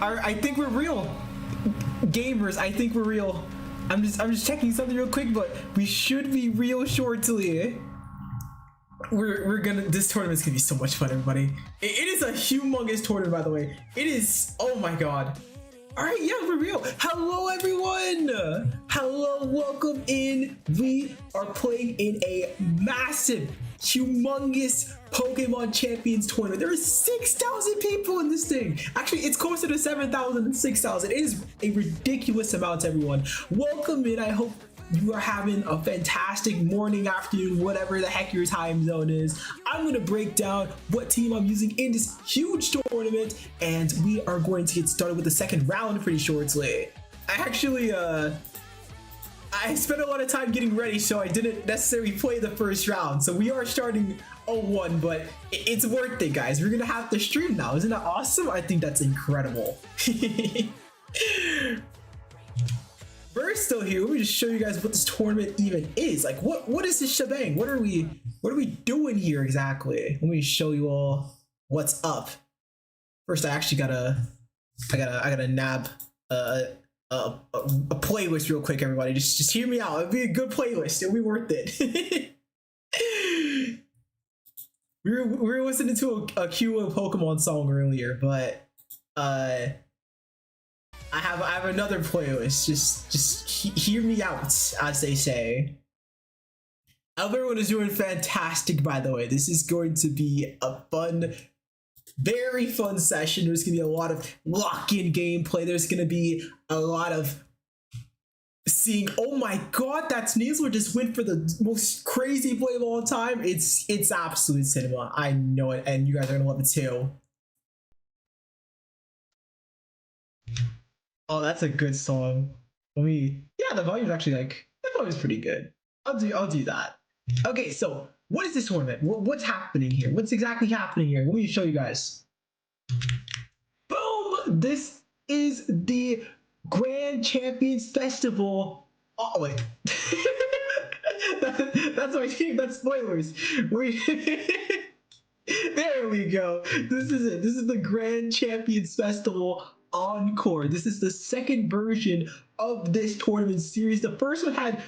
I think we're real. Gamers, I think we're real. I'm just checking something real quick, but we should be real shortly. This tournament's gonna be so much fun, everybody. It is a humongous tournament, by the way. It is, oh my god. All right, yeah, we're real. Hello, everyone. Hello, welcome in. We are playing in a massive, humongous Pokemon Champions tournament. There are 6,000 people in this thing. Actually, it's closer to 7,000 than 6,000. It is a ridiculous amount, everyone. Welcome in. I hope you are having a fantastic morning, afternoon, whatever the heck your time zone is. I'm going to break down what team I'm using in this huge tournament, and we are going to get started with the second round pretty shortly. I actually, I spent a lot of time getting ready, so I didn't necessarily play the first round. So we are starting 0-1, but it's worth it, guys. We're going to have to stream now. Isn't that awesome? I think that's incredible. First, though, here, let me just show you guys what this tournament even is. Like, what is this shebang? What are we doing here exactly? Let me show you all what's up. First, I actually gotta nab a playlist real quick, everybody. Just hear me out. It'll be a good playlist. It'll be worth it. we were listening to a Q Pokemon song earlier, but I have another playlist. Just hear me out, as they say. Everyone is doing fantastic, by the way. This is going to be a fun, very fun session. There's gonna be a lot of lock-in gameplay. There's gonna be a lot of seeing. Oh my god, that Sneasler just went for the most crazy play of all time. It's absolute cinema. I know it, and you guys are gonna love it too. Oh, that's a good song. Yeah, the volume's actually the volume's pretty good. I'll do that. Okay, so what is this tournament? What's happening here? What's exactly happening here? Let me show you guys. Boom! This is the Grand Champions Festival. Oh wait, that's my team. That's spoilers. There we go. This is it. This is the Grand Champions Festival Encore. This is the second version of this tournament series. The first one had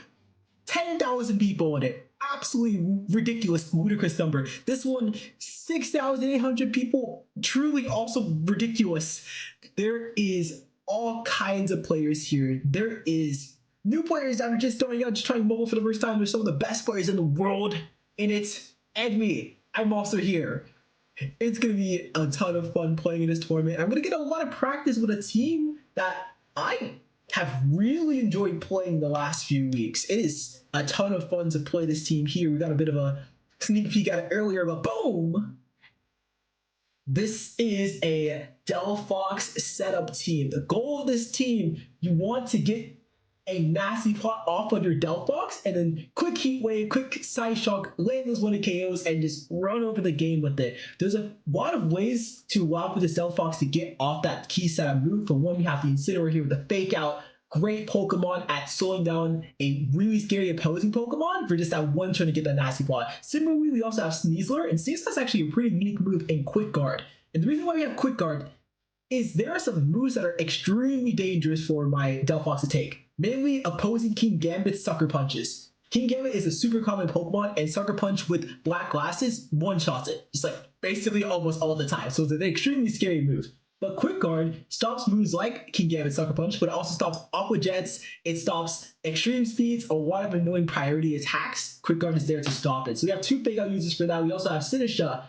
10,000 people in it. Absolutely ridiculous, ludicrous number. This one, 6,800 people. Truly also ridiculous. There is all kinds of players here. There is new players that are just starting out, just trying mobile for the first time. There's some of the best players in the world in it. And me. I'm also here. It's going to be a ton of fun playing in this tournament. I'm going to get a lot of practice with a team that I have really enjoyed playing the last few weeks. It is a ton of fun to play this team here. We got a bit of a sneak peek at it earlier, but boom! This is a Delphox setup team. The goal of this team, you want to get a nasty plot off on your Delphox, and then quick Heat Wave, quick Side Shock, land those 1 KOs, and just run over the game with it. There's a lot of ways to allow for this Delphox to get off that key setup move. For one, we have the Incineroar here with the Fake Out. Great Pokemon at slowing down a really scary opposing Pokemon for just that one turn to get that nasty plot. Similarly, we also have Sneasler, and Sneasler is actually a pretty unique move in Quick Guard. And the reason why we have Quick Guard is there are some moves that are extremely dangerous for my Delphox to take. Mainly opposing King Gambit's Sucker Punches. King Gambit is a super common Pokemon, and Sucker Punch with black glasses one-shots it. Just like basically almost all the time. So it's an extremely scary move. But Quick Guard stops moves like King Gambit's Sucker Punch, but it also stops Aqua Jets, it stops Extreme Speeds, a lot of annoying priority attacks. Quick Guard is there to stop it. So we have two Fake Out users for that. We also have Sinisha,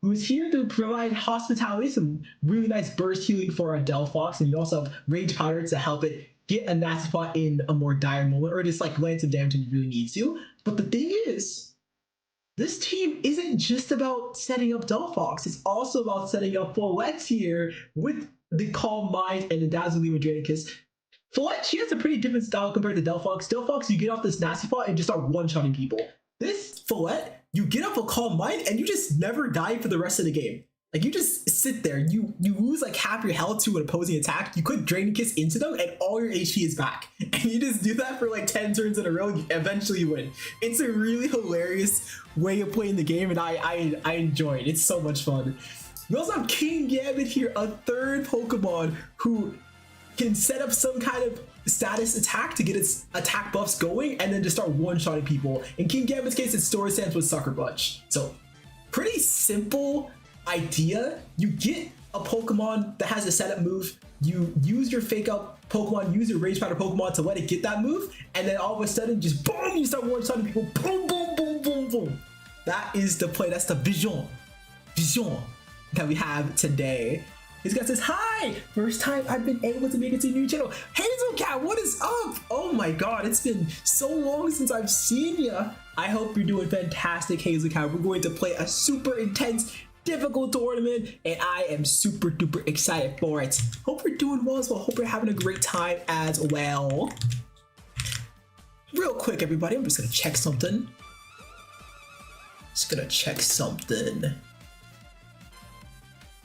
who's here to provide hospitality, some really nice burst healing for our Delphox, and we also have Rage Powder to help it get a nasty spot in a more dire moment, or just like land some damage when you really need to. But the thing is, this team isn't just about setting up Delphox, it's also about setting up Follette here with the Calm Mind and the Dazzling Madrenicus. Follette, she has a pretty different style compared to Delphox. Delphox, you get off this nasty spot and just start one-shotting people. This Follette, you get off a Calm Mind and you just never die for the rest of the game. Like, you just sit there, you lose like half your health to an opposing attack, you click Drain Kiss into them, and all your HP is back. And you just do that for like 10 turns in a row, eventually you win. It's a really hilarious way of playing the game, and I enjoy it. It's so much fun. We also have King Gambit here, a third Pokemon who can set up some kind of status attack to get its attack buffs going and then just start one-shotting people. In King Gambit's case, it's Story Stance with Sucker Punch. So pretty simple idea. You get a Pokemon that has a setup move, you use your fake out Pokemon, use your Rage Powder Pokemon to let it get that move, and then all of a sudden just boom, you start one-shotting people. Boom, boom, boom, boom, boom. That is the play. That's the vision that we have today. This guy says, hi! First time I've been able to make it to a new channel. Hazelcat, what is up? Oh my god, it's been so long since I've seen ya. I hope you're doing fantastic, Hazelcat. We're going to play a super intense, difficult tournament, and I am super duper excited for it. Hope you're doing well as well. Hope you're having a great time as well. Real quick, everybody, I'm just gonna check something.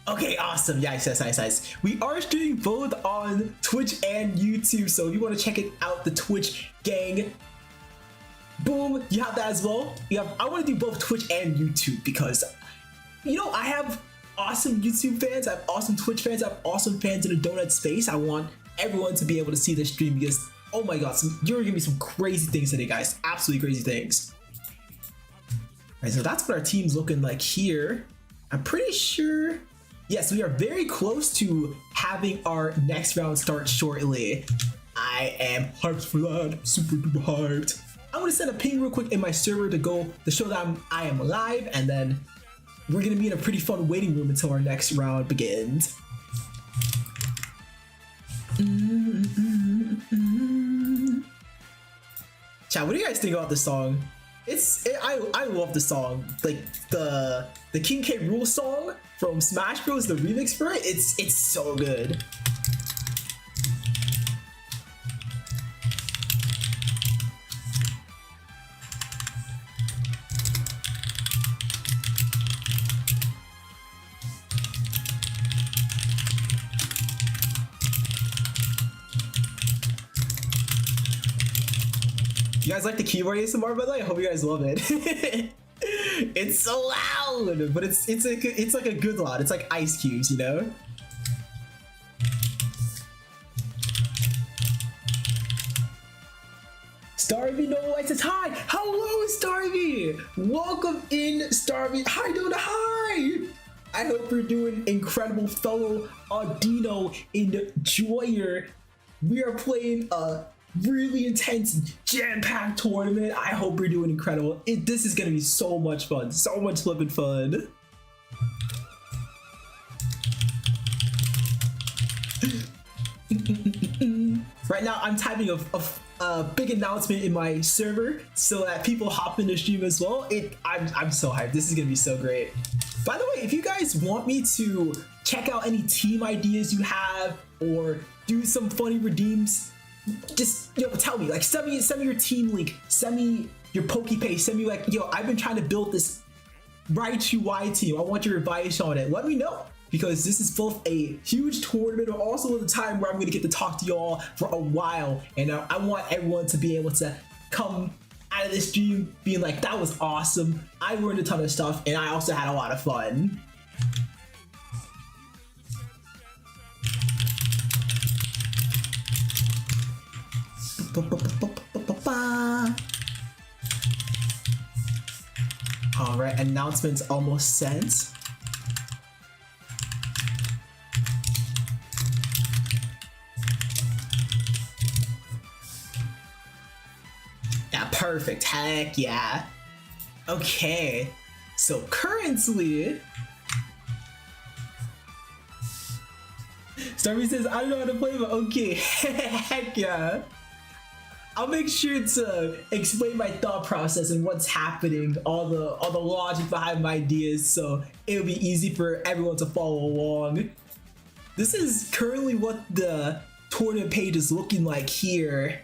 Okay, awesome. Nice. We are streaming both on Twitch and YouTube, so if you want to check it out, the Twitch gang, boom, you have that as well. I want to do both Twitch and YouTube because, you know, I have awesome YouTube fans, I have awesome Twitch fans, I have awesome fans in the donut space. I want everyone to be able to see this stream because, oh my god, you're gonna be some crazy things today, guys. Absolutely crazy things. Alright, so that's what our team's looking like here. I'm pretty sure. Yes, we are very close to having our next round start shortly. I am hyped for that. Super duper hyped. I'm gonna send a ping real quick in my server to show that I am live, and then we're gonna be in a pretty fun waiting room until our next round begins. Chat, what do you guys think about this song? I love the song. Like the King K. Rool song from Smash Bros. The remix for it. It's so good. You guys like the keyboard ASMR, by the way? I hope you guys love it. It's so loud, but it's like a good loud. It's like ice cubes, you know? Starvey no lights, it's hi. Hello, Starvey. Welcome in, Starvey. Hi, dude. Hi. I hope you're doing incredible, fellow Audino enjoyer. We are playing a really intense, jam-packed tournament. I hope you're doing incredible. This is gonna be so much fun. So much flippin' fun. Right now, I'm typing a big announcement in my server so that people hop in the stream as well. I'm so hyped. This is gonna be so great. By the way, if you guys want me to check out any team ideas you have or do some funny redeems, just tell me, like send me your team link, send me your PokePay, send me like, I've been trying to build this Raichu Y team. I want your advice on it. Let me know, because this is both a huge tournament but also the time where I'm gonna get to talk to y'all for a while, and I want everyone to be able to come out of this stream being like, that was awesome. I learned a ton of stuff and I also had a lot of fun. All right, announcements almost sent. Yeah, perfect. Heck yeah. Okay, so currently, Starby says, I don't know how to play, but okay. Heck yeah. I'll make sure to explain my thought process and what's happening, all the logic behind my ideas, so it'll be easy for everyone to follow along. This is currently what the tournament page is looking like here.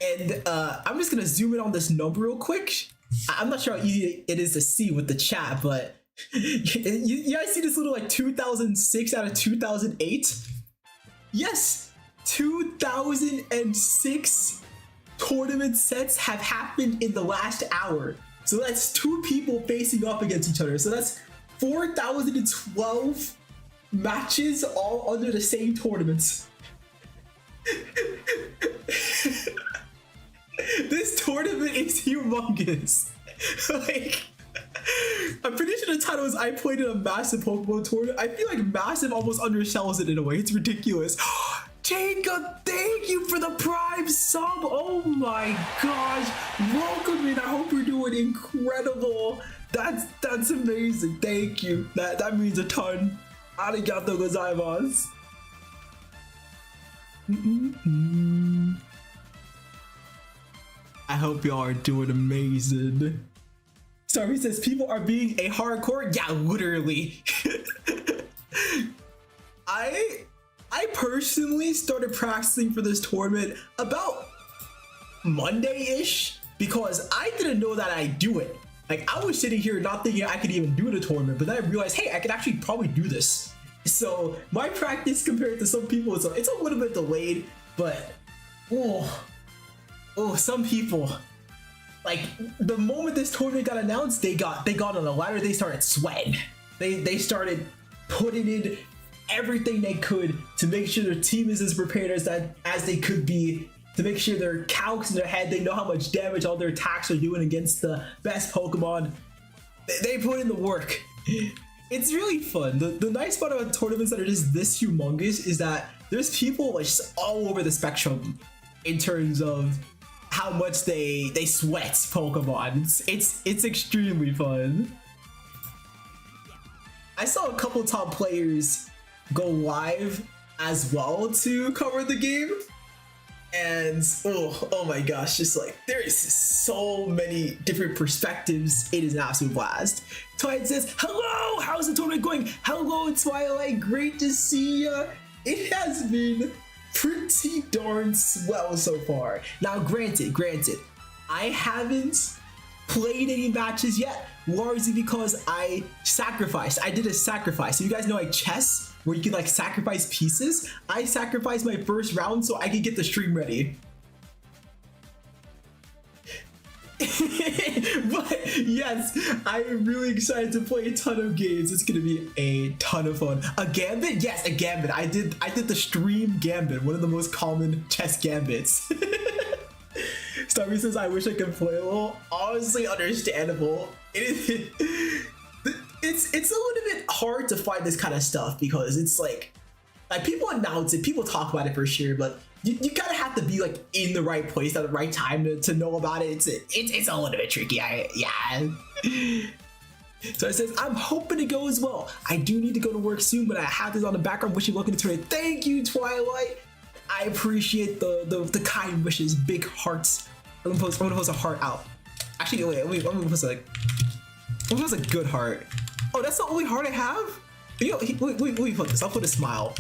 And I'm just gonna zoom in on this number real quick. I'm not sure how easy it is to see with the chat, but you guys see this little like 2006 out of 2008? Yes! 2006 tournament sets have happened in the last hour. So that's 2 people facing off against each other. So that's 4,012 matches all under the same tournament. This tournament is humongous. Like, I'm pretty sure the title is I played in a massive Pokemon tournament. I feel like massive almost undersells it in a way. It's ridiculous. Jacob, thank you for the Prime sub. Oh my gosh. Welcome in. I hope you're doing incredible. That's amazing. Thank you. That means a ton. Arigato gozaimasu. I hope y'all are doing amazing. Sorry, he says people are being a hardcore. Yeah, literally. I personally started practicing for this tournament about Monday-ish because I didn't know that I'd do it. Like, I was sitting here not thinking I could even do the tournament, but then I realized, hey, I could actually probably do this. So my practice compared to some people, it's a little bit delayed, but some people, like, the moment this tournament got announced, they got on the ladder, they started sweating. They started putting in everything they could to make sure their team is as prepared as they could be, to make sure their calcs in their head, they know how much damage all their attacks are doing against the best Pokemon. They put in the work. It's really fun. The nice part about tournaments that are just this humongous is that there's people like just all over the spectrum in terms of how much they sweat Pokemon. It's extremely fun. I saw a couple top players go live as well to cover the game, and oh my gosh, just like there is so many different perspectives. It is an absolute blast. Twilight says, hello, how's the tournament going? Hello, Twilight, great to see ya. It has been pretty darn swell so far. Now granted, I haven't played any matches yet, largely because I did a sacrifice. So you guys know like chess, where you can like sacrifice pieces. I sacrificed my first round so I could get the stream ready. But yes, I'm really excited to play a ton of games. It's gonna be a ton of fun. A gambit? Yes, a gambit. I did the stream gambit, one of the most common chess gambits. Starry says, I wish I could play a little. Honestly, understandable. It's a little bit hard to find this kind of stuff because it's like people announce it, people talk about it for sure, but you gotta have to be like in the right place at the right time to know about it. It's a little bit tricky. Yeah. So it says, I'm hoping to go as well. I do need to go to work soon, but I have this on the background. Wishing luck in the tournament. Thank you, Twilight. I appreciate the kind wishes, big hearts. I'm gonna post a heart out. Actually, wait, I'm gonna post a good heart. Oh, that's the only heart I have? You know, let me put this. I'll put a smile.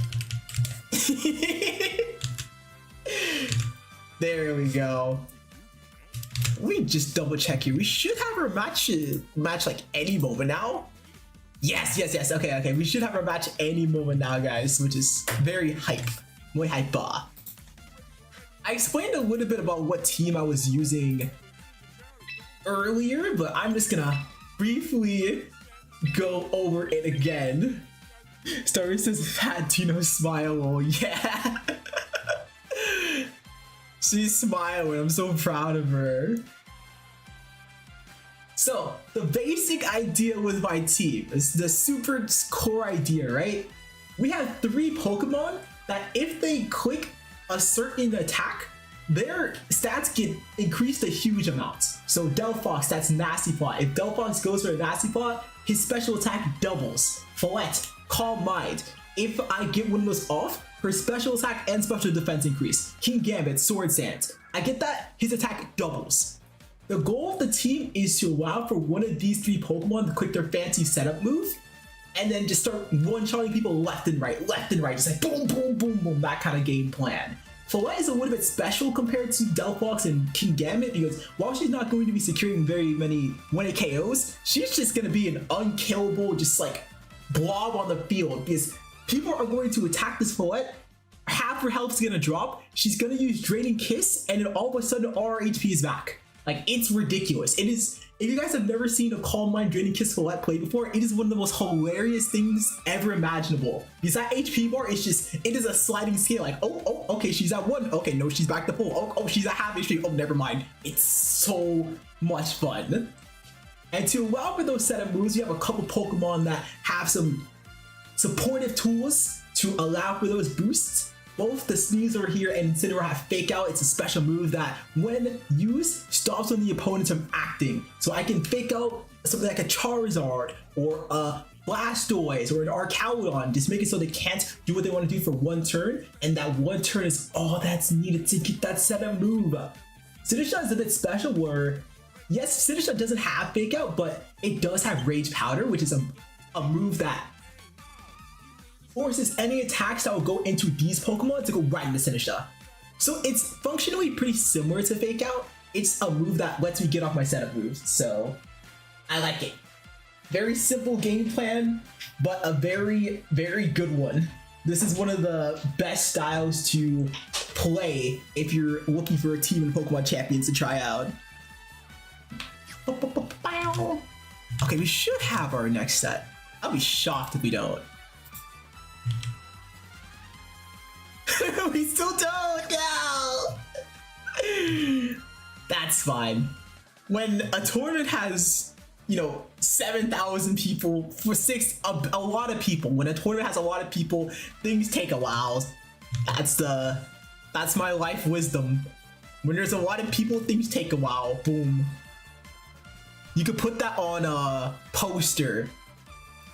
There we go. Let me just double check here. We should have our match like any moment now. Yes. Okay. We should have our match any moment now, guys, which is very hype. Muy hype. I explained a little bit about what team I was using earlier, but I'm just gonna briefly go over it again. Starry says, Fat Tino smile. Oh, yeah. She's smiling. I'm so proud of her. So, the basic idea with my team is the super core idea, right? We have 3 Pokemon that if they click a certain attack, their stats get increased a huge amount. So Delphox, that's Nasty Plot. If Delphox goes for a Nasty Plot, his special attack doubles. Follette, Calm Mind. If I get one of those off, her special attack and special defense increase. King Gambit, Sword Sand. I get that, his attack doubles. The goal of the team is to allow for one of these 3 Pokemon to click their fancy setup move, and then just start one-shotting people left and right, just like boom, boom, boom, boom, that kind of game plan. Follette is a little bit special compared to Delphox and King Gambit because while she's not going to be securing very many 1-hit KOs, she's just going to be an unkillable, just like blob on the field because people are going to attack this Follette, half her health's going to drop, she's going to use Draining Kiss, and then all of a sudden all her HP is back. Like, it's ridiculous. If you guys have never seen a Calm Mind Draining Kiss Colette play before, it is one of the most hilarious things ever imaginable. Because that HP bar is just, it is a sliding scale. Like, oh, okay, she's at 1. Okay, no, she's back to full. Oh, she's at half HP. Oh, never mind. It's so much fun. And to allow for those setup moves, you have a couple Pokemon that have some supportive tools to allow for those boosts. Both the Sneasel here and Incineroar have Fake Out. It's a special move that, when used, stops on the opponent from acting. So I can Fake Out something like a Charizard or a Blastoise or an Arcaludon, just make it so they can't do what they want to do for one turn, and that one turn is all that's needed to get that setup move. Sinistcha is a bit special where, yes, Sinistcha doesn't have Fake Out, but it does have Rage Powder, which is a move that forces any attacks that will go into these Pokemon to go right into Sinistcha. So it's functionally pretty similar to Fake Out. It's a move that lets me get off my setup moves, so I like it. Very simple game plan, but a very, very good one. This is one of the best styles to play if you're looking for a team in Pokemon Champions to try out. Okay, we should have our next set. I'll be shocked if we don't. We still don't, no! That's fine. When a tournament has, 7,000 people, a lot of people, when a tournament has a lot of people, things take a while. That's my life wisdom. When there's a lot of people, things take a while. Boom. You could put that on a poster.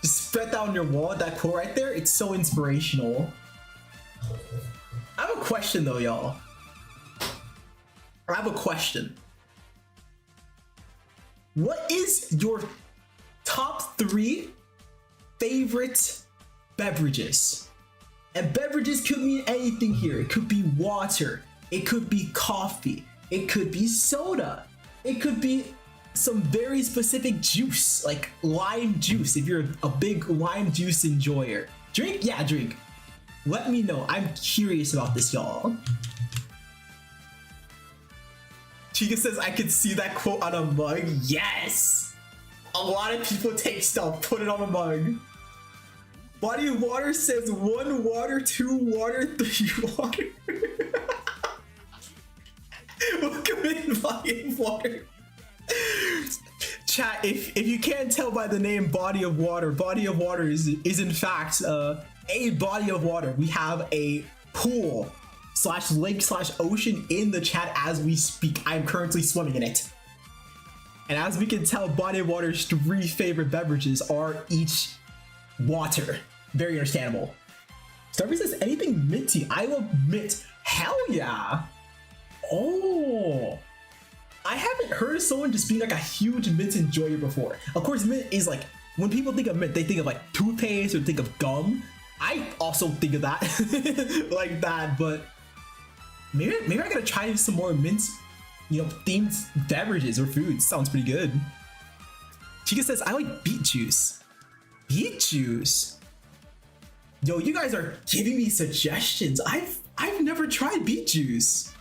Just spread that on your wall, that quote right there. It's so inspirational. I have a question though, y'all. I have a question. What is your top 3 favorite beverages? And beverages could mean anything here. It could be water, it could be coffee, it could be soda, it could be some very specific juice, like lime juice, if you're a big lime juice enjoyer. Drink? Yeah, drink. Let me know. I'm curious about this, y'all. Chica says, I could see that quote on a mug. Yes! A lot of people take stuff, put it on a mug. Body of Water says 1 water, 2 water, 3 water. Welcome in, Body of Water. Chat, if you can't tell by the name Body of Water is in fact a body of water. We have a pool / lake / ocean in the chat as we speak. I'm currently swimming in it. And as we can tell, Body of Water's 3 favorite beverages are each water. Very understandable. Starbucks says anything minty. I love mint. Hell yeah. Oh. I haven't heard of someone just being like a huge mint enjoyer before. Of course, mint is like, when people think of mint, they think of like toothpaste or think of gum. I also think of that like that, but maybe I gotta try some more mint, themed beverages or foods. Sounds pretty good. Chica says, I like beet juice. Beet juice? Yo, you guys are giving me suggestions. I've never tried beet juice.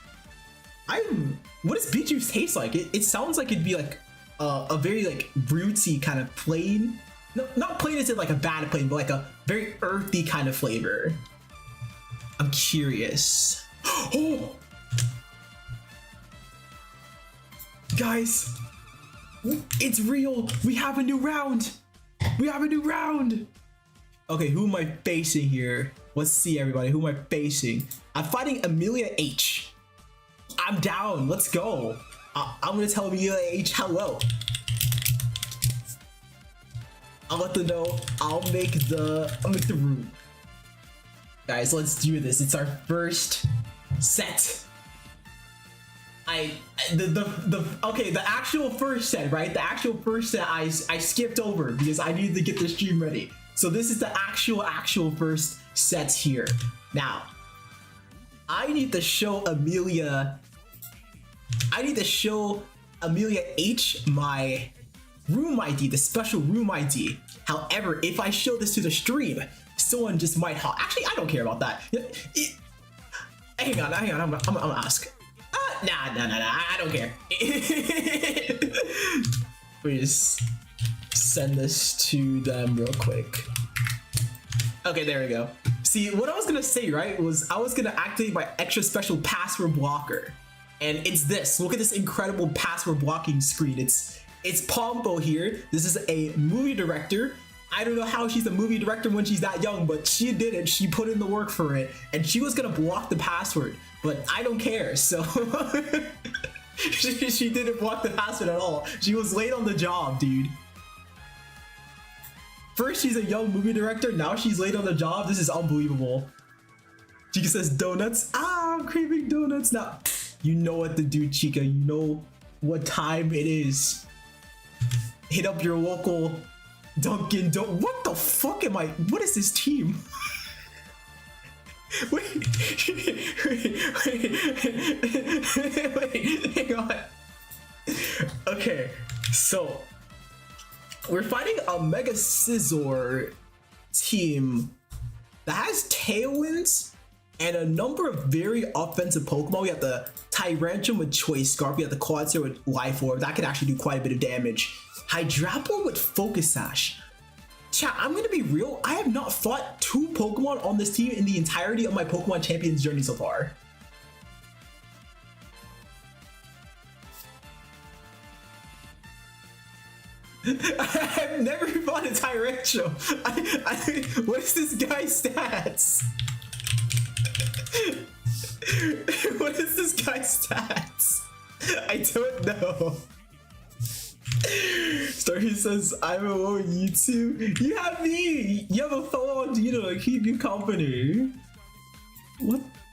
What does beet juice taste like? It sounds like it'd be like a very like rootsy kind of plain. No, not plain as in like a bad plain, but like a very earthy kind of flavor. I'm curious. Oh! Guys, it's real. We have a new round. Okay, who am I facing here? Let's see, everybody. Who am I facing? I'm fighting Amelia H. I'm down. Let's go. I'm gonna tell Amelia H hello. I'll let them know. I'll make the room. Guys, let's do this. It's our first set. The actual first set, right? The actual first set I skipped over because I needed to get the stream ready. So this is the actual first sets here. Now, I need to show Amelia H my room ID, the special room ID. However, if I show this to the stream, someone just might actually, I don't care about that. Hang on, I'm gonna ask. Nah, I don't care. Let me just send this to them real quick. Okay, there we go. See, what I was gonna say, right, was I was gonna activate my extra special password blocker. And it's this. Look at this incredible password blocking screen. It's Pompo here. This is a movie director. I don't know how she's a movie director when she's that young, but she did it. She put in the work for it. And she was gonna block the password, but I don't care, so. she didn't block the password at all. She was late on the job, dude. First, she's a young movie director. Now she's late on the job. This is unbelievable. Chica says donuts. Ah, I'm craving donuts now. You know what to do, Chica. You know what time it is. Hit up your local Dunkin' Donuts. What the fuck am I? What is this team? Wait, hang on. Okay, so we're fighting a Mega Scizor team that has Tailwinds and a number of very offensive Pokemon. We have the Tyrantrum with Choice Scarf, we have the Quadsir with Life Orb. That could actually do quite a bit of damage. Hydrapple with Focus Sash. Chat, I'm gonna be real, I have not fought 2 Pokemon on this team in the entirety of my Pokemon Champions journey so far. I've never fought a Tyrantrum. What is this guy's stats? What is this guy's stats? I don't know. Starry says, I'm alone, you too. You have me! You have a fellow on Dino to keep you company.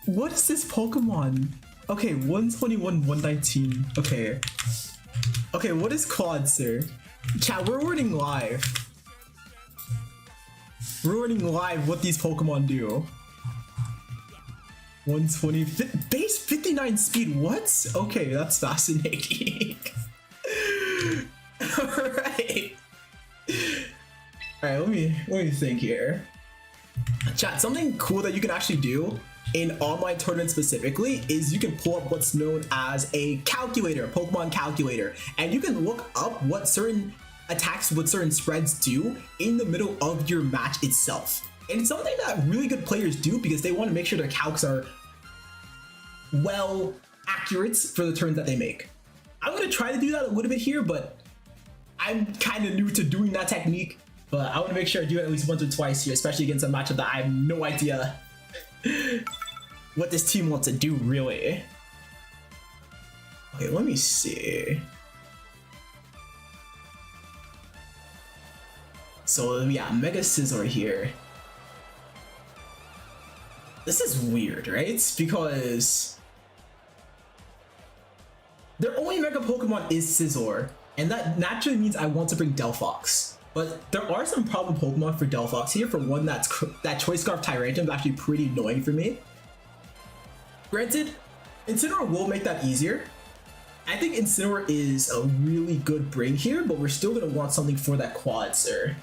What is this Pokemon? Okay, 121, 119. Okay. Okay, what is Quadsir? Chat, we're running live. We're running live what these Pokemon do. 120, base 59 speed, what? Okay, that's fascinating. Alright. Alright, let me think here. Chat, something cool that you can actually do in online tournaments specifically is you can pull up what's known as a calculator, Pokemon calculator, and you can look up what certain attacks with certain spreads do in the middle of your match itself. And it's something that really good players do because they want to make sure their calcs are well accurate for the turns that they make. I'm going to try to do that a little bit here, but I'm kind of new to doing that technique. But I want to make sure I do it at least once or twice here, especially against a matchup that I have no idea what this team wants to do, really. Okay, let me see. So yeah, Mega Scizor here. This is weird, right? Because their only Mega Pokemon is Scizor, and that naturally means I want to bring Delphox. But there are some problem Pokemon for Delphox here. For one, that Choice Scarf Tyrantrum is actually pretty annoying for me. Granted, Incineroar will make that easier. I think Incineroar is a really good bring here, but we're still going to want something for that Quadsir.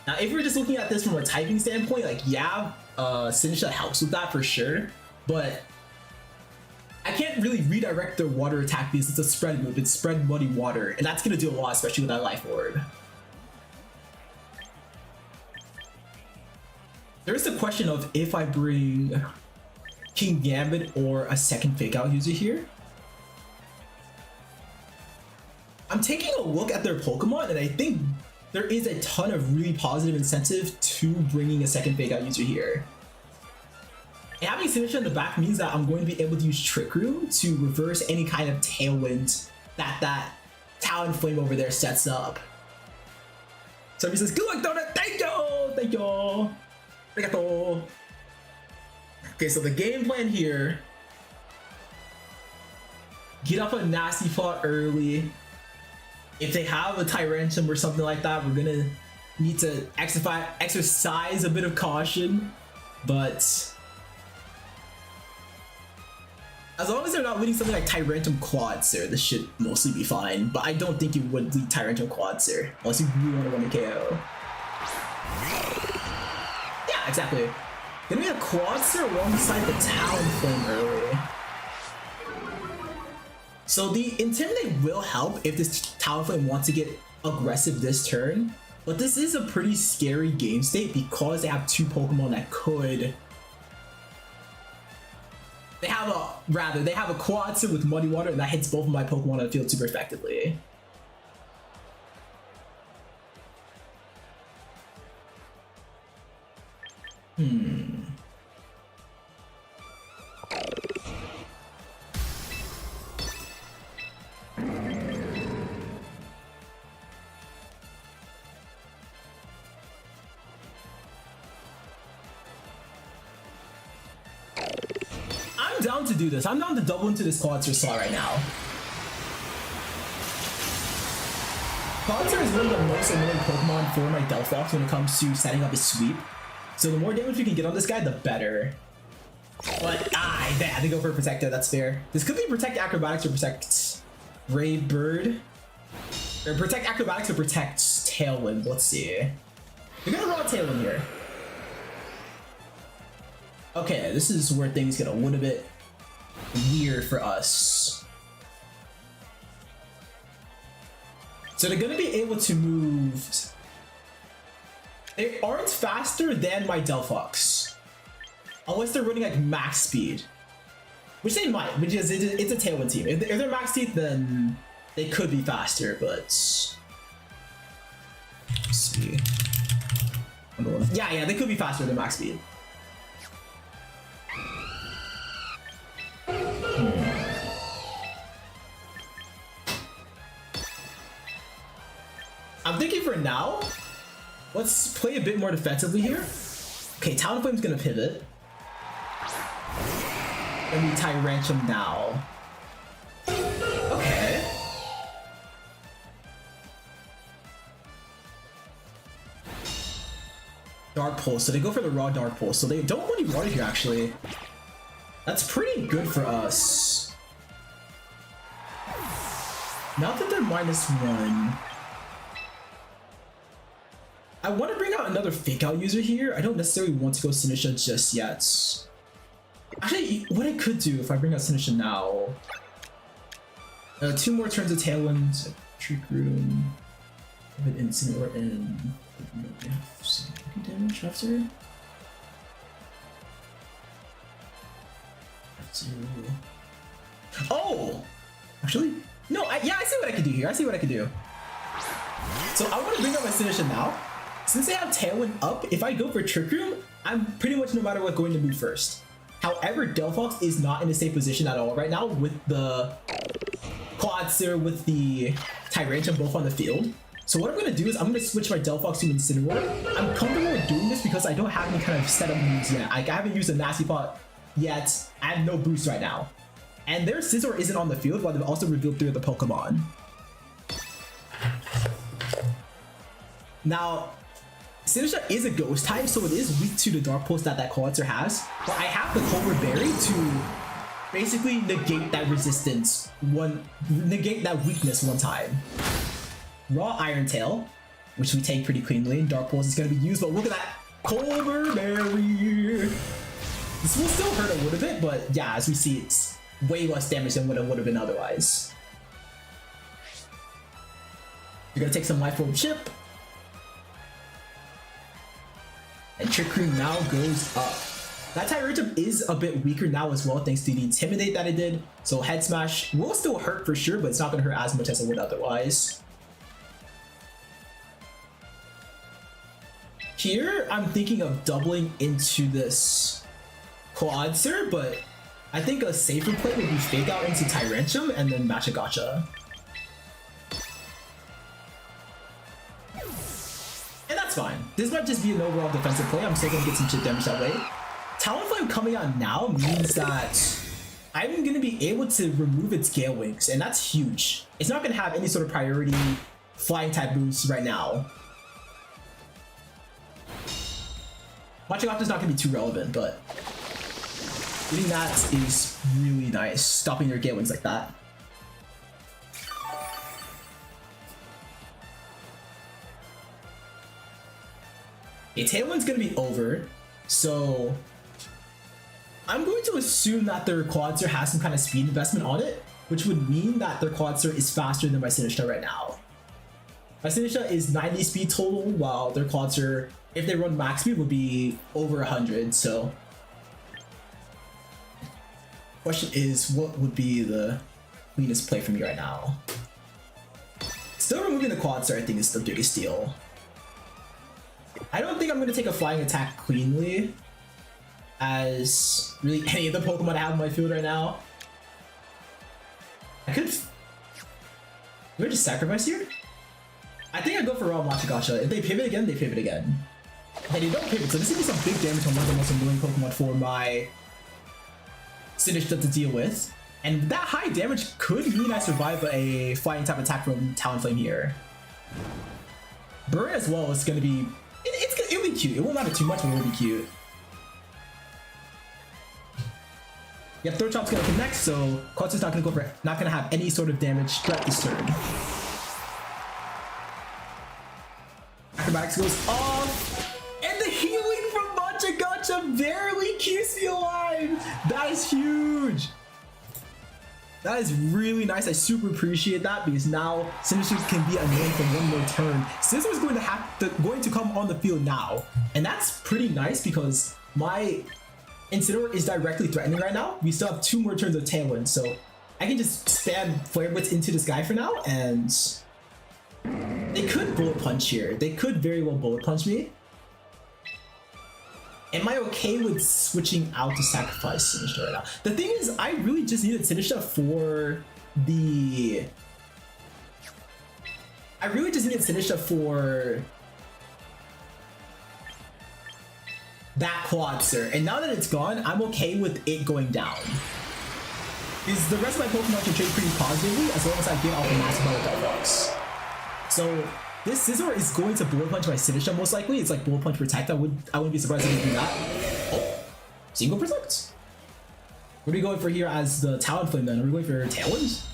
Now, if we're just looking at this from a typing standpoint, like, yeah, Sinistcha helps with that for sure, but I can't really redirect their water attack because it's a spread move. It's spread muddy water, and that's going to do a lot, especially with that Life Orb. There's the question of if I bring King Gambit or a second Fake Out user here. I'm taking a look at their Pokemon, and I think there is a ton of really positive incentive to bringing a second Fake Out user here. And having Sinistcha in the back means that I'm going to be able to use Trick Room to reverse any kind of Tailwind that Talonflame over there sets up. So he says, good luck, Donut! Thank you! Thank you! Arigato! Okay, so the game plan here. Get up a nasty plot early. If they have a Tyrantrum or something like that, we're gonna need to exercise a bit of caution. But as long as they're not leading something like Tyrantrum Quadsir, this should mostly be fine. But I don't think you would lead Tyrantrum Quadsir unless you really want to run a KO. Yeah, exactly. Gonna be a Quadsir alongside the Talonflame early. So the Intimidate will help if this Talonflame wants to get aggressive this turn, but this is a pretty scary game state because they have two Pokemon that could. They have a Quadsir with Muddy Water, and that hits both of my Pokemon on the field super effectively. I'm down to do this. I'm down to double into this Quadsir slot right now. Quadsir is one of the most annoying Pokemon for my Delphox when it comes to setting up his sweep. So the more damage we can get on this guy, the better. But yeah, they go for a Protector. That's fair. This could be Protect Acrobatics or Protect Brave Bird. Or Protect Acrobatics or Protect Tailwind. Let's see. We're gonna roll Tailwind here. Okay, this is where things get a little bit weird for us. So they're gonna be able to move. They aren't faster than my Delphox, unless they're running like max speed, which they might, because it's a Tailwind team. If they're max speed, then they could be faster. But let's see. Yeah, they could be faster than max speed. I'm thinking for now, let's play a bit more defensively here. Okay, Talonflame's gonna pivot. And we Tyrantrum now. Okay. Dark Pulse, so they go for the raw Dark Pulse. So they don't want any water here actually. That's pretty good for us. Not that they're -1. I want to bring out another Fake Out user here. I don't necessarily want to go Sinisha just yet. Actually, what I could do if I bring out Sinisha now. 2 more turns of Tailwind, Trick Room, Incineroar, and damage after. Oh! Actually, no, yeah, I see what I can do here. I see what I can do. So I want to bring out my Sinisha now. Since they have Tailwind up, if I go for Trick Room, I'm pretty much no matter what going to move first. However, Delphox is not in a safe position at all right now with the Quadsir with the Tyrantrum both on the field. So what I'm going to do is I'm going to switch my Delphox to Incineroar. I'm comfortable with doing this because I don't have any kind of setup moves yet. I haven't used a Nasty Pot yet. I have no boost right now. And their Scizor isn't on the field while they've also revealed 3 of the Pokemon. Now, Sinisha is a Ghost type, so it is weak to the Dark Pulse that Quadsir has. But I have the Cobra Berry to basically negate that resistance, negate that weakness one time. Raw Iron Tail, which we take pretty cleanly. Dark Pulse is going to be used, but look at that Cobra Berry. This will still hurt a little bit, but yeah, as we see, it's way less damage than what it would have been otherwise. You're going to take some Life Orb Chip. And Trick Room now goes up. That Tyrantrum is a bit weaker now as well, thanks to the Intimidate that it did. So Head Smash will still hurt for sure, but it's not going to hurt as much as it would otherwise. Here, I'm thinking of doubling into this Quadsir, but I think a safer play would be Fake Out into Tyrantrum and then Matcha Gotcha. Fine. This might just be an overall defensive play. I'm still gonna get some chip damage that way. Talonflame coming out now means that I'm gonna be able to remove its Gale Wings, and that's huge. It's not gonna have any sort of priority flying type boosts right now. Machigata is not gonna be too relevant, but doing that is really nice. Stopping their Gale Wings like that. Tailwind's gonna be over, so I'm going to assume that their Quadsir has some kind of speed investment on it, which would mean that their Quadsir is faster than my Sinisha right now. My Sinisha is 90 speed total, while their quads are, if they run max speed, would be over 100. So, question is, what would be the cleanest play for me right now? Still removing the quads, I think, is the biggest deal. I don't think I'm going to take a flying attack cleanly, as really any of the Pokemon I have in my field right now. I could... Do I just sacrifice here? I think I'd go for Raw Machagacha. If they pivot again, they pivot again. Okay, they don't pivot, so this is going to be some big damage on one of the most annoying Pokemon for my Sinisha to deal with. And that high damage could mean I survive a flying type attack from Talonflame here. Burn as well is going to be... It'll be cute. It won't matter too much, but it'll be cute. Yep, Throat Chop's gonna connect, so Quatsu's not gonna have any sort of damage throughout this turn. Acrobatics goes off, and the healing from Machagacha barely keeps me alive. That is huge. That is really nice. I super appreciate that, because now Sinisha can be annoying for one more turn. Scizor is going to come on the field now, and that's pretty nice because my Incineroar is directly threatening right now. We still have 2 more turns of Tailwind, so I can just spam Flare Blitz into this guy for now, and they could Bullet Punch here. They could very well Bullet Punch me. Am I okay with switching out to sacrifice Sinisha right now? The thing is, I really just needed Sinisha for the... that Quadsir, and now that it's gone, I'm okay with it going down. Because the rest of my Pokemon can trade pretty positively as long as I get off a massive amount of Delphox. So this Scizor is going to Bullet Punch my Sinisha most likely. It's like Bullet Punch Protect. I wouldn't be surprised if they do that. Oh, single Protect. What are we going for here as the Talonflame then? Are we going for Tailwind?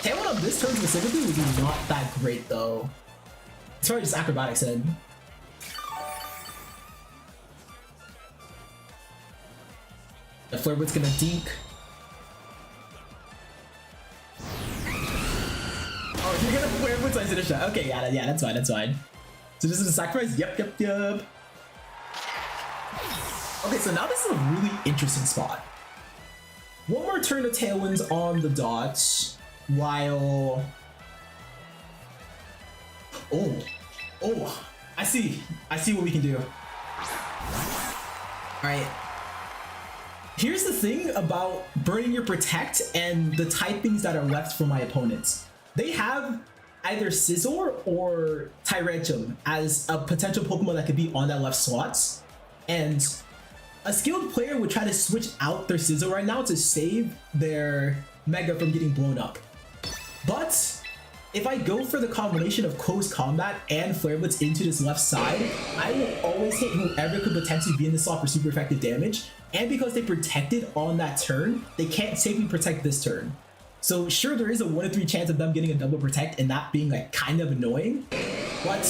Tailwind on this turn specifically would be not that great though. It's probably just Acrobatics then. The Flare Blitz gonna dink. Oh, you're gonna Flare Blitz my Sinisha. Okay, yeah, that's fine, that's fine. So this is a sacrifice? Yep. Okay, so now this is a really interesting spot. One more turn of Tailwinds on the dots, while... Oh, I see what we can do. Alright. Here's the thing about burning your Protect and the typings that are left for my opponents. They have either Scizor or Tyranitar as a potential Pokemon that could be on that left slots. And a skilled player would try to switch out their Scizor right now to save their Mega from getting blown up. But if I go for the combination of Close Combat and Flare Blitz into this left side, I will always hit whoever could potentially be in the slot for super effective damage. And because they protected on that turn, they can't safely protect this turn. So sure, there is a 1 in 3 chance of them getting a double protect and that being like kind of annoying. But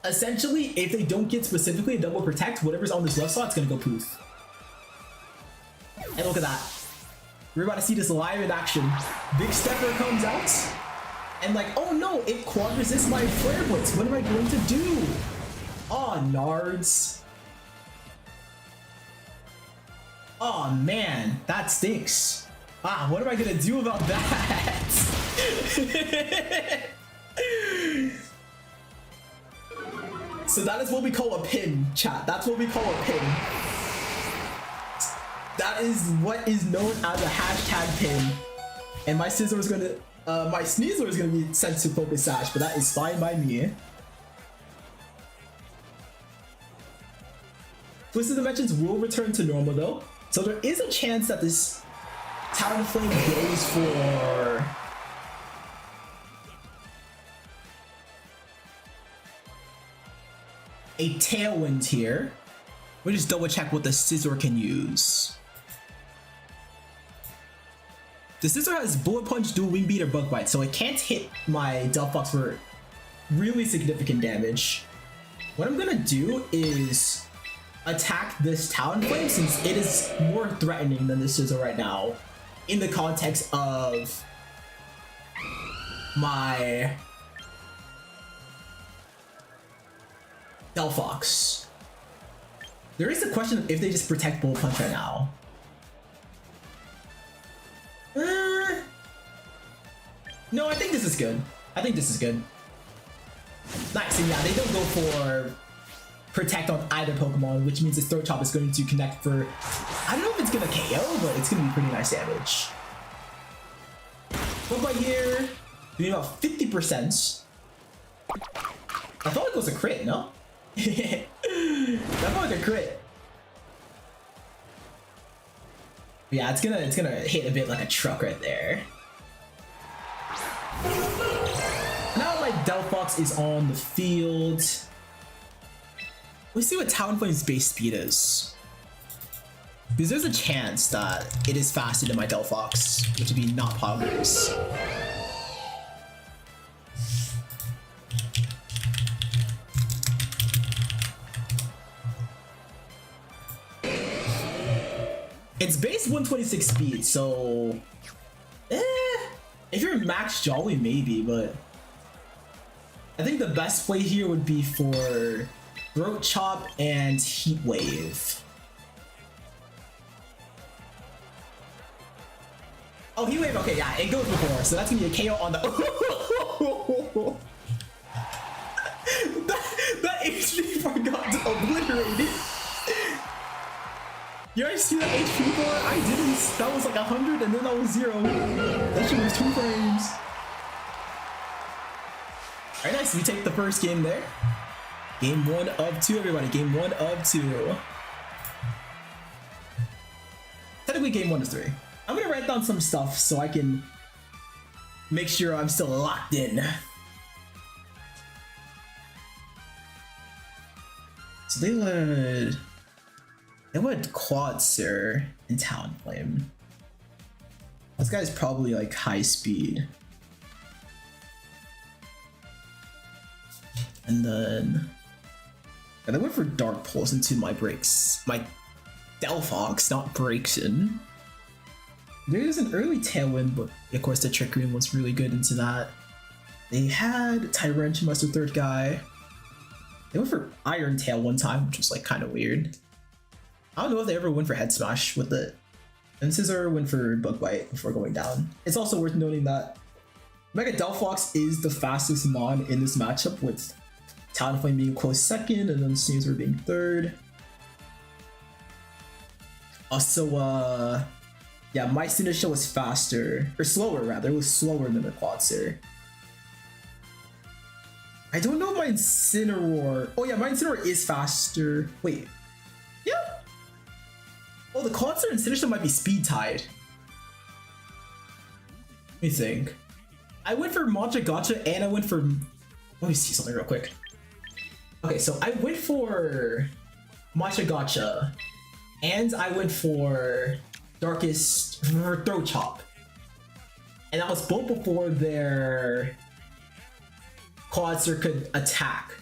essentially, if they don't get specifically a double protect, whatever's on this left slot is gonna go poof. And look at that. We're about to see this live in action. Big Stepper comes out. And like, oh no, it quad resists my Flare Blitz. What am I going to do? Aw, nards. Oh man, that stinks. Ah, what am I gonna do about that? So that is what we call a pin, chat. That's what we call a pin. That is what is known as a hashtag pin. And my Scizor is gonna, my Sneasler is gonna be sent to Focus Sash, but that is fine by me. Twisted Dimensions will return to normal though. So there is a chance that this Talonflame goes for a Tailwind here. We'll just double check what the Scizor can use. The Scizor has Bullet Punch, Dual Wing Beat, or Bug Bite, so it can't hit my Delphox for really significant damage. What I'm gonna do is attack this Talonflame since it is more threatening than this Scizor right now in the context of my Delphox. There is a question of if they just protect Bullet Punch right now. No, I think this is good. I think this is good. Nice, and yeah, they don't go for protect on either Pokemon, which means this Throat Chop is going to connect for, I don't know if it's gonna KO, but it's gonna be pretty nice damage. One by here, doing about 50%. I thought it was a crit, no? That felt like a crit. But yeah, it's gonna hit a bit like a truck right there. Now my Delphox is on the field. Let's see what Talonflame's base speed is. Because there's a chance that it is faster than my Delphox, which would be not poggers. It's base 126 speed, so if you're max Jolly, maybe, but I think the best play here would be for Throat Chop and Heat Wave. Oh, Heat Wave, okay, yeah, it goes before, so that's gonna be a KO on the that HP forgot to obliterate it. You guys see that HP bar? I didn't. That was like 100 and then that was 0. That shit was 2 frames. Alright, nice. We take the first game there. Game 1 of 2, everybody. Game 1 of 2. Technically, game 1 of 3. I'm gonna write down some stuff so I can make sure I'm still locked in. So they went Quadsir and Talonflame. This guy's probably like high speed. And then yeah, they went for Dark Pulse into my Delphox, not Braixen. There is an early Tailwind, but of course the Trick Room was really good into that. They had Tyrantrum as the third guy. They went for Iron Tail one time, which was like kind of weird. I don't know if they ever went for Head Smash with it. And Scizor went for Bug Bite before going down. It's also worth noting that Mega Delphox is the fastest Mon in this matchup, with Talonflame being close second and then Scizor being third. Also, yeah, my Sinistcha was faster, or slower rather, it was slower than the Quadsir. I don't know my Incineroar. Oh yeah, my Incineroar is faster. Wait, yeah. Oh, the Quadsir and Sinistcha might be speed tied. Let me think. I went for Matcha Gotcha and I went for... Let me see something real quick. Okay, so I went for Matcha Gotcha and I went for Throat Chop. And that was both before their Quadsir could attack.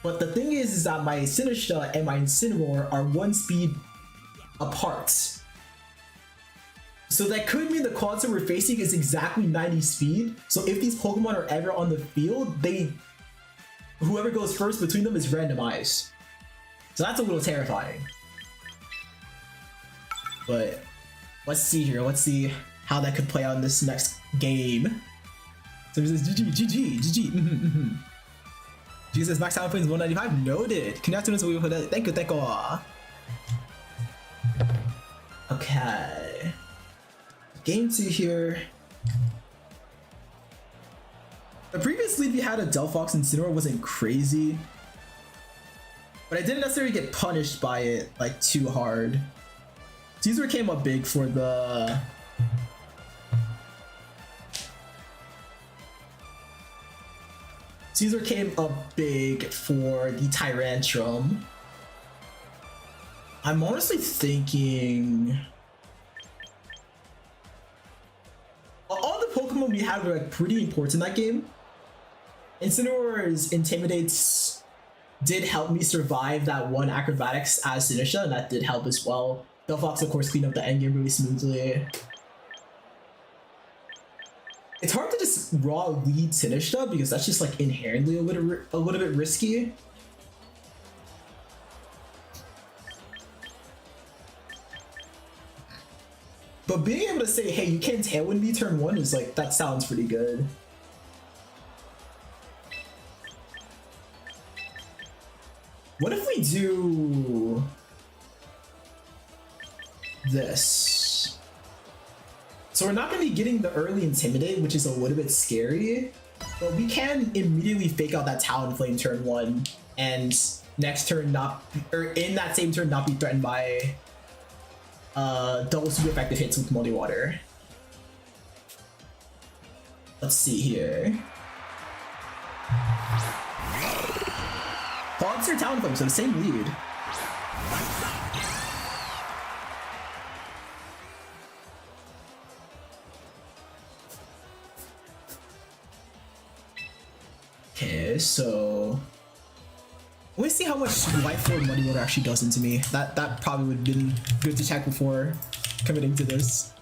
But the thing is that my Sinistcha and my Incineroar are 1 speed apart. So that could mean the Quadsir we're facing is exactly 90 speed. So if these Pokemon are ever on the field, whoever goes first between them is randomized. So that's a little terrifying. But let's see here. Let's see how that could play out in this next game. So he says GG. Jesus, max Talonflame is 195. Noted. Congratulations. Thank you. Okay. Game 2 here. The previous lead we had a Delphox and Incineroar wasn't crazy, but I didn't necessarily get punished by it like too hard. Caesar came up big for the Tyrantrum. I'm honestly thinking all the Pokemon we had were like pretty important in that game. Incineroar's Intimidates did help me survive that one Acrobatics as Sinistcha, and that did help as well. Delphox of course cleaned up the endgame really smoothly. It's hard to just raw lead Sinistcha because that's just like inherently a little bit risky. But being able to say, hey, you can't Tailwind me turn 1 is like, that sounds pretty good. What if we do this? So we're not going to be getting the early Intimidate, which is a little bit scary, but we can immediately fake out that Talonflame turn 1 and next turn not, or in that same turn not be threatened by double super effective hits with Muddy Water. Let's see here. Monster Talonflame, so the same lead. Okay, so let me see how much Life Orb Muddy Water actually does into me. That probably would have been good to check before committing to this.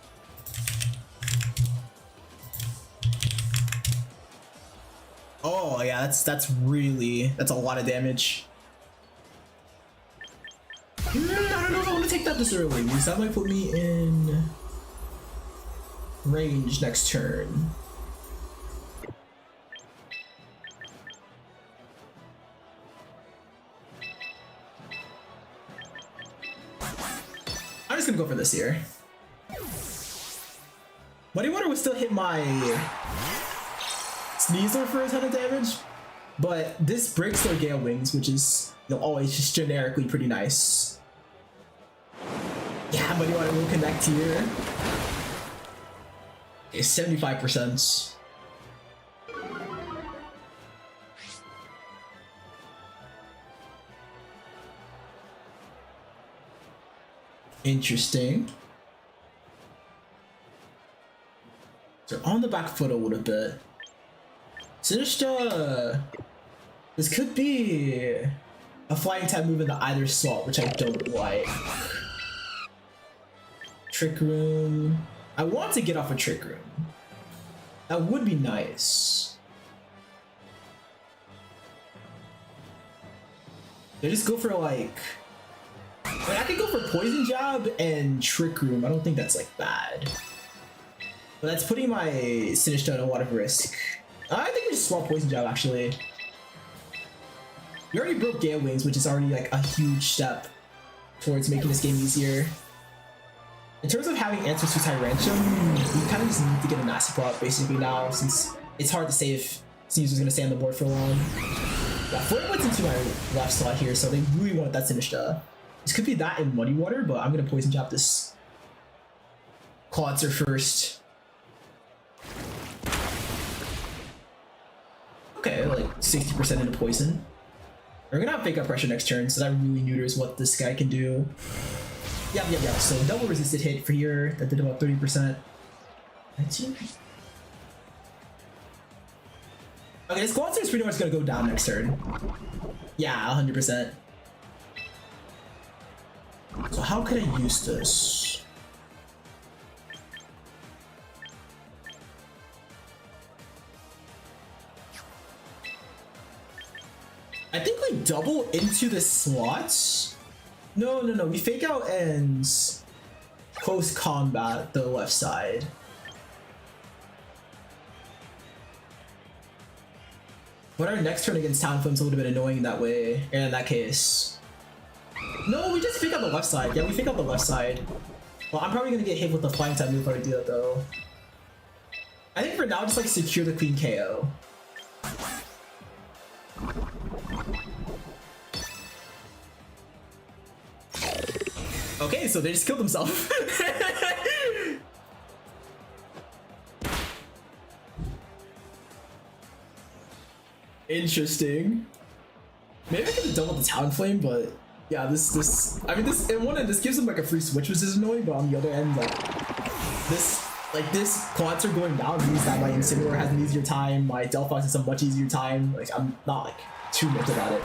Oh yeah, that's a lot of damage. I don't know if I want to take that this early, because that might put me in range next turn. I'm just gonna go for this here. Muddy Water would still hit my Sneasel for a ton of damage, but this breaks their Gale Wings, which is, you know, always just generically pretty nice. Yeah, Muddy Water will connect here. Okay, 75%. Interesting. So on the back foot a little bit. Sinistcha, this could be a flying type move in the either slot, which I don't like. Trick Room. I want to get off a Trick Room. That would be nice. They just go for like, I could go for Poison Jab and Trick Room. I don't think that's like bad. But that's putting my Sinistcha at a lot of risk. I think we just swap Poison Jab actually. We already broke Gale Wings, which is already like a huge step towards making this game easier. In terms of having answers to Tyrantrum, we kind of just need to get a Nasty Claw basically now, since it's hard to say if Sneasel's gonna stay on the board for long. Yeah, Flurry went into my left slot here, so they really want that Sinistcha. This could be that in Muddy Water, but I'm gonna Poison Jab this Clawitzer first. Okay, like 60% into poison. We're gonna have Fake Out Pressure next turn, so that really neuters what this guy can do. Yep. So double resisted hit for here. That did about 30%. 19. Okay, this Clawitzer is pretty much gonna go down next turn. Yeah, 100%. So how can I use this? I think we double into the slots. No, we Fake Out and close combat the left side. But our next turn against Talonflame's a little bit annoying that way, in that case. No, we just Fake Out the left side. Yeah, we Fake Out the left side. Well, I'm probably gonna get hit with the flying type move if I do that though. I think for now, just like secure the clean KO. Okay, so they just killed themselves. Interesting. Maybe I could have doubled the Talonflame, but yeah, this in one end this gives them like a free switch, which is annoying, but on the other end, like this Clawitzer going down means that my Incineroar has an easier time, my Delphox has a much easier time. Like I'm not like too much about it.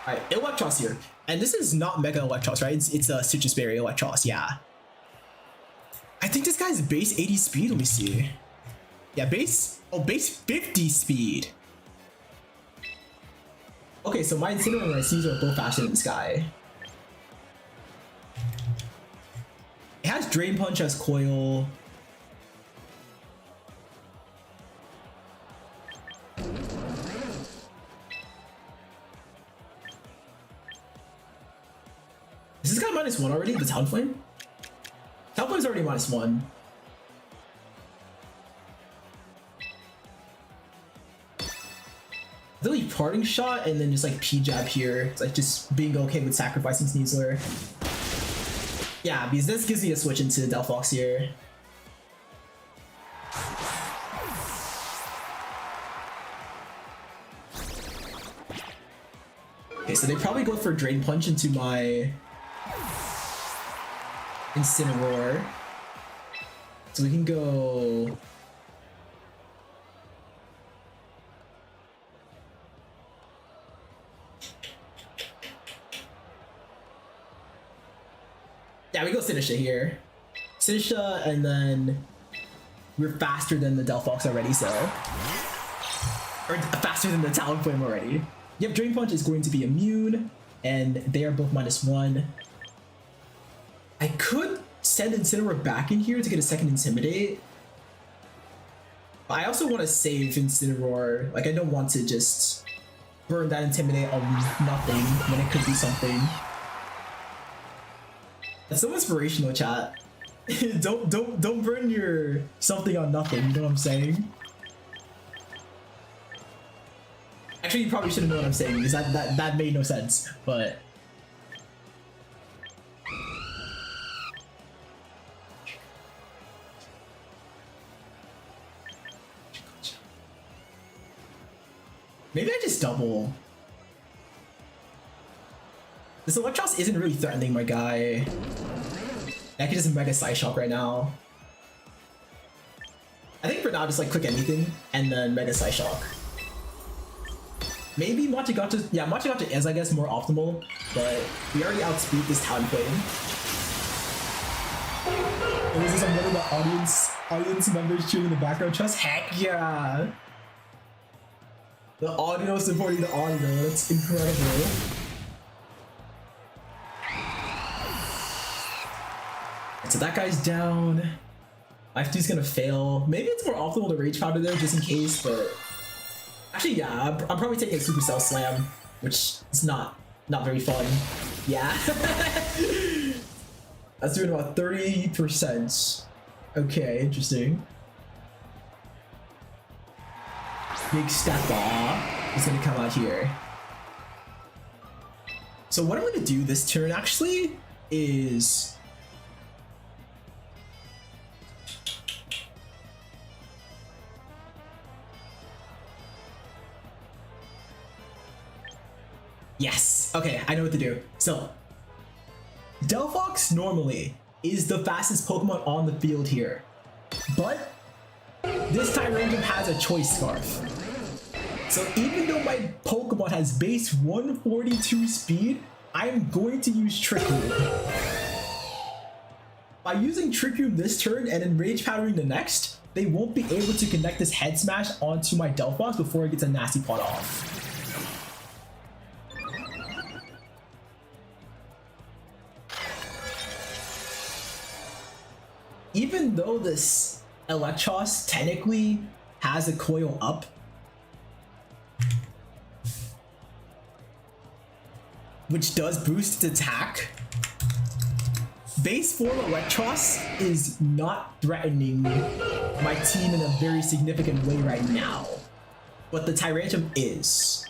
Alright, Electros here. And this is not Mega Electros, right? It's a Citrus Berry Electros, yeah. I think this guy's base 80 speed. Let me see. Yeah, base 50 speed. Okay, so my Incineroar and my Caesar are both faster than this guy. It has Drain Punch as Coil. Is this guy -1 already? The Talonflame? Talonflame's already -1. Really parting shot and then just like P-jab here. It's like just being okay with sacrificing Sneasler. Yeah, because this gives me a switch into Delphox here. Okay, so they probably go for Drain Punch into my Incineroar. So we can go... Yeah, we go Sinisha here. Sinisha, and then we're faster than the Delphox already, so... Or faster than the Talonflame already. Yep, Drain Punch is going to be immune, and they are both -1. I could send Incineroar back in here to get a second Intimidate. But I also want to save Incineroar. Like, I don't want to just burn that Intimidate on nothing when it could be something. That's so inspirational, chat. don't burn your something on nothing, you know what I'm saying? Actually, you probably shouldn't know what I'm saying because that made no sense, but... Maybe I just double. This Electros isn't really threatening my guy. I can just Mega Psyshock right now. I think for now, just like click anything and then Mega Psyshock. Maybe Machigata, yeah, Machigata is, I guess, more optimal, but we already outspeed this Talonflame. And this is some of the audience members cheering in the background. Just heck yeah! The audio supporting the audio, that's incredible. So that guy's down. Life 2's gonna fail. Maybe it's more optimal to Rage Powder there just in case, but... Actually, yeah, I'm probably taking a Supercell Slam, which is not very fun. Yeah. That's doing about 30%. Okay, interesting. Big Steppa is gonna come out here. So what I'm gonna do this turn actually is... Yes! Okay, I know what to do. So, Delphox normally is the fastest Pokemon on the field here. But, this Tyranium has a Choice Scarf. So even though my Pokemon has base 142 speed, I'm going to use Trick Room. By using Trick Room this turn and then Rage Powdering the next, they won't be able to connect this Head Smash onto my Delphox before it gets a Nasty Plot off. Even though this Electros technically has a coil up, which does boost its attack, base form Electros is not threatening my team in a very significant way right now, but the Tyranium is.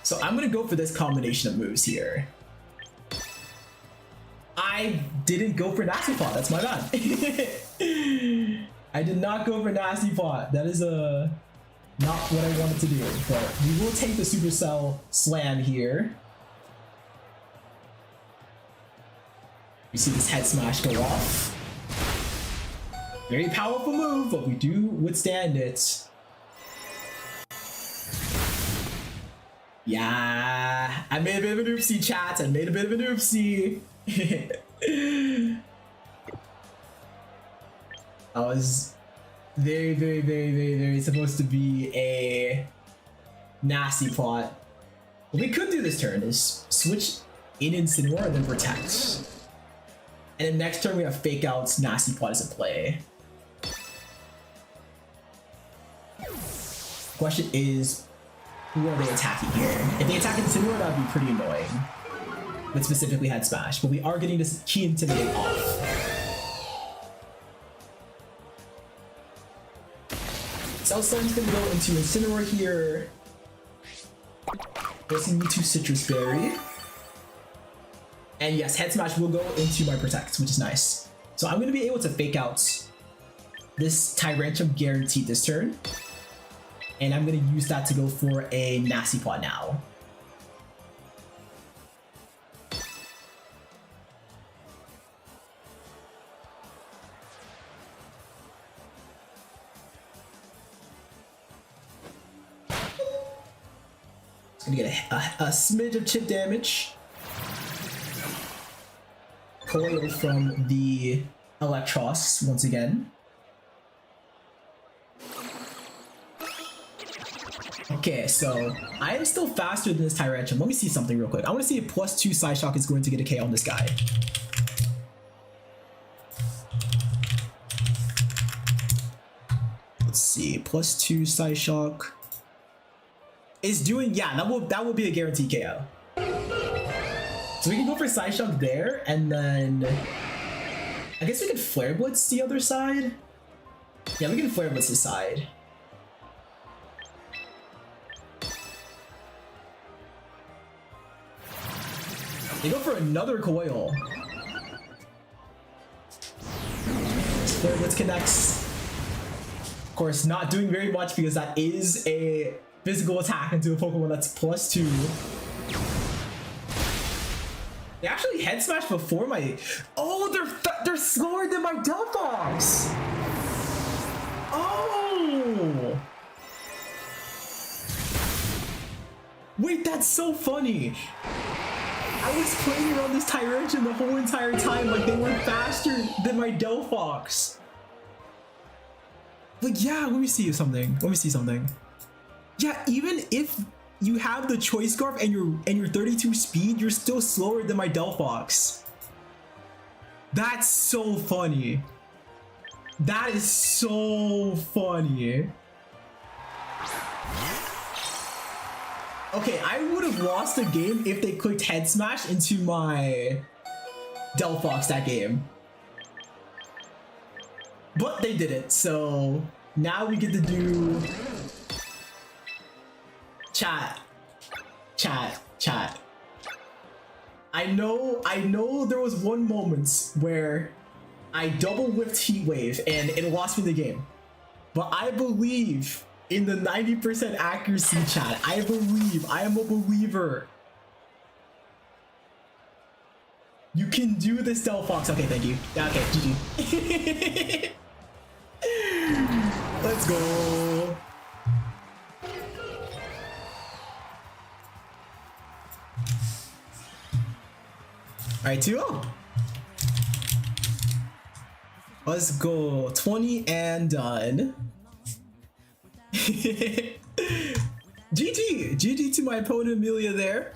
So I'm gonna go for this combination of moves here. I didn't go for Nasty Plot, that's my bad. I did not go for Nasty Plot. That is not what I wanted to do, but we will take the Supercell Slam here. You see this Head Smash go off. Very powerful move, but we do withstand it. Yeah, I made a bit of an oopsie, chat. I made a bit of an oopsie. That was very supposed to be a nasty plot. What we could do this turn is switch in Incineroar and then protect. And then next turn we have Fake Out's nasty plot as a play. Question is, who are they attacking here? If they attack Incineroar, that would be pretty annoying. But specifically Head Smash, but we are getting this Key Intimidate off. Southside's gonna go into Incineroar here. Forcing me to Citrus Berry. And yes, Head Smash will go into my Protect, which is nice. So I'm gonna be able to Fake Out this Tyrantrum guaranteed this turn. And I'm gonna use that to go for a Nasty Plot now. It's gonna get a smidge of chip damage. Coil from the Electros once again. Okay, so I am still faster than this Tyrantrum. Let me see something real quick. I want to see if +2 Side Shock is going to get a K on this guy. Let's see, +2 Side Shock is doing, yeah, that will be a guaranteed KO. So we can go for Side Shock there, and then I guess we could Flare Blitz the other side. Yeah, we can Flare Blitz this side. They go for another Coil. Flare Blitz connects. Of course, not doing very much because that is a physical attack into a Pokemon that's +2. They actually Head Smash before my... Oh, they're slower than my Delphox! Oh! Wait, that's so funny! I was playing around this Tyrantrum the whole entire time like they were faster than my Delphox. Like, yeah, let me see something. Yeah, even if you have the Choice Scarf and you're 32 speed, you're still slower than my Delphox. That's so funny. That is so funny. Okay, I would have lost the game if they clicked Head Smash into my Delphox that game. But they didn't, so now we get to do... Chat. I know there was one moment where I double whipped Heat Wave and it lost me the game. But I believe in the 90% accuracy, chat. I am a believer. You can do this, Delphox. Okay, thank you. Yeah, okay, GG. Let's go. Alright, 2-0. Let's go. 20 and done. GG to my opponent Amelia there.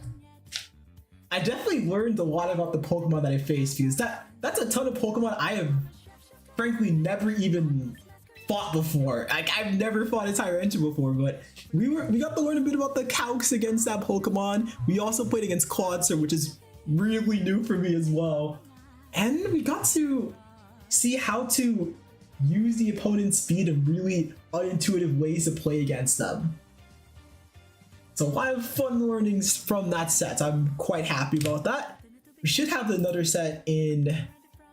I definitely learned a lot about the Pokemon that I faced because that's a ton of Pokemon I have frankly never even fought before. Like, I've never fought a Tyrantrum before, but we got to learn a bit about the calcs against that Pokemon. We also played against Clawitzer, which is really new for me as well. And we got to see how to use the opponent's speed in really unintuitive ways to play against them. So a lot of fun learnings from that set. I'm quite happy about that. We should have another set in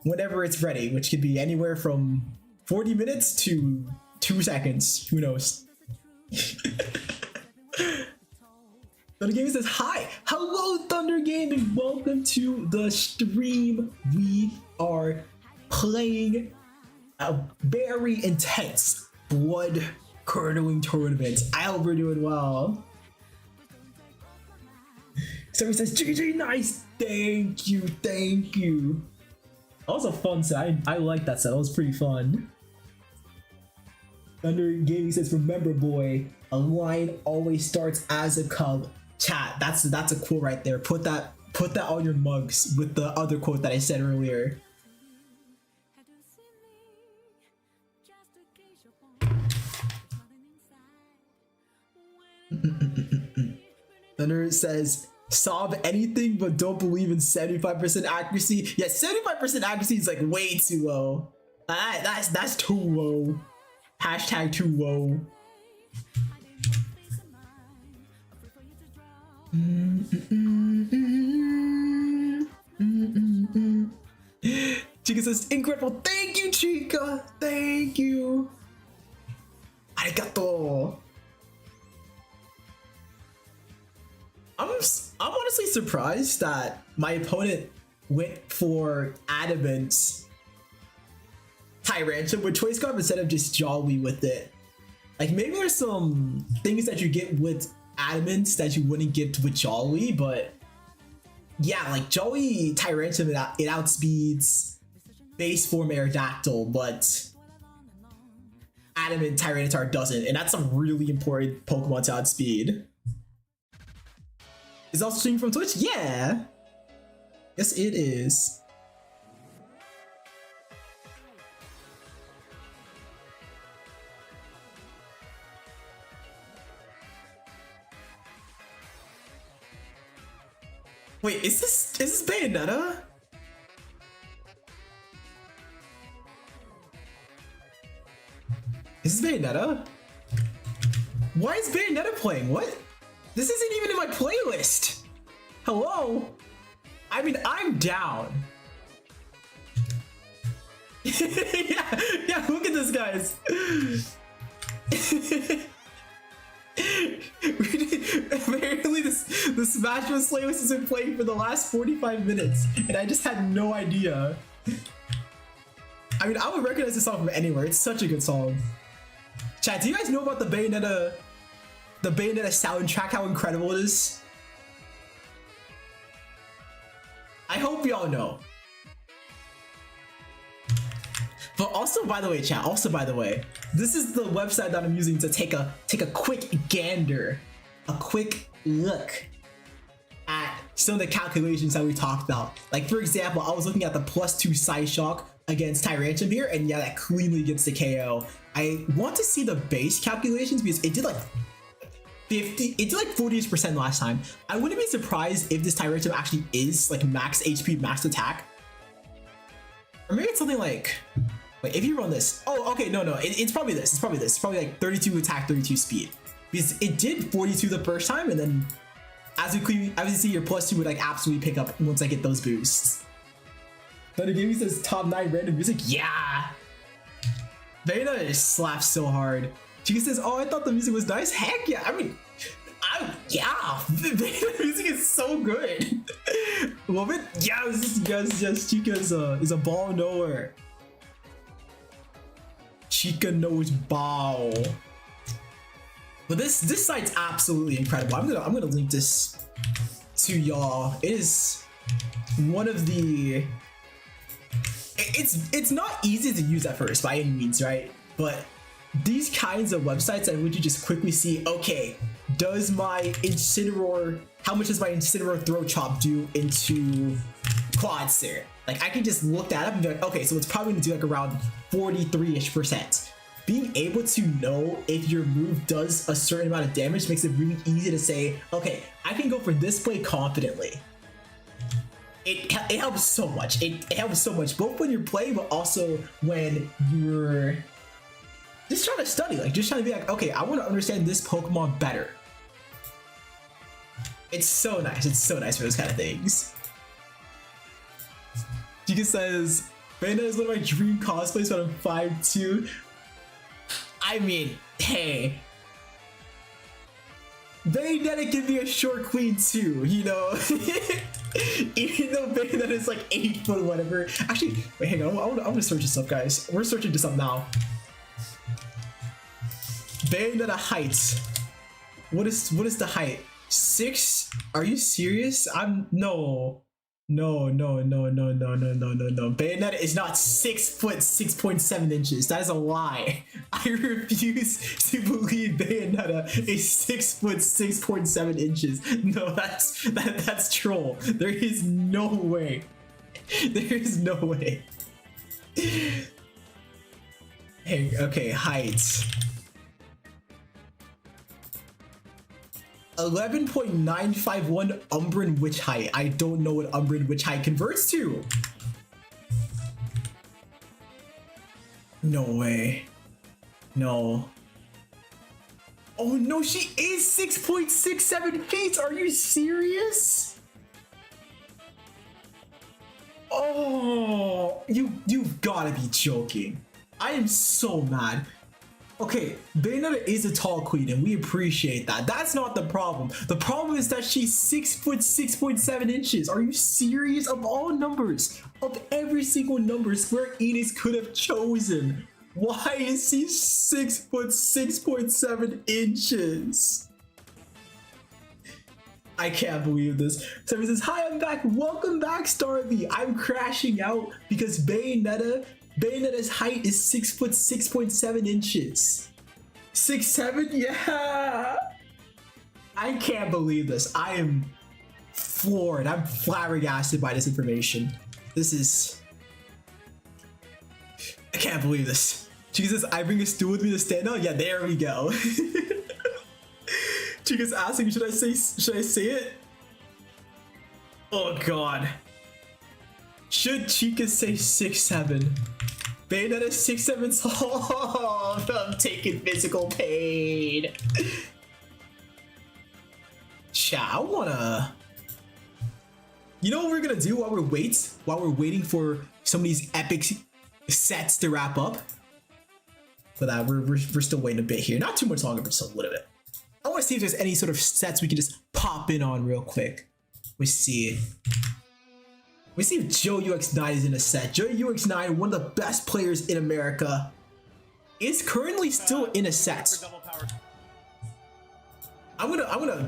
whenever it's ready, which could be anywhere from 40 minutes to 2 seconds. Who knows? Thunder Gaming says, hi! Hello, Thunder Gaming! Welcome to the stream. We are playing a very intense blood-curdling tournament. I hope we're doing well. So he says, GG, nice! Thank you. That was a fun set. I like that set. That was pretty fun. Thunder Gaming says, remember boy, a lion always starts as a cub. Chat, that's a quote right there. Put that on your mugs with the other quote that I said earlier. Thunder says, solve anything but don't believe in 75% accuracy. Yeah, 75% accuracy is like way too low. That's too low. Hashtag too low. Chica says, incredible. Thank you, Chica. Thank you. Arigato. I'm honestly surprised that my opponent went for Adamant Tyrantrum with Choice Scarf instead of just Jolly with it. Like, maybe there's some things that you get with Adamant that you wouldn't get with Jolly, but yeah, like Jolly Tyrantrum, it outspeeds base form Aerodactyl, but Adamant Tyranitar doesn't, and that's a really important Pokemon to outspeed. Is also streaming from Twitch? Yeah. Yes, it is. Wait, is this Bayonetta? Is this Bayonetta? Why is Bayonetta playing? What? This isn't even in my playlist. Hello? I mean, I'm down. yeah, look at this, guys. Apparently the Smash Bros. Playlist has been playing for the last 45 minutes, and I just had no idea. I mean, I would recognize this song from anywhere. It's such a good song. Chat, do you guys know about the Bayonetta soundtrack, how incredible it is? I hope y'all know. But also, by the way, chat, this is the website that I'm using to take a quick gander, a quick look at some of the calculations that we talked about. Like, for example, I was looking at the +2 Psyshock against Tyrantrum here, and yeah, that cleanly gets the KO. I want to see the base calculations because it did like 40% last time. I wouldn't be surprised if this Tyrantrum actually is like max HP, max attack. Or maybe it's something like, wait, if you run this, oh, okay, no, it's probably this. It's probably like 32 attack, 32 speed. Because it did 42 the first time, and then as you see, your +2 would like absolutely pick up once I get those boosts. Thunder Gaming says top 9 random music. Yeah! Bayonetta slaps so hard. Chica says, oh, I thought the music was nice. Heck yeah! I mean, yeah! The music is so good. Love it? Yes, Chica is a ball knower. Chica knows ball. But this site's absolutely incredible. I'm gonna link this to y'all. It is one of the. It's not easy to use at first by any means, right? But these kinds of websites in which you just quickly see, okay, does my Incineroar, how much does my Incineroar Throat Chop do into Quadsir? Like, I can just look that up and be like, okay, so it's probably gonna do like around 43-ish%. Being able to know if your move does a certain amount of damage makes it really easy to say, okay, I can go for this play confidently. It helps so much. It helps so much, both when you're playing, but also when you're just trying to study, like just trying to be like, okay, I want to understand this Pokemon better. It's so nice. It's so nice for those kind of things. Chica says, Bayonetta is one of my dream cosplays when I'm 5'2". I mean, hey. Bayonetta can be a short queen too, you know? Even though Bayonetta is like 8 foot whatever. Actually, wait, hang on, I want to search this up, guys. We're searching this up now. Bayonetta height. What is the height? 6? Are you serious? No. No, no, no, no, no, no, no, no, no. Bayonetta is not 6 foot 6.7 inches. That is a lie. I refuse to believe Bayonetta is 6 foot 6.7 inches. No, that's troll. There is no way. There is no way. Hey, okay, height. 11.951 Umbran Witch Height. I don't know what Umbran Witch Height converts to. No way. No. Oh no, she is 6.67 feet. Are you serious? Oh, you've gotta be joking. I am so mad. Okay, Bayonetta is a tall queen and we appreciate that. That's not the problem. The problem is that she's 6 foot 6.7 inches. Are you serious? Of all numbers, of every single number Square Enix could have chosen, why is she 6 foot 6.7 inches? I can't believe this. Somebody says, hi, I'm back. Welcome back, Starby. I'm crashing out because Bayonetta's height is 6 foot 6.7 inches. 6'7"? Yeah. I can't believe this. I am floored. I'm flabbergasted by this information. This is... I can't believe this. Jesus, I bring a stool with me to stand on? Yeah, there we go. Chica's asking, should I say it? Oh god. Should Chica say 6'7"? Bayonetta 6'7" tall. I'm taking physical pain. Chat, I wanna... You know what we're gonna do while we're waiting for some of these epic sets to wrap up? For that, we're still waiting a bit here. Not too much longer, but just a little bit. I want to see if there's any sort of sets we can just pop in on real quick. We see if Joe UX9 is in a set. Joe UX9, one of the best players in America, is currently still in a set. I'm gonna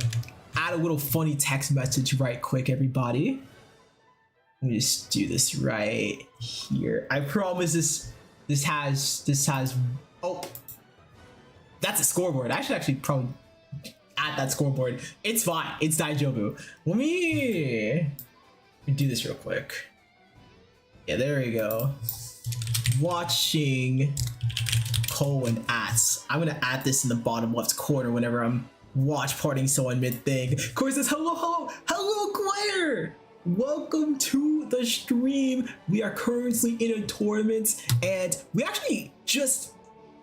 add a little funny text message right quick, everybody. Let me just do this right here. I promise this has oh, that's a scoreboard. I should actually probably add that scoreboard. It's fine. It's Daijobu. Let me do this real quick. Yeah, there we go. Watching colon ats. I'm gonna add this in the bottom left corner whenever I'm watch partying someone mid-thing. Corey says, hello, Claire! Welcome to the stream. We are currently in a tournament and we actually just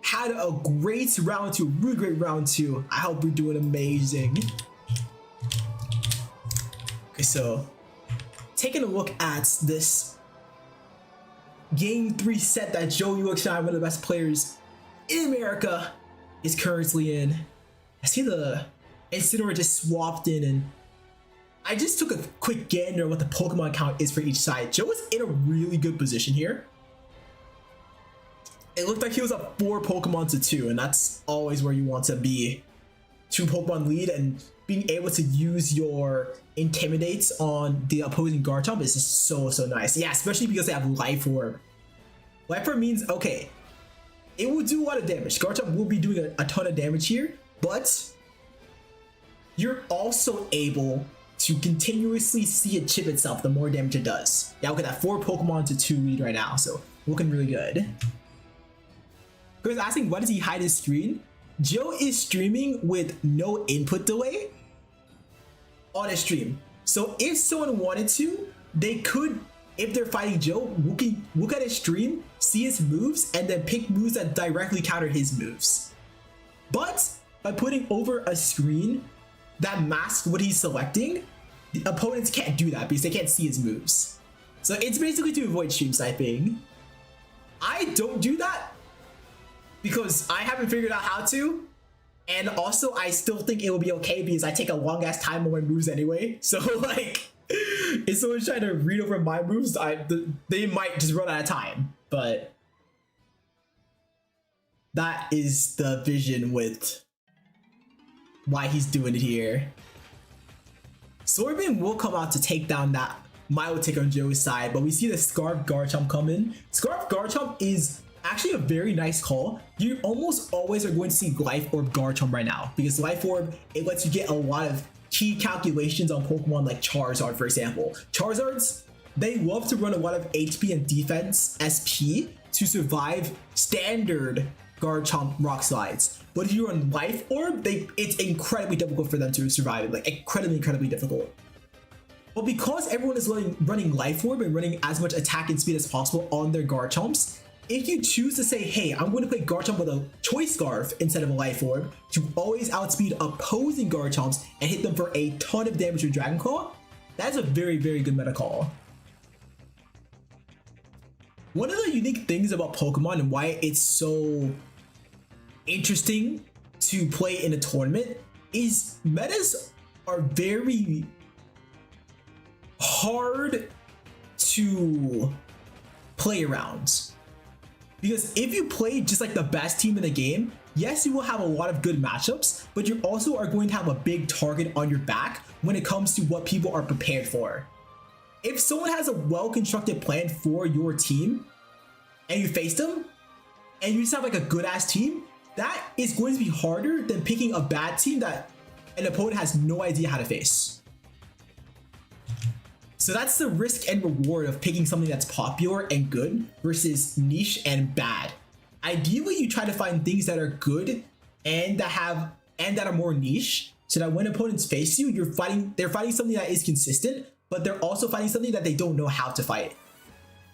had a great round two, really great round two. I hope we're doing amazing. Okay, so taking a look at this game 3 set that Joe UX9, one of the best players in America, is currently in. I see the Incineroar just swapped in, and I just took a quick gander at what the Pokemon count is for each side. Joe is in a really good position here. It looked like he was up 4 Pokemon to 2, and that's always where you want to be. 2 Pokemon lead, and being able to use your Intimidates on the opposing Garchomp is just so nice. Yeah, especially because they have Life Orb. Life Orb means, okay, it will do a lot of damage. Garchomp will be doing a ton of damage here, but you're also able to continuously see it chip itself the more damage it does. Yeah, look at that, 4 Pokemon to 2 lead right now, so looking really good. Because asking, why does he hide his screen? Joe is streaming with no input delay on his stream. So if someone wanted to, they could, if they're fighting Joe, look at his stream, see his moves, and then pick moves that directly counter his moves. But by putting over a screen that masks what he's selecting, the opponents can't do that because they can't see his moves. So it's basically to avoid stream sniping. I don't do that because I haven't figured out how to, and also I still think it will be okay because I take a long ass time on my moves anyway. So like, if someone's trying to read over my moves, they might just run out of time. But that is the vision with why he's doing it here. Sorbin will come out to take down that mild take on Joe's side, but we see the Scarf Garchomp come in. Scarf Garchomp is actually a very nice call. You almost always are going to see Life Orb Garchomp right now, because Life Orb, it lets you get a lot of key calculations on Pokemon like Charizard, for example. Charizards, they love to run a lot of HP and defense SP to survive standard Garchomp rock slides. But if you run Life Orb, it's incredibly difficult for them to survive, like incredibly difficult. But because everyone is running Life Orb and running as much attack and speed as possible on their Garchomps, if you choose to say, hey, I'm going to play Garchomp with a Choice Scarf instead of a Life Orb to always outspeed opposing Garchomps and hit them for a ton of damage with Dragon Claw, that's a very good meta call. One of the unique things about Pokemon and why it's so interesting to play in a tournament is metas are very hard to play around. Because if you play just like the best team in the game, yes, you will have a lot of good matchups, but you also are going to have a big target on your back when it comes to what people are prepared for. If someone has a well-constructed plan for your team and you face them and you just have like a good ass team, that is going to be harder than picking a bad team that an opponent has no idea how to face. So that's the risk and reward of picking something that's popular and good versus niche and bad. Ideally, you try to find things that are good and that are more niche, so that when opponents face you, they're fighting something that is consistent, but they're also fighting something that they don't know how to fight.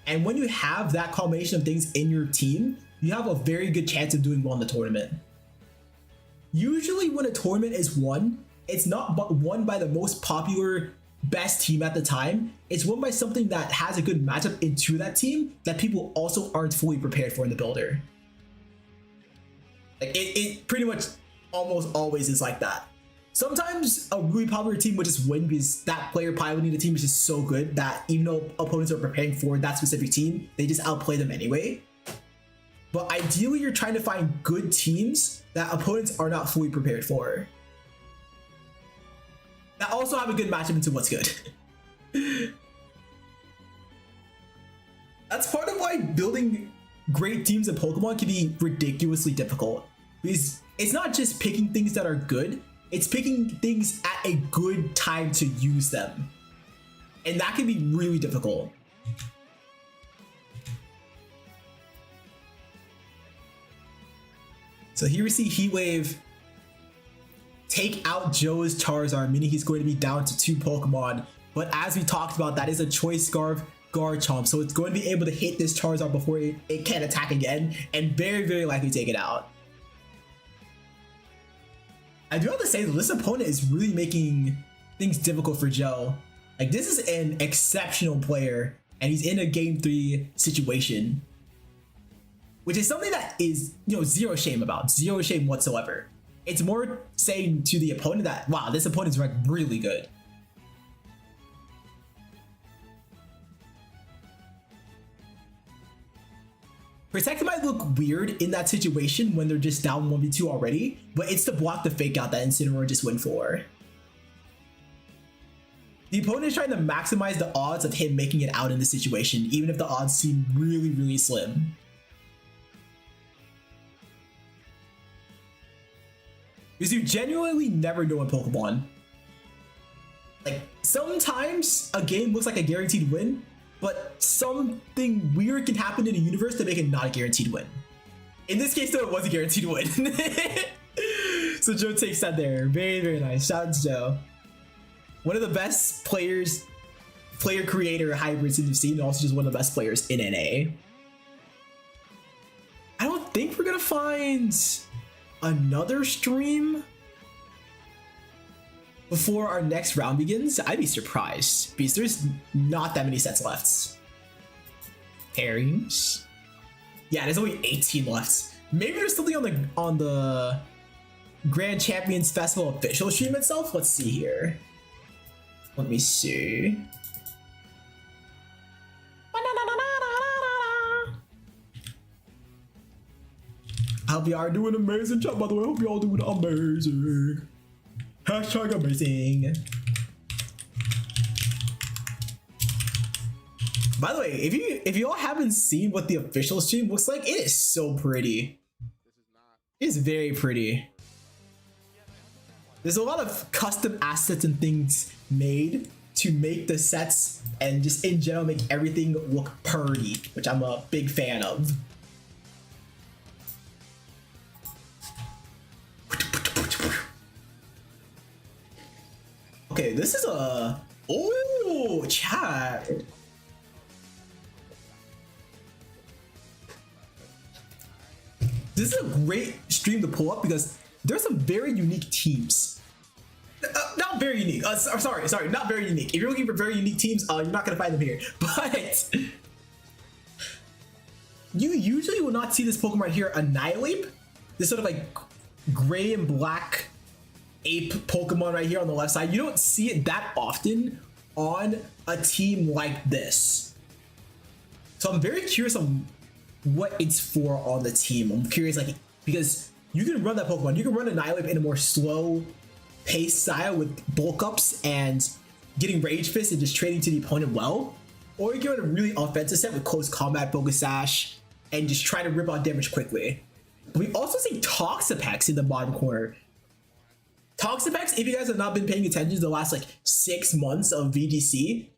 And when you have that combination of things in your team, you have a very good chance of doing well in the tournament. Usually when a tournament is won, it's not won by the most popular best team at the time. It's won by something that has a good matchup into that team that people also aren't fully prepared for in the builder. Like it pretty much almost always is like that. Sometimes a really popular team would just win because that player piloting the team is just so good that even though opponents are preparing for that specific team, they just outplay them anyway. But ideally, you're trying to find good teams that opponents are not fully prepared for, that also have a good matchup into what's good. That's part of why building great teams in Pokemon can be ridiculously difficult, because it's not just picking things that are good, it's picking things at a good time to use them. And that can be really difficult. So here we see Heat Wave take out Joe's Charizard, meaning he's going to be down to 2 Pokemon. But as we talked about, that is a Choice Scarf Garchomp, so it's going to be able to hit this Charizard before it can attack again, and very likely take it out. I do have to say that this opponent is really making things difficult for Joe. Like, this is an exceptional player, and he's in a Game 3 situation, which is something that is, zero shame about. Zero shame whatsoever. It's more saying to the opponent that, wow, this opponent's like really good. Protect might look weird in that situation when they're just down 1v2 already, but it's to block the fake out that Incineroar just went for. The opponent is trying to maximize the odds of him making it out in this situation, even if the odds seem really slim. Because you genuinely never know in Pokemon. Like, sometimes a game looks like a guaranteed win, but something weird can happen in the universe to make it not a guaranteed win. In this case, though, it was a guaranteed win. So Joe takes that there. Very nice. Shout out to Joe. One of the best player-creator hybrids in the scene, and also just one of the best players in NA. I don't think we're gonna find another stream before our next round begins. I'd be surprised because there's not that many sets left. Pairings. Yeah, there's only 18 left. Maybe there's something on the Grand Champions Festival official stream itself. Let's see here. Let me see. I hope you are doing amazing, chat, by the way. I hope you all doing amazing. Hashtag amazing. By the way, if you all haven't seen what the official stream looks like, it is so pretty. It's very pretty. There's a lot of custom assets and things made to make the sets and just in general make everything look pretty, which I'm a big fan of. Okay, this is a... Oh, chat. This is a great stream to pull up because there's some very unique teams. Not very unique. Sorry, not very unique. If you're looking for very unique teams, you're not gonna find them here. But you usually will not see this Pokemon right here, Annihilate. This sort of like gray and black ape Pokemon right here on the left side. You don't see it that often on a team like this. So I'm very curious on what it's for on the team. I'm curious, like, because you can run that Pokemon. You can run Annihilate in a more slow pace style with bulk ups and getting Rage Fist and just trading to the opponent well. Or you can run a really offensive set with Close Combat, Focus Sash, and just try to rip out damage quickly. But we also see Toxapex in the bottom corner. Toxapex, if you guys have not been paying attention to the last like 6 months of VGC,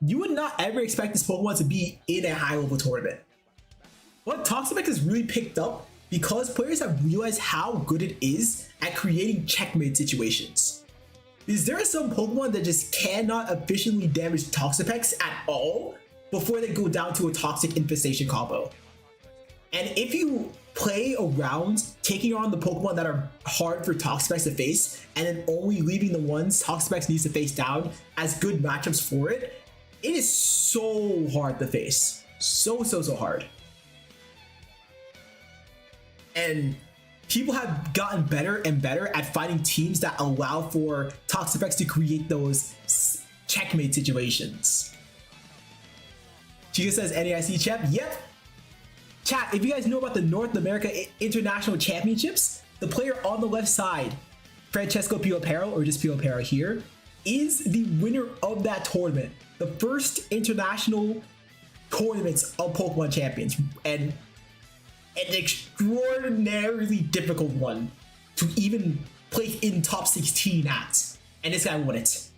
you would not ever expect this Pokemon to be in a high level tournament. But Toxapex has really picked up because players have realized how good it is at creating checkmate situations. Because there are some Pokemon that just cannot efficiently damage Toxapex at all before they go down to a Toxic Infestation combo. And if you play around taking on the Pokemon that are hard for Toxapex to face and then only leaving the ones Toxapex needs to face down as good matchups for it, it is so hard to face. So hard. And people have gotten better and better at finding teams that allow for Toxapex to create those checkmate situations. Chica says NAIC champ. Yep. Chat, if you guys know about the North America International Championships, the player on the left side, Francesco Piopero, or just Piopero here, is the winner of that tournament. The first international tournaments of Pokemon Champions, and an extraordinarily difficult one to even play in top 16 at, and this guy won it.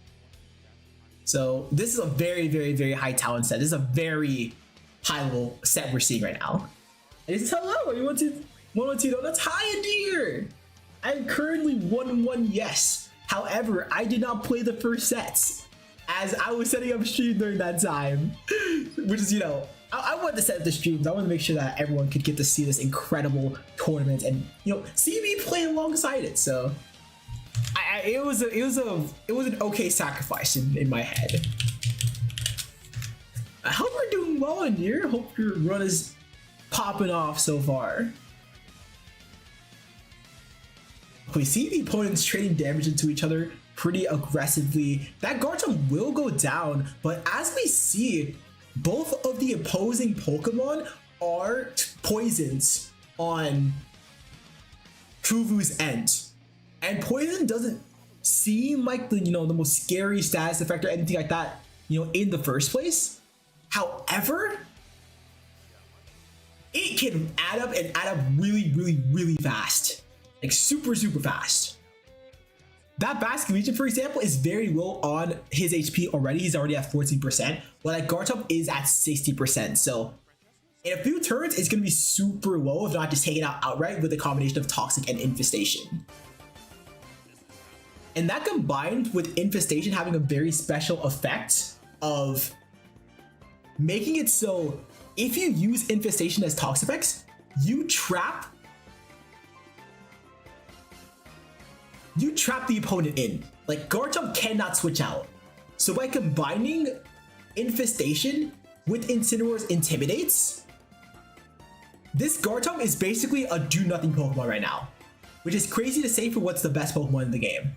So this is a very high talent set. This is a very high level set we're seeing right now. And it says, hello, you want to Donuts? Hi, Adir! I'm currently 1-1, yes. However, I did not play the first sets as I was setting up stream during that time, which is, you know, I wanted to set up the streams. I wanted to make sure that everyone could get to see this incredible tournament and, you know, see me play alongside it. So it was an okay sacrifice in my head. I hope we're doing well in here. Hope your run is popping off so far. We see the opponents trading damage into each other pretty aggressively. That Garchomp will go down, but as we see, both of the opposing Pokemon are poisons on Kuvu's end. And poison doesn't seem like the, you know, the most scary status effect or anything like that, you know, in the first place. However, it can add up really fast. Like super fast. That Basket Legion, for example, is very low on his HP already. He's already at 14%, while that Garchomp is at 60%. So in a few turns, it's going to be super low, if not just taken out outright with a combination of Toxic and Infestation. And that combined with Infestation having a very special effect of making it so if you use Infestation as Toxapex, you trap the opponent in. Like, Garchomp cannot switch out. So by combining Infestation with Incineroar's Intimidates, this Garchomp is basically a do-nothing Pokemon right now, which is crazy to say for what's the best Pokemon in the game.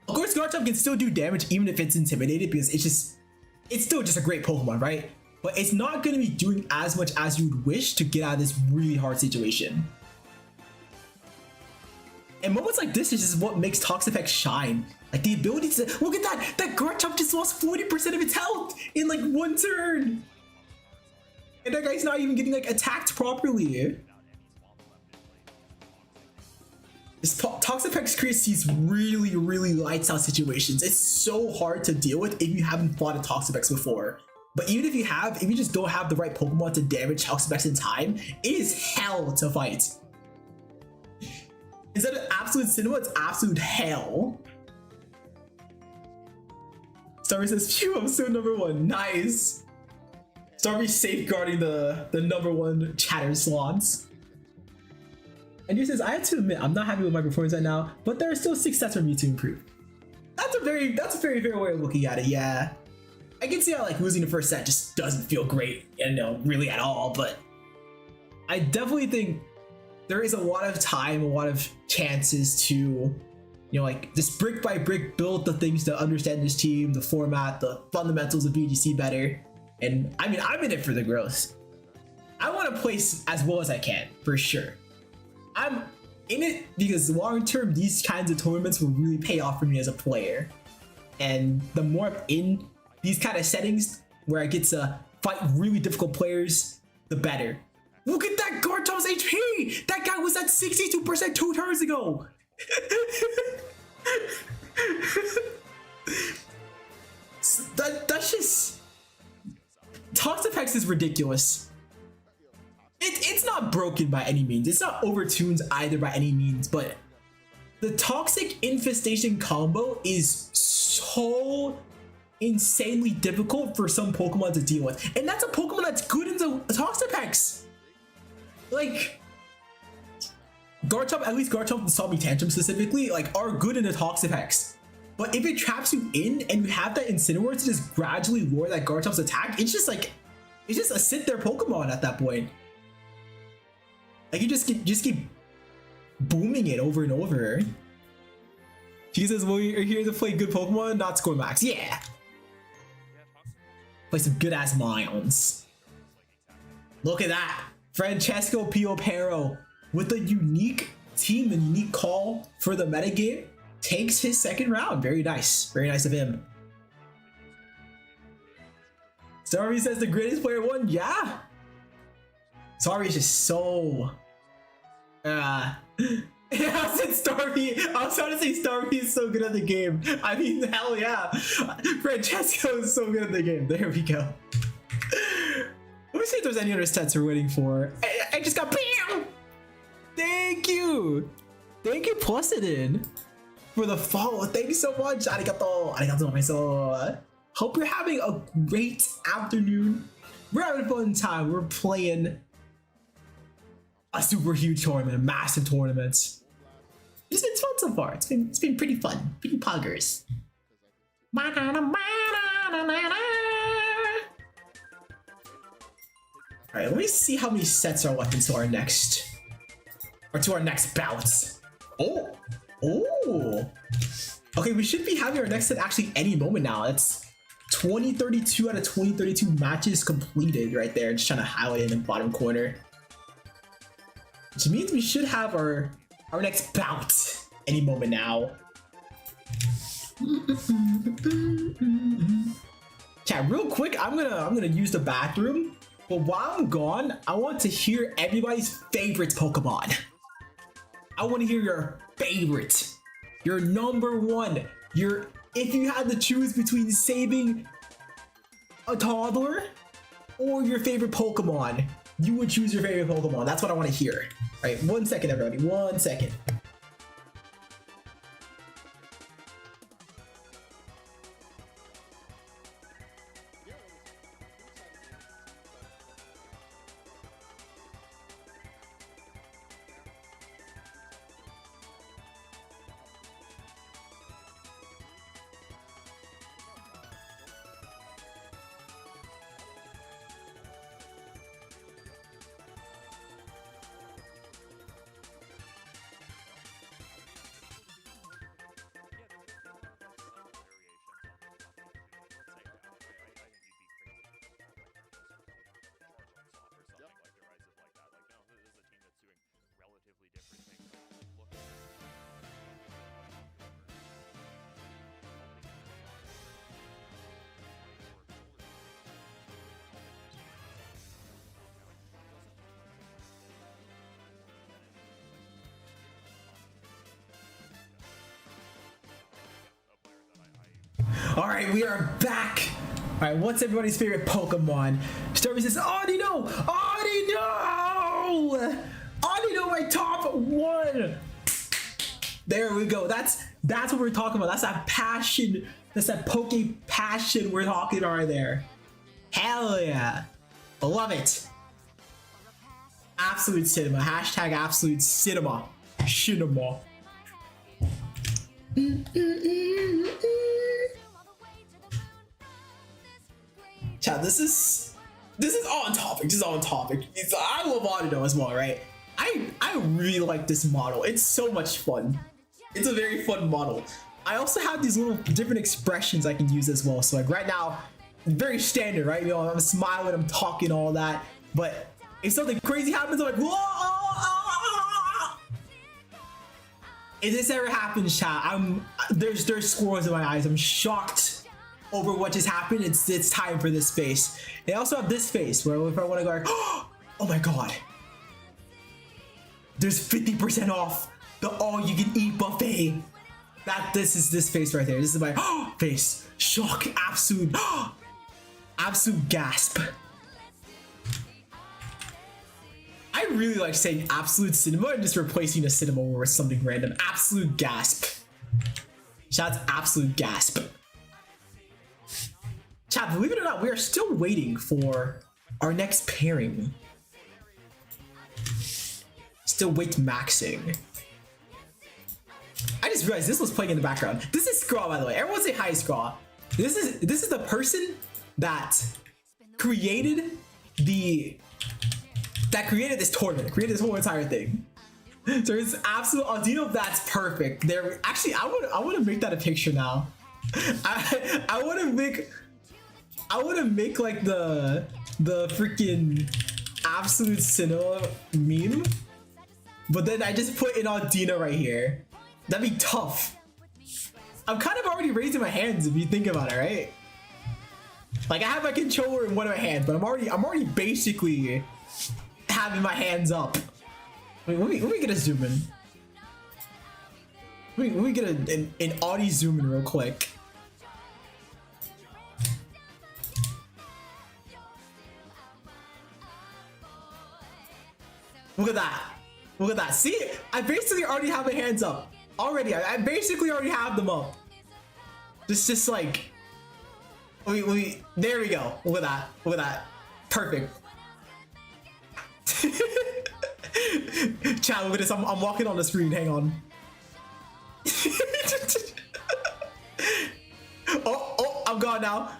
Of course, Garchomp can still do damage even if it's intimidated, because it's still just a great Pokemon, right? But it's not going to be doing as much as you would wish to get out of this really hard situation. And moments like this is just what makes Toxapex shine Like the ability to look at that! That Garchomp just lost 40% of its health in like one turn! And that guy's not even getting like attacked properly. This Toxapex creates these really, really lights out situations. It's so hard to deal with if you haven't fought a Toxapex before. But even if you have, if you just don't have the right Pokemon to damage Toxapex in time, it is hell to fight. Instead of absolute cinema, it's absolute hell. Starry says, phew, I'm still #1. Nice. Starry safeguarding the #1 chatter slots. And he says, I have to admit, I'm not happy with my performance right now, but there are still 6 sets for me to improve. That's a very fair way of looking at it, yeah. I can see how like losing the first set just doesn't feel great, you know, really at all, but I definitely think there is a lot of time, a lot of chances to, you know, like just brick by brick build the things to understand this team, the format, the fundamentals of VGC better. And I mean, I'm in it for the growth. I want to place as well as I can, for sure. I'm in it because long term, these kinds of tournaments will really pay off for me as a player. And the more I'm in these kind of settings where I get to fight really difficult players, the better. Look at that Garchomp's HP! That guy was at 62% 2 turns ago! That's just... Toxapex is ridiculous. It's not broken by any means. It's not overtuned either by any means, but the Toxic Infestation combo is so insanely difficult for some Pokemon to deal with. And that's a Pokemon that's good into Toxapex. Like, Garchomp, at least Garchomp and Salmi Tantrum specifically, like, are good in the Toxapex. But if it traps you in and you have that Incineroar to just gradually lower that Garchomp's attack, it's just like, it's just a sit there Pokemon at that point. Like, you just keep booming it over and over. She says, well, you're here to play good Pokemon, not score max. Yeah! Play some good ass mounds. Look at that! Francesco Piopero, with a unique team and unique call for the metagame, takes his second round. Very nice. Very nice of him. Starry says the greatest player won. Yeah! Starry is just so... Yeah, I said Starry. I was trying to say Starry is so good at the game. I mean, hell yeah. Francesco is so good at the game. There we go. Let me see if there's any other sets we're waiting for. I just got BAM! Thank you! Thank you, Plusidin, for the follow. Thank you so much. Arigato. Arigato, myself. Hope you're having a great afternoon. We're having a fun time. We're playing a super huge tournament, a massive tournament. It's been fun so far. It's been pretty fun. Pretty poggers. Alright, let me see how many sets are left into our next bouts. Oh! Oh! Okay, we should be having our next set actually any moment now. It's 2032 out of 2032 matches completed right there. Just trying to highlight it in the bottom corner. Which means we should have our next bout any moment now. Chat, real quick, I'm gonna use the bathroom. But while I'm gone, I want to hear everybody's favorite Pokemon. I want to hear your favorite, your #1, if you had to choose between saving a toddler or your favorite Pokemon, you would choose your favorite Pokemon. That's what I want to hear. All right, 1 second, everybody, 1 second. All right, we are back. All right, what's everybody's favorite Pokemon? Stormy says, Audino! Audino! Audino, my top one! There we go. That's what we're talking about. That's that passion. That's that Poke passion we're talking about right there. Hell yeah. Love it. Absolute cinema. Hashtag absolute cinema. Cinema. Chat, this is on topic. This is on topic. I love Audino as well, right? I really like this model. It's so much fun. It's a very fun model. I also have these little different expressions I can use as well. So like right now, very standard, right? You know, I'm smiling, I'm talking, all that. But if something crazy happens, I'm like, whoa! If this ever happens, chat, there's squirrels in my eyes. I'm shocked over what just happened. It's time for this face. They also have this face where if I want to go like, oh my god. There's 50% off the all-you-can-eat buffet. This is this face right there. This is my face. Shock, absolute gasp. I really like saying absolute cinema and just replacing a cinema with something random. Absolute gasp. Shout's absolute gasp. Chat, believe it or not, we are still waiting for our next pairing. Still wait maxing. I just realized this was playing in the background. This is Scraw, by the way. Everyone say hi, Scraw. This is the person that created this tournament, created this whole entire thing. So it's absolute Audino. That's perfect. There, actually, I want to make that a picture now. I want to make like the freaking absolute cinema meme. But then I just put in Audino right here. That'd be tough. I'm kind of already raising my hands if you think about it, right? Like I have my controller in one of my hands, but I'm already basically having my hands up. Wait, let me get a zoom in. Let me get an Audi zoom in real quick. Look at that. Look at that. See, I basically already have my hands up. Already, I basically already have them up. Just like, there we go. Look at that. Look at that. Perfect. Chat, look at this. I'm walking on the screen. Hang on. Oh, I'm gone now.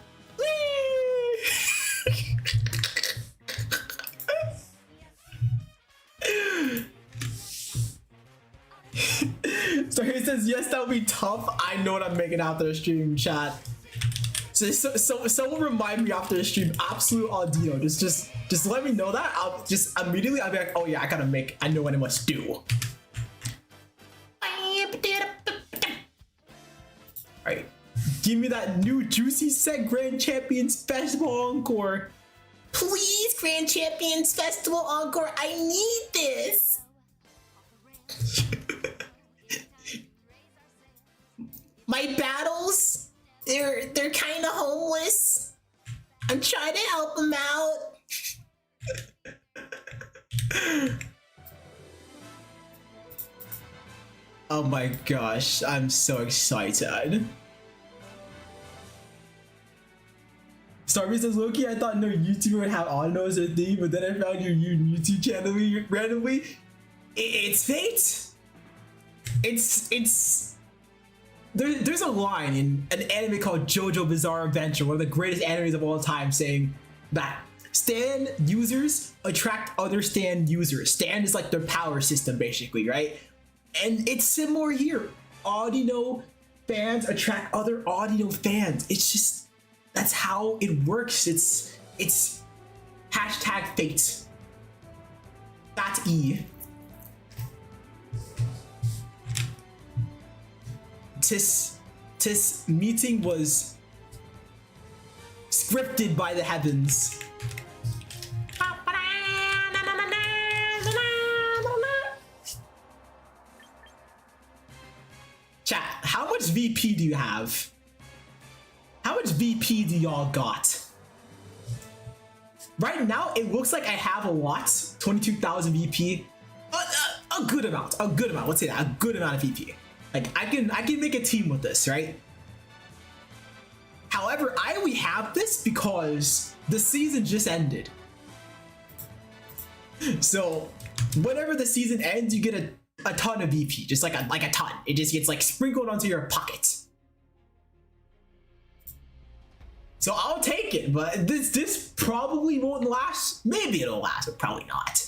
So he says, yes, that would be tough. I know what I'm making after the stream, chat. So someone remind me after the stream, absolute Audino. Just let me know that. I'll just immediately I'll be like, oh yeah, I know what I must do. Alright. Give me that new juicy set Grand Champions Festival Encore. Please, Grand Champions Festival Encore, I need this. My battles, they're kind of homeless. I'm trying to help them out. Oh my gosh, I'm so excited. Starby says, Loki, I thought no YouTuber would have Audino as their thing, but then I found your YouTube channel randomly. It's fate. There's a line in an anime called JoJo Bizarre Adventure, one of the greatest animes of all time, saying that Stan users attract other Stan users. Stan is like their power system, basically, right? And it's similar here. Audino fans attract other Audino fans. It's just, that's how it works. It's hashtag fate. That's E. This meeting was scripted by the heavens. Chat, how much VP do you have? How much VP do y'all got? Right now, it looks like I have a lot. 22,000 VP. A good amount. A good amount. Let's say that. A good amount of VP. Like I can make a team with this, right? However, I only have this because the season just ended. So whenever the season ends, you get a ton of VP, just like a ton. It just gets like sprinkled onto your pocket. So I'll take it, but this probably won't last. Maybe it'll last, but probably not.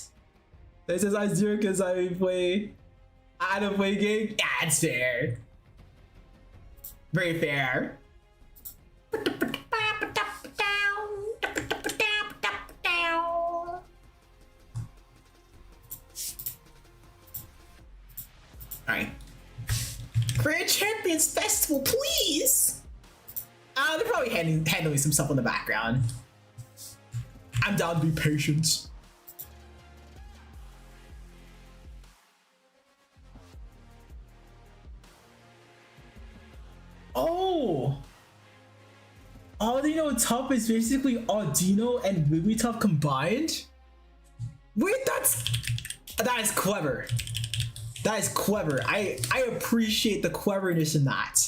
This is I zero because I don't play game. Yeah, it's fair. Very fair. Alright. Grand Champions Festival, please! They're probably handling some stuff in the background. I'm down to be patient. Oh! Audino Tough is basically Audino and Wigglytuff combined? Wait, that is clever. That is clever. I appreciate the cleverness in that.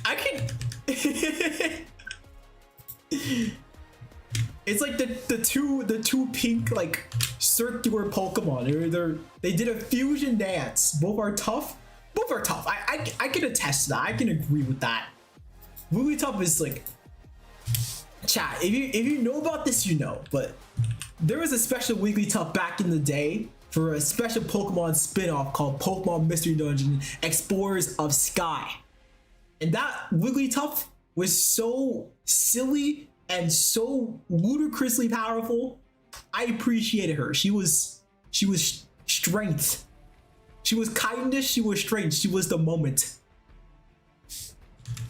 I can. It's like the two pink like circular Pokemon. They did a fusion dance. Both are tough. Both are tough. I can attest to that. I can agree with that. Wigglytuff is like, chat. If you know about this, you know. But there was a special Wigglytuff back in the day for a special Pokemon spin-off called Pokemon Mystery Dungeon Explorers of Sky. And that Wigglytuff was so silly and so ludicrously powerful. I appreciated her. She was strength. She was kindness, she was strength, she was the moment.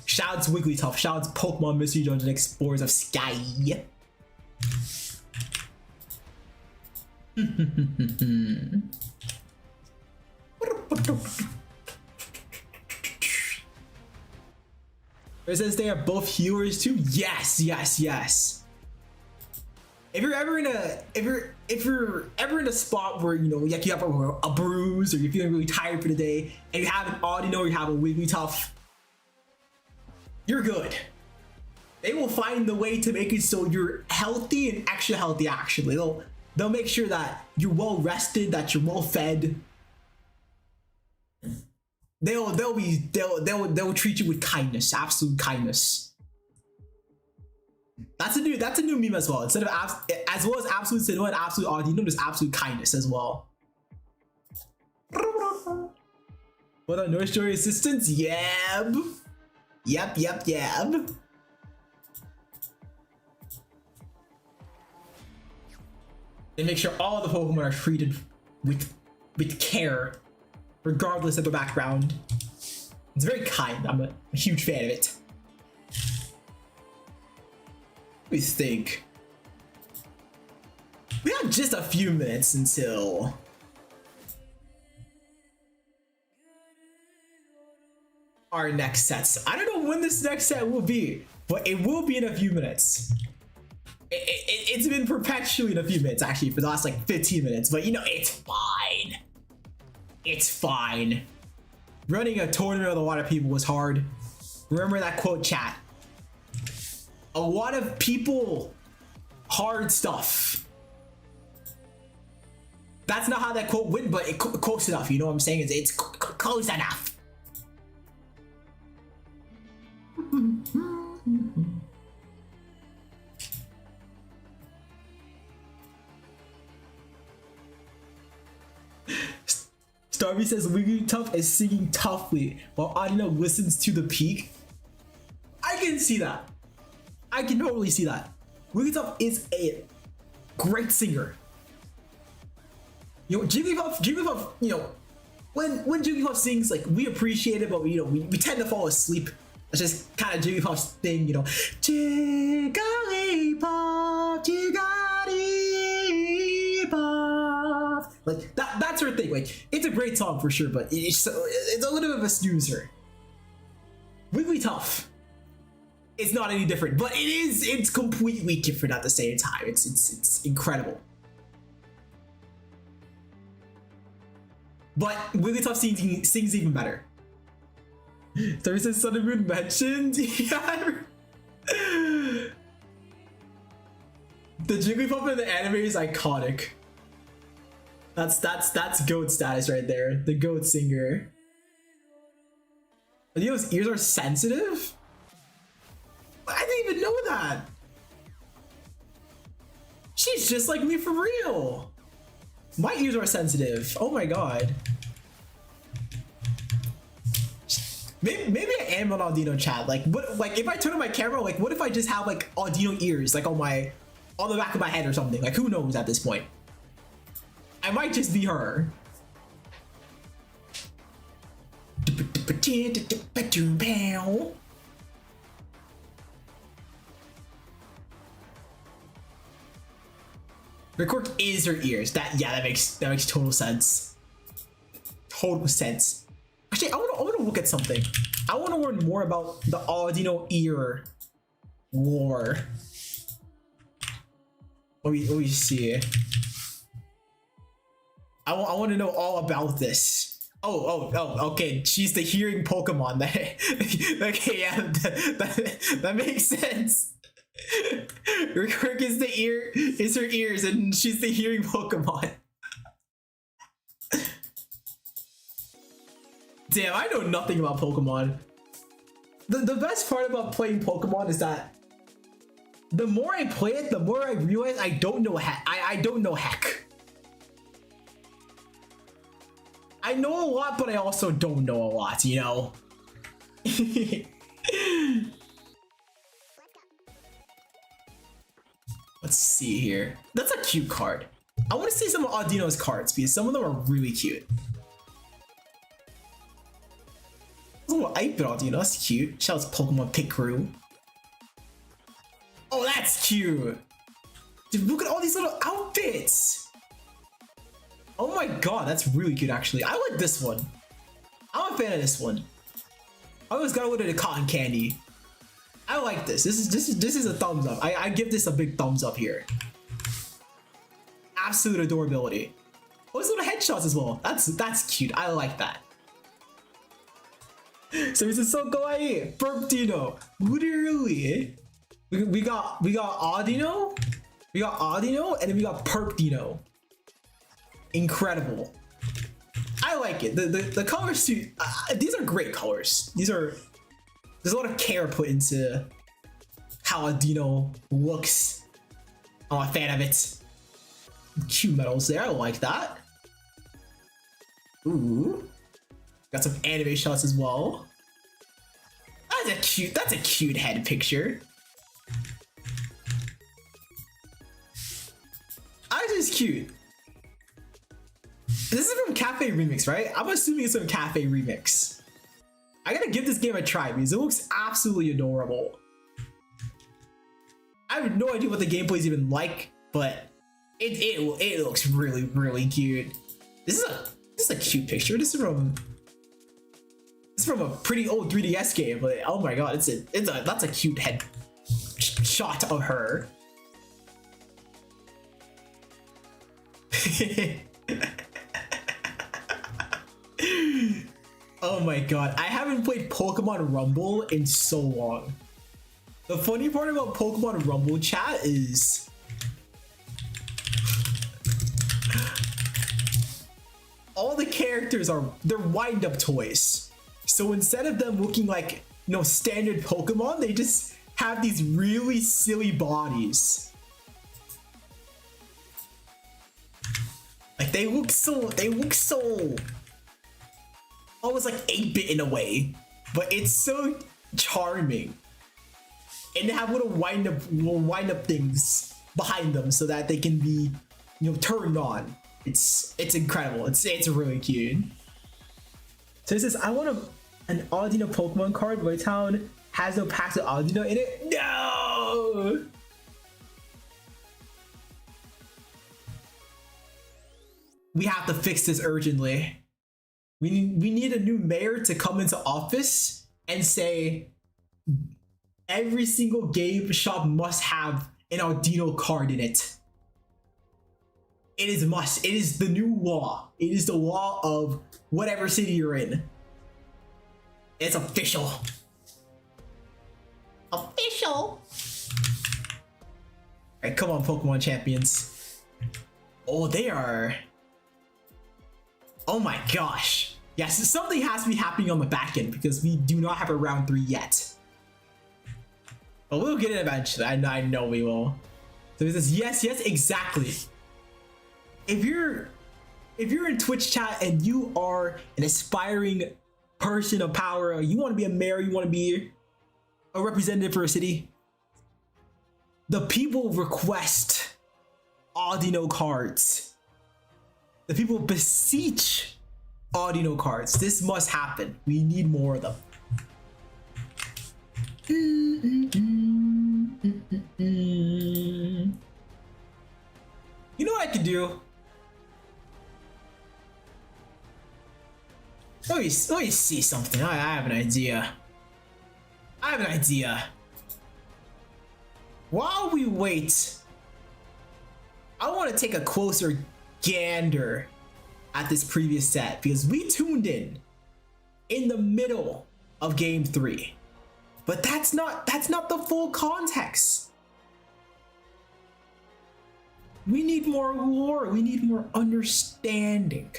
Shout out to Wigglytuff, shout out to Pokemon Mystery Dungeon Explorers of Sky. It says they are both healers too. Yes, yes, yes. If you're ever in a spot where like you have a bruise or you're feeling really tired for the day and you have an Audino or you have a Wigglytuff, you're good. They will find the way to make it so you're healthy and extra healthy. Actually, they'll make sure that you're well rested, that you're well fed. They'll treat you with kindness, absolute kindness. That's a new meme as well. Instead of as well as absolute Sinnoh and absolute Audino, there's absolute kindness as well. What a North Story assistance? Yep. Yep. They make sure all the Pokemon are treated with care, regardless of their background. It's very kind. I'm a huge fan of it. Let me think. We have just a few minutes until our next sets. I don't know when this next set will be, but it will be in a few minutes. It's been perpetually in a few minutes, actually, for the last like 15 minutes, but it's fine. It's fine. Running a tournament with a lot of people was hard. Remember that quote, chat. A lot of people, hard stuff. That's not how that quote went, but close enough. You know what I'm saying? It's close enough. Starby says Wigglytuff is singing toughly while Audino listens to the peak. I can see that. I can totally see that. Wigglytuff is a great singer. Jigglypuff, when Jigglypuff sings, like, we appreciate it, but we tend to fall asleep. That's just kind of Jigglypuff's thing, Jigglypuff, Jigglypuff. Like that's her thing. Like it's a great song for sure, but it's a little bit of a snoozer. Wigglytuff. It's not any different, but it's completely different at the same time. It's incredible. But Wigglytuff sings even better. Thursday Sun and Moon mentioned. Yeah. The Jigglypuff in the anime is iconic. That's GOAT status right there. The GOAT singer. Adino's ears are sensitive? I didn't even know that. She's just like me for real. My ears are sensitive. Oh my god. Maybe I am on Audino chat. Like what? Like if I turn on my camera, like what if I just have like Audino ears, like on the back of my head or something? Like who knows at this point? I might just be her. Her quirk is her ears. That makes total sense. Total sense. Actually, I want to look at something. I want to learn more about the Audino ear lore. Let me see. I want to know all about this. Oh, okay. She's the hearing Pokemon. Okay, yeah, that makes sense. Her quirk is her ears, and she's the hearing Pokemon. Damn, I know nothing about Pokemon. The best part about playing Pokemon is that the more I play it, the more I realize I don't know heck. I don't know heck. I know a lot, but I also don't know a lot, you know? Let's see here. That's a cute card. I want to see some of Audino's cards because some of them are really cute. A little Ipe Audino, that's cute. Shout out to Pokemon Pit Crew. Oh, that's cute. Dude, look at all these little outfits. Oh my god, that's really cute actually. I like this one. I'm a fan of this one. I always gotta look at the cotton candy. I like this. This is a thumbs up. I give this a big thumbs up here. Absolute adorability. Oh, these little headshots as well. That's cute. I like that. So this is so kawaii. Burp Dino. Literally. We got Audino. We got Audino, and then we got Perp Dino. Incredible. I like it. The colors too. These are great colors. There's a lot of care put into how a Dino looks. I'm a fan of it. Cute medals there. I like that. Ooh. Got some anime shots as well. That's a cute head picture. This is cute. This is from Cafe Remix, right? I'm assuming it's from Cafe Remix. I gotta give this game a try because it looks absolutely adorable. I have no idea what the gameplay is even like, but it looks really, really cute. This is a cute picture. This is from a pretty old 3DS game, but oh my god, that's a cute head shot of her. Oh my god, I haven't played Pokemon Rumble in so long. The funny part about Pokemon Rumble chat is all the characters they're wind-up toys. So instead of them looking like, you know, standard Pokemon, they just have these really silly bodies. Like they look so almost like 8-bit in a way, but it's so charming. And they have little wind up things behind them so that they can be, you know, turned on. It's incredible. It's really cute. So it says, I want an Audino Pokemon card. My town has no packs of Audino in it. No! we have to fix this urgently. We need a new mayor to come into office and say every single game shop must have an Audino card in it. It is must. It is the new law. It is the law of whatever city you're in. It's official. Official. Alright, come on, Pokemon champions. Oh, they are. Oh my gosh. Yes, something has to be happening on the back end because we do not have a round 3 yet. But we'll get it eventually. I know we will. So it says yes, yes, exactly. If you're in Twitch chat and you are an aspiring person of power, you want to be a mayor, you want to be a representative for a city, the people request Audino cards. The people beseech Audino cards. This must happen. We need more of them. You know what I could do? Let me see something. I have an idea. I have an idea. While we wait, I want to take a closer gander at this previous set because we tuned in the middle of game 3. But that's not the full context. We need more lore. We need more understanding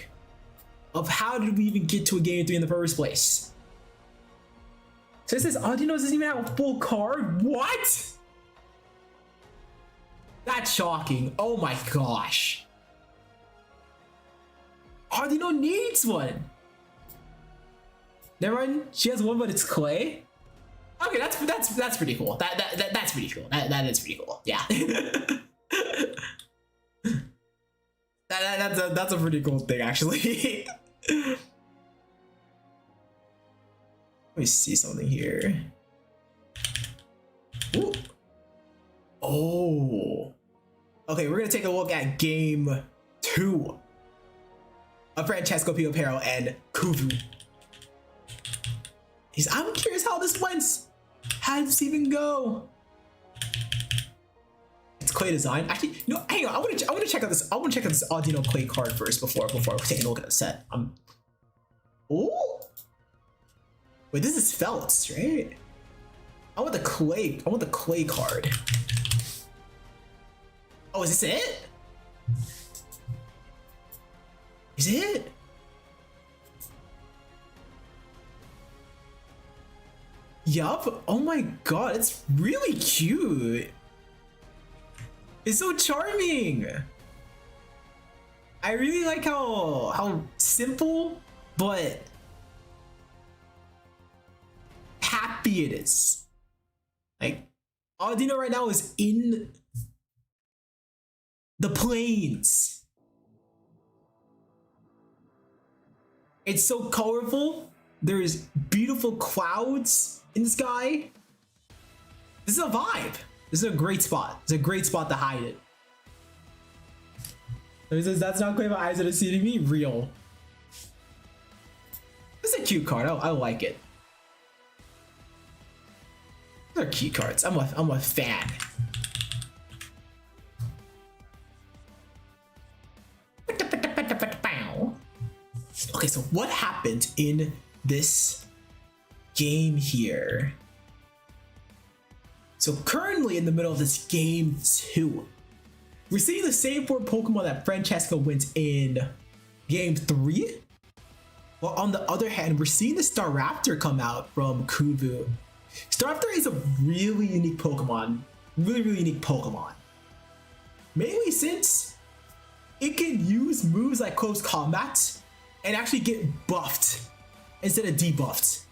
of how did we even get to a game 3 in the first place. So it says Audino doesn't even have a full card? What? That's shocking. Oh my gosh. Audino needs one. Never mind, she has one, but it's clay. Okay, that's pretty cool. That's pretty cool. That is pretty cool. Yeah. that's a pretty cool thing actually. Let me see something here. Ooh. Oh. Okay, we're gonna take a look at game 2 of Francesco Piopero and Kuvu. I'm curious how this went. How did this even go? It's clay design. Actually, no, hang on. I want to check out this. I want to check out this Audino clay card first before taking a look at the set. Oh. Wait, this is Feltz, right? I want the clay card. Oh, is this it? Is it? Yup. Oh my god, it's really cute. It's so charming. I really like how simple but happy it is. Like Audino right now is in the plains. It's so colorful. There's beautiful clouds in the sky. This is a vibe. This is a great spot. It's a great spot to hide it. It says that's not quite my eyes that are seeing me. Real. This is a cute card. I like it. These are cute cards. I'm a fan. Okay, so what happened in this game here? So currently in the middle of this game 2, we're seeing the same 4 Pokemon that Francesco went in game 3. Well, on the other hand, we're seeing the Staraptor come out from Kuvu. Staraptor is a really unique Pokemon. Really unique Pokemon. Mainly since it can use moves like Close Combat and actually get buffed instead of debuffed.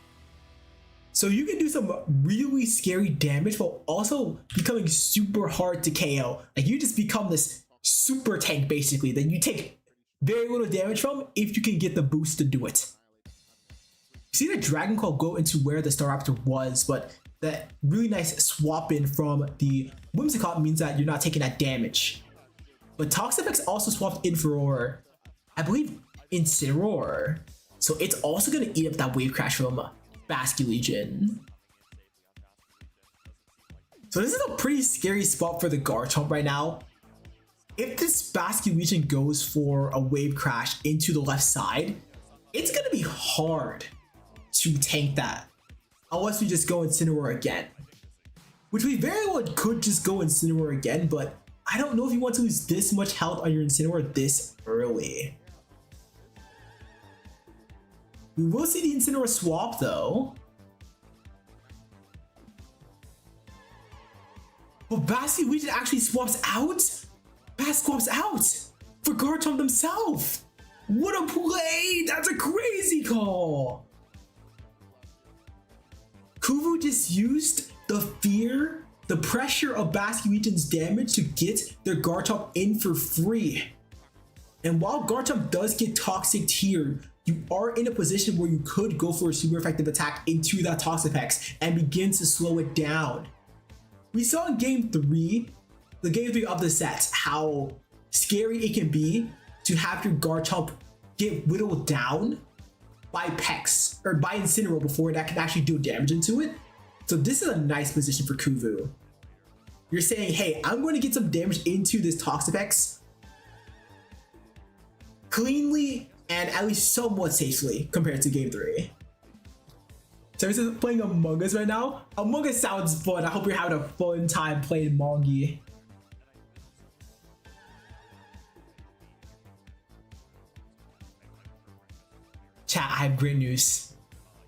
So you can do some really scary damage while also becoming super hard to KO. Like you just become this super tank basically that you take very little damage from if you can get the boost to do it. You see the Dragon Claw go into where the Staraptor was, but that really nice swap in from the Whimsicott means that you're not taking that damage. But Toxapex also swapped in for I believe, Incineroar. So it's also gonna eat up that Wave Crash from Basculegion. So this is a pretty scary spot for the Garchomp right now. If this Basculegion goes for a Wave Crash into the left side, it's gonna be hard to tank that. Unless we just go Incineroar again. Which we very well could just go Incineroar again, but I don't know if you want to lose this much health on your Incineroar this early. We will see the Incineroar swap though. But Basculegion actually swaps out? Bass swaps out for Garchomp themselves. What a play! That's a crazy call. Kuvu just used the fear, the pressure of Basculegion's damage to get their Garchomp in for free. And while Garchomp does get Toxic here, you are in a position where you could go for a super effective attack into that Toxapex and begin to slow it down. We saw in game 3, the game 3 of the set, how scary it can be to have your Garchomp get whittled down by Pex or by Incineroar before that can actually do damage into it. So this is a nice position for Kuvu. You're saying, hey, I'm going to get some damage into this Toxapex cleanly and at least somewhat safely compared to game 3. So this is playing Among Us right now. Among Us sounds fun. I hope you're having a fun time playing Mongi. Chat, I have great news.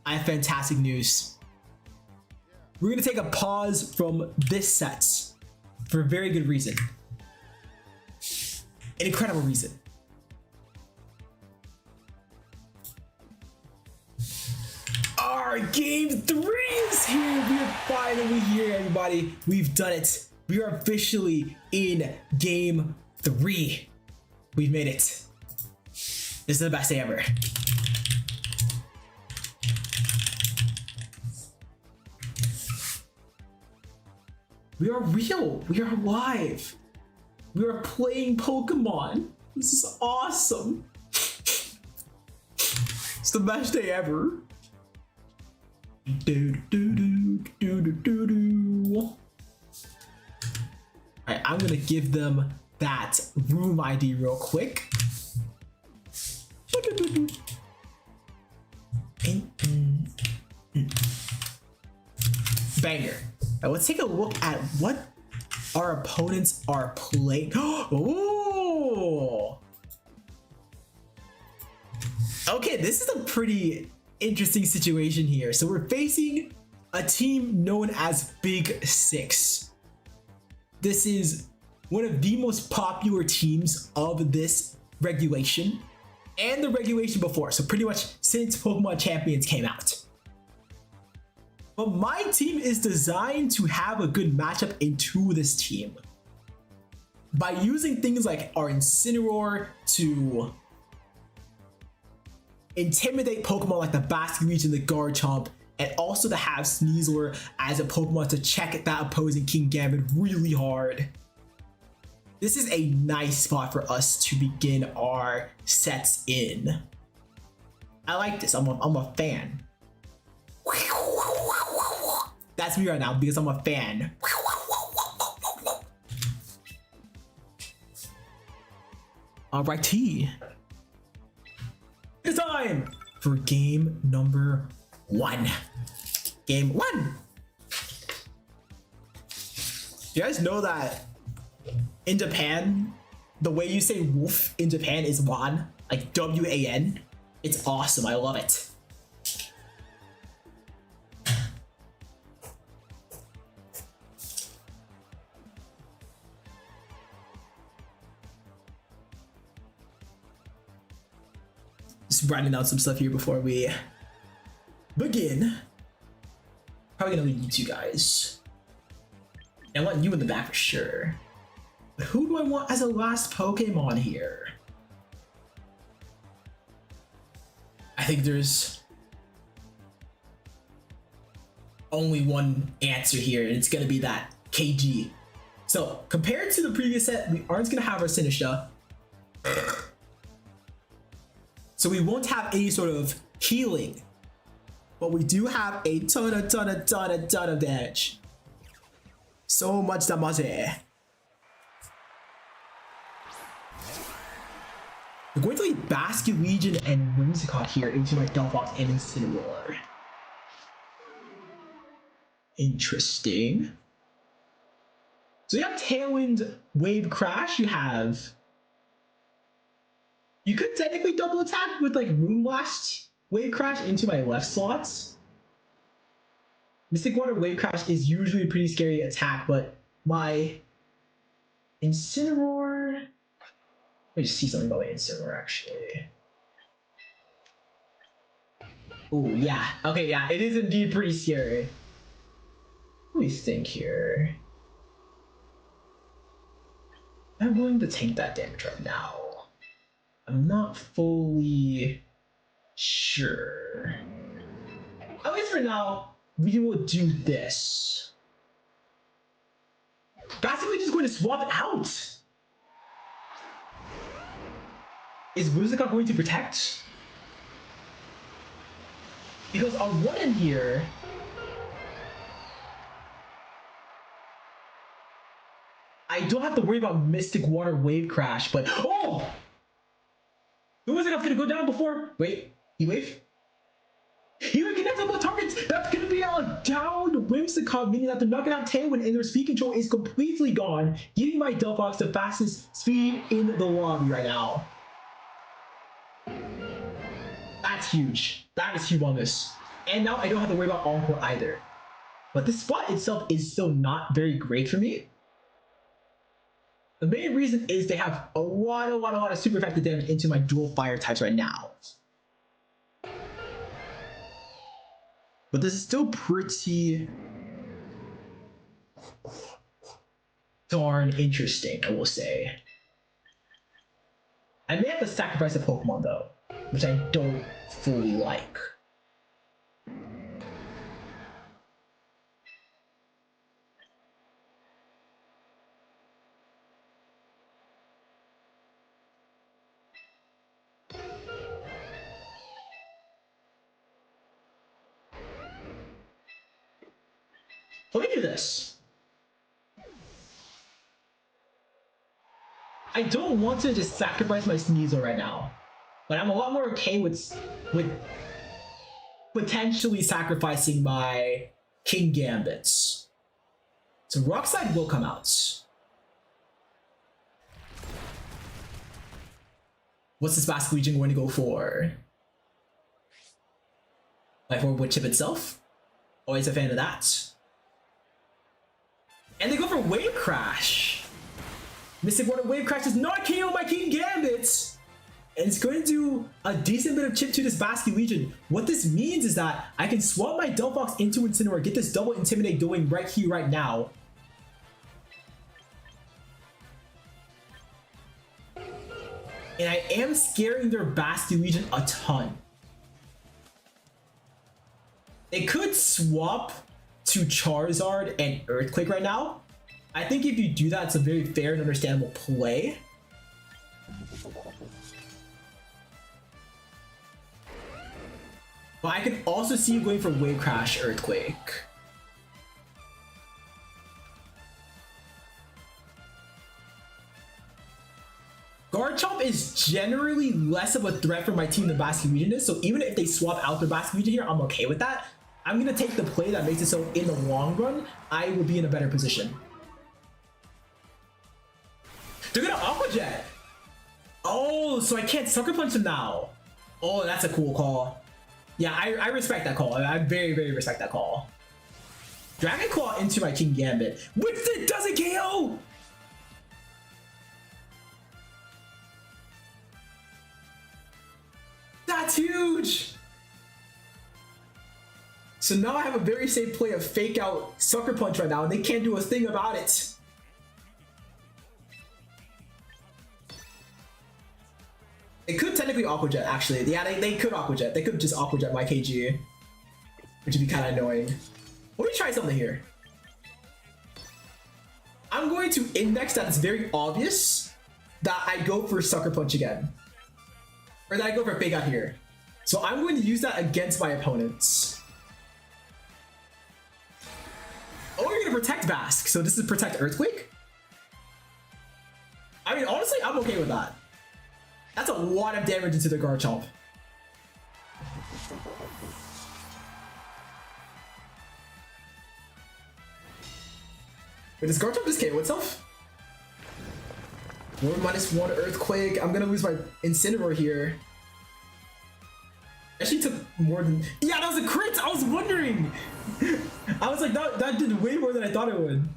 I have fantastic news. We're gonna take a pause from this set for a very good reason. An incredible reason. Our game 3 is here. We are finally here, everybody. We've done it. We are officially in game 3. We've made it. This is the best day ever. We are real. We are alive. We are playing Pokemon. This is awesome. It's the best day ever. Alright, I'm gonna give them that room ID real quick. Banger. Now let's take a look at what our opponents are playing. Oh! Okay, this is a pretty interesting situation here. So we're facing a team known as Big Six. This is one of the most popular teams of this regulation and the regulation before. So pretty much since Pokemon Champions came out. But my team is designed to have a good matchup into this team by using things like our Incineroar to intimidate Pokemon like the Basculegion, the Garchomp, and also to have Sneasler as a Pokemon to check that opposing Kingambit really hard. This is a nice spot for us to begin our sets in. I like this. I'm a fan. That's me right now because I'm a fan. Alrighty. It's time for game number 1. Game 1. You guys know that in Japan, the way you say wolf in Japan is wan, like W-A-N. It's awesome. I love it. Just writing down some stuff here before we begin. Probably gonna leave you two guys. I want you in the back for sure. But who do I want as a last Pokemon here? I think there's only one answer here, and it's gonna be that KG. So compared to the previous set, we aren't gonna have our Sinisha. So we won't have any sort of healing. But we do have a ton of damage. So much damage. We're going to leave Basket Legion and Whimsicott here into my Delphox and Incineroar. Interesting. So you have Tailwind, Wave Crash, you could technically double attack with like Moonblast, Wave Crash into my left slots. Mystic Water Wave Crash is usually a pretty scary attack, but my Incineroar... Let me just see something about my Incineroar actually. Oh yeah, okay, yeah, it is indeed pretty scary. Let me think here. I'm willing to take that damage right now. I'm not fully sure. At least for now, we will do this. Basically just going to swap out. Is Whimsicott going to protect? Because on one end here, I don't have to worry about Mystic Water Wave Crash, but oh! Whimsicott's gonna go down before. Wait, he wave? He would connect up the targets! That's gonna be a down Whimsicott, meaning that the knockout Tailwind and their speed control is completely gone, giving my Delphox the fastest speed in the lobby right now. That's huge. That is humongous. And now I don't have to worry about Encore either. But this spot itself is still not very great for me. The main reason is they have a lot of super effective damage into my dual fire types right now. But this is still pretty darn interesting, I will say. I may have to sacrifice a Pokemon though, which I don't fully like. Let me do this. I don't want to just sacrifice my Sneasel right now, but I'm a lot more okay with potentially sacrificing my King Gambits. So Rock Slide will come out. What's this Basket Legion going to go for? Like for Wood Chip itself? Always a fan of that. And they go for Wave Crash. Mystic Water Wave Crash does not KO my King Gambit. And it's going to do a decent bit of chip to this Basket Legion. What this means is that I can swap my Delphox into Incineroar, get this double Intimidate going right here, right now. And I am scaring their Basket Legion a ton. They could swap to Charizard and Earthquake right now. I think if you do that, it's a very fair and understandable play. But I can also see you going for Wave Crash Earthquake. Garchomp is generally less of a threat for my team than Basket Legion is, so even if they swap out the Basket Legion here, I'm okay with that. I'm gonna take the play that makes it so in the long run, I will be in a better position. They're gonna Aqua Jet! Oh, so I can't Sucker Punch them now. Oh, that's a cool call. Yeah, I respect that call. I very, very respect that call. Dragon Claw into my King Gambit, which it doesn't KO! That's huge! So now I have a very safe play of Fake Out Sucker Punch right now, and they can't do a thing about it. They could technically Aqua Jet, actually. Yeah, they could Aqua Jet. They could just Aqua Jet my KG, which would be kind of annoying. Let me try something here. I'm going to index that it's very obvious that I go for Sucker Punch again. Or did I go for a fake out here? So I'm going to use that against my opponents. Oh, you're gonna protect Bask. So this is protect Earthquake? I mean, honestly, I'm okay with that. That's a lot of damage into the Garchomp. Wait, does Garchomp just KO itself? 1-1 Earthquake. I'm gonna lose my Incineroar here. Actually took more than... Yeah, that was a crit! I was wondering! I was like, that did way more than I thought it would.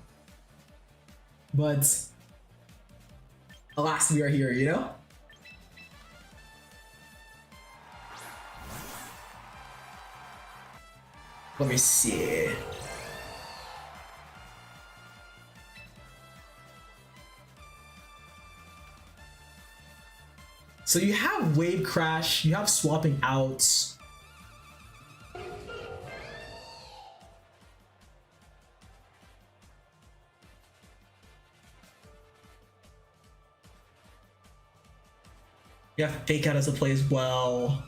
But... alas, we are here, you know? Let me see. So you have Wave Crash, you have swapping out. You have Fake Out as a play as well.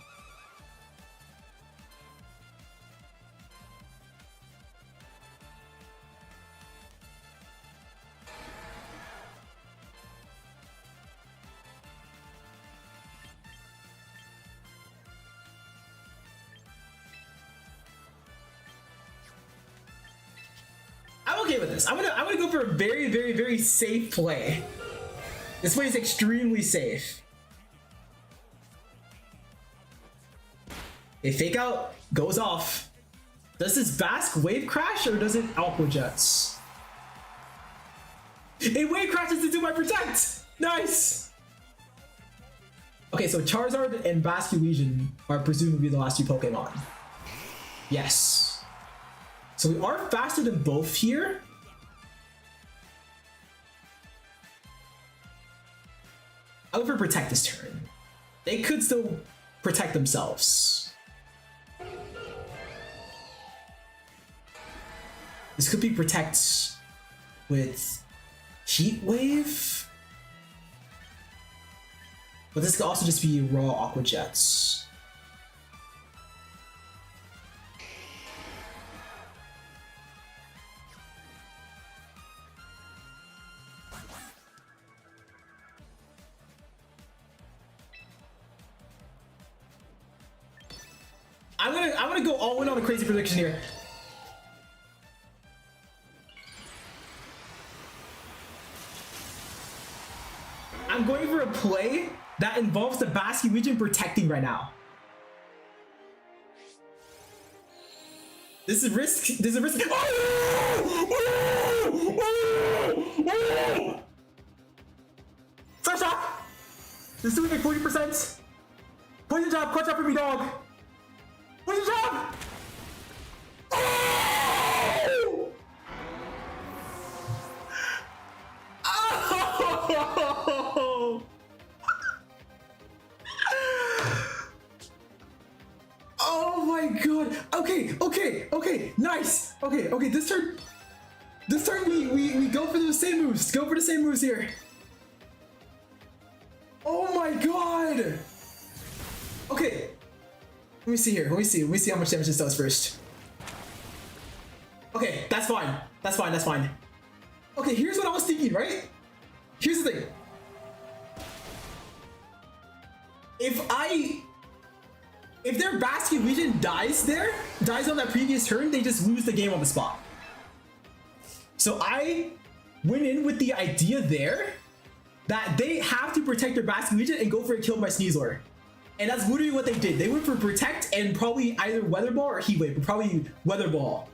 I'm okay with this. I'm gonna go for a very, very, very safe play. This play is extremely safe. A Fake Out goes off. Does this Bask Wave Crash or does it Aqua Jets? It Wave Crashes into my Protect! Nice! Okay, so Charizard and Basculegion are presumably the last two Pokemon. Yes. So we are faster than both here. I'll go for Protect this turn. They could still protect themselves. This could be Protect with Heat Wave. But this could also just be raw Aqua Jets. I'm gonna go all in on a crazy prediction here. I'm going for a play that involves the Basculegion protecting right now. This is risk. This is risk. First shot. This is doing like 40%. Poison job. Clutch up for me, dog. Poison job. Oh! Oh! Oh my god. Okay, nice. Okay, this turn we go for the same moves. Go for the same moves here. Oh my god. Okay. Let me see here. Let me see how much damage this does first. Okay, that's fine. That's fine. Okay, here's what I was thinking, right? Here's the thing. If their Basculegion dies on that previous turn, they just lose the game on the spot. So I went in with the idea there that they have to protect their Basculegion and go for a kill by Sneasler. And that's literally what they did. They went for Protect and probably either Weather Ball or Heat Wave, but probably Weather Ball.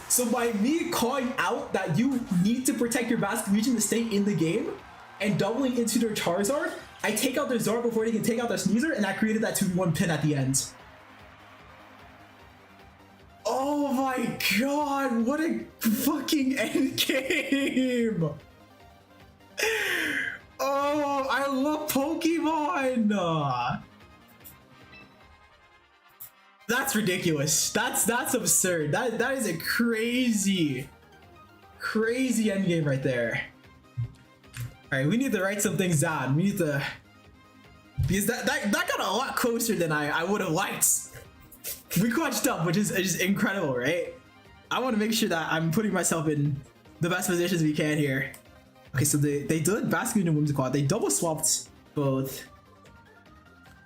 So by me calling out that you need to protect your Basculegion to stay in the game and doubling into their Charizard, I take out their Zard before they can take out their Sneasler, and I created that 2v1 pin at the end. Oh my god, what a fucking endgame! Oh, I love Pokemon! That's ridiculous. That's absurd. That is a crazy endgame right there. Alright, we need to write some things down. We need to because that got a lot closer than I would have liked. We clutched up, which is just incredible, right? I want to make sure that I'm putting myself in the best positions we can here. Okay, so they did basket and women's quad. They double swapped both.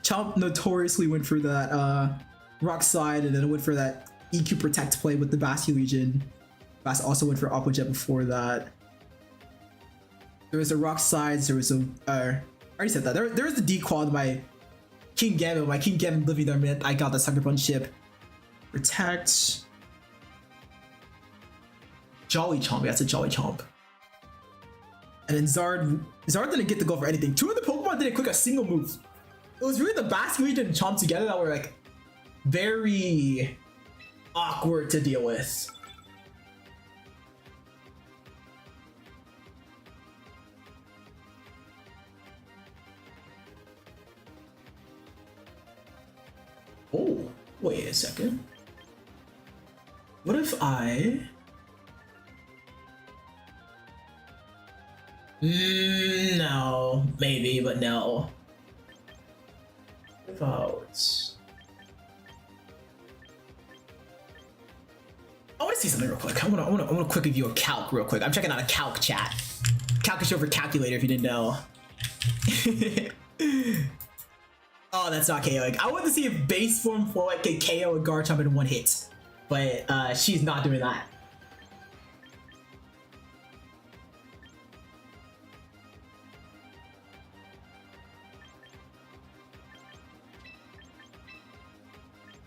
Chomp notoriously went for that rock slide and then went for that EQ protect play with the Bastion Legion. Bass also went for Aqua Jet before that. There was a rock slides, there was a I already said that. There was the dequad by King Gambit. My King Gambit living there meant I got the Sucker Punch chip. Protect. Jolly Chomp, that's a Jolly Chomp. And then Zard didn't get to go for anything. Two of the Pokemon didn't click a single move. It was really the Bastion Legion and Chomp together that were like very awkward to deal with. Oh, wait a second. What if I... no, maybe, but no. About... I want to see something real quick. I want to quickly view a calc real quick. I'm checking out a calc chat. Calc is short for calculator if you didn't know. Oh, that's not KOing. I want to see if base form 4 can KO a Garchomp in one hit, but she's not doing that.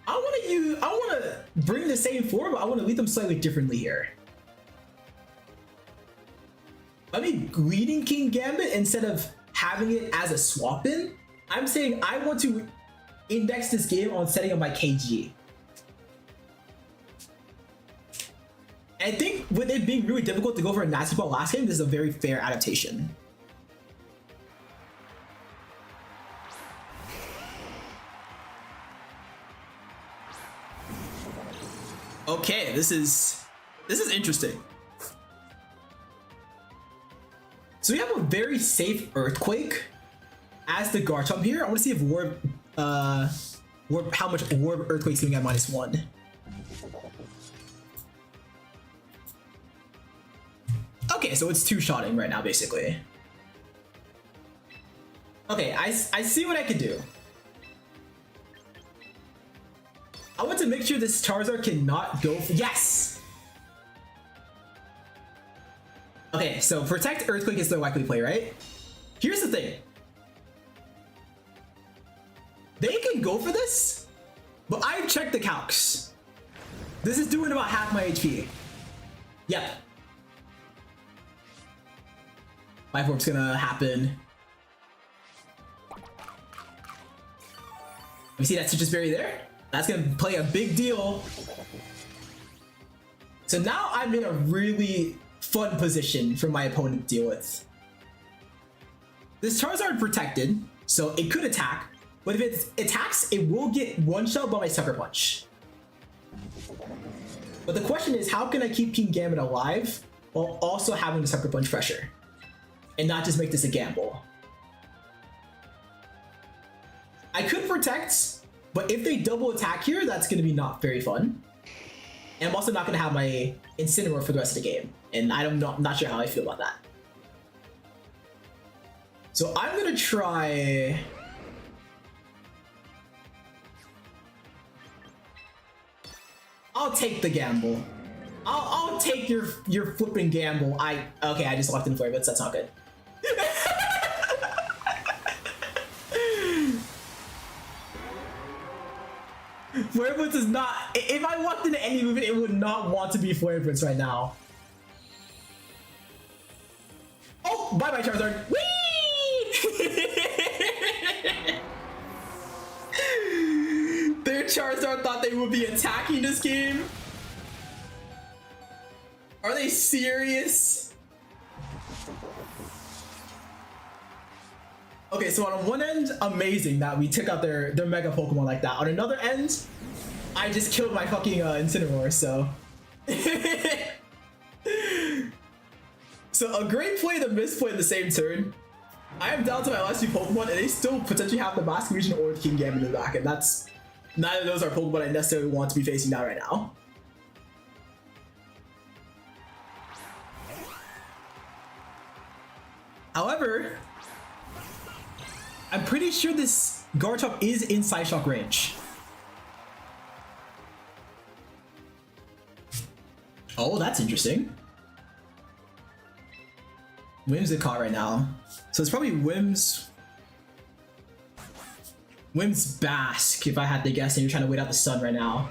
I want to bring the same form, but I want to lead them slightly differently here. I mean, leading King Gambit instead of having it as a swap in. I'm saying I want to index this game on setting up my KG. I think with it being really difficult to go for a nasty ball last game, this is a very fair adaptation. Okay, this is interesting. So we have a very safe Earthquake as the Garchomp here. I want to see if how much Warp Earthquake's doing at -1. Okay, so it's two-shotting right now, basically. Okay, I see what I can do. I want to make sure this Charizard cannot go for... Yes! Okay, so Protect Earthquake is the likely play, right? Here's the thing. They can go for this, but I've checked the calcs. This is doing about half my HP. Yep. Life Orb's gonna happen. You see that Citrus Berry there? That's gonna play a big deal. So now I'm in a really fun position for my opponent to deal with. This Charizard protected, so it could attack, but if it attacks, it will get one-shot by my Sucker Punch. But the question is, how can I keep King Gambit alive while also having the Sucker Punch pressure? And not just make this a gamble. I could protect, but if they double attack here, that's going to be not very fun. And I'm also not going to have my Incineroar for the rest of the game. And I'm not sure how I feel about that. So I'm going to try... I'll take the gamble. I'll take your flipping gamble. Okay, I just locked in Flare Blitz. That's not good. Flare Blitz is not... If I walked into any movement, it would not want to be Flare Blitz right now. Oh, bye-bye, Charizard. Whee! Their Charizard thought they would be attacking this game? Are they serious? Okay, so on one end, amazing that we took out their Mega Pokemon like that. On another end, I just killed my fucking Incineroar, so... So a great play to misplay the same turn. I am down to my last two Pokemon, and they still potentially have the Mask Region or the King Gambit in the back, and that's neither of those are Pokemon I necessarily want to be facing down right now. However, I'm pretty sure this Garchomp is in Psyshock range. Oh, that's interesting. Whimsicott right now. So it's probably Whimsicott Bask, if I had to guess, and you're trying to wait out the sun right now.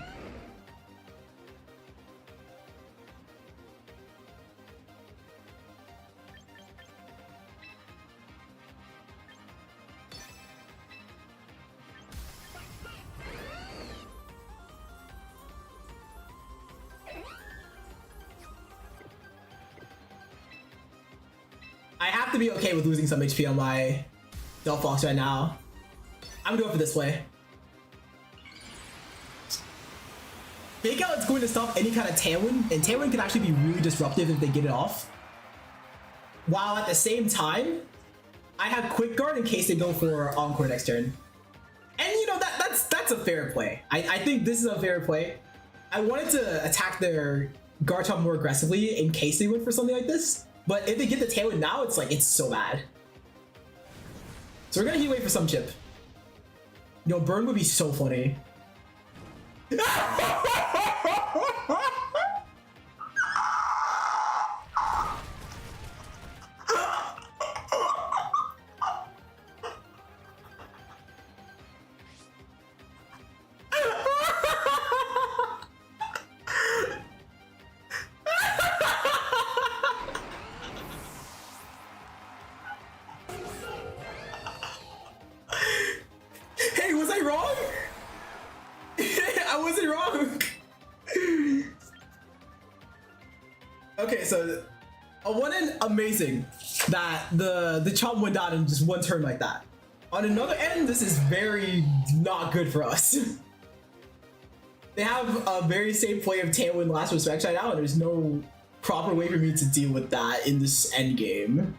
I have to be okay with losing some HP on my Delphox right now. I'm going for this way. Fake Out is going to stop any kind of Tailwind, and Tailwind can actually be really disruptive if they get it off. While at the same time, I have Quick Guard in case they go for Encore next turn. And you know, that's a fair play. I think this is a fair play. I wanted to attack their Garchomp more aggressively in case they went for something like this. But if they get the Tailwind now, it's like, it's so bad. So we're gonna Heat Wave for some chip. Yo, Burn would be so funny. Hey, was I wrong? I wasn't wrong. Okay, so on one end, amazing that the Chomp went down in just one turn like that. On another end, this is very not good for us. They have a very safe play of Tailwind Last Respect right now, and there's no proper way for me to deal with that in this end game.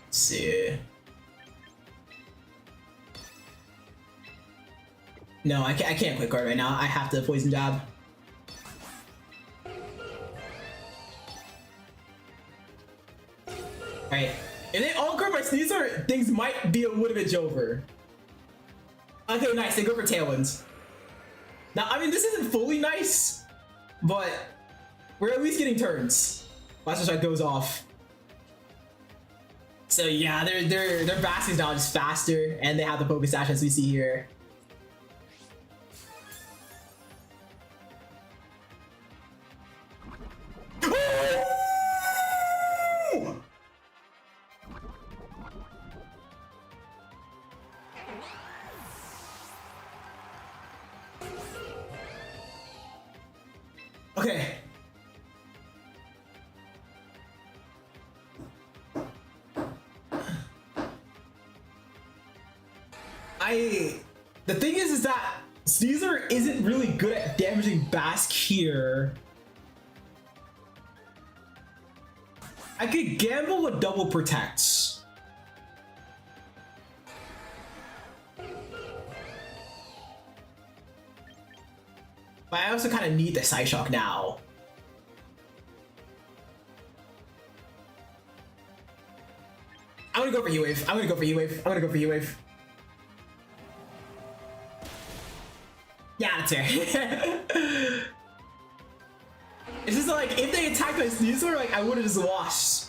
Let's see. No, I can't Quick Guard right now. I have to Poison Jab. Alright. If they all guard my Sneasler, things might be a little bit over. Okay, nice. They go for Tailwinds. Now, I mean, this isn't fully nice, but we're at least getting turns. Last Strike goes off. So yeah, their Bask is now just faster, and they have the Focus Sash as we see here. Okay. The thing is that Sneasler isn't really good at damaging Bask here. I could gamble a double protect. But I also kind of need the Psyshock now. I'm gonna go for Heat Wave. I'm gonna go for Heat Wave. I'm gonna go for Heat Wave. Yeah, that's fair. It's just like, if they attacked my Sneasler, like I would have just washed.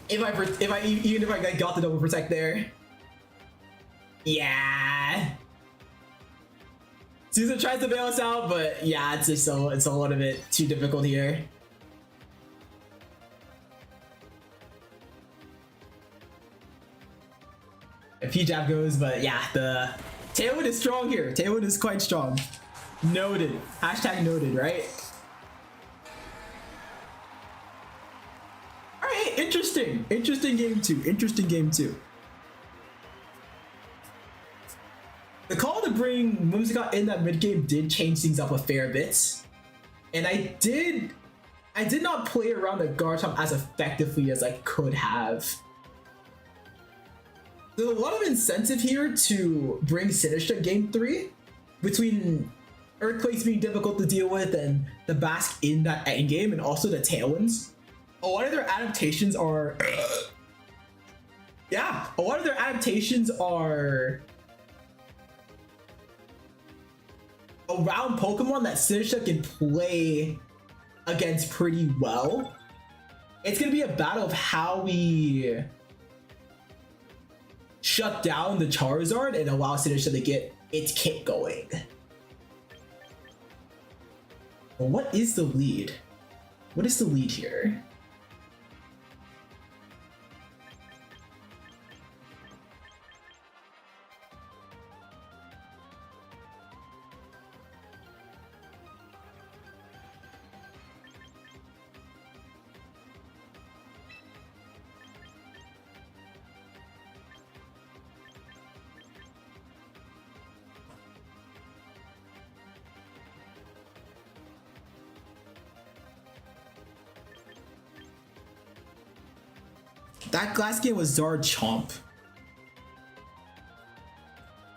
Even if I like, got the double protect there. Yeah. Sneasler tries to bail us out, but yeah, it's just it's a little bit too difficult here. If P-Jab goes, but yeah, the Tailwind is strong here. Tailwind is quite strong. Noted. Hashtag noted, right? Alright, interesting. Interesting game two. Interesting game two. The call to bring doing Whimsicott in that mid game did change things up a fair bit, and I did not play around the Garchomp as effectively as I could have. There's a lot of incentive here to bring Sinistcha game 3 between Earthquakes being difficult to deal with and the Basque in that endgame and also the Tailwinds. A lot of their adaptations are yeah, a lot of their adaptations are around Pokemon that Sinistcha can play against pretty well. It's gonna be a battle of how we shut down the Charizard and allow Sinistcha to get its kick going. Well, what is the lead? What is the lead here? That last game was Chomp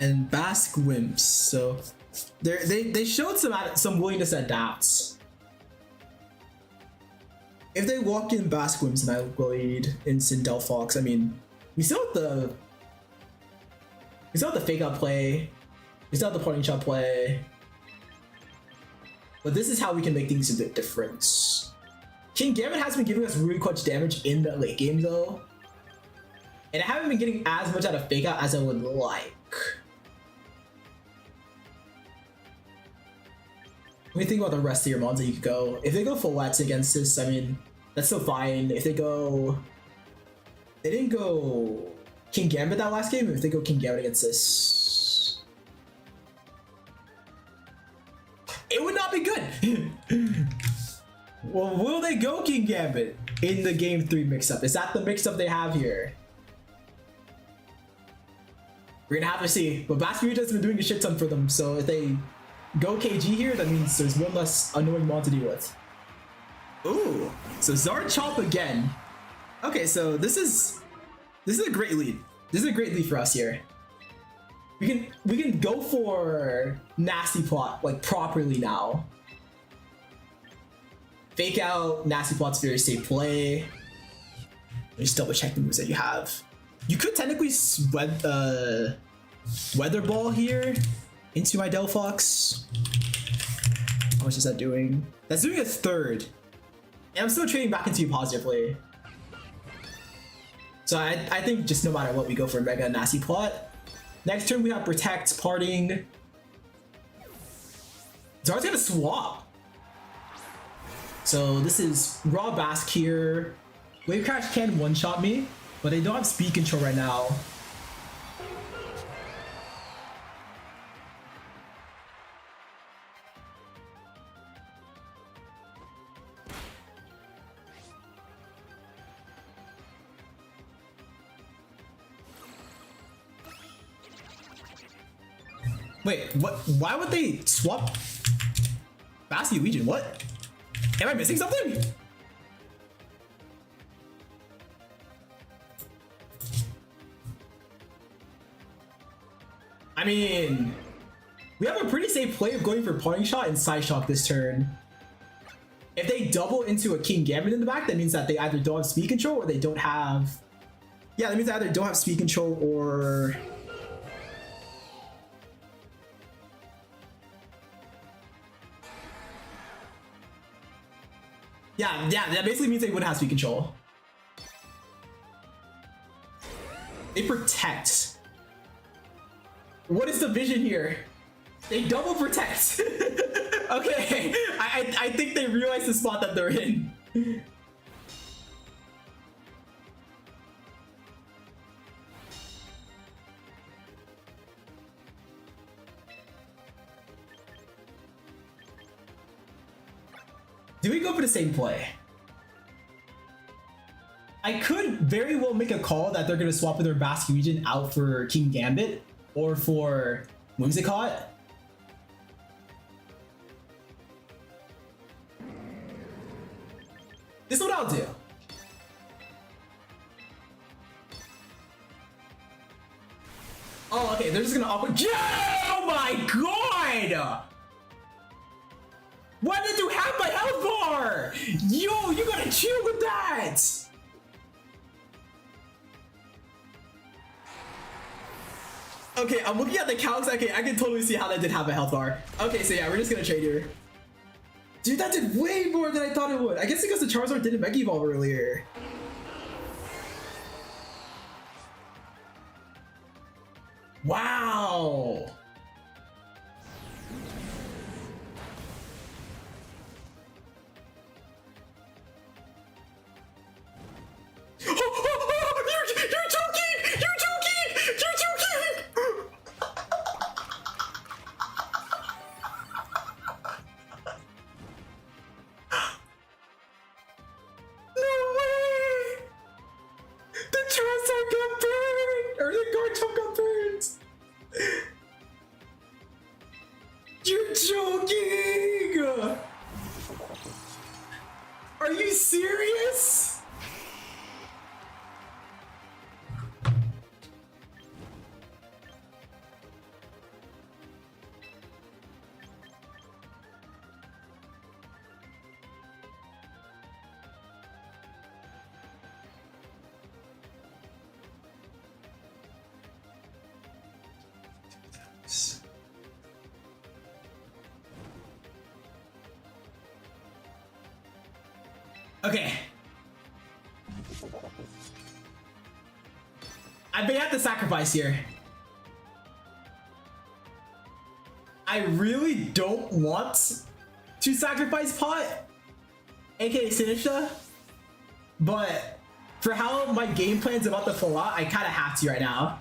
and Basque Wimps, so they showed some willingness to adapt. If they walk in Basque Wimps and I will lead in Delphox, I mean, we still have the fake out play, we still have the parting shot play, but this is how we can make things a bit different. King Gambit has been giving us really clutch damage in the late game though, and I haven't been getting as much out of Fake Out as I would like. When you think about the rest of your mons that you could go, if they go full Wets against this, I mean, that's still fine. If they didn't go King Gambit that last game, if they go King Gambit against this, it would not be good. Well, will they go King Gambit in the game 3 mix-up? Is that the mix-up they have here? We're gonna have to see. But Basque has been doing a shit ton for them, so if they go KG here, that means there's one less annoying mon to deal with. Ooh, so Chomp again. Okay, so this is a great lead. This is a great lead for us here. We can go for Nasty Plot like properly now. Fake Out, Nasty Plot's very safe play. Let me just double check the moves that you have. You could technically Weather Ball here into my Delphox. How much is that doing? That's doing a third. And I'm still trading back into you positively. So I think just no matter what, we go for Mega Nasty Plot. Next turn we have Protect, Parting. Zard's gonna swap. So this is Raw Basque here. Wave Crash can one-shot me, but they don't have speed control right now. Wait, what? Why would they swap Basque Legion? What? Am I missing something? I mean, we have a pretty safe play of going for Parting Shot and Side Shock this turn. If they double into a King Gambit in the back, that means that they either don't have speed control or they don't have... Yeah, that means they either don't have speed control or... Yeah, that basically means they wouldn't have speed control. They protect. What is the vision here? They double protect. Okay, I think they realize the spot that they're in. Do we go for the same play? I could very well make a call that they're going to swap their Basque region out for King Gambit or for Whimsicott. This is what I'll do. Oh, okay, they're just gonna awkward. Yeah! Oh my god! Why did you have my health bar? Yo, you gotta chill with that! Okay, I'm looking at the calcs. Okay, I can totally see how that did have a health bar. Okay, so yeah, we're just gonna trade here. Dude, that did way more than I thought it would. I guess because the Charizard didn't Mega Evolve earlier. Wow! You're joking! You're joking! You're joking! No way! The Charizard got burned! Or the Garchomp got burned! You're joking! Are you serious? Okay. I may have to sacrifice here. I really don't want to sacrifice Pot, aka Sinistcha, but for how my game plan's about to fall out, I kind of have to right now.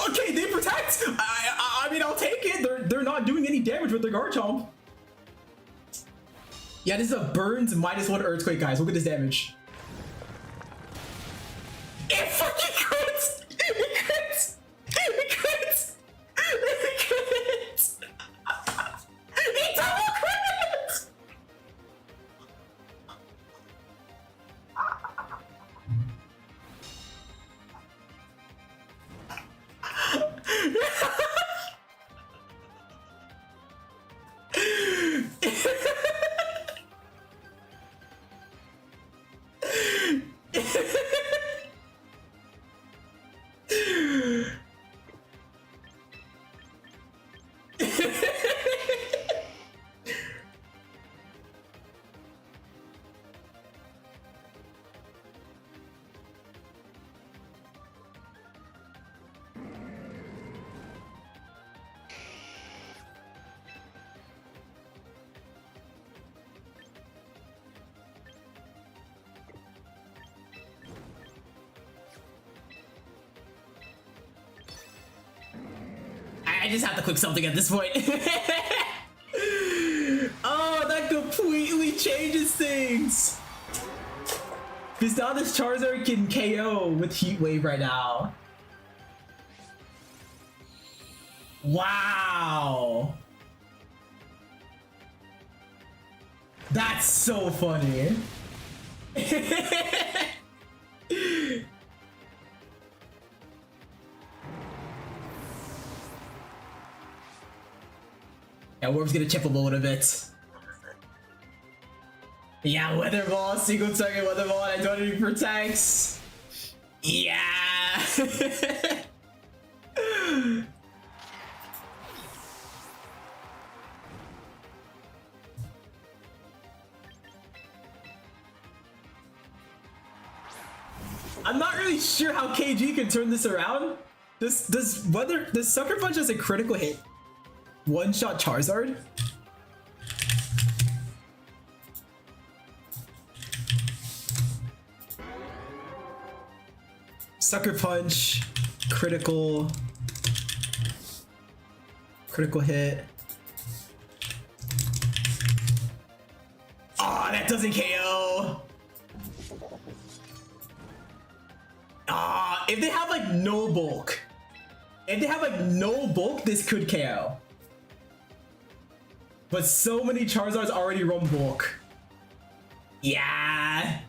Okay, they protect. I mean, I'll take it. They're not doing any damage with their Garchomp. Yeah, this is a burns -1 earthquake, guys. Look at this damage. It fucking crits! It crits! It crits! It crits! It double crits! I just have to click something at this point. Oh, that completely changes things. Because now this Charizard can KO with Heat Wave right now. Wow. That's so funny. Yeah, Worm's gonna chip him a little bit. Yeah, Weather Ball, single target Weather Ball, and Identity protects. Yeah. I'm not really sure how KG can turn this around. Does Sucker Punch as a critical hit one-shot Charizard? Sucker Punch, critical hit. Ah, that doesn't KO. Ah, if they have like no bulk, this could KO. But so many Charizards already run bulk. Yeah.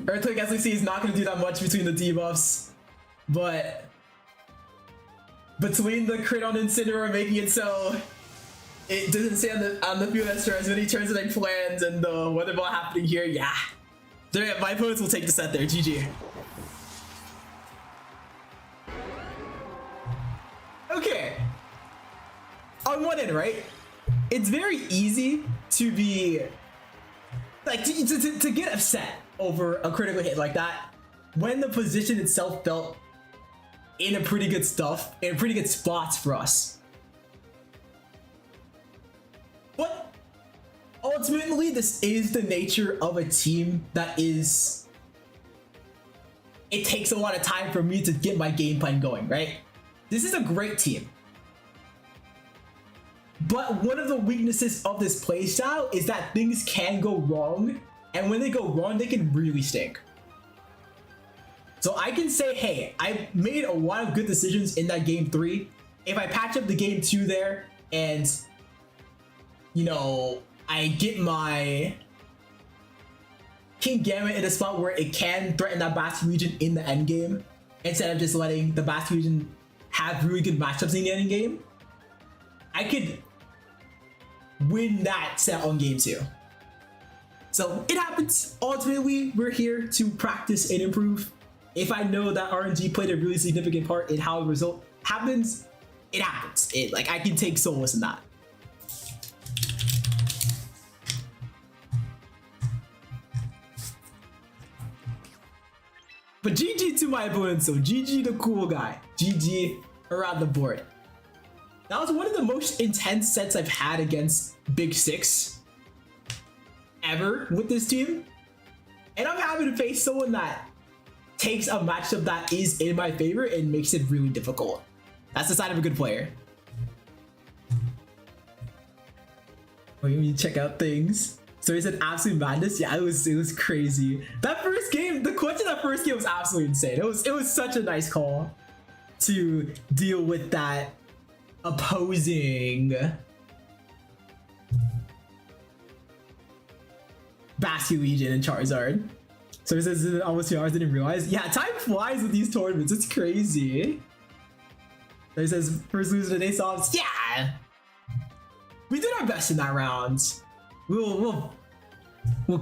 Earthquake SLC is not going to do that much between the debuffs, but between the crit on Incineroar making it so it doesn't stay on the field as as many turns as I planned, and the weather ball happening here, yeah. My opponents will take the set there, GG. Okay. On one end, right? It's very easy to be like to get upset over a critical hit like that when the position itself felt in a pretty good spots for us. But ultimately, this is the nature of a team that is. It takes a lot of time for me to get my game plan going, right? This is a great team. But one of the weaknesses of this playstyle is that things can go wrong, and when they go wrong, they can really stink. So I can say, hey, I made a lot of good decisions in that game 3. If I patch up the game 2 there, and you know, I get my King Gamma in a spot where it can threaten that Bastion Legion in the end game, instead of just letting the Bastion Legion have really good matchups in the end game, I could win that set on game 2. So it happens. Ultimately, we're here to practice and improve. If I know that RNG played a really significant part in how the result happens, it happens. I can take solace in that. But GG to my opponent, so GG the cool guy. GG around the board. That was one of the most intense sets I've had against Big Six ever with this team. And I'm happy to face someone that takes a matchup that is in my favor and makes it really difficult. That's the sign of a good player. Oh, you check out things. So he said absolute madness. Yeah, it was crazy. That first game, the clutch in that first game was absolutely insane. It was such a nice call to deal with that opposing Bastion Legion and Charizard. So he says almost 2 hours, didn't realize. Yeah, time flies with these tournaments. It's crazy. So he says first loser today solves. Yeah, we did our best in that round. We'll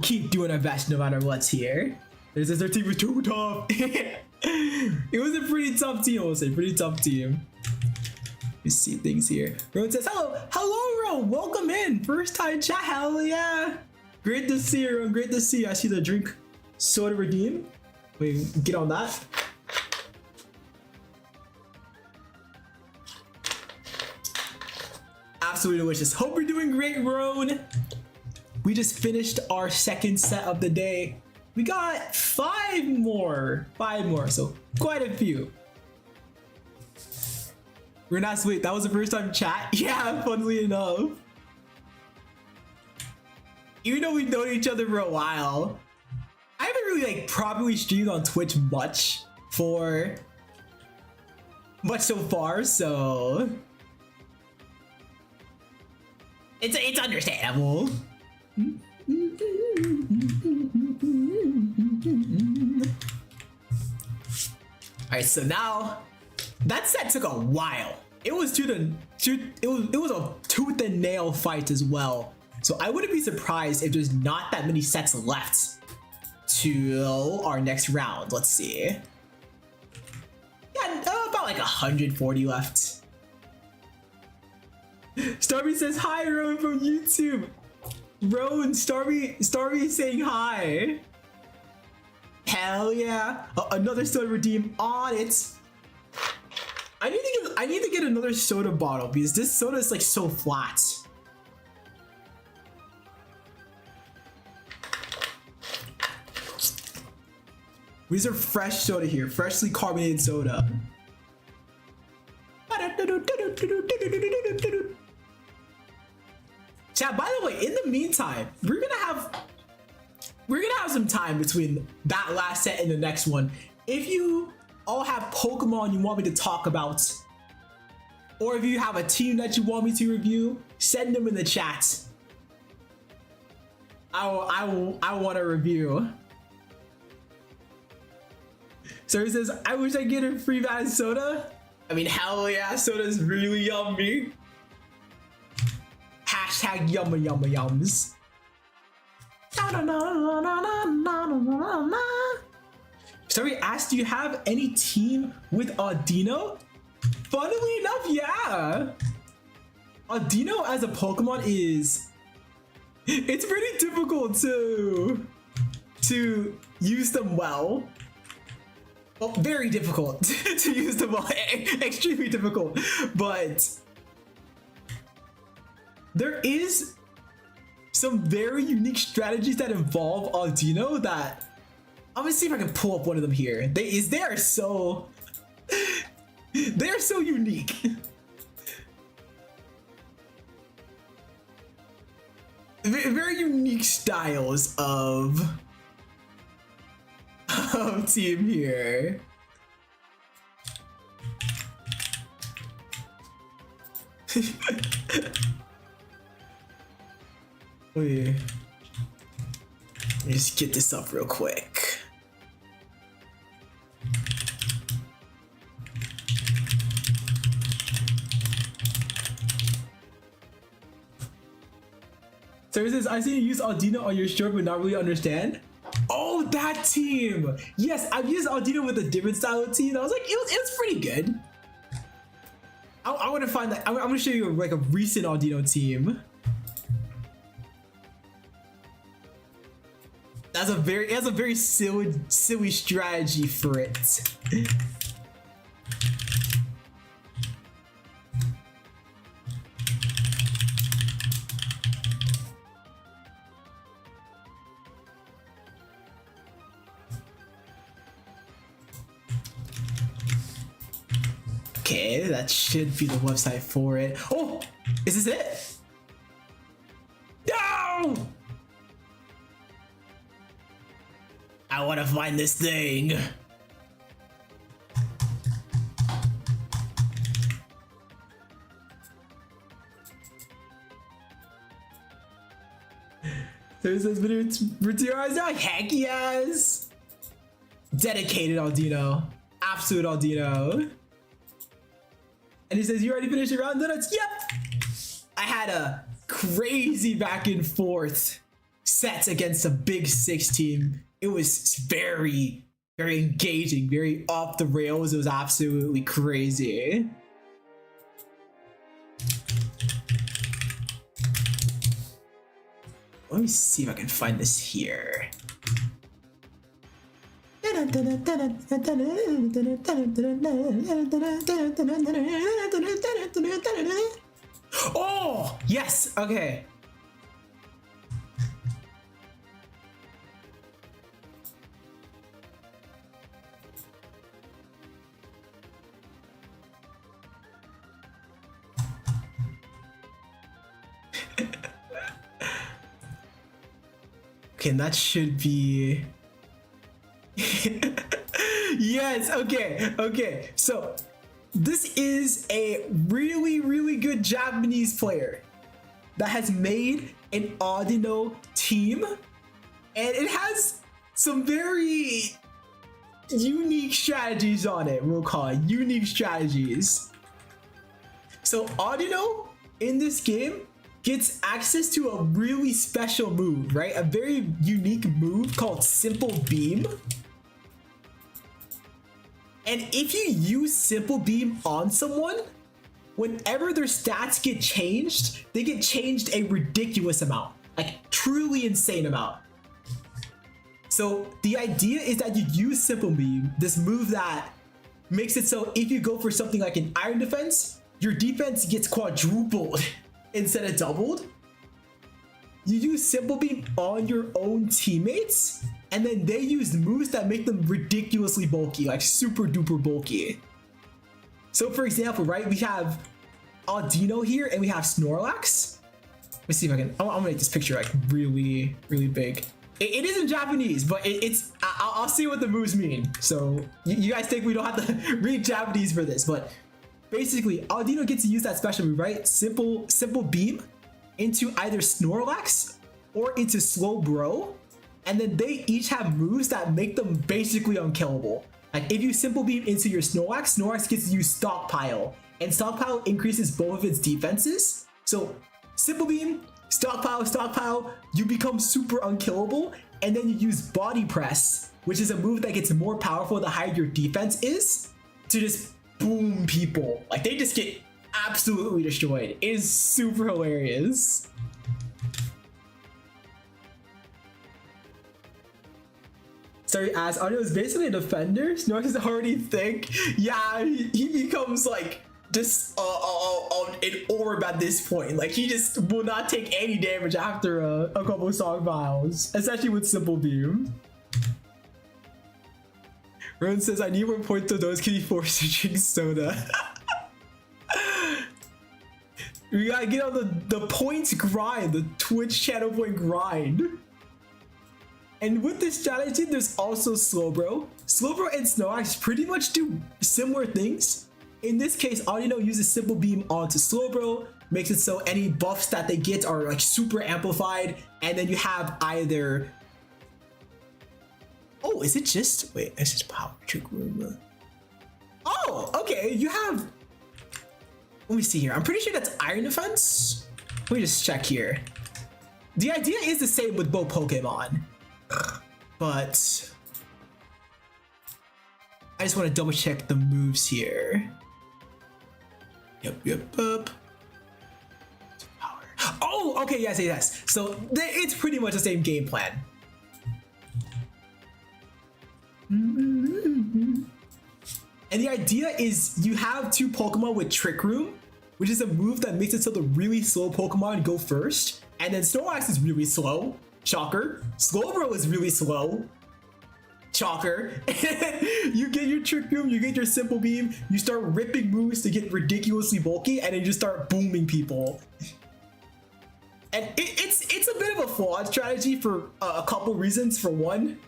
keep doing our best no matter what's here. There's this, their team was too tough. It was a pretty tough team, I will say, pretty tough team. You see things here. Rowan says, hello, Rowan, welcome in. First time chat, hell yeah. Great to see you, Rowan, great to see you. I see the drink soda redeem. Wait, get on that. Absolutely delicious. Hope you're doing great, Rowan. We just finished our second set of the day. We got 5 more, so quite a few. We're not sweet. That was the first time chat. Yeah, funnily enough. Even though we've known each other for a while, I haven't really properly streamed on Twitch much so far, so it's understandable. Alright, so now that set took a while. It was a tooth and nail fight as well. So I wouldn't be surprised if there's not that many sets left to our next round. Let's see. Yeah, about 140 left. Starby says hi, Rowan from YouTube. Rowan, Starby is saying hi. Hell yeah! Another soda redeem on it. I need to get another soda bottle because this soda is so flat. These are fresh soda here, freshly carbonated soda. Chat, by the way, in the meantime, we're gonna have some time between that last set and the next one. If you all have Pokemon you want me to talk about. Or if you have a team that you want me to review, send them in the chat. I want to review. So he says, I wish I get a free bad soda. I mean, hell yeah, soda's really yummy. Hashtag yumma yumma yums. Sorry, asked, do you have any team with Audino? Funnily enough, yeah. Audino as a Pokemon it's pretty difficult to use them well. Well, very difficult to use them well. Extremely difficult. But there is some very unique strategies that involve Audino that I'm gonna see if I can pull up one of them here. They are so unique. Very unique styles of team here. Wait. Let me just get this up real quick. So it says, I see you use Audino on your shirt but not really understand. Oh, that team! Yes, I've used Audino with a different style of team. I was like, it was pretty good. I want to find that. I'm going to show you like a recent Audino team. It has a very silly strategy for it. Okay, that should be the website for it. Oh, is this it? No! I want to find this thing. There's this video for 2 hours now. Heck yes! Dedicated Audino. Absolute Audino. And he says, you already finished your round, Donuts? Yep! I had a crazy back and forth set against a big 6 team. It was very, very engaging, very off the rails. It was absolutely crazy. Let me see if I can find this here. Oh, yes, okay. Okay, that should be... Yes, okay. So, this is a really, really good Japanese player that has made an Audino team, and it has some very unique strategies on it. We'll call it unique strategies. So, Audino in this game gets access to a really special move, right? A very unique move called Simple Beam. And if you use Simple Beam on someone, whenever their stats get changed, they get changed a ridiculous amount, like truly insane amount. So the idea is that you use Simple Beam, this move that makes it so if you go for something like an Iron Defense, your defense gets quadrupled instead of doubled. You use Simple Beam on your own teammates, and then they use moves that make them ridiculously bulky, like super duper bulky. So for example, right, we have Audino here and we have Snorlax. Let me see if I can, I'm gonna make this picture like really, really big. It is in Japanese, but I'll see what the moves mean. So you guys think we don't have to read Japanese for this, but basically Audino gets to use that special move, right? Simple beam into either Snorlax or into Slow Bro, and then they each have moves that make them basically unkillable. Like if you simple beam into your Snorlax, Snorlax gets to use Stockpile, and Stockpile increases both of its defenses. So simple beam, Stockpile, you become super unkillable, and then you use Body Press, which is a move that gets more powerful the higher your defense is, to just boom people. Like they just get absolutely destroyed. It is super hilarious. Sorry, as Audino is basically a defender. Snorlax is already thick. Yeah, he becomes like just an orb at this point. Like he just will not take any damage after a couple of Stockpiles, especially with simple beam. Ron says, I need more points to those can be forced to drink soda. We gotta get on the points grind, the Twitch channel point grind. And with this strategy, there's also Slowbro. Slowbro and Snorlax pretty much do similar things. In this case, Audino uses Simple Beam onto Slowbro, makes it so any buffs that they get are like super amplified, and then you have either... Oh, is it just... Wait, it's just Power Trick Room. Oh, okay, you have... Let me see here. I'm pretty sure that's Iron Defense. Let me just check here. The idea is the same with both Pokemon. But I just want to double check the moves here. Yep. Power. Oh, okay, yes. So it's pretty much the same game plan. And the idea is you have two Pokemon with Trick Room, which is a move that makes it so the really slow Pokemon go first, and then Snorlax is really slow. Shocker. Slowbro is really slow. Shocker. You get your Trick Room, you get your Simple Beam, you start ripping moves to get ridiculously bulky, and then you just start booming people. And it's a bit of a flawed strategy for a couple reasons. For one,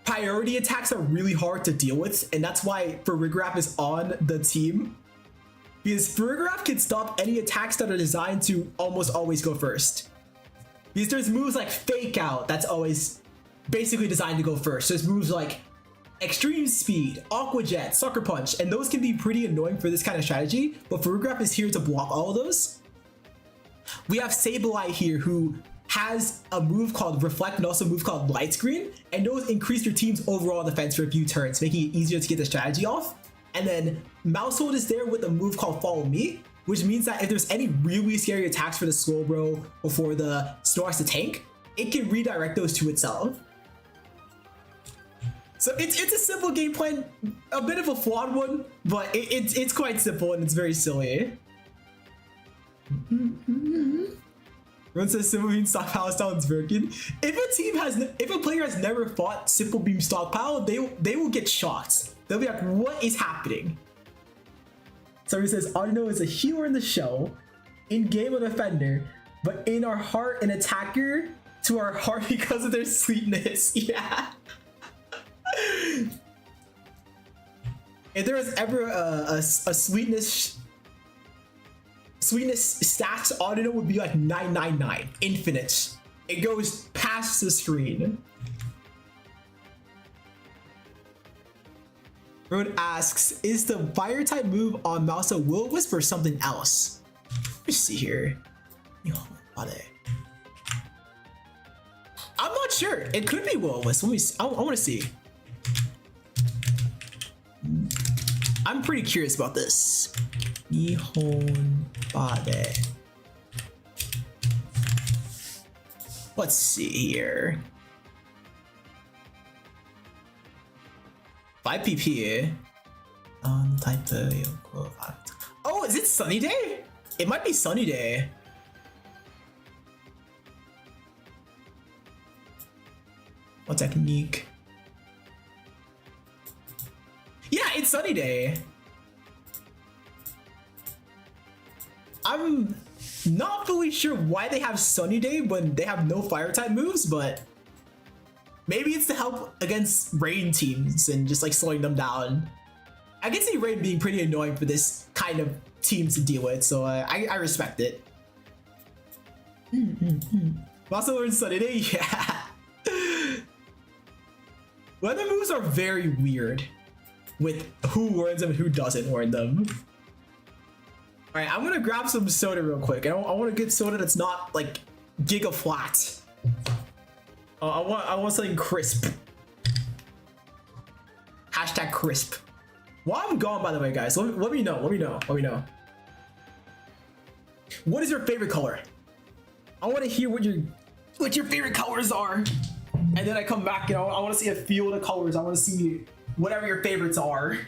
priority attacks are really hard to deal with, and that's why Farigiraf is on the team. Because Farigiraf can stop any attacks that are designed to almost always go first. Because there's moves like Fake Out that's always basically designed to go first. There's moves like Extreme Speed, Aqua Jet, Sucker Punch, and those can be pretty annoying for this kind of strategy, but Farigiraf is here to block all of those. We have Sableye here, who has a move called Reflect and also a move called Light Screen, and those increase your team's overall defense for a few turns, making it easier to get the strategy off. And then Mousehold is there with a move called Follow Me, which means that if there's any really scary attacks for the Slowbro or for the Snorlax to tank, it can redirect those to itself. So it's a simple game plan, a bit of a flawed one, but it's quite simple and it's very silly. Ron says Simple Beam Stockpile sounds broken. If a player has never fought Simple Beam Stockpile, they will get shocked. They'll be like, what is happening? Somebody says, Audino is a healer in the show, in game a defender, but in our heart an attacker to our heart because of their sweetness. Yeah. If there was ever a sweetness stats, Audino would be like 999, infinite. It goes past the screen. Road asks, is the fire type move on Mouse a Will-O-Wisp or something else? Let me see here. I'm not sure. It could be Will-O-Wisp. Let me see. I want to see. I'm pretty curious about this. Nihon Bade. Let's see here. 5 PP. Oh, is it Sunny Day? It might be Sunny Day. What technique? Yeah, it's Sunny Day. Not fully sure why they have Sunny Day when they have no fire type moves, but maybe it's to help against rain teams and just like slowing them down. I can see rain being pretty annoying for this kind of team to deal with, so I respect it. Also learned Sunny Day, yeah. Weather moves are very weird with who warns them and who doesn't warn them. All right, I'm gonna grab some soda real quick. I want to get soda that's not like giga flat. I want something crisp. Hashtag crisp. While I'm gone, by the way, guys, let me know. Let me know. What is your favorite color? I want to hear what your favorite colors are, and then I come back. You know, I want to see a field of colors. I want to see whatever your favorites are.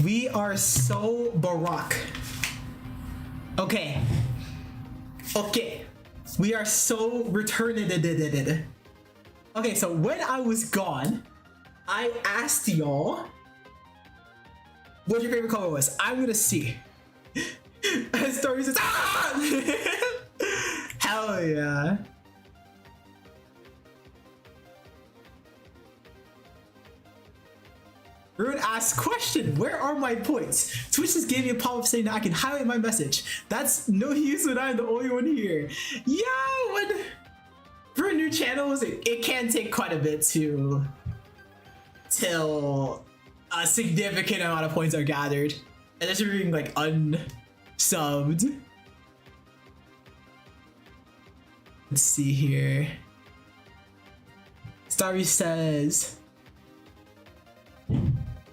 We are so Barack. Okay. Okay. We are so returned. Okay, so when I was gone, I asked y'all what your favorite color was. I'm gonna see. Story says, ah! Hell yeah. Ruin asks, question, where are my points? Twitch just gave me a pop-up saying that I can highlight my message. That's no use when I'm the only one here. Yo, when for new channels, it can take quite a bit till a significant amount of points are gathered. And that's being like unsubbed. Let's see here. Starry says,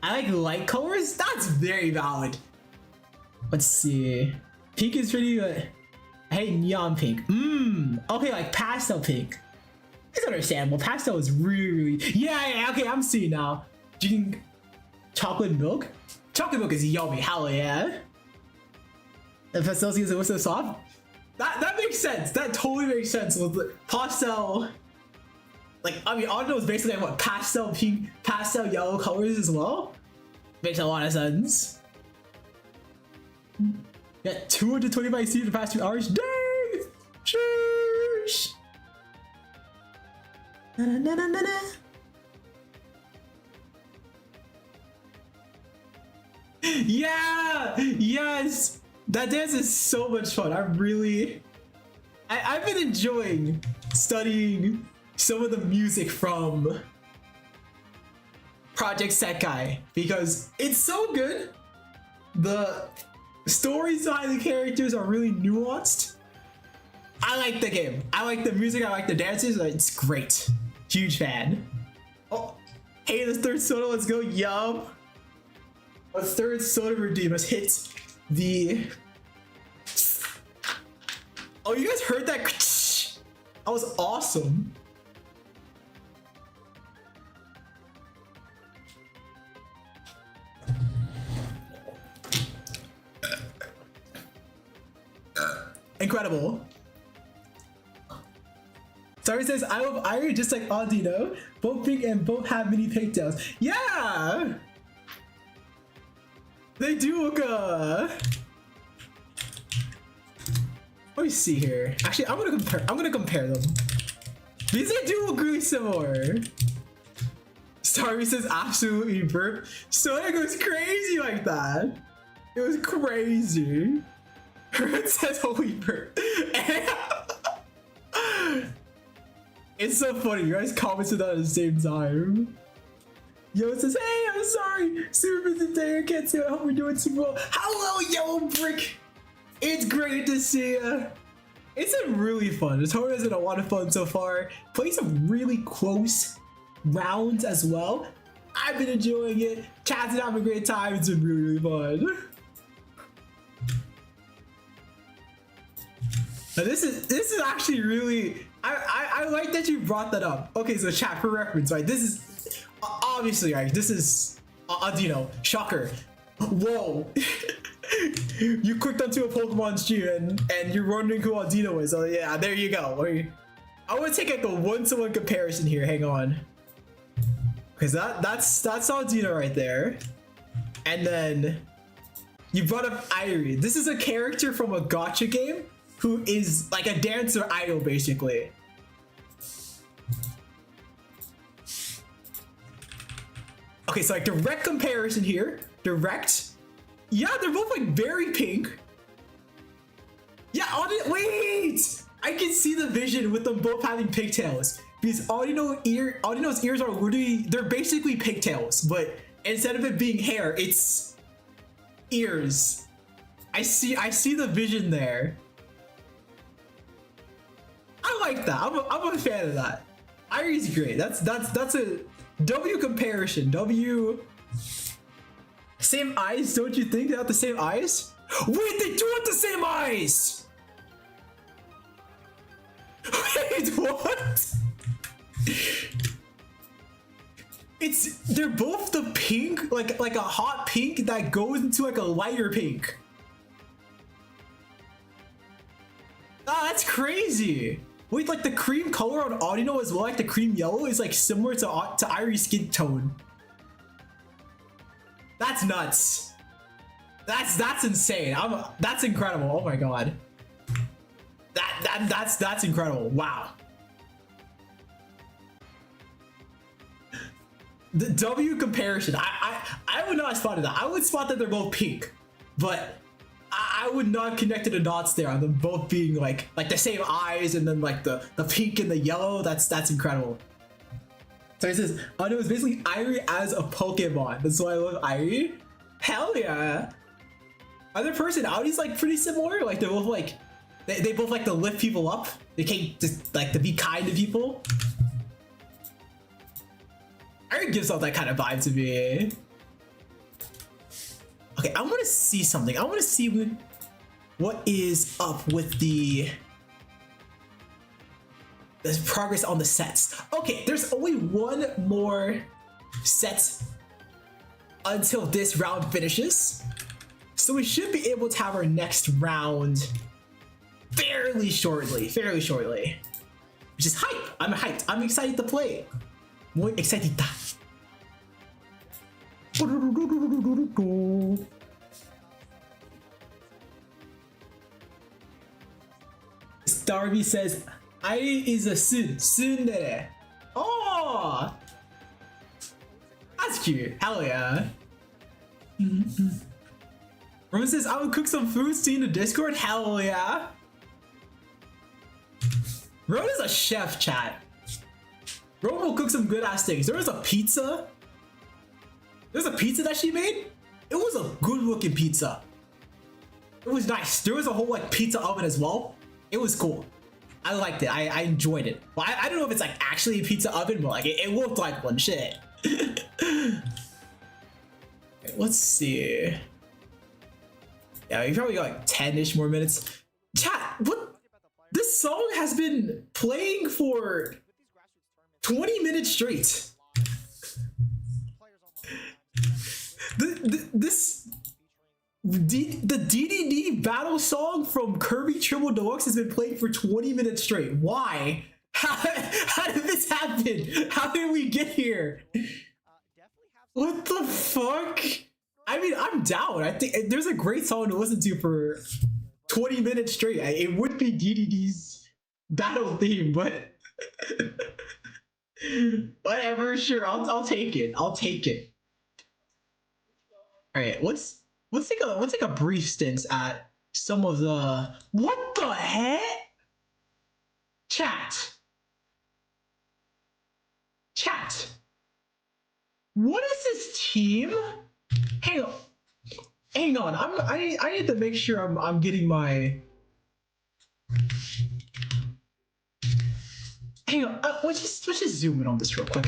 I like light colors? That's very valid. Let's see. Pink is pretty good. I hate neon pink. Okay, like pastel pink. It's understandable. Pastel is really, yeah, okay, I'm seeing now. Drinking chocolate milk? Chocolate milk is yummy, hell yeah. The pastel skins are so soft? That makes sense. That totally makes sense with the pastel. Like, I mean, Auto is basically like what, pastel pink, pastel yellow colors as well? Makes a lot of sense. Yeah, 225 seeds in the past 2 hours. Dang! Sheesh! Na na na na na. Yeah! Yes! That dance is so much fun. I've been enjoying studying some of the music from Project Sekai because it's so good. The stories behind the characters are really nuanced. I like the game. I like the music. I like the dances. It's great. Huge fan. Oh, hey, this third soda. Let's go. Yum. A third soda redeem has hit the. Oh, you guys heard that? That was awesome. Incredible. Sorry says, I love iron just like Audino. Both pink and both have mini pigtails. Yeah! They do look let me see here. Actually, I'm gonna compare them. These they do look really similar. Starry says absolutely burp. Soda goes crazy like that. It was crazy. It says holy burp. It's so funny, you guys commented that at the same time. Yo, it says, hey, I'm sorry. Super busy day, I can't say I hope we're doing super well. Hello, Yellow Brick. It's great to see ya. It's been really fun. The tournament has been a lot of fun so far. Playing some really close rounds as well. I've been enjoying it. Chat's been having a great time. It's been really, really fun. Now this is actually really, I like that you brought that up. Okay, so chat for reference, right? This is obviously, right? This is Audino. Shocker. Whoa. You clicked onto a Pokemon stream and you're wondering who Audino is. So yeah, there you go. I want to take like a one-to-one comparison here. Hang on. Because that's Audino right there. And then you brought up Irie. This is a character from a gacha game who is like a dancer idol, basically. Okay, so like direct comparison here. Direct. Yeah, they're both like very pink. Yeah, wait! I can see the vision with them both having pigtails. Because Audino's ears are literally, they're basically pigtails, but instead of it being hair, it's ears. I see the vision there. I like that. I'm a fan of that. Irie's great. That's a W comparison. W. Same eyes, don't you think? They have the same eyes? Wait, they do have the same eyes! Wait, what? they're both the pink, like a hot pink that goes into like a lighter pink. Ah, that's crazy. Wait, like the cream color on Audino as well, like the cream yellow is like similar to Irie's skin tone. That's nuts. That's insane. That's incredible. Oh my god. That's incredible. Wow. The W comparison. I would not have spotted that. I would spot that they're both pink, but I would not have connected the dots there on them both being like the same eyes and then like the pink and the yellow. That's incredible. So it says, oh no, it's basically Irie as a Pokemon. That's why I love Irie. Hell yeah. Other personalities like pretty similar. Like they're both like they both like to lift people up. They can't just like to be kind to people. Irie gives off that kind of vibe to me. Okay, I want to see something. I want to see what is up with the progress on the sets. Okay, there's only one more set until this round finishes. So we should be able to have our next round fairly shortly. Which is hype. I'm hyped. I'm excited to play. Muy excitida. Starby says, Irie is a tsundere. Oh! That's cute. Hell yeah. Roman says, I will cook some food, see in the Discord. Hell yeah. Roman is a chef, chat. Roman will cook some good ass things. There was a pizza. There's a pizza that she made. It was a good looking pizza. It was nice. There was a whole like pizza oven as well. It was cool. I liked it. I enjoyed it. Well, I don't know if it's like actually a pizza oven, but like it looked like one. Shit. Okay, let's see. Yeah, we probably got like 10-ish more minutes. Chat, what? This song has been playing for 20 minutes straight. The DDD battle song from Kirby Triple Deluxe has been playing for 20 minutes straight. Why? How did this happen? How did we get here? What the fuck? I mean, I'm down. I think there's a great song to listen to for 20 minutes straight. It would be DDD's battle theme, but whatever. Sure, I'll take it. I'll take it. All right, let's take a brief stint at some of the what the heck? Chat. What is this team? Hang on. I need to make sure I'm getting my. Hang on. Let's just zoom in on this real quick.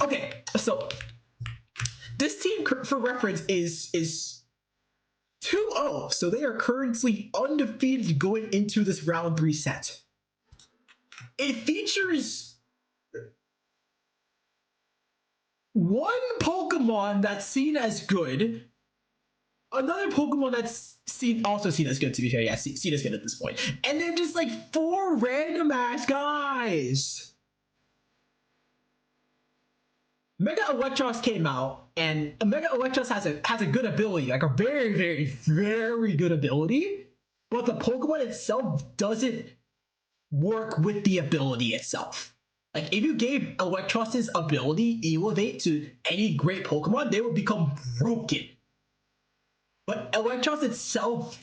Okay. So this team, for reference, is 2-0. So they are currently undefeated going into this round 3 set. It features one Pokemon that's seen as good, another Pokemon that's also seen as good, to be fair. Yeah, seen as good at this point. And then just like 4 random ass guys. Mega Electros came out, and Mega Electros has a good ability, like a very, very, very good ability, but the Pokemon itself doesn't work with the ability itself. Like, if you gave Electros' ability Elevate to any great Pokemon, they would become broken. But Electros itself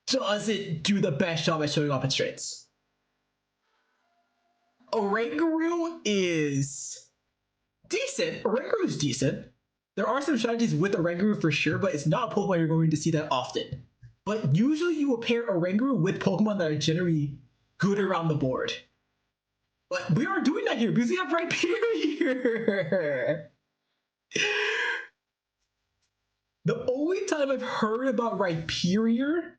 doesn't do the best job at showing off its strengths. Oranguru is decent. Oranguru is decent. There are some strategies with Oranguru for sure, but it's not a Pokemon you're going to see that often. But usually you will pair Oranguru with Pokemon that are generally good around the board. But we aren't doing that here because we have Rhyperior. The only time I've heard about Rhyperior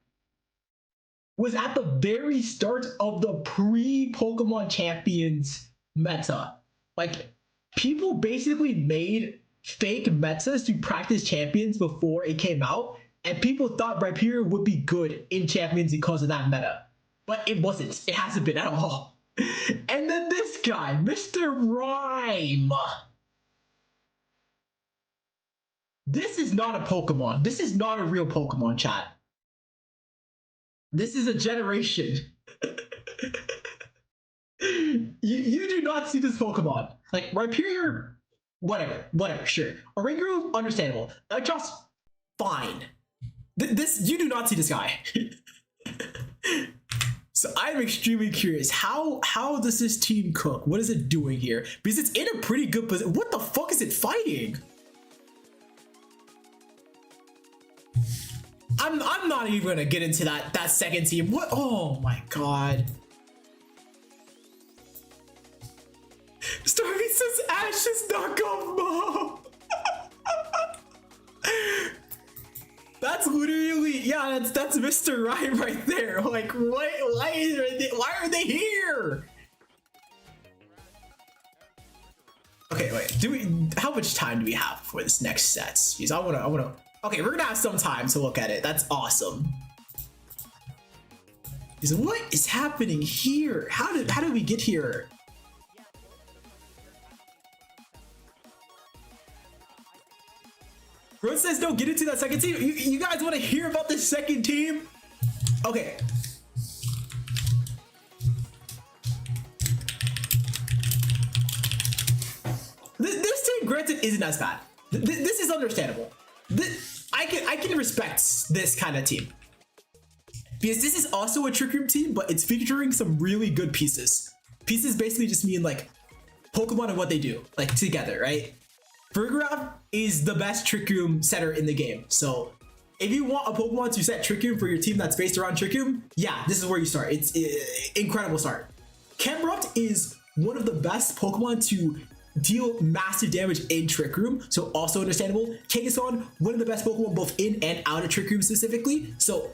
was at the very start of the pre-Pokemon Champions meta. Like, people basically made fake metas to practice champions before it came out, and people thought Rhyperior would be good in champions because of that meta. But it wasn't. It hasn't been at all. And then this guy, Mr. Rhyme. This is not a Pokemon. This is not a real Pokemon, chat. This is a generation. you do not see this Pokemon. Like, Rhyperior, whatever, sure. Oranguru, understandable. Just fine. This, you do not see this guy. So I'm extremely curious. How does this team cook? What is it doing here? Because it's in a pretty good position. What the fuck is it fighting? I'm not even gonna get into that second team. What? Oh my god. Starvey says Ash's knockoff mom. That's literally, yeah, that's Mr. Rhyme right there. Like, why are they here? Okay, wait. How much time do we have for this next set? Because I wanna. Okay, we're gonna have some time to look at it. That's awesome. Because what is happening here? How did we get here? Bro says don't get into that second team. You guys want to hear about this second team? Okay. This team, granted, isn't as bad. This is understandable. I can respect this kind of team. Because this is also a Trick Room team, but it's featuring some really good pieces. Pieces basically just mean like Pokemon and what they do, like together, right? Fergraf is the best Trick Room setter in the game. So if you want a Pokemon to set Trick Room for your team that's based around Trick Room, yeah, this is where you start. It's incredible start. Camerupt is one of the best Pokemon to deal massive damage in Trick Room, so also understandable. Kangaskhan, one of the best Pokemon both in and out of Trick Room specifically, so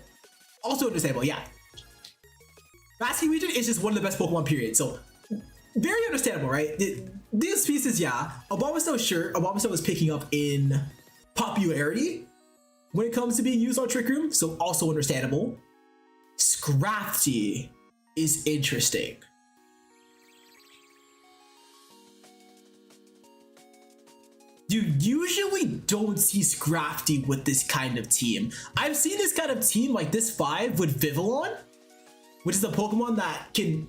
also understandable, yeah. Basking Region is just one of the best Pokemon, period, so very understandable, right? These pieces, yeah. Abomasnow, sure. Abomasnow is picking up in popularity when it comes to being used on Trick Room, so also understandable. Scrafty is interesting. You usually don't see Scrafty with this kind of team. I've seen this kind of team like this 5 with Vivillon, which is a Pokemon that can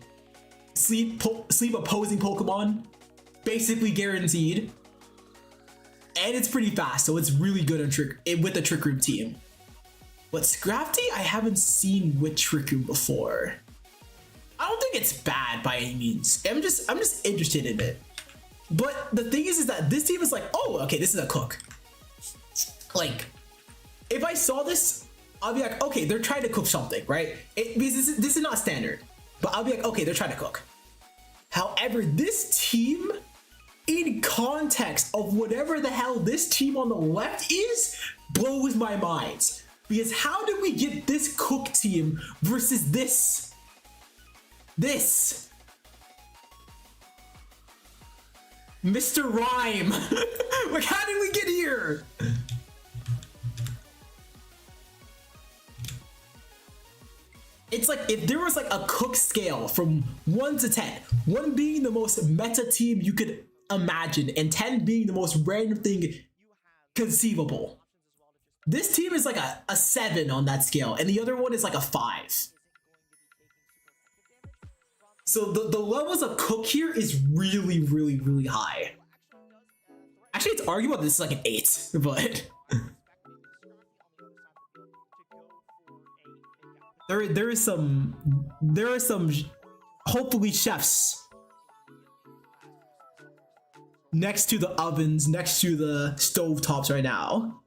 sleep opposing Pokemon, basically guaranteed. And it's pretty fast, so it's really good on with the Trick Room team. But Scrafty, I haven't seen with Trick Room before. I don't think it's bad by any means. I'm just interested in it. But the thing is that this team is like, oh, okay, this is a cook. Like, if I saw this, I'll be like, okay, they're trying to cook something, right? Because this is not standard. But I'll be like, okay, they're trying to cook. However, this team, in context of whatever the hell this team on the left is, blows my mind. Because how did we get this cook team versus this? Mr. Rhyme. Like, how did we get here? It's like if there was like a cook scale from 1 to 10, 1 being the most meta team you could imagine and 10 being the most random thing conceivable. This team is like a 7 on that scale and the other one is like a 5. So the levels of cook here is really high. Actually, it's arguable this is like an 8, but there are some hopefully chefs next to the ovens, next to the stove tops right now.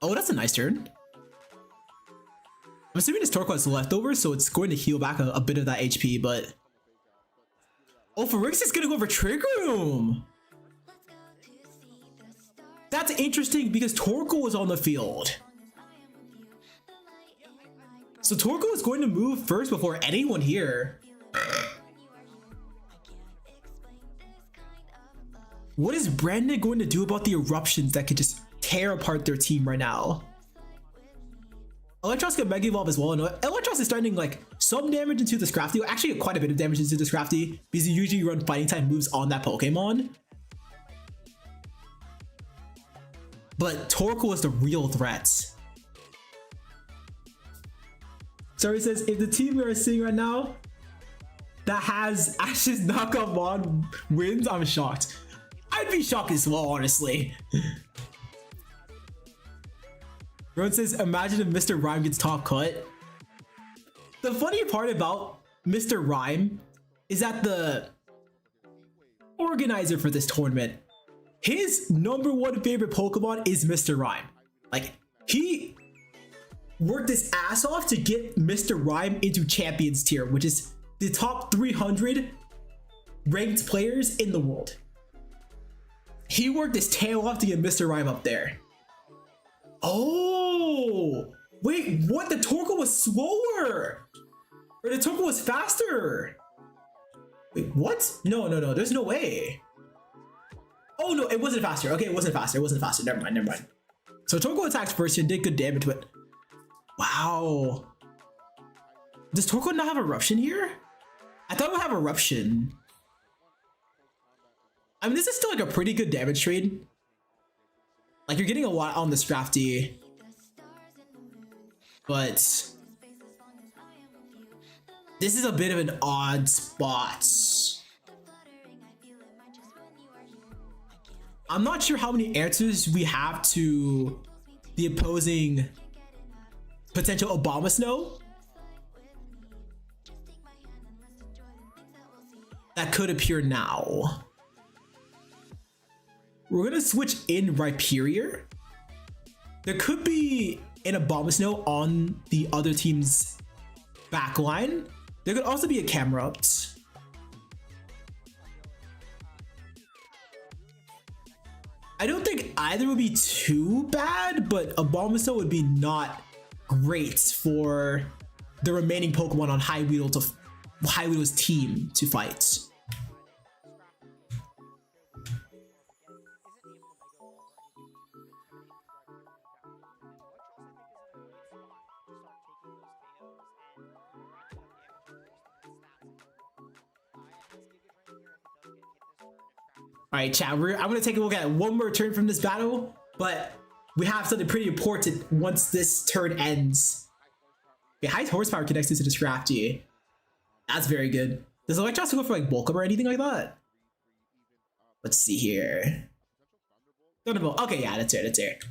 Oh, that's a nice turn. I'm assuming this Torkoal is leftover, so it's going to heal back a bit of that HP, but... Oh, Pharynx is going to go over Trick Room! That's interesting because Torkoal is on the field. So Torkoal is going to move first before anyone here. What is Brandon going to do about the eruptions that could just tear apart their team right now? Electros can Mega Evolve as well. And Electros is starting like some damage into the Scrafty. Actually, quite a bit of damage into the Scrafty because you usually run fighting type moves on that Pokemon. But Torkoal is the real threat. Sorry, says if the team we are seeing right now that has Ash's knockoff mod wins, I'm shocked. I'd be shocked as well, honestly. Ron says, imagine if Mr. Rhyme gets top cut. The funny part about Mr. Rhyme is that the organizer for this tournament, his #1 favorite Pokemon is Mr. Rhyme. Like, he worked his ass off to get Mr. Rhyme into Champions tier, which is the top 300 ranked players in the world. He worked his tail off to get Mr. Rhyme up there. Oh, wait, what? The Torkoal was slower, or the Torkoal was faster. Wait, what? No, there's no way. Oh no, it wasn't faster. Okay, it wasn't faster. Never mind. So Torkoal attacked first and did good damage, but wow. Does Torkoal not have Eruption here? I thought it would have Eruption. I mean, this is still like a pretty good damage trade. Like, you're getting a lot on the Scrafty, but this is a bit of an odd spot. I'm not sure how many answers we have to the opposing potential Abomasnow that could appear now. We're gonna switch in Rhyperior. There could be an Abomasnow on the other team's backline. There could also be a Camerupt. I don't think either would be too bad, but Abomasnow would be not great for the remaining Pokemon on Highweedle's team to fight. All right, chat, I'm gonna take a look at one more turn from this battle, but we have something pretty important once this turn ends. Okay, high horsepower connects to the Scrafty. That's very good. Does Electros go for like bulk up or anything like that? Let's see here. Thunderbolt. Okay, yeah, that's it.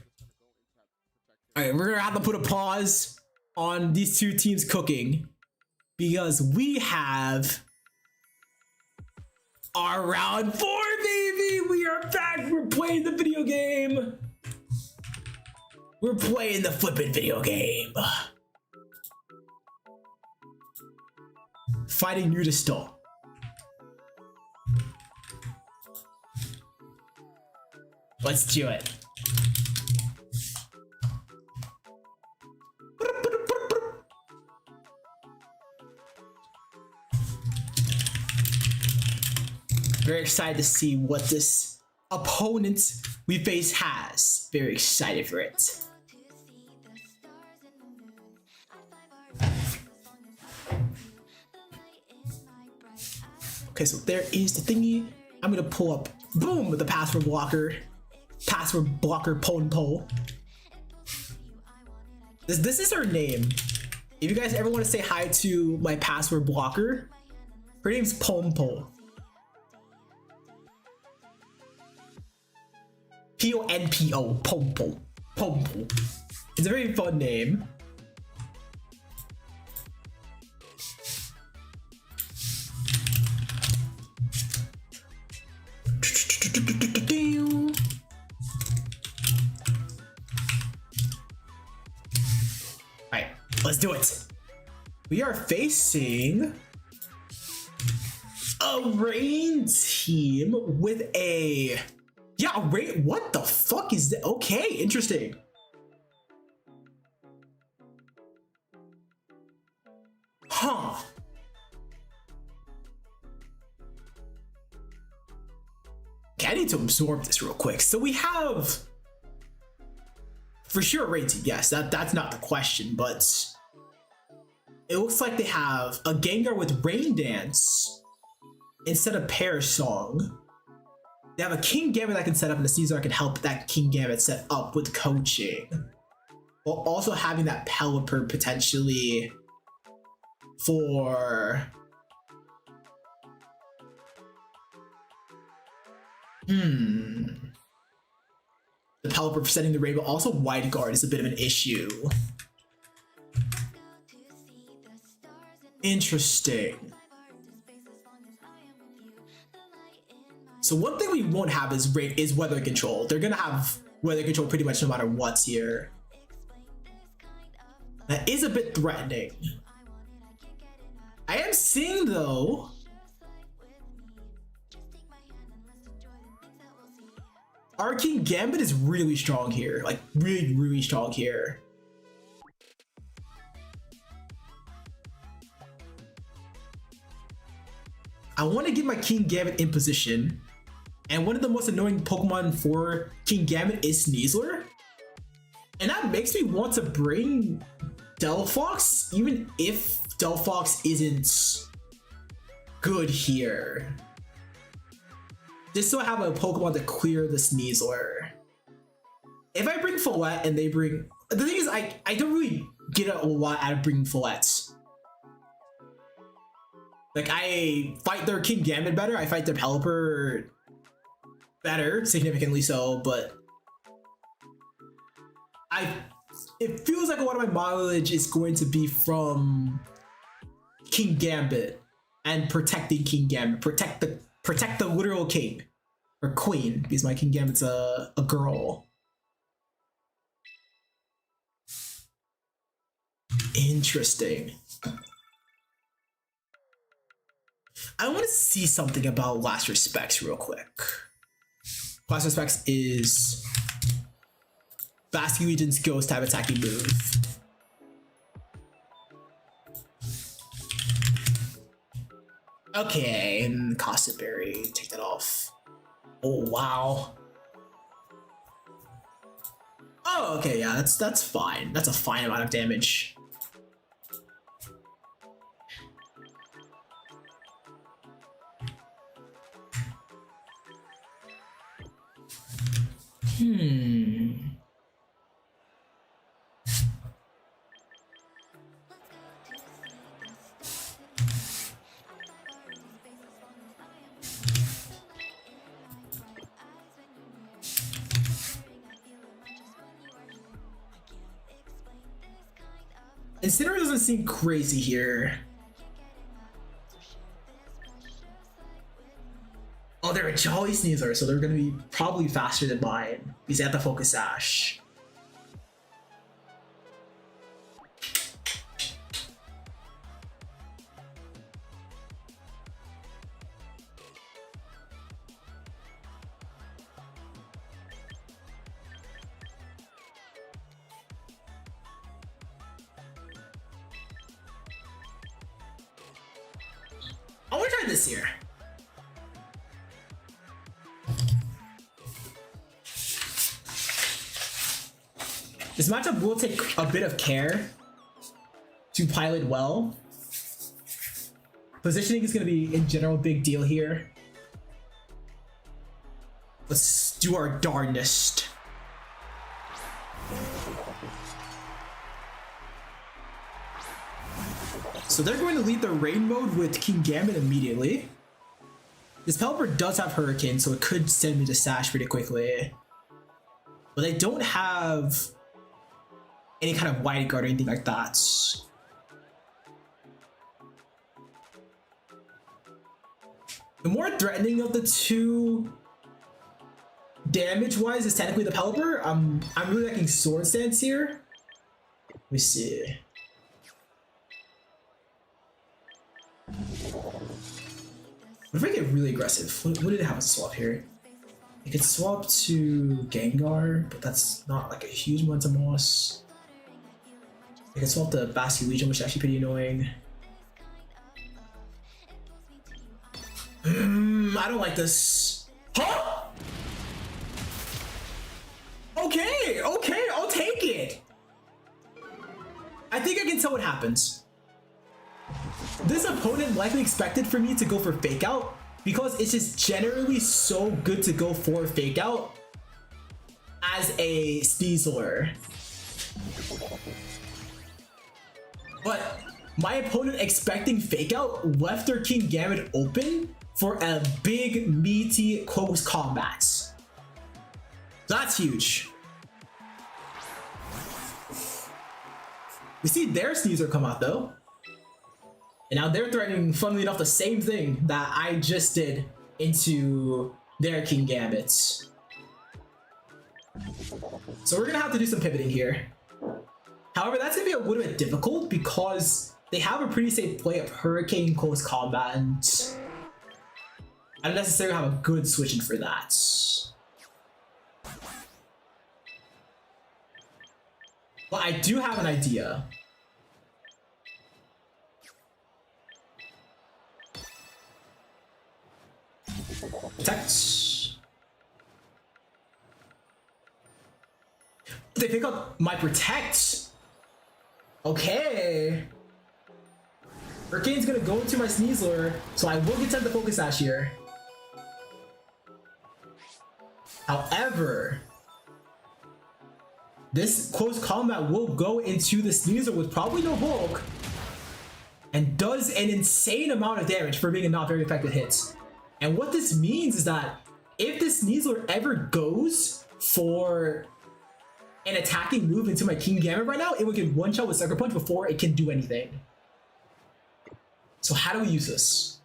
All right, we're gonna have to put a pause on these two teams cooking because we have our round 4, baby! We are back! We're playing the video game! We're playing the flippin' video game! Fighting Nudistol. Let's do it. Very excited to see what this opponent we face has. Very excited for it. Okay, so there is the thingy. I'm gonna pull up, boom, the password blocker. Password blocker Ponpo. This is her name. If you guys ever want to say hi to my password blocker, her name's Ponpo. P-O-N-P-O, Pompo. Pompo. It's a very fun name. Alright, let's do it. We are facing a rain team with a... Yeah, rain. What the fuck is that? Okay, interesting. Huh. Okay. I need to absorb this real quick. So we have, for sure, rain team. Yes, that's not the question, but it looks like they have a Gengar with Rain Dance instead of Pear Song. They have a King Gambit that can set up, and the Sneasel that can help that King Gambit set up with coaching, while also having that Pelipper potentially for the Pelipper for setting the Rainbow. Also, Wide Guard is a bit of an issue. Interesting. So one thing we won't have is weather control. They're gonna have weather control pretty much no matter what's here. That is a bit threatening. I am seeing though, our King Gambit is really strong here. Like really strong here. I want to get my King Gambit in position. And one of the most annoying Pokemon for King Gambit is Sneasler. And that makes me want to bring Delphox, even if Delphox isn't good here. Just so I have a Pokemon to clear the Sneasler. If I bring Follette and they bring... The thing is, I don't really get a lot out of bringing Follette. Like, I fight their King Gambit better, I fight their Pelipper better, significantly so, but it feels like a lot of my mileage is going to be from King Gambit and protecting King Gambit, protect the literal king or queen, because my King Gambit's a girl. Interesting. I want to see something about Last Respects real quick. Last Respects is Basking Legion's ghost type attacking move. Okay, and Cosset Berry, take that off. Oh wow. Oh, okay, yeah, that's fine. That's a fine amount of damage. Incineroar doesn't seem crazy here. Oh, they're a Jolly Sneasler, so they're gonna be probably faster than mine because they have the Focus Sash. I want to try this here. This matchup will take a bit of care to pilot well. Positioning is going to be, in general, a big deal here. Let's do our darndest. So they're going to lead their rain mode with King Gambit immediately. This Pelipper does have Hurricane, so it could send me to Sash pretty quickly. But they don't have any kind of Wide Guard or anything like that. The more threatening of the two damage-wise is technically the Pelipper. I'm really liking Sword Stance here. Let me see. What if I get really aggressive? What did it have to swap here? I could swap to Gengar, but that's not like a huge amount of moss. I could swap to Bastion Legion, which is actually pretty annoying. I don't like this. Huh? Okay, I'll take it. I think I can tell what happens. This opponent likely expected for me to go for fake out because it's just generally so good to go for fake out as a Sneasler. But my opponent expecting fake out left their King Gambit open for a big meaty close combat. That's huge. We see their Sneasler come out though. And now they're threatening, funnily enough, the same thing that I just did into their King Gambits. So we're gonna have to do some pivoting here. However, that's gonna be a little bit difficult because they have a pretty safe play of Hurricane close combat, and I don't necessarily have a good switching for that. But I do have an idea. Protect. They pick up my protect. Okay. Hurricane's gonna go into my Sneasler, so I will get time to Focus Sash here. However, this close combat will go into the Sneasler with probably no bulk and does an insane amount of damage for being a not very effective hit. And what this means is that if the Sneasler ever goes for an attacking move into my King Gambit right now, it would get one shot with Sucker Punch before it can do anything. So how do we use this?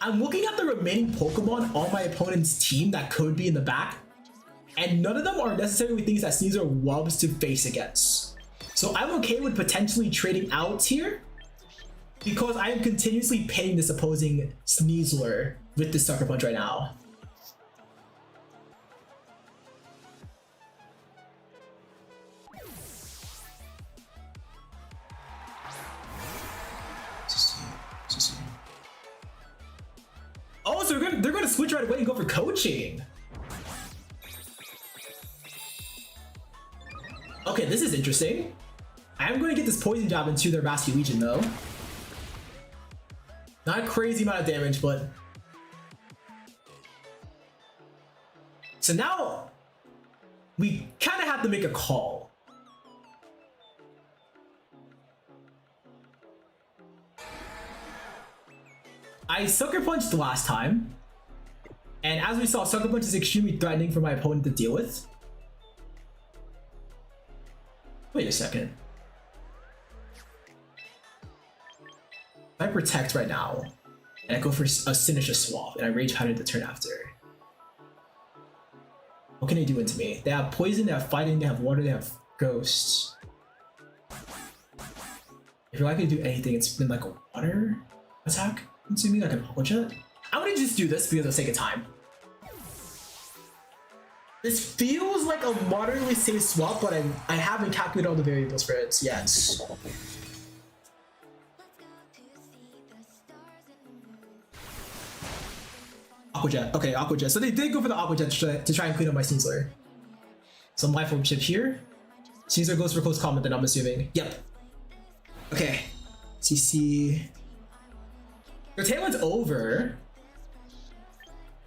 I'm looking at the remaining Pokemon on my opponent's team that could be in the back, and none of them are necessarily things that Sneasler loves to face against. So I'm okay with potentially trading out here because I am continuously paying this opposing Sneasler with this Sucker Punch right now. Oh, so they're gonna switch right away and go for coaching. Okay, this is interesting. I'm going to get this Poison Jab into their Bastion Legion though. Not a crazy amount of damage, but... So now, we kind of have to make a call. I Sucker Punched last time, and as we saw, Sucker Punch is extremely threatening for my opponent to deal with. Wait a second. If I protect right now, and I go for a Sinister Swap, and I Rage Powder the turn after, what can they do into me? They have Poison, they have Fighting, they have Water, they have Ghosts. If you're likely to do anything, it's been like a Water attack into me, like an Aqua Jet. I'm gonna just do this because of the sake of time. This feels like a moderately safe swap, but I haven't calculated all the variables for it yet. Aqua Jet. Okay, Aqua Jet. So they did go for the Aqua Jet to try and clean up my Sneasler. Some Life Orb chip here. Sneasler goes for close combat then, I'm assuming. Yep. Okay. CC. Their Tailwind's over.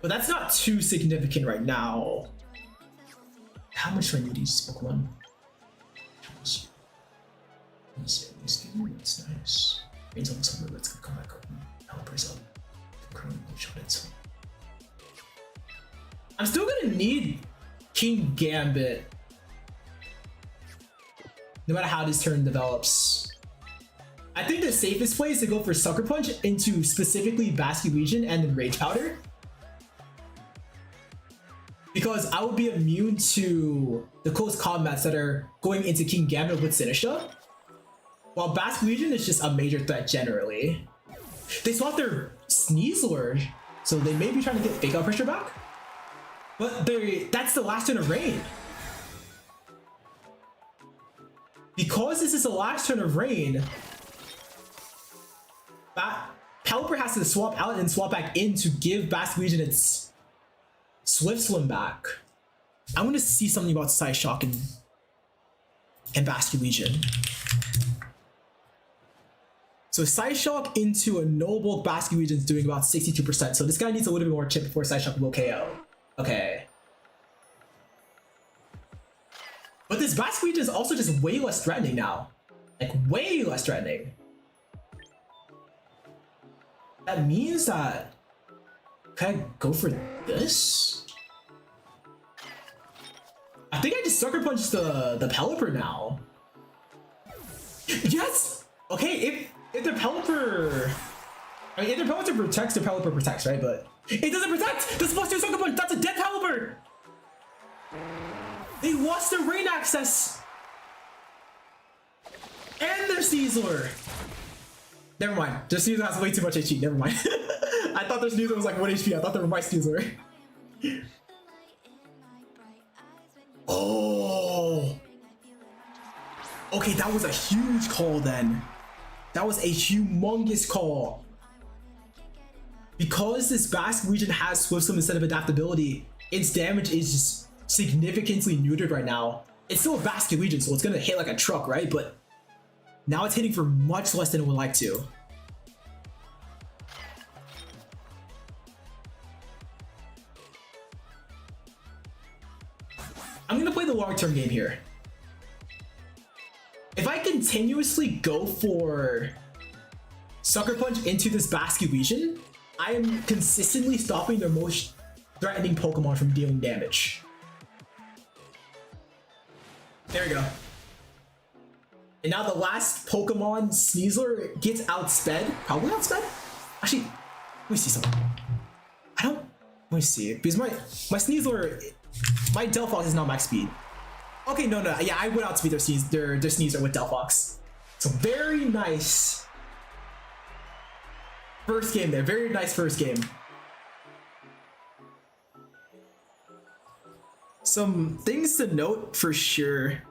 But that's not too significant right now. How much do I need to use this Pokemon? It's nice. Means almost over, let's come back up. Help us up. I'm still gonna need King Gambit. No matter how this turn develops. I think the safest play is to go for Sucker Punch into specifically Bastion Legion and then Rage Powder. Because I will be immune to the close combats that are going into King Gambit with Sinistra. While Bastion Legion is just a major threat generally. They swapped their Sneasler, so they may be trying to get Fake Out Pressure back. But that's the last turn of Rain. Because this is the last turn of Rain, Pelipper has to swap out and swap back in to give Basket Legion its Swift Swim back. I want to see something about Side Shock and Basket Legion. So Side Shock into a no bulk Basket Legion is doing about 62%. So this guy needs a little bit more chip before Side Shock will KO. Okay. But this Basket Legion is also just way less threatening now. Like way less threatening. That means that, can I go for this? I think I just Sucker Punched the Pelipper now. Yes! Okay, if the Pelipper... I mean, if the Pelipper protects, the Pelipper protects, right? But it doesn't protect! This plus 2 Sucker Punch, that's a dead Pelipper! They lost their rain access! And their Sneasler! Never mind. Their Sneasler has way too much HP. Never mind. I thought their Sneasler was like 1 HP. I thought they were my Sneasler. Oh! Okay, that was a huge call then. That was a humongous call. Because this Basket Legion has Swift Swim instead of adaptability, its damage is just significantly neutered right now. It's still a Basket Legion, so it's gonna hit like a truck, right? But now it's hitting for much less than it would like to. I'm gonna play the long-term game here. If I continuously go for Sucker Punch into this Basket Legion, I am consistently stopping their most threatening Pokemon from dealing damage. There we go. And now the last Pokemon, Sneasler, gets outsped. Probably outsped? Actually, let me see something. Let me see. Because my Sneasler, my Delphox is not max speed. Okay, no. Yeah, I would outspeed their Sneasler with Delphox. So very nice first game there. Very nice first game. Some things to note for sure.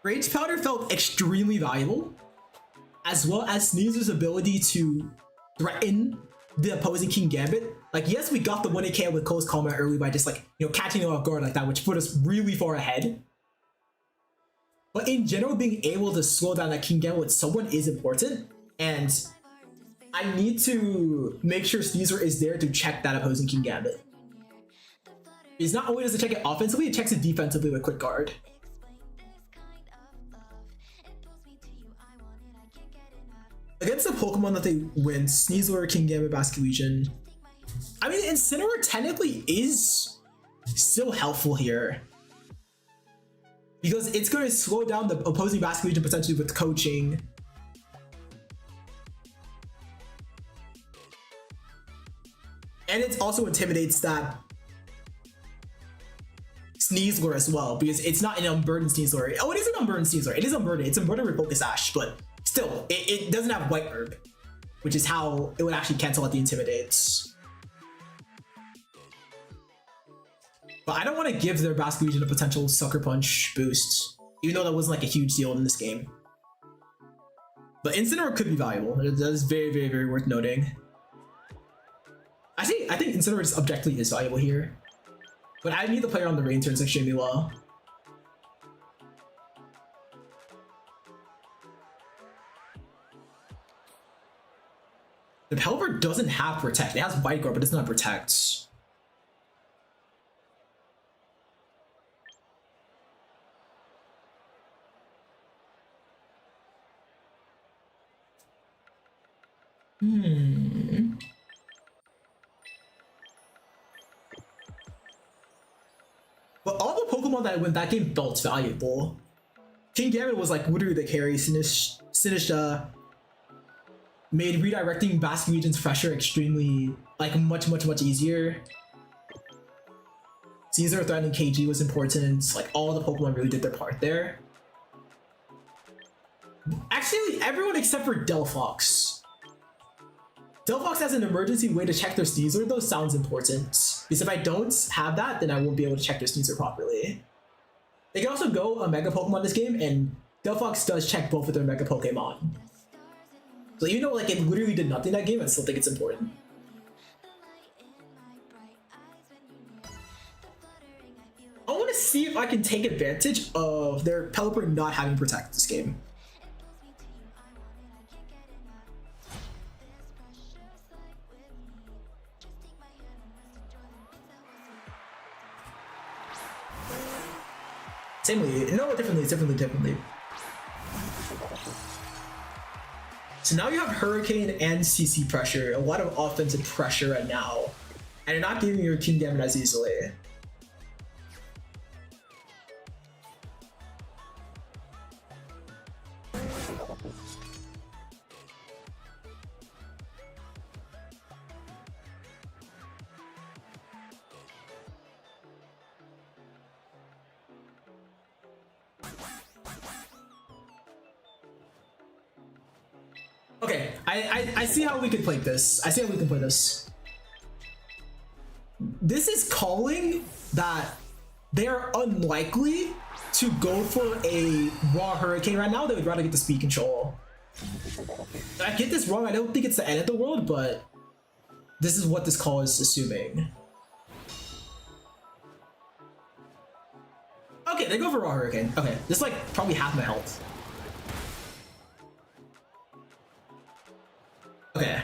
Rage Powder felt extremely valuable, as well as Sneaser's ability to threaten the opposing King Gambit. Like, yes, we got the 1 KO with Close Combat early by just like, you know, catching him off guard like that, which put us really far ahead. But in general, being able to slow down that King Gambit with someone is important, and I need to make sure Sneasler is there to check that opposing King Gambit. Because not only does it check it offensively, it checks it defensively with Quick Guard. Against the Pokemon that they win, Sneasler, King Gambit, Basket Legion, I mean, Incineroar technically is still helpful here. Because it's going to slow down the opposing Basket Legion potentially with coaching. And it also intimidates that Sneasler as well, because it's not an unburdened Sneasler. Oh, it is an unburdened Sneasler. It is unburdened. It's unburdened with Focus Ash, but still, it doesn't have White Herb, which is how it would actually cancel out the Intimidates. But I don't want to give their Basket Legion a potential Sucker Punch boost, even though that wasn't like a huge deal in this game. But Incineroar could be valuable. That is very, very, very worth noting. I think Incineroar just objectively is valuable here. But I need the player on the rain turns extremely well. The Pelipper doesn't have Protect. It has White Guard, but it doesn't have Protect. But all the Pokemon that win that game felt valuable. King Gambit was like literally the carry. Sinistcha made redirecting Basket Legion's pressure extremely, like, much easier. Caesar threatening KG was important. Like, all the Pokemon really did their part there. Actually, everyone except for Delphox. Delphox has an emergency way to check their Sneasler, though, sounds important. Because if I don't have that, then I won't be able to check their Sneasler properly. They can also go a Mega Pokemon this game, and Delphox does check both of their Mega Pokemon. So even though like it literally did nothing that game, I still think it's important. I want to see if I can take advantage of their Pelipper not having Protect this game. Samely, no, differently. So now you have Hurricane and CC pressure, a lot of offensive pressure right now, and you're not giving your team damage as easily. Okay, I see how we can play this. This is calling that they're unlikely to go for a raw Hurricane right now. They would rather get the speed control. I get this wrong. I don't think it's the end of the world, but this is what this call is assuming. Okay, they go for raw Hurricane. Okay, this is like probably half my health. Okay.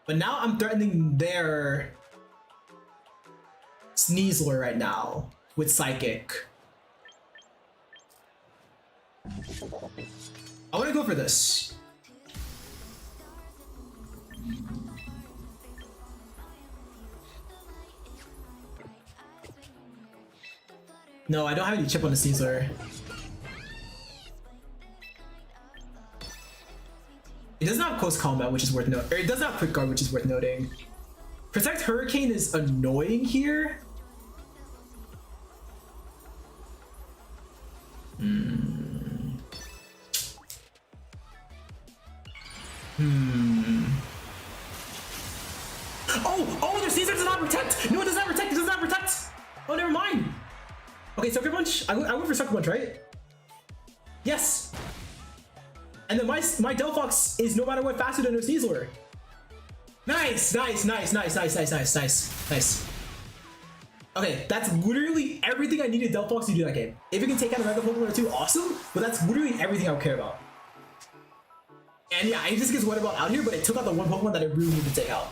But now I'm threatening their Sneasler right now with Psychic. I want to go for this. No, I don't have any chip on the Sneasler. It doesn't have close combat, which is worth noting. Or it doesn't have quick guard, which is worth noting. Protect Hurricane is annoying here. Oh, their Caesar does not protect! No, it does not protect! It does not protect! Oh, never mind! Okay, Sucker Punch. I went for Sucker Punch, right? Yes! And then my Delphox is no matter what faster than their Sneasler. Nice. Okay, that's literally everything I needed Delphox to do that game. If it can take out a Mega Pokemon or two, awesome, but that's literally everything I care about. And yeah, it just gets what about out here, but it took out the one Pokemon that I really need to take out.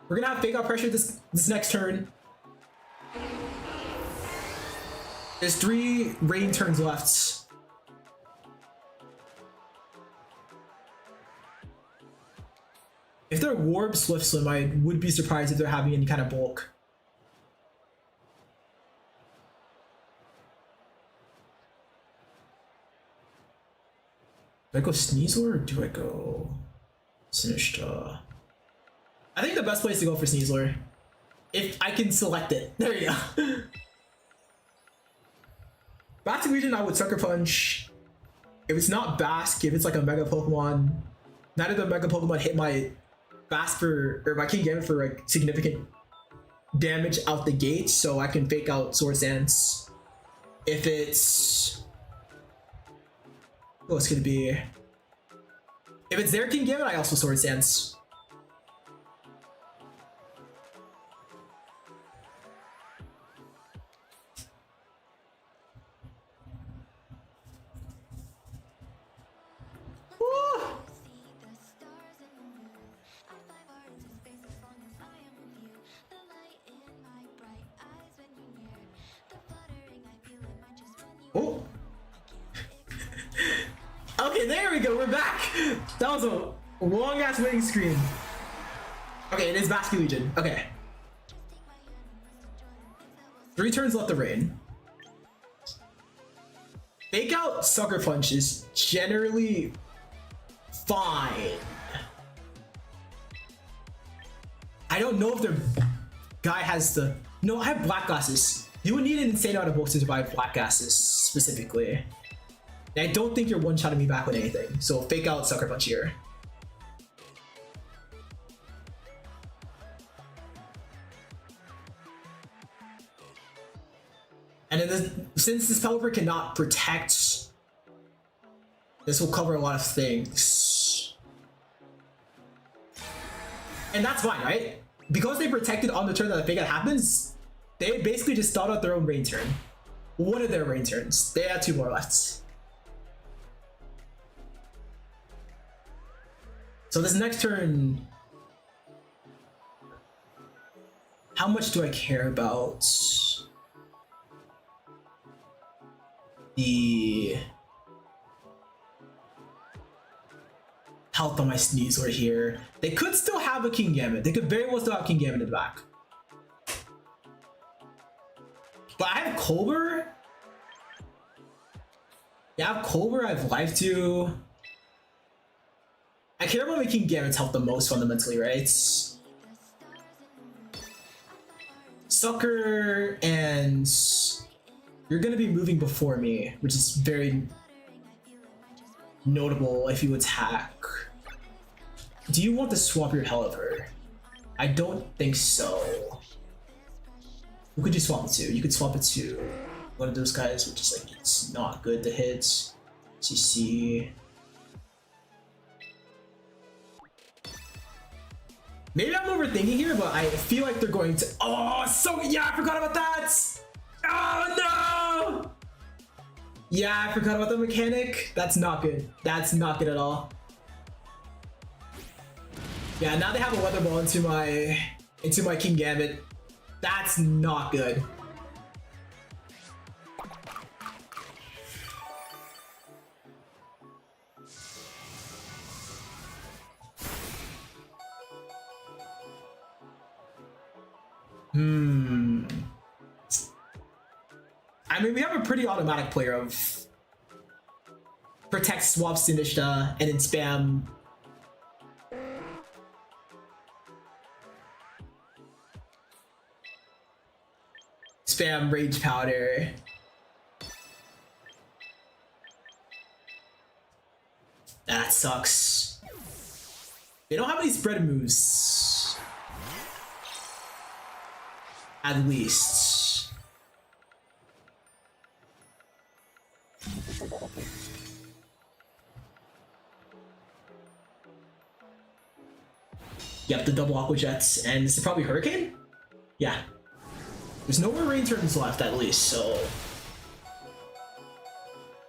We're gonna have Fake Out Pressure this next turn. There's 3 rain turns left. If they're Warp Swift Slim, I would be surprised if they're having any kind of bulk. Do I go Sneasler or do I go Sinistcha? I think the best place to go for Sneasler, if I can select it. There you go. Back to region, I would Sucker Punch. If it's not Basque, if it's like a Mega Pokemon, none of the Mega Pokemon hit my Basque or my King Gambit for like significant damage out the gate, so I can fake out Swords Dance. If it's what's gonna be? If it's their King Gambit, I also Swords Dance. Oh. Okay, there we go. We're back. That was a long ass waiting screen. Okay, it is Basque Legion. Okay. 3 turns left to rain. Fake Out Sucker Punch is generally fine. I don't know if their guy has the... No, I have Black Glasses. You would need an insane amount of books to survive Black Glasses specifically. And I don't think you're one-shotting me back with anything. So Fake Out Sucker Punch here. then since this Pelipper cannot protect, this will cover a lot of things. And that's fine, right? Because they protected on the turn that the fake out happens, they basically just stalled out their own rain turn. One of their rain turns. They had 2 more left. So this next turn, how much do I care about the health on my Sneasler here? They could still have a King Gambit. They could very well still have King Gambit in the back. But I have Colbur. Yeah, I have Colbur. I have Life 2. I care about making Gambit's health the most fundamentally, right? Sucker and you're gonna be moving before me, which is very notable if you attack. Do you want to swap your Helliver? I don't think so. Who could you swap it to? You could swap it to one of those guys, which is like, it's not good to hit. CC. Maybe I'm overthinking here, but I feel like they're going to. Oh, so yeah, I forgot about that. Oh no! Yeah, I forgot about the mechanic. That's not good. That's not good at all. Yeah, now they have a weather ball into my King Gambit. That's not good. I mean, we have a pretty automatic player of protect, swap, Sinistcha, and then spam Rage Powder. That sucks. They don't have any spread moves. At least. Yep, the double Aqua Jets, and this is probably Hurricane? Yeah. There's no more rain turns left at least, so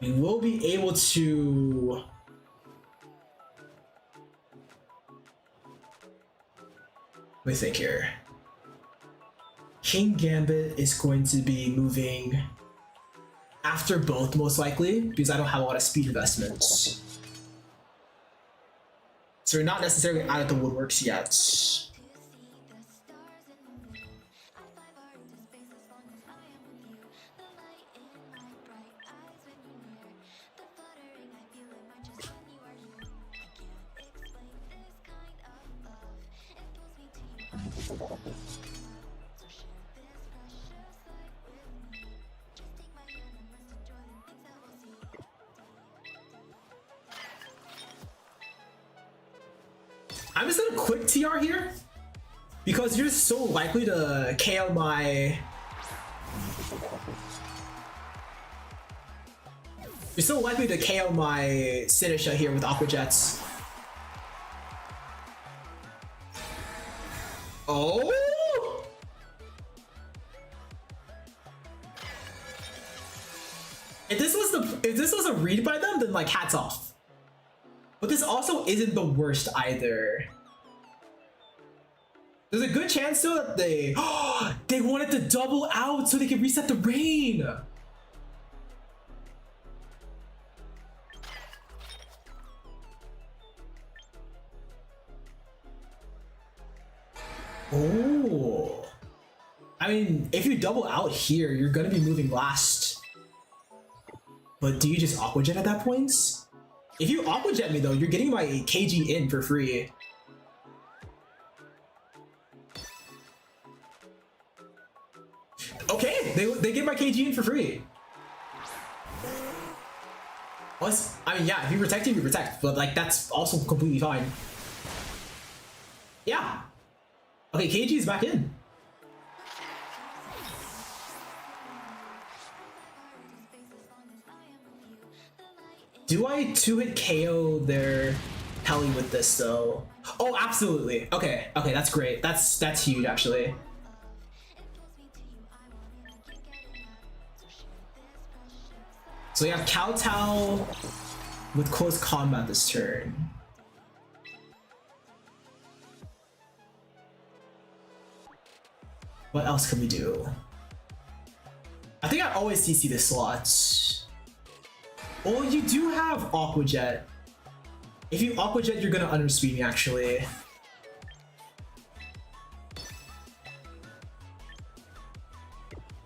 we will be able to let me think here. King Gambit is going to be moving after both, most likely, because I don't have a lot of speed investments. So we're not necessarily out of the woodworks yet. I'm just gonna quick TR here because you're so likely to KO my. You're so likely to KO my Sinistcha here with Aqua Jets. Oh! If this was a read by them, then like hats off. But this also isn't the worst either. There's a good chance though that they wanted to double out so they can reset the rain. Oh. I mean, if you double out here, you're gonna be moving last. But do you just Aqua Jet at that point? If you Aqua Jet me though, you're getting my KG in for free. Okay, they get my KG in for free. Plus, I mean, yeah, if you protect, you protect, but like that's also completely fine. Yeah. Okay, KG is back in. Do I 2-hit KO their Pelly with this though? Oh, absolutely. Okay, okay, that's great. That's huge actually. So we have Kowtow with close combat this turn. What else can we do? I think I always CC the slots. Oh, you do have Aqua Jet. If you Aqua Jet, you're gonna underspeed me actually.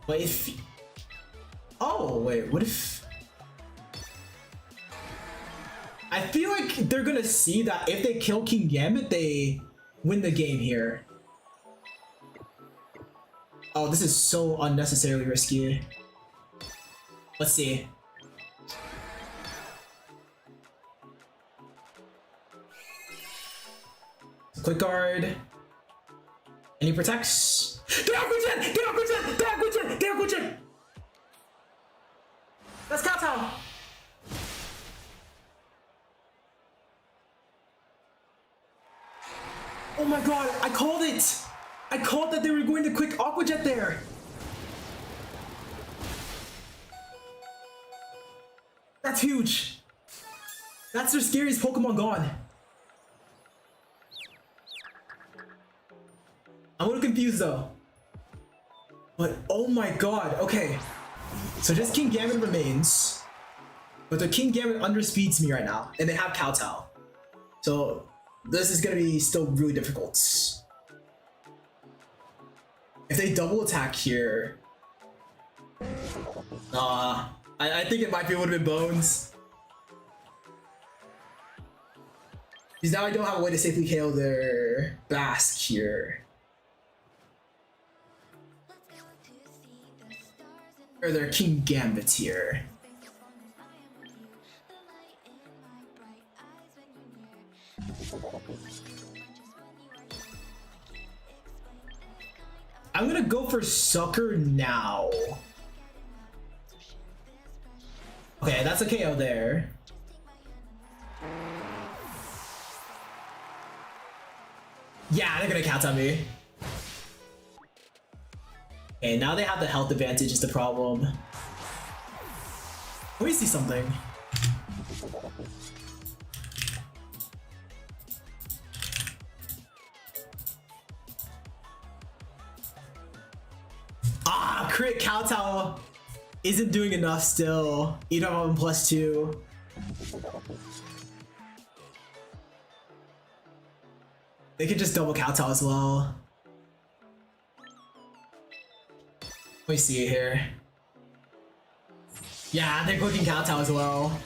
But if... Oh, wait, what if... I feel like they're gonna see that if they kill King Gambit, they win the game here. Oh, this is so unnecessarily risky. Let's see. Quick guard. And he protects. Get Aqua Jet! Get Aqua Jet! Get Aqua Jet! Get Aqua Jet! That's Kowtow! Oh my god, I called it! I called that they were going to quick Aqua Jet there! That's huge! That's their scariest Pokemon gone. I'm a little confused though. But oh my god, okay. So just King Gambit remains. But the King Gambit underspeeds me right now. And they have Kowtow. So this is gonna be still really difficult. If they double attack here... I think it might be a little bit bones. Because now I don't have a way to safely KO their Basque here. Or their King Gambit here. I'm gonna go for Sucker now. Okay, that's a KO there. Yeah, they're gonna Kowtow me. Okay, now they have the health advantage is the problem. Let me see something. Ah, crit Kowtow isn't doing enough still. You don't have a +2. They could just double Kowtow as well. Let me see here. Yeah, they're clicking Kowtow as well.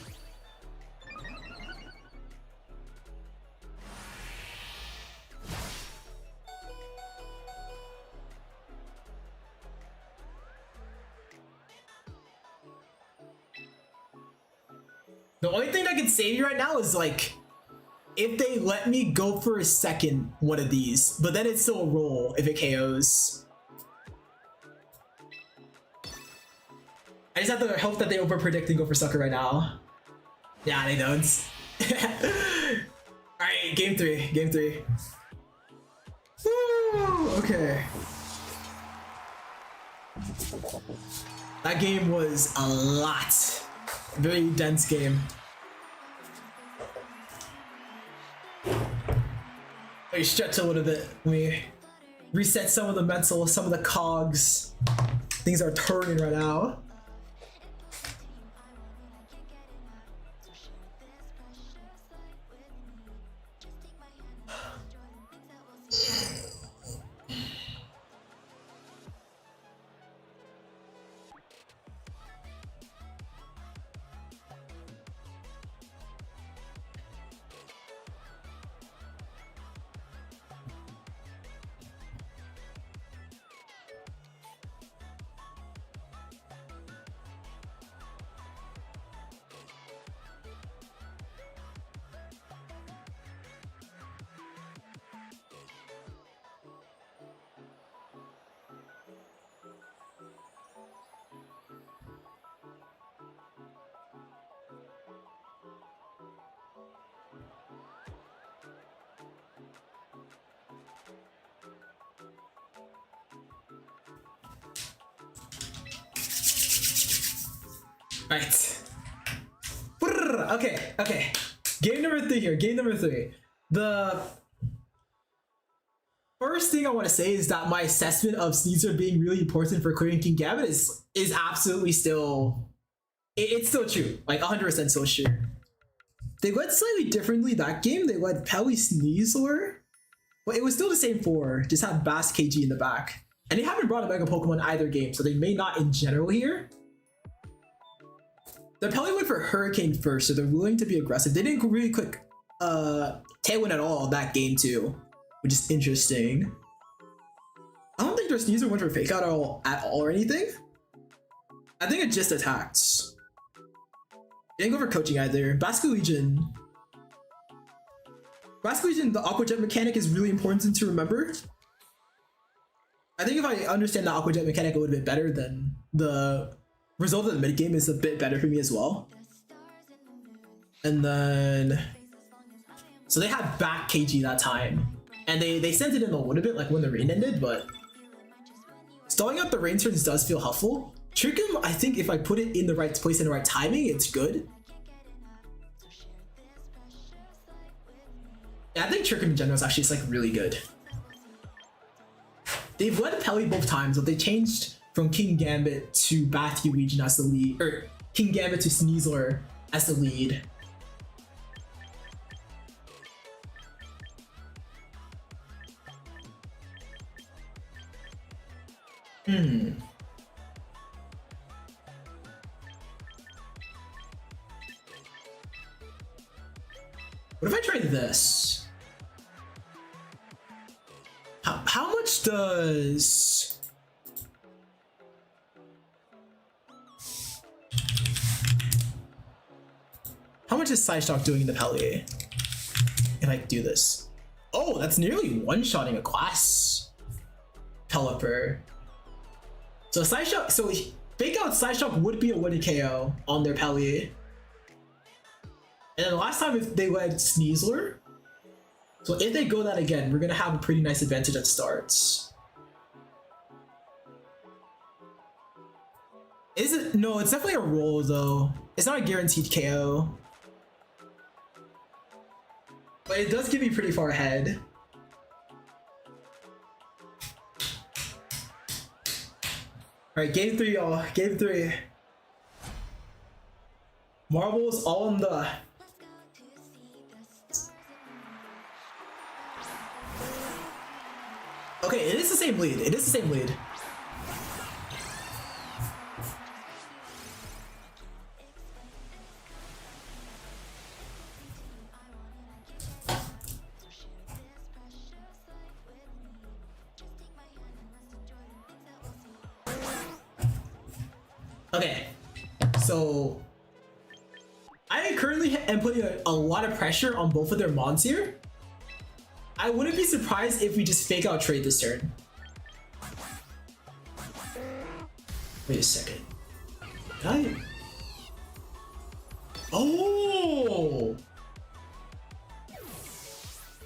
The only thing that can save you right now is like if they let me go for a second one of these, but then it's still a roll if it KOs. I just have to hope that they overpredict and go for Sucker right now. Yeah, they don't. Alright, game 3. Game 3. Woo, okay. That game was a lot. Very dense game. Let me stretch a little bit. Let me reset some of the mental, some of the cogs. Things are turning right now. Right. Okay, okay. Game number 3 here. Game number 3. The first thing I want to say is that my assessment of Sneasler being really important for clearing King Gambit is absolutely still... It's still true. Like 100% still true. They went slightly differently that game. They went Pelly Sneasler. But it was still the same 4. Just had Bass KG in the back. And they haven't brought a Mega Pokemon either game, so they may not in general here. They probably went for Hurricane first, so they're willing to be aggressive. They didn't really quick Tailwind at all that game too, which is interesting. I don't think their Sneasler went for Fake Out at all or anything. I think it just attacked. They didn't go for coaching either. Basculegion. Basculegion, the Aqua Jet mechanic is really important to remember. I think if I understand the Aqua Jet mechanic a little bit better, then the result of the mid game is a bit better for me as well. And then, so they had back KG that time, and they sent it in a little bit like when the rain ended, but stalling out the rain turns does feel helpful. Trick him, I think if I put it in the right place and the right timing, it's good. Yeah, I think Trick him in general is actually just like really good. They've led Pelly both times, but they changed from King Gambit to Basculegion as the lead, or King Gambit to Sneasler as the lead. What if I try this? How much does... How much is Psyshock doing in the Pelly? If I do this. Oh, that's nearly one-shotting a class Pelipper. So Psyshock, so Fake Out Psyshock would be a 1 KO on their Pelly. And then last time if they led Sneasler. So if they go that again, we're gonna have a pretty nice advantage at starts. Is it? No, it's definitely a roll though. It's not a guaranteed KO. But it does give me pretty far ahead. Alright, game 3 y'all, game 3. Marbles all in the... Okay, it is the same lead. It is the same lead. Okay, so I currently am putting a lot of pressure on both of their mons here. I wouldn't be surprised if we just Fake Out trade this turn. Wait a second. Did I... Oh!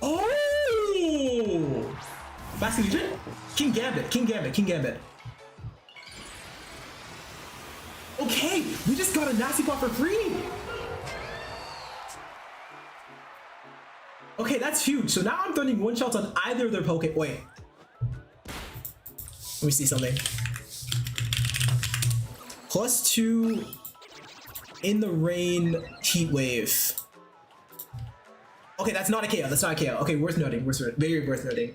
Oh! Basculegion? King Gambit, King Gambit, King Gambit. Okay, we just got a nasty bot for free! Okay, that's huge. So now I'm throwing one-shots on either of their Poke... Wait. Let me see something. +2 in the rain heat wave. Okay, that's not a KO. That's not a KO. Okay, worth noting. Very worth noting.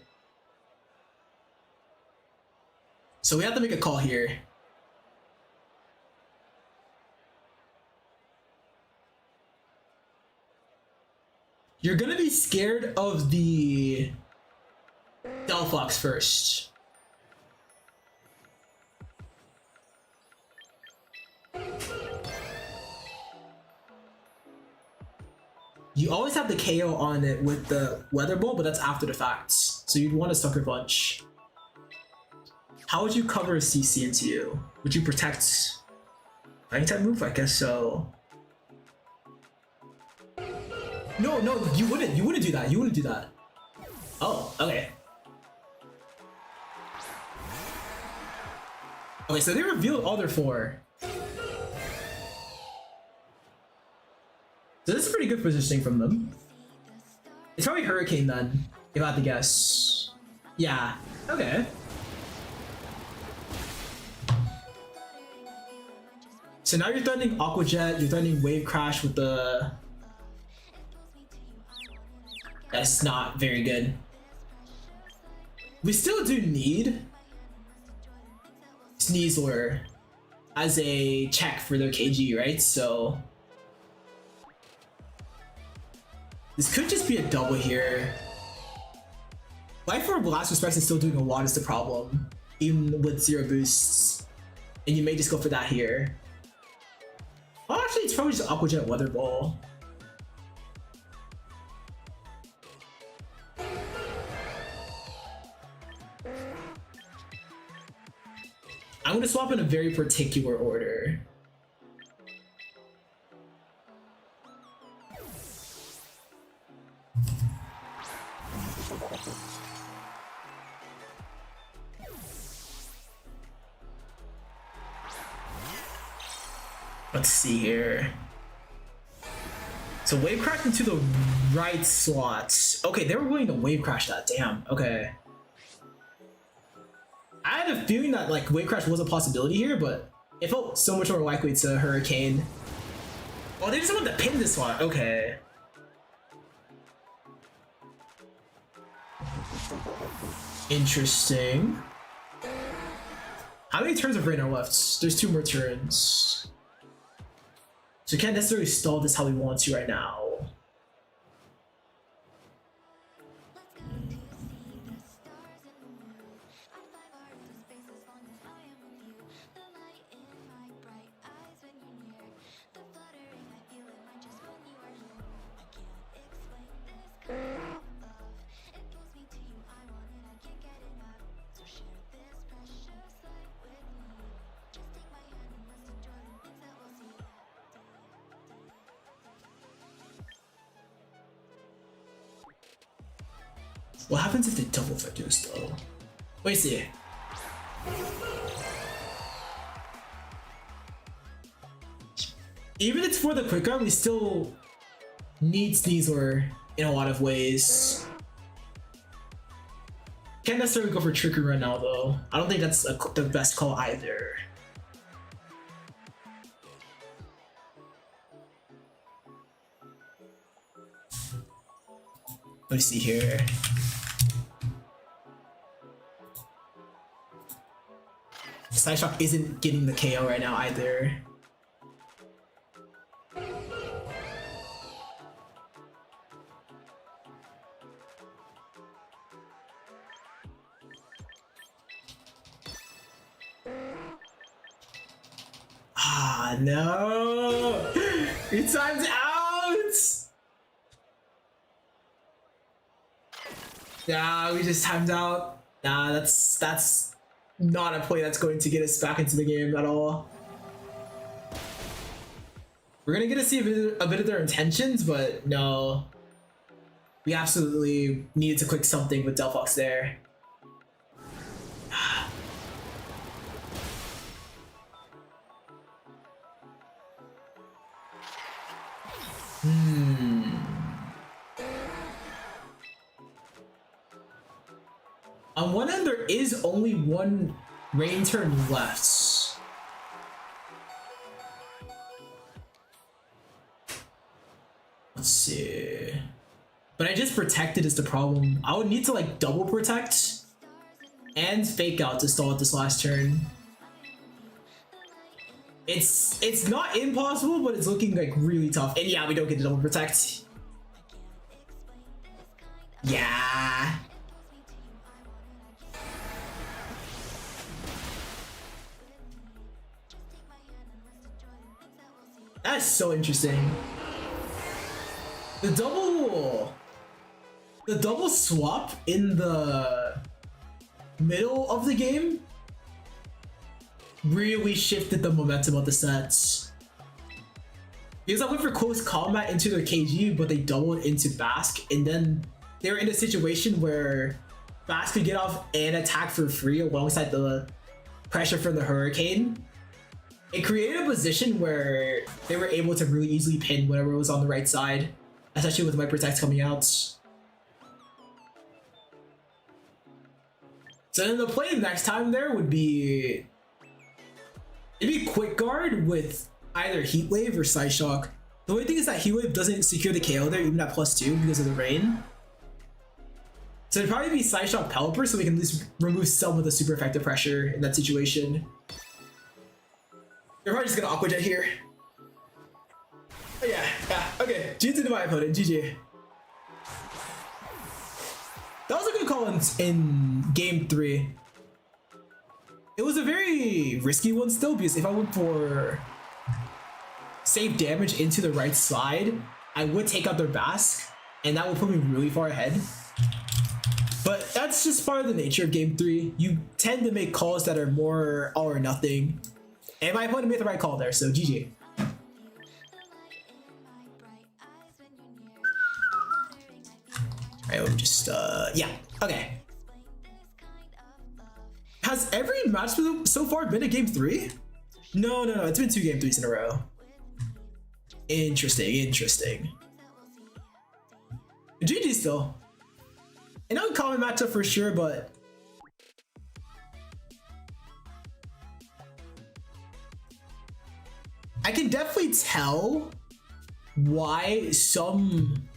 So we have to make a call here. You're gonna be scared of the Delphox first. You always have the KO on it with the Weather Ball, but that's after the fact. So you'd want to Sucker Punch. How would you cover a CC into you? Would you protect Fighting type move? I guess so. No, you wouldn't. You wouldn't do that. You wouldn't do that. Oh, okay. Okay, so they revealed all their 4. So this is pretty good positioning from them. It's probably Hurricane then, if I had to guess. Yeah, okay. So now you're threatening Aqua Jet, you're threatening Wave Crash with the... That's not very good. We still do need Sneasler as a check for their KG, right? So this could just be a double here. Life for Blast Respects is still doing a lot is the problem, even with 0 boosts. And you may just go for that here. Oh, actually, it's probably just Aqua Jet Weather Ball. I'm gonna swap in a very particular order. Let's see here. So Wave Crash into the right slots. Okay, they were willing to Wave Crash that. Damn. Okay. I had a feeling that like Wave Crash was a possibility here, but it felt so much more likely to Hurricane. Oh, they just want to pin this one. Okay. Interesting. How many turns of rain are left? There's 2 more turns. So we can't necessarily stall this how we want to right now. What happens if they double Victus though? Wait, see. Even if it's for the quick guard, we still need Sneasler in a lot of ways. Can't necessarily go for Trickery right now though. I don't think that's the best call either. Let me see here. Sideshock isn't getting the KO right now either. Ah, no! Your time's out! Yeah, we just timed out. Nah, that's not a play that's going to get us back into the game at all. We're gonna get to see a bit of their intentions, but no. We absolutely needed to click something with Delphox there. On one end, there is only 1 rain turn left. Let's see. But I just protected is the problem. I would need to like double protect and fake out to stall at this last turn. It's not impossible, but it's looking like really tough. And yeah, we don't get to double protect. Yeah. That's so interesting. The double swap in the middle of the game really shifted the momentum of the sets. Because I went for close combat into their KG, but they doubled into Basque, and then they were in a situation where Basque could get off and attack for free alongside the pressure from the Hurricane. it created a position where they were able to really easily pin whatever was on the right side, especially with Viper Text coming out. So then the play next time there would be, it'd be Quick Guard with either Heat Wave or Side Shock. The only thing is that Heat Wave doesn't secure the KO there even at +2 because of the rain. So it'd probably be Side Shock Pelipper so we can at least remove some of the super effective pressure in that situation. They're probably just gonna Aqua Jet here. Oh yeah, okay. GG to my opponent, GG. That was a good call in game 3. It was a very risky one still because if I went for save damage into the right side, I would take out their Basque and that would put me really far ahead. But that's just part of the nature of game 3. You tend to make calls that are more all or nothing. And my opponent made the right call there, so GG. Alright, we'll just, yeah, okay. Has every match so far been a game 3? No, it's been 2 game 3s in a row. Interesting. GG still. An uncommon matchup for sure, but I can definitely tell why some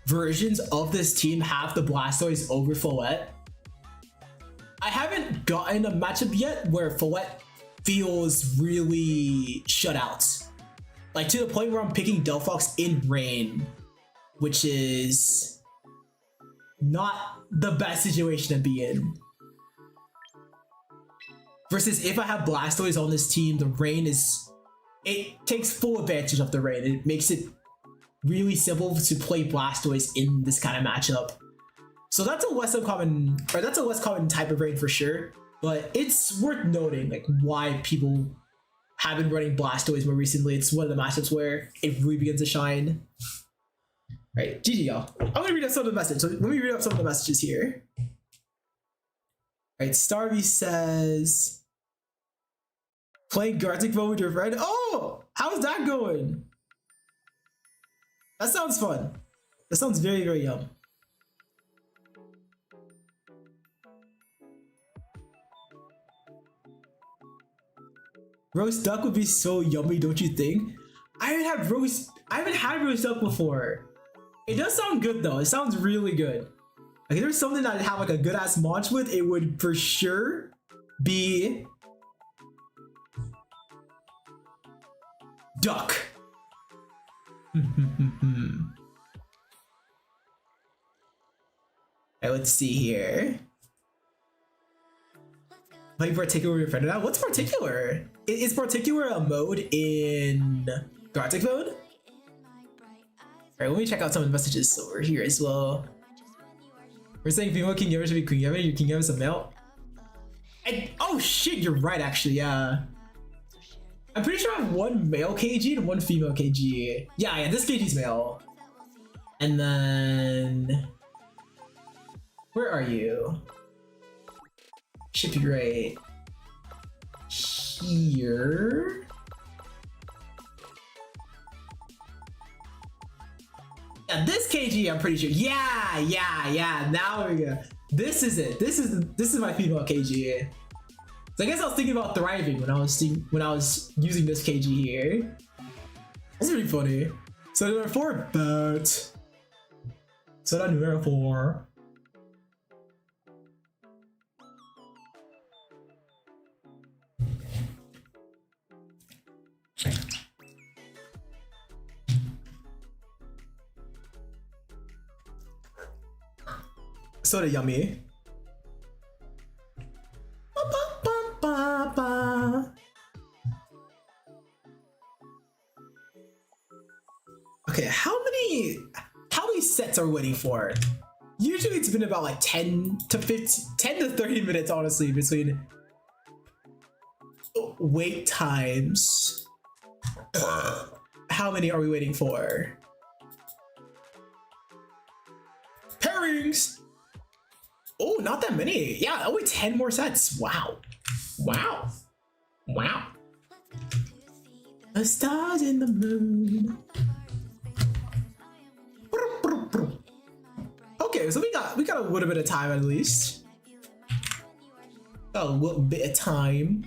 versions of this team have the Blastoise over Follette. I haven't gotten a matchup yet where Follette feels really shut out. Like to the point where I'm picking Delphox in rain, which is not the best situation to be in. Versus if I have Blastoise on this team, the rain is, it takes full advantage of the rain. It makes it really simple to play Blastoise in this kind of matchup. So that's a less common type of rain for sure, but it's worth noting like why people have been running Blastoise more recently. It's one of the matchups where it really begins to shine. Right, GG y'all. I'm gonna read up some of the messages. So let me read up some of the messages here. Right, Starvey says, playing Gartic Mode with your friend. Oh, how's that going? That sounds fun. That sounds very, very yum. Roast duck would be so yummy, don't you think? I haven't had roast duck before. It does sound good though. It sounds really good. Like if there's something that I'd have like a good ass munch with, it would for sure be duck. Alright, let's see here. Play particular with your friend. Now, what's particular? Is particular a mode in Gartic mode? Alright, let me check out some of the messages over here as well. We're saying female King Yama should be Queen Yama, your King Yama's a male. And, oh shit, you're right actually, yeah. I'm pretty sure I have one male KG and one female KG. Yeah, this KG's male. And then... where are you? Should be right here. Yeah, this KG I'm pretty sure. Yeah. Now we go. This is it. This is my female KG. So I guess I was thinking about thriving when I was using this KG here. That's pretty funny. So number 4 boat. So that number 4. Sorta yummy. Okay, how many sets are we waiting for? Usually it's been about like 10 to 30 minutes, honestly, between wait times. How many are we waiting for? Pairings! Oh, not that many. Yeah, only 10 more sets. Wow. The stars in the moon. Okay, so we got a little bit of time at least. Got a little bit of time.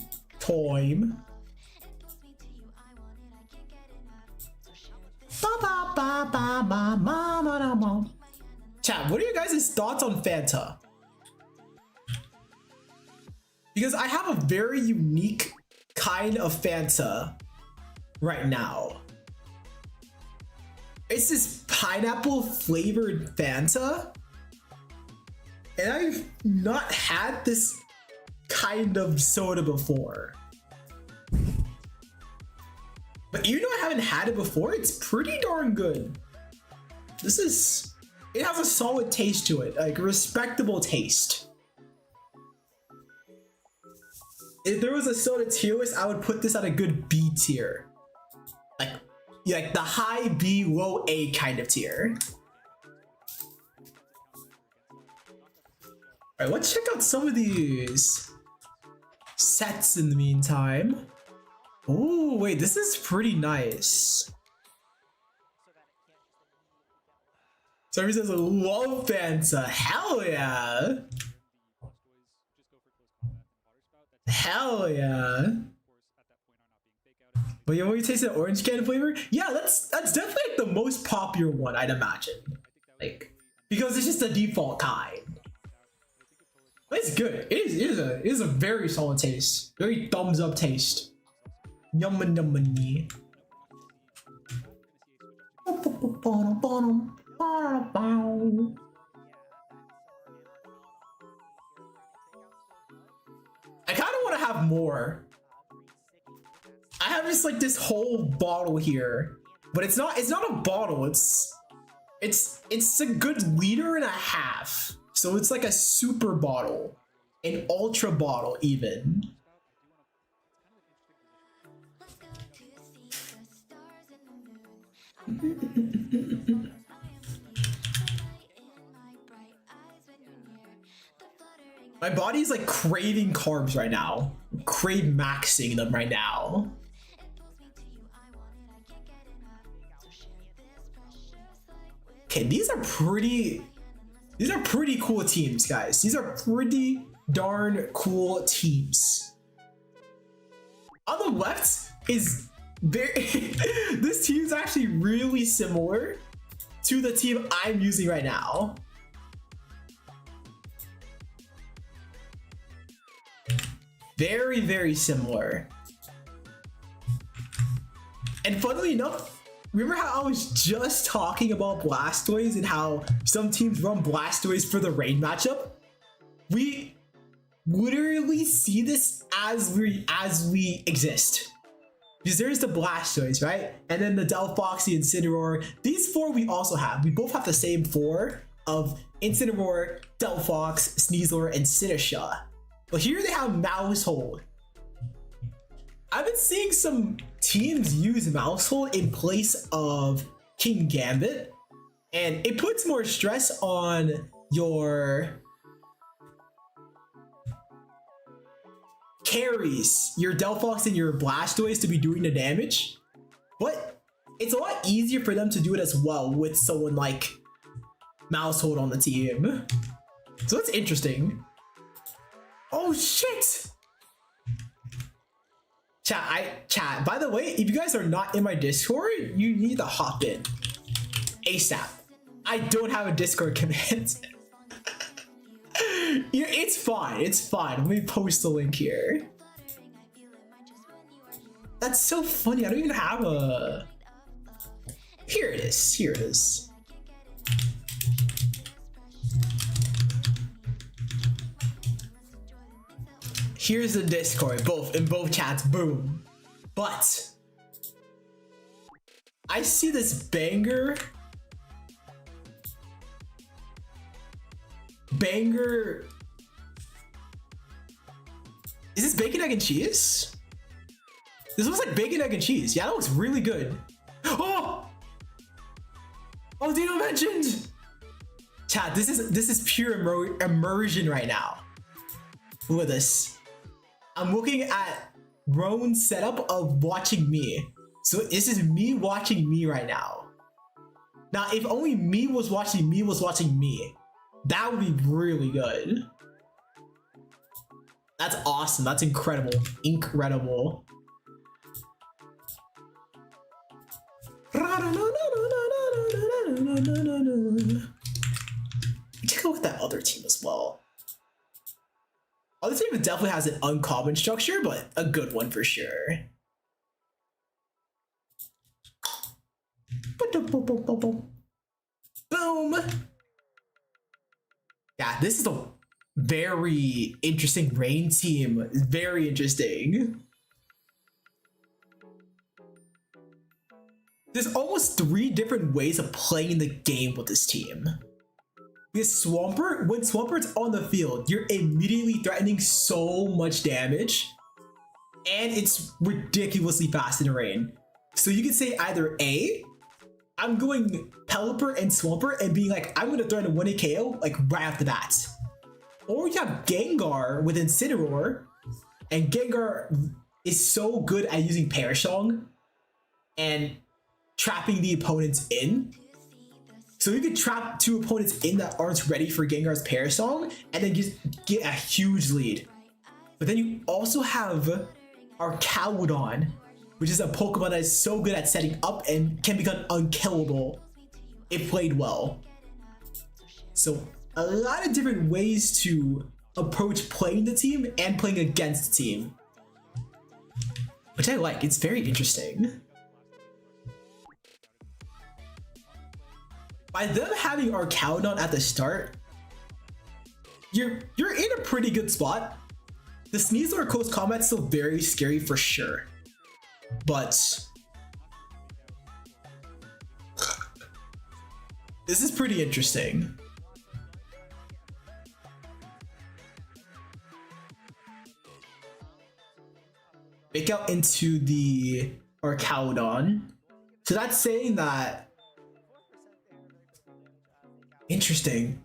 Chat, what are you guys' thoughts on Fanta? Because I have a very unique kind of Fanta right now. It's this pineapple flavored Fanta. And I've not had this kind of soda before. But even though I haven't had it before, it's pretty darn good. It has a solid taste to it, like a respectable taste. If there was a soda tier list, I would put this at a good B tier. Like the high B, low A kind of tier. Alright, let's check out some of these sets in the meantime. Oh, wait, this is pretty nice. Somebody says, love Fanta. Hell yeah. Hell yeah. But you want to taste the orange can flavor? Yeah, that's definitely like the most popular one, I'd imagine. Like, because it's just the default kind. But it's good. It is a very solid taste. Very thumbs up taste. Yummy yummy. I kind of want to have more. I have just like this whole bottle here, but it's not a bottle. It's a good liter and a half. So it's like a super bottle, an ultra bottle even. My body's like craving carbs right now. Crave maxing them right now. Okay, these are pretty cool teams, guys. These are pretty darn cool teams. On the left is very this team is actually really similar to the team I'm using right now. Very, very similar. And funnily enough, remember how I was just talking about Blastoise and how some teams run Blastoise for the rain matchup? We literally see this as we exist. Because there's the Blastoise, right? And then the Delphoxy, Incineroar. These four we also have. We both have the same four of Incineroar, Delphox, Sneasler, and Sinistcha. But here they have Mousehold. I've been seeing some teams use Mousehold in place of King Gambit, and it puts more stress on your carries, your Delphox and your Blastoise to be doing the damage. But it's a lot easier for them to do it as well with someone like Mousehold on the team. So that's interesting. Oh shit! Chat, by the way, if you guys are not in my Discord, you need to hop in ASAP. I don't have a Discord command. Yeah, it's fine. Let me post the link here. That's so funny. I don't even have a... Here it is. Here's the Discord, in both chats, boom. But I see this banger. Is this bacon, egg, and cheese? This looks like bacon, egg, and cheese. Yeah, that looks really good. Oh, Dino mentioned. Chat, this is pure immersion right now. Look at this. I'm looking at Roan's setup of watching me. So this is me watching me right now. Now, if only me was watching me, that would be really good. That's awesome. That's incredible. Incredible. Take a look at that other team as well. Other team definitely has an uncommon structure, but a good one for sure. Boom! Yeah, this is a very interesting rain team. Very interesting. There's almost 3 different ways of playing the game with this team. Because Swampert, when Swampert's on the field, you're immediately threatening so much damage. And it's ridiculously fast in the rain. So you can say either A, I'm going Pelipper and Swampert and being like, I'm gonna threaten a 1-hit KO like right off the bat. Or you have Gengar with Incineroar, and Gengar is so good at using Perish Song and trapping the opponents in. So you can trap 2 opponents in that aren't ready for Gengar's Perish Song and then just get a huge lead. But then you also have Archaudon, which is a Pokemon that is so good at setting up and can become unkillable if played well. So a lot of different ways to approach playing the team and playing against the team, which I like. It's very interesting. By them having Archaudon at the start, you're in a pretty good spot. The Sneasel or Close Combat's still very scary for sure, but this is pretty interesting. Fake out into the Archaudon. So that's saying that. Interesting.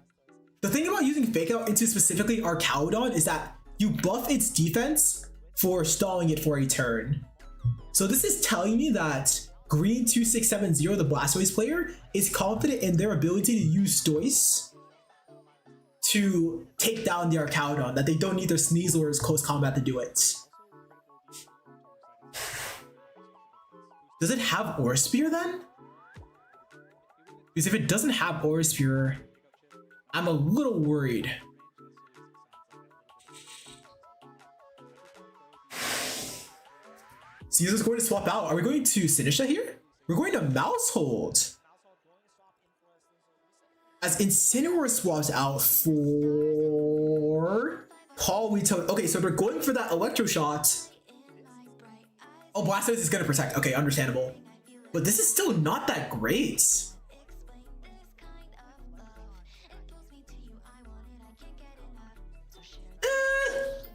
The thing about using Fake Out into specifically Archaudon is that you buff its defense for stalling it for a turn. So this is telling me that Green 2670, the Blastoise player, is confident in their ability to use Stoice to take down the Archaudon, that they don't need their Sneasel or Close Combat to do it. Does it have Aura Spear then? Because if it doesn't have Aura Spear, I'm a little worried. Caesar's going to swap out. Are we going to Sinisha here? We're going to Mousehold. As Incineroar swaps out for Politoed. Okay, so we're going for that Electro Shot. Oh, Blastoise is going to protect. Okay, understandable. But this is still not that great.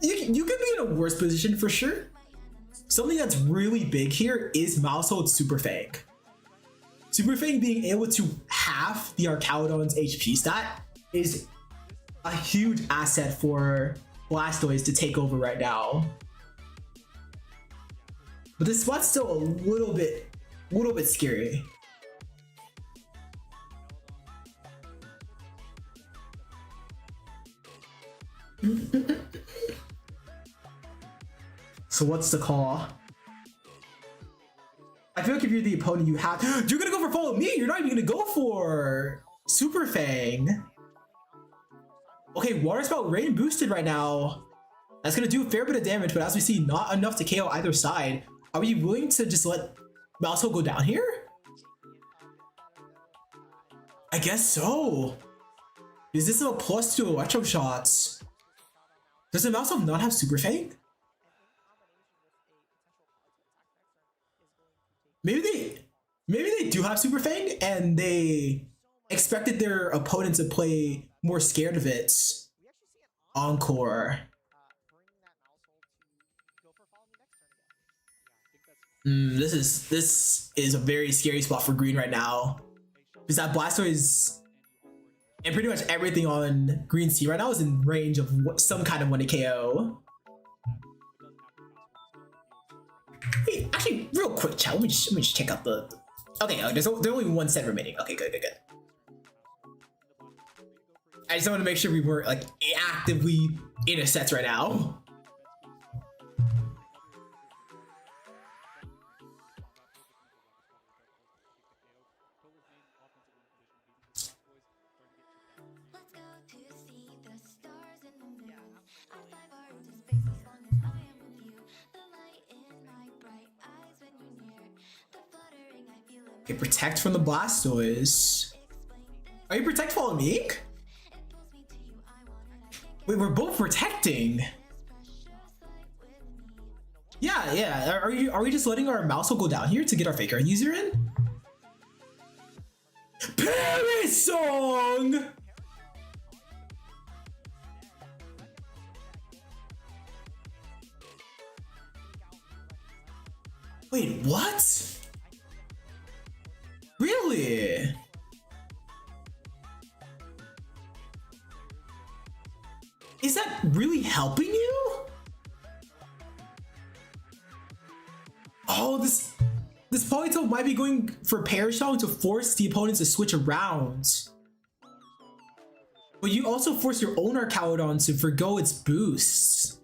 You could be in a worse position for sure. Something that's really big here is Mousehold Super Fang. Super Fang being able to half the Archaudon's HP stat is a huge asset for Blastoise to take over right now. But this spot's still a little bit scary. So what's the call? I feel like if you're the opponent, you have you're gonna go for follow me. You're not even gonna go for Super Fang. Okay, Water Spout Rain boosted right now. That's gonna do a fair bit of damage, but as we see, not enough to KO either side. Are we willing to just let Mousehold go down here? I guess so. Is this a +2 Electro Shots? Does the Mousehold not have Super Fang? Maybe they do have Super Fang and they expected their opponent to play more scared of it. Encore. This is a very scary spot for Green right now. Because that Blastoise and pretty much everything on Green Sea right now is in range of some kind of 1-hit KO. Wait, actually, real quick, chat. Let me just check out the. Okay, there's only one set remaining. Okay, good. I just want to make sure we weren't like actively in a sets right now. Okay, protect from the Blastoise. Are you protect following me? Wait, we're both protecting. Yeah. Are we just letting our mouse go down here to get our Faker user in? Paris song. Wait, what? Really? Is that really helping you? Oh, this Politoed might be going for Parashong to force the opponents to switch around. But you also force your own Arcalodon to forgo its boosts.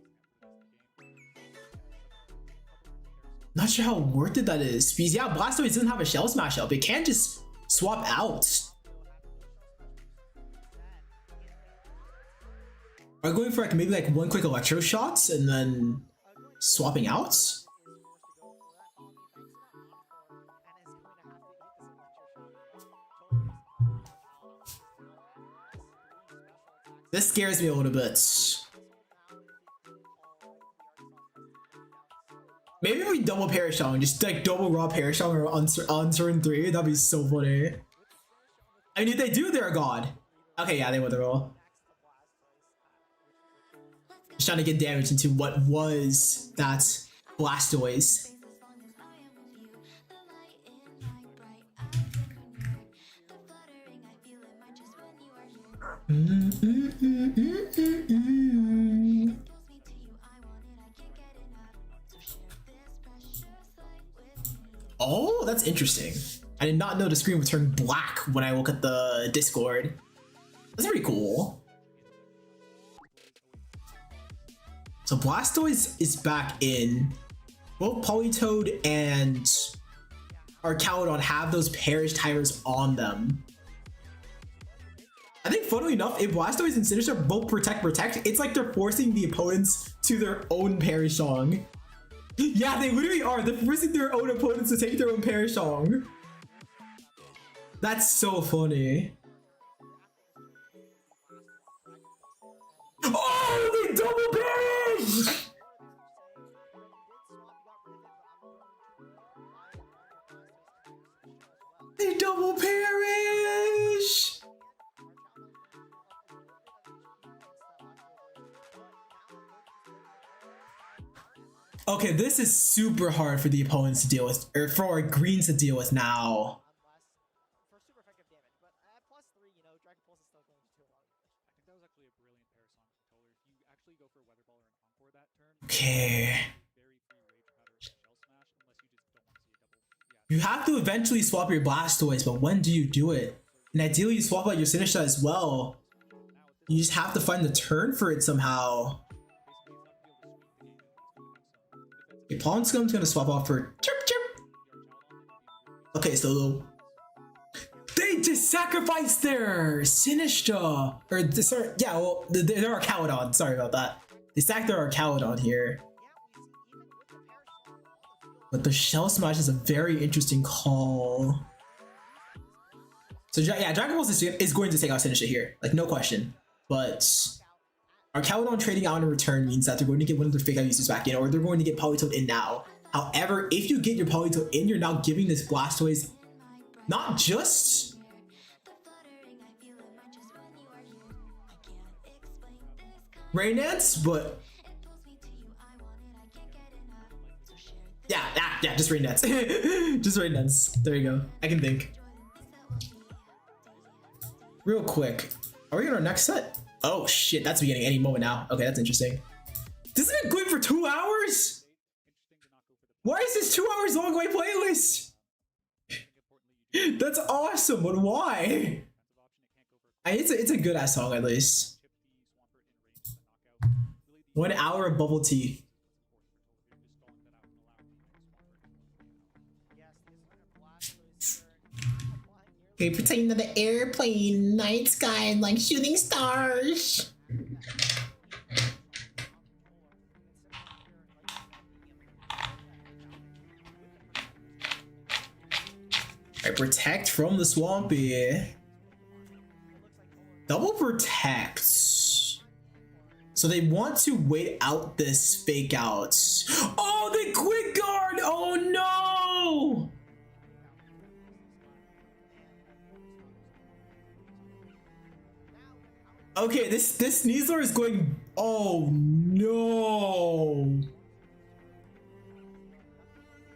Not sure how worth it that is. Because yeah, Blastoise doesn't have a Shell Smash up. It can't just swap out. Are we going for like maybe like one quick Electro Shots and then swapping out? This scares me a little bit. Maybe if we double Parashong, just like double raw Parashong on turn 3, that'd be so funny. I mean, if they do, they're a god. Okay, yeah, they won the roll. Just trying to get damage into what was that Blastoise. Oh, that's interesting. I did not know the screen would turn black when I look at the Discord. That's pretty cool. So Blastoise is back in. Both Politoed and Arcalodon have those Perish Tyrants on them. I think funnily enough, if Blastoise and Sinister both protect, it's like they're forcing the opponents to their own Parashong. Yeah, they literally are. They're forcing their own opponents to take their own Parashong. That's so funny. Oh, they double perish! They double perish! Okay, this is super hard for the opponents to deal with, or for our greens to deal with now. For super effective damage, but at +3, you know, Dragon Pulse is still going to do a lot of damage. I think that was actually a brilliant Parasong controller. If you actually go for Weather Ball or an Encore that turn, okay. Very free Rage Powder and Shell Smash, unless you just don't want to see a double. Yeah. You have to eventually swap your Blastoise, but when do you do it? And ideally, you swap out your Sinister as well. You just have to find the turn for it somehow. Okay, Pollen Scum's gonna swap off for chirp chirp. Okay, so they just sacrificed their Sinister, or sorry, yeah, well, their Arcalodon. Sorry about that. They sacked their Arcalodon here. But the Shell Smash is a very interesting call. So yeah, Dragon Ball is going to take out Sinister here, like no question. But Arcalodon trading out in return means that they're going to get one of their fake out users back in, or they're going to get Politoed in now. However, if you get your Politoed in, you're now giving this Blastoise not just Rain Dance, but yeah, just Rain Dance. Just Rain Dance. There you go. I can think. Real quick, are we on our next set? Oh shit, that's beginning any moment now. Okay, that's interesting. This has been going for 2 hours? Why is this 2 hours long my playlist? That's awesome, but why? It's a good ass song at least. 1 hour of bubble tea. Okay, pretending that the airplane, night sky, and like shooting stars. Alright, protect from the swampy. Double protect. So they want to wait out this fake out. Oh, they quick guard! Oh no! Okay, this Sneasler is going. Oh no!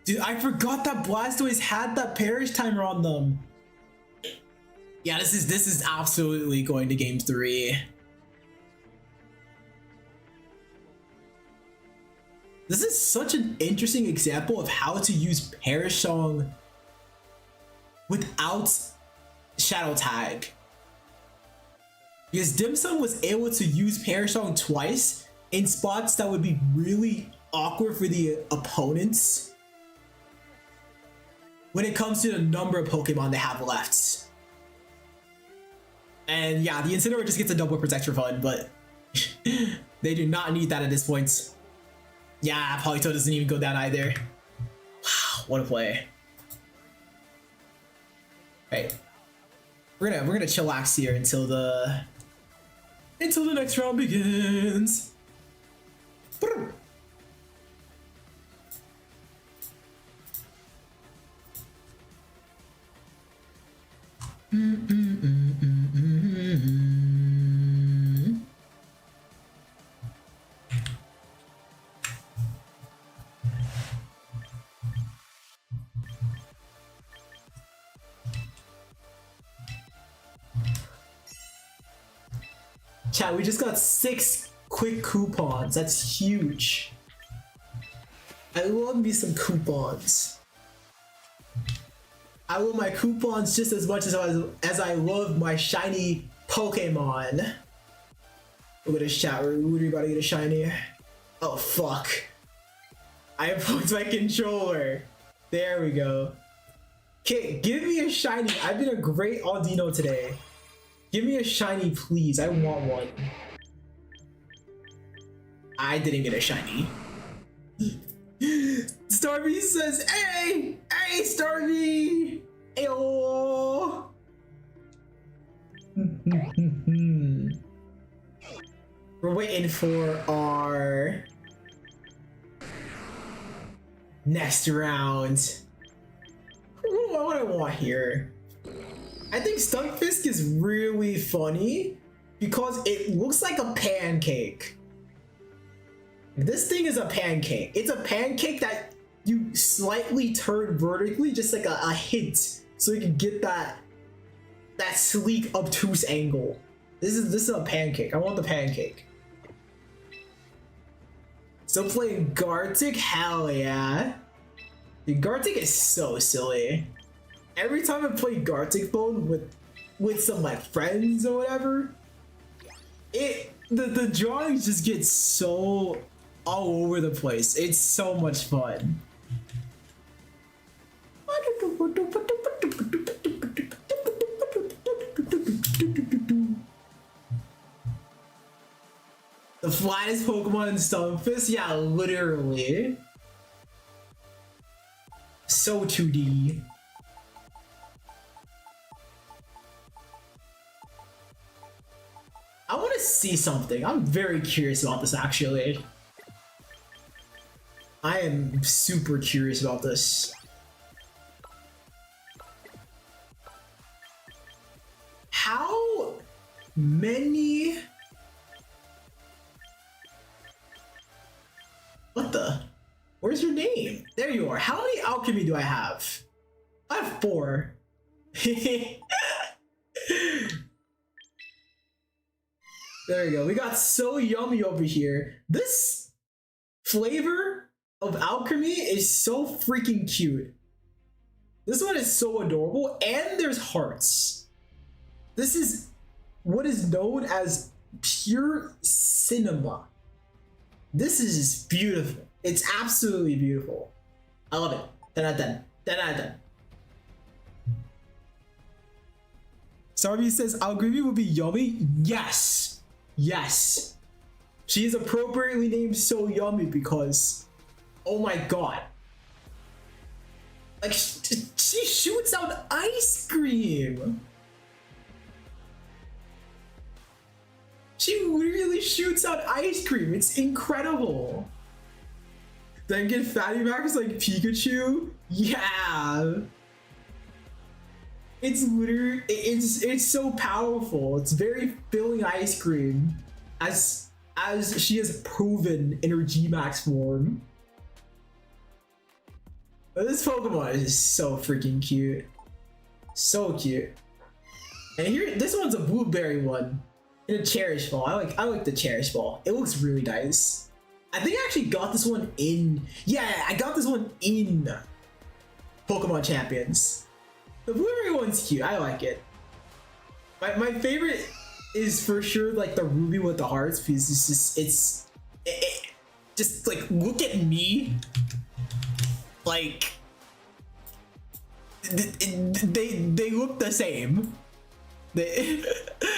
Dude, I forgot that Blastoise had that perish timer on them. Yeah, this is absolutely going to game 3. This is such an interesting example of how to use Perish Song without Shadow Tag. Because Dim Sum was able to use Perish Song twice in spots that would be really awkward for the opponents when it comes to the number of Pokemon they have left. And yeah, the Incineroar just gets a double protect for fun, but they do not need that at this point. Yeah, Politoed doesn't even go down either. Wow, what a play. Right. We're gonna chillax here until the next round begins. Chat, we just got 6 quick coupons. That's huge. I love me some coupons. I love my coupons just as much as I love my shiny Pokemon. Look at this chat. We're about to get a shiny. Oh fuck. I poked my controller. There we go. Okay, give me a shiny. I've been a great Audino today. Give me a shiny, please. I want one. I didn't get a shiny. Starvey says, "Hey, hey, Starvey, ayo." We're waiting for our next round. What do I want here? I think Stunfisk is really funny because it looks like a pancake. This thing is a pancake. It's a pancake that you slightly turn vertically, just like a hint, so you can get that sleek, obtuse angle. This is a pancake. I want the pancake. Still playing Gartic? Hell yeah. Dude, Gartic is so silly. Every time I play Gartic Phone with some like friends or whatever, the drawings just get so all over the place. It's so much fun. The flattest Pokemon in Stunfisk? Yeah, literally. So 2D. I want to see something. I'm very curious about this actually. I am super curious about this. How many... What the? Where's your name? There you are. How many alchemy do I have? I have 4. There we go. We got So Yummy over here. This flavor of alchemy is so freaking cute. This one is so adorable, and there's hearts. This is what is known as pure cinema. This is just beautiful. It's absolutely beautiful. I love it. 10 out of 10. 10 out of 10. Sarby says, Algreevy would be yummy. Yes. Yes. She is appropriately named So Yummy because, oh my god. Like, she shoots out ice cream. She really shoots out ice cream. It's incredible. Then get fatty backers like Pikachu. Yeah. It's literally, it's so powerful. It's very filling ice cream, as she has proven in her G-Max form. But this Pokemon is just so freaking cute. So cute. And here, this one's a blueberry one. In a Cherish Ball. I like the Cherish Ball. It looks really nice. I think I actually got this one in, yeah, I got this one in Pokemon Champions. The blueberry one's cute. I like it. My favorite is for sure like the ruby with the hearts, because it's just like, look at me. Like they look the same. They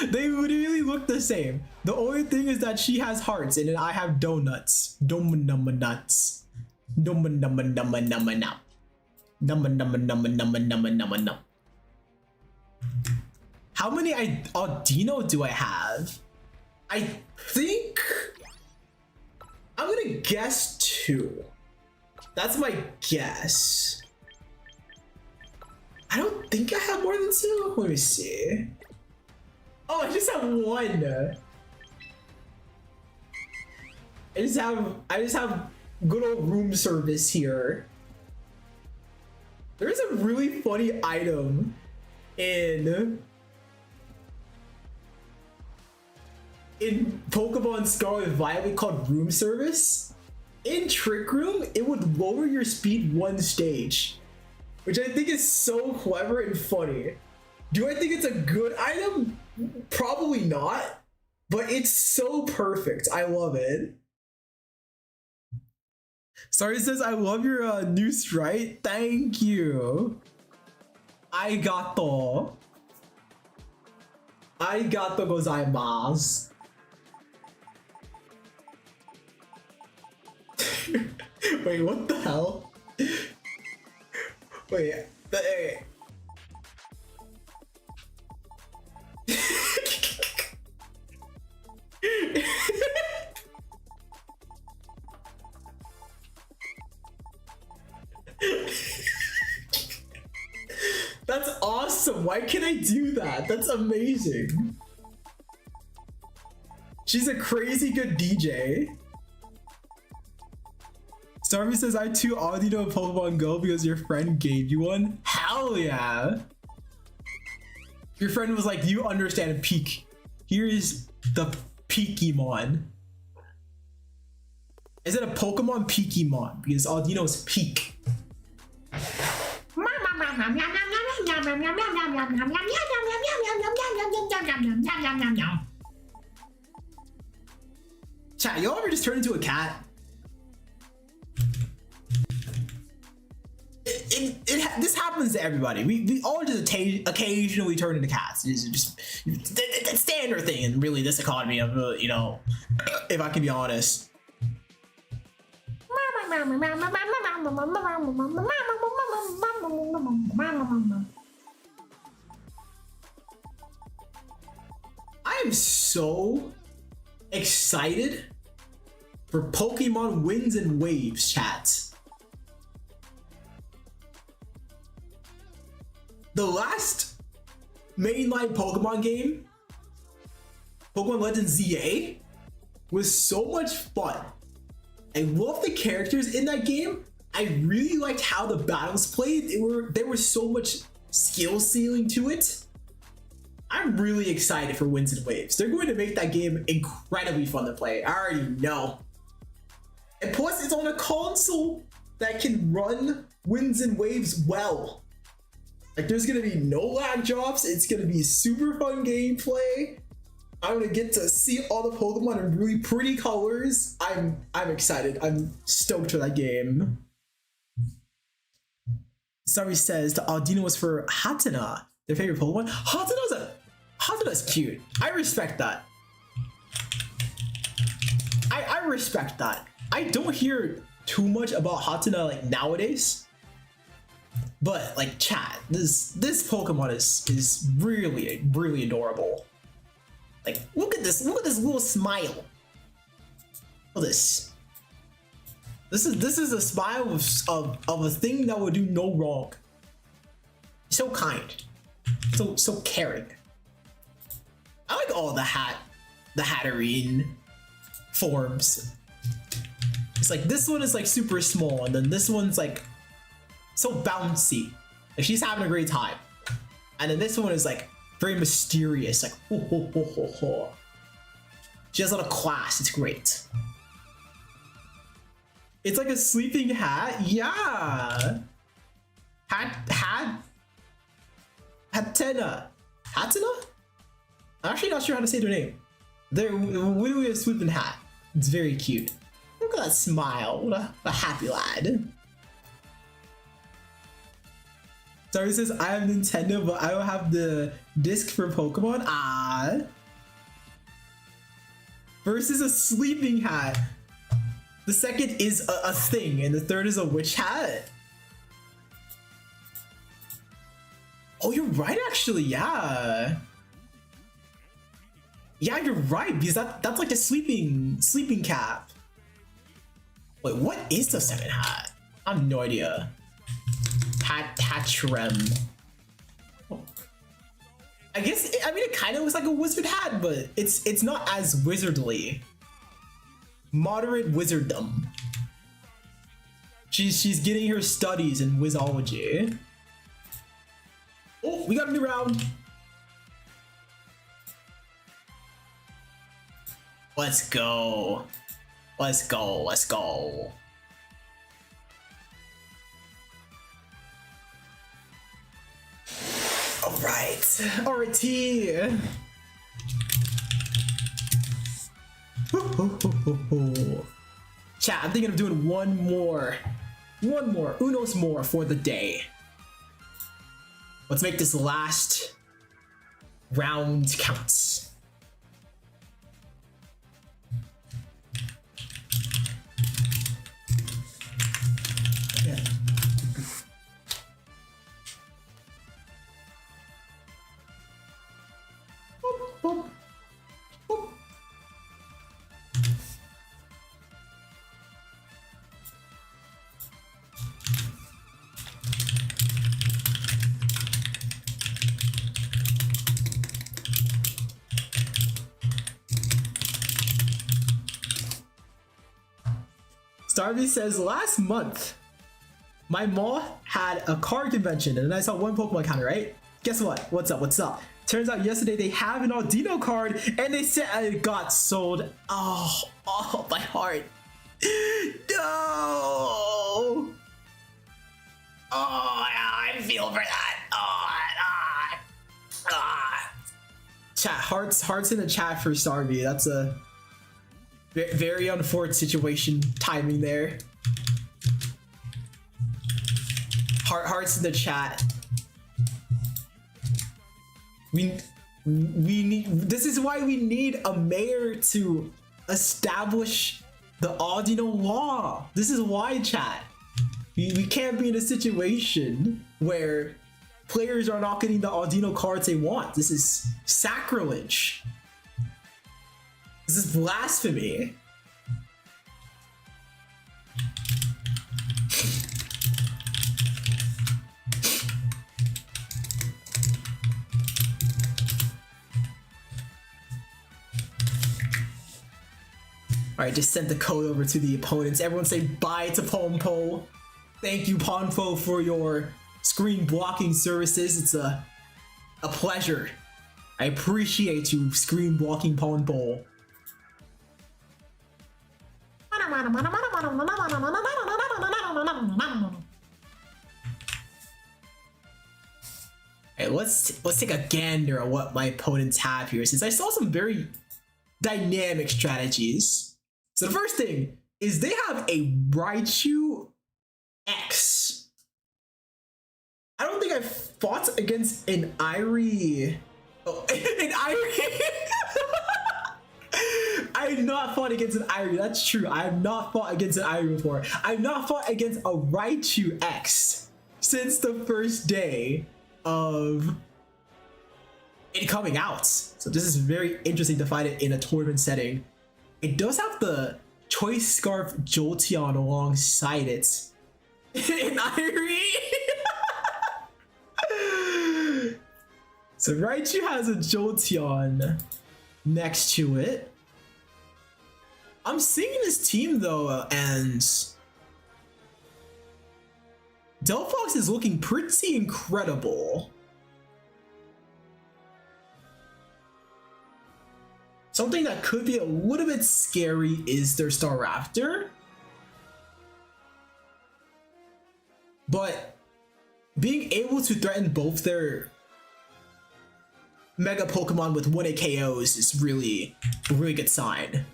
literally look the same. The only thing is that she has hearts and I have donuts. Nuts. How many Audino do I have? I think I'm gonna guess 2. That's my guess. I don't think I have more than 2. Let me see. Oh, I just have 1. I just have good old room service here. There's a really funny item in Pokemon Scarlet and Violet called room service. In Trick Room, it would lower your speed 1 stage, which I think is so clever and funny. Do I think it's a good item? Probably not, but it's so perfect. I love it. Sorry says, I love your new strike. Thank you. Arigato. Arigato gozaimasu. Wait, what the hell? Wait, hey. That's awesome. Why can't I do that? That's amazing. She's a crazy good DJ. Starvey says, I too Audino in Pokemon Go because your friend gave you one. Hell yeah. Your friend was like, you understand peak. Here's the Peakemon. Is it a Pokemon Peakemon? Because Audino is peak. Chat, y'all ever just turn into a cat? This happens to everybody. We all just occasionally turn into cats. It's just a standard thing in really this economy of, you know, if I can be honest. I am so excited for Pokemon Winds and Waves, chat. The last mainline Pokemon game, Pokemon Legends ZA, was so much fun. I love the characters in that game. I really liked how the battles played. There was so much skill ceiling to it. I'm really excited for Winds and Waves. They're going to make that game incredibly fun to play. I already know. And plus, it's on a console that can run Winds and Waves well. Like, there's gonna be no lag drops. It's gonna be super fun gameplay. I'm gonna get to see all the Pokemon in really pretty colors. I'm excited. I'm stoked for that game. Sorry says the Audino was for Hatenna, their favorite Pokemon. Hatena's cute. I respect that. I respect that. I don't hear too much about Hatenna like nowadays. But like chat, this Pokemon is really, really adorable. Like, look at this little smile. Look at this. This is a smile of a thing that would do no wrong. So kind. So caring. I like all the Hatterene forms. It's like this one is like super small, and then this one's like so bouncy. Like she's having a great time. And then this one is like very mysterious, like ho ho ho ho ho. She has a lot of class, it's great. It's like a sleeping hat, yeah. Hatenna. Hatenna? I'm actually not sure how to say their name. They're literally a sleeping hat. It's very cute. Look at that smile, what a happy lad. Sorry says, I have Nintendo, but I don't have the disc for Pokemon. Ah. First is a sleeping hat. The second is a thing, and the third is a witch hat. Oh, you're right, actually, yeah. Yeah, you're right, because that's like a sleeping cap. Wait, what is the second hat? I have no idea. Hatchrem. Oh. I guess I mean it kind of looks like a wizard hat, but it's not as wizardly. Moderate wizarddom. She's getting her studies in wizology. Oh, we got a new round. Let's go. Let's go. Let's go. Alright, RT. Chat, I'm thinking of doing one more, unos more for the day. Let's make this last round count. Yeah. Boop, boop. Starvey says, last month, my mall had a card convention and I saw one Pokemon counter, right? Guess what? What's up? What's up? Turns out yesterday they have an Audino card and they said it got sold. Oh, my heart. No. Oh, I feel for that. Chat, hearts in the chat for Starvey. That's a very unfortunate situation timing there. Hearts in the chat. We need, this is why we need a mayor to establish the Audino law. This is why, chat. We can't be in a situation where players are not getting the Audino cards they want. This is sacrilege. This is blasphemy. Alright, just sent the code over to the opponents. Everyone say bye to Ponpo. Thank you, Ponpo, for your screen blocking services. It's a pleasure. I appreciate you, screen blocking Ponpo. Hey, let's take a gander at what my opponents have here, since I saw some very dynamic strategies. So the first thing is they have a Raichu X. I don't think I've fought against an Irie. Oh, an Irie. I have not fought against an Irie. That's true. I have not fought against an Irie before. I have not fought against a Raichu X since the first day of it coming out. So this is very interesting to find it in a tournament setting. It does have the Choice Scarf Jolteon alongside it. An Irie. So Raichu has a Jolteon next to it. I'm seeing this team though, and Delphox is looking pretty incredible. Something that could be a little bit scary is their Staraptor. But being able to threaten both their Mega Pokemon with 1-hit KOs is really a really good sign.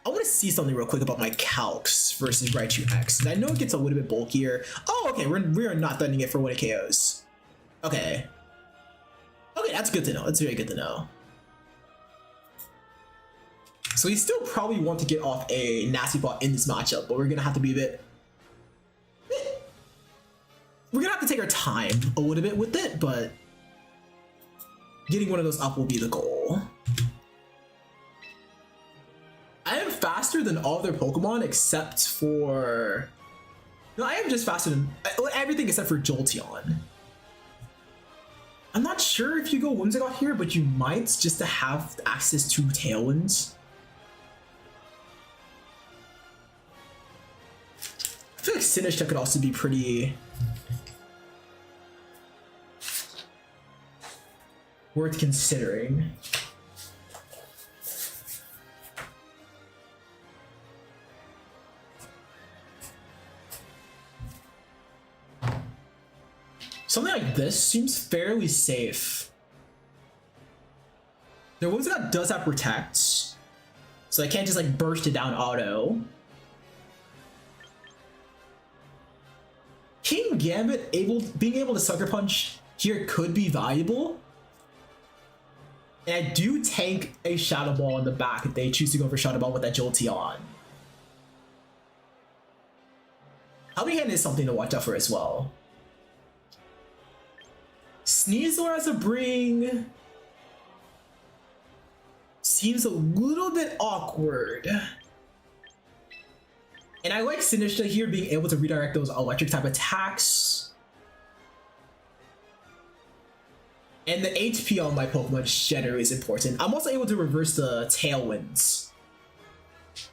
I want to see something real quick about my Calx versus Raichu X. I know it gets a little bit bulkier. Oh, okay, we're not threatening it for 1-hit KOs. Okay. Okay, that's good to know. That's very good to know. So we still probably want to get off a nasty bot in this matchup, but we're gonna have to be a bit. We're gonna have to take our time a little bit with it, but getting one of those up will be the goal. I am faster than all their Pokemon except for... No, I am just faster than everything except for Jolteon. I'm not sure if you go Whimsicott here, but you might, just to have access to Tailwinds. I feel like Sinistcha could also be pretty worth considering. Something like this seems fairly safe. Their Whimsicott does have Protect, so I can't just like burst it down auto. King Gambit being able to Sucker Punch here could be valuable. And I do tank a Shadow Ball in the back if they choose to go for Shadow Ball with that Jolteon. Helping Hand is something to watch out for as well. Sneasel as a bring seems a little bit awkward. And I like Sinistcha here being able to redirect those electric type attacks. And the HP on my Pokemon generally is important. I'm also able to reverse the Tailwinds,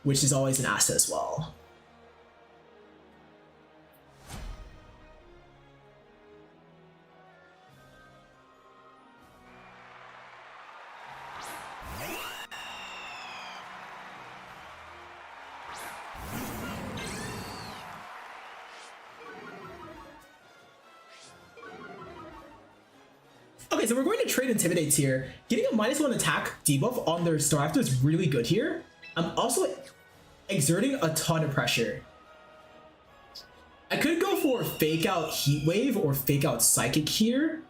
which is always an asset as well. Okay, so we're going to trade Intimidates here. Getting a -1 attack debuff on their Staraptor is really good here. I'm also exerting a ton of pressure. I could go for Fake Out Heat Wave or Fake Out Psychic here.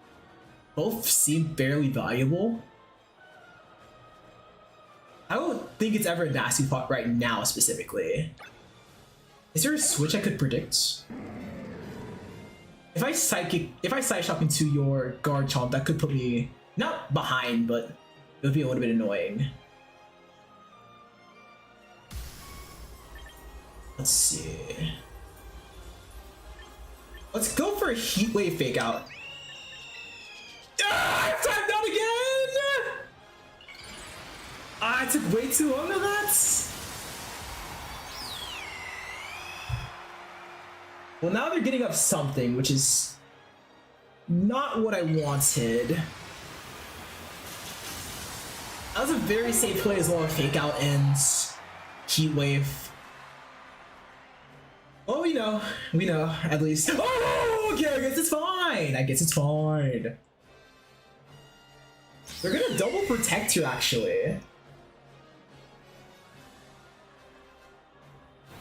Both seem fairly valuable. I don't think it's ever a nasty spot right now specifically. Is there a switch I could predict? If I Side Shock into your Garchomp, that could put me not behind, but it would be a little bit annoying. Let's see. Let's go for a Heat Wave Fake Out. Ah, I timed out again! Ah, I took way too long on that. Well, now they're getting up something, which is not what I wanted. That was a very safe play as well as Fake Out and Heat Wave. we know. We know, at least. Oh, okay, I guess it's fine. I guess it's fine. They're gonna double protect here, actually.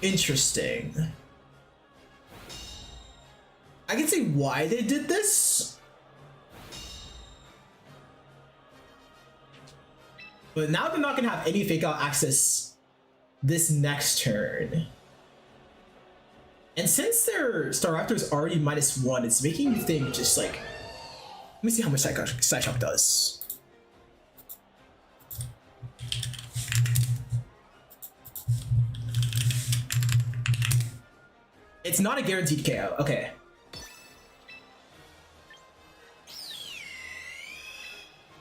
Interesting. I can see why they did this. But now they're not gonna have any fake out access this next turn. And since their Staraptor is already -1, it's making you think just like, let me see how much Side Shock does. It's not a guaranteed KO. Okay.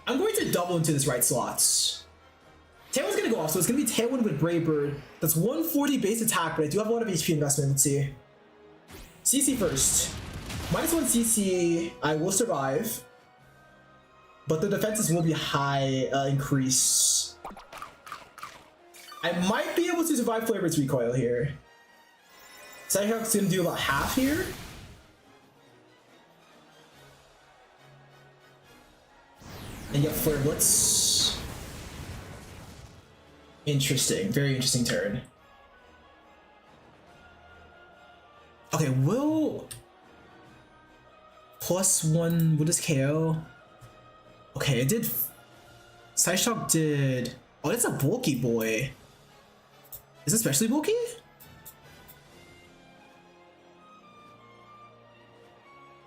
I'm going to double into this right slots. Tailwind's gonna go off, so it's gonna be Tailwind with Brave Bird. That's 140 base attack, but I do have a lot of HP investment. Let's see. CC first. -1 CC, I will survive. But the defenses will be high increase. I might be able to survive Flare Bird's recoil here. Psyshock's gonna do about half here. And yep, Flare Blitz. Interesting, very interesting turn. Okay, will +1, will this KO? Okay, it did. Psyshock did. Oh, it's a bulky boy. Is it especially bulky?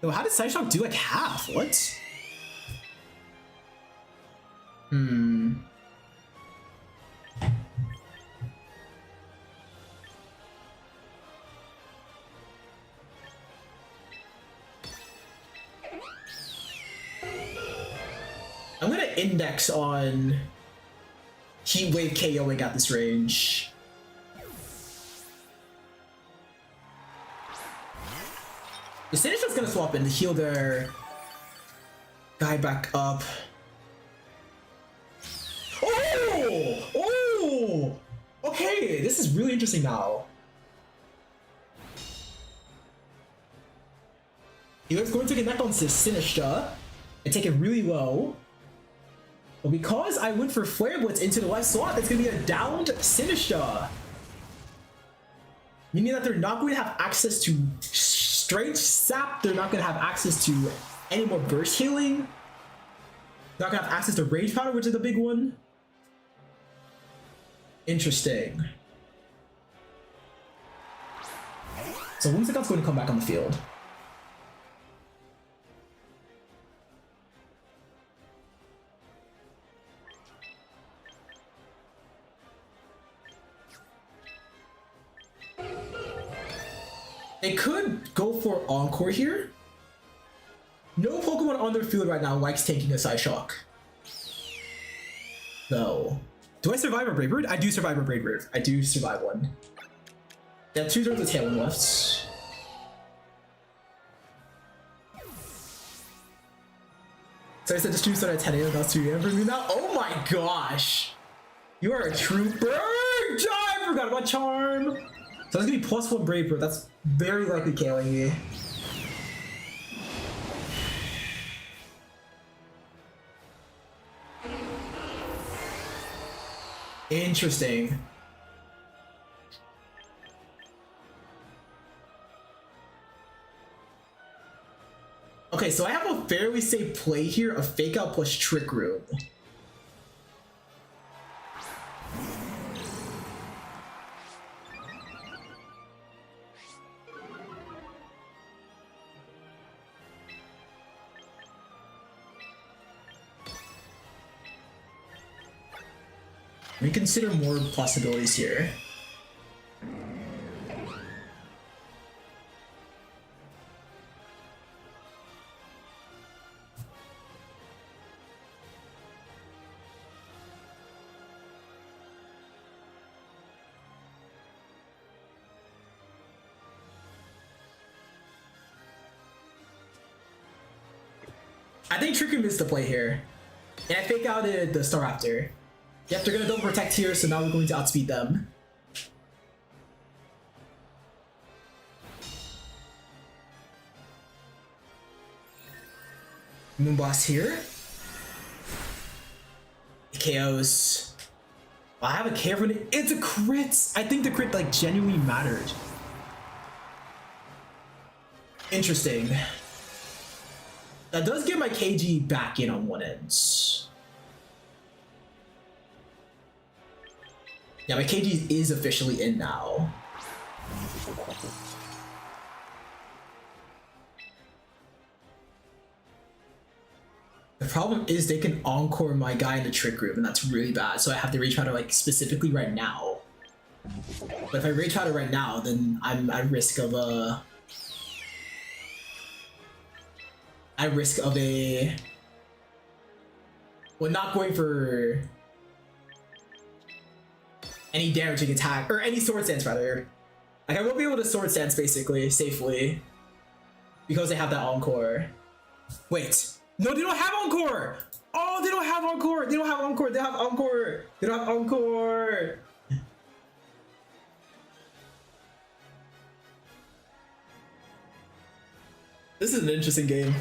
No, how did Psyshock do like half? What? I'm gonna index on Heat Wave KOing at this range. The Sinistcha's gonna swap in to heal their guy back up. Oh! Oh! Okay, this is really interesting now. He was going to connect on Sinistcha and take it really low. But because I went for Flare Blitz into the left slot, that's gonna be a downed Sinistcha. Meaning that they're not going to have access to straight sap, they're not gonna have access to any more burst healing. Not gonna have access to rage powder, which is the big one. Interesting. So Whimsicott's going to come back on the field. They could go for Encore here. No Pokemon on their field right now likes taking a Psyshock. No. Do I survive a Brave Bird? I do survive a Brave Bird. I do survive one. They have 2 turns of Tailwind left. So I said just 2 start at 10 AM, that's 2 AM for me now. Oh my gosh! You are a trooper! I forgot about Charm! So that's gonna be +1 Brave Bird. That's very likely KOing me. Interesting. Okay, so I have a fairly safe play here of Fake Out plus Trick Room. We consider more possibilities here. I think Trick Room is the play here. And I fake out the Staraptor. Yep, they're gonna double protect here, so now we're going to outspeed them. Moonblast here. It KOs. I have a care for it. It's a crit. I think the crit like genuinely mattered. Interesting. That does get my KG back in on one end. Yeah, my KG is officially in now. The problem is they can encore my guy in the trick room, and that's really bad. So I have to rage powder like specifically right now. But if I rage powder right now, then I'm at risk of a. Well, not going for any damaging attack or any sword stance rather. Like I won't be able to sword stance basically safely because they have that encore. Wait. No, they don't have encore! Oh, they don't have encore! They don't have encore! They have encore! They don't have encore! This is an interesting game.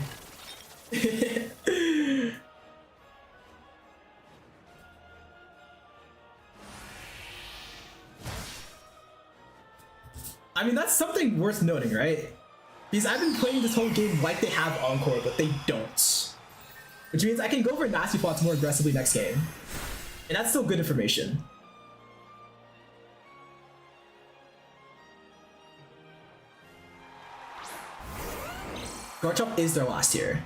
I mean, that's something worth noting, right? Because I've been playing this whole game like they have encore, but they don't. Which means I can go for nasty plots more aggressively next game. And that's still good information. Garchomp is their last tier.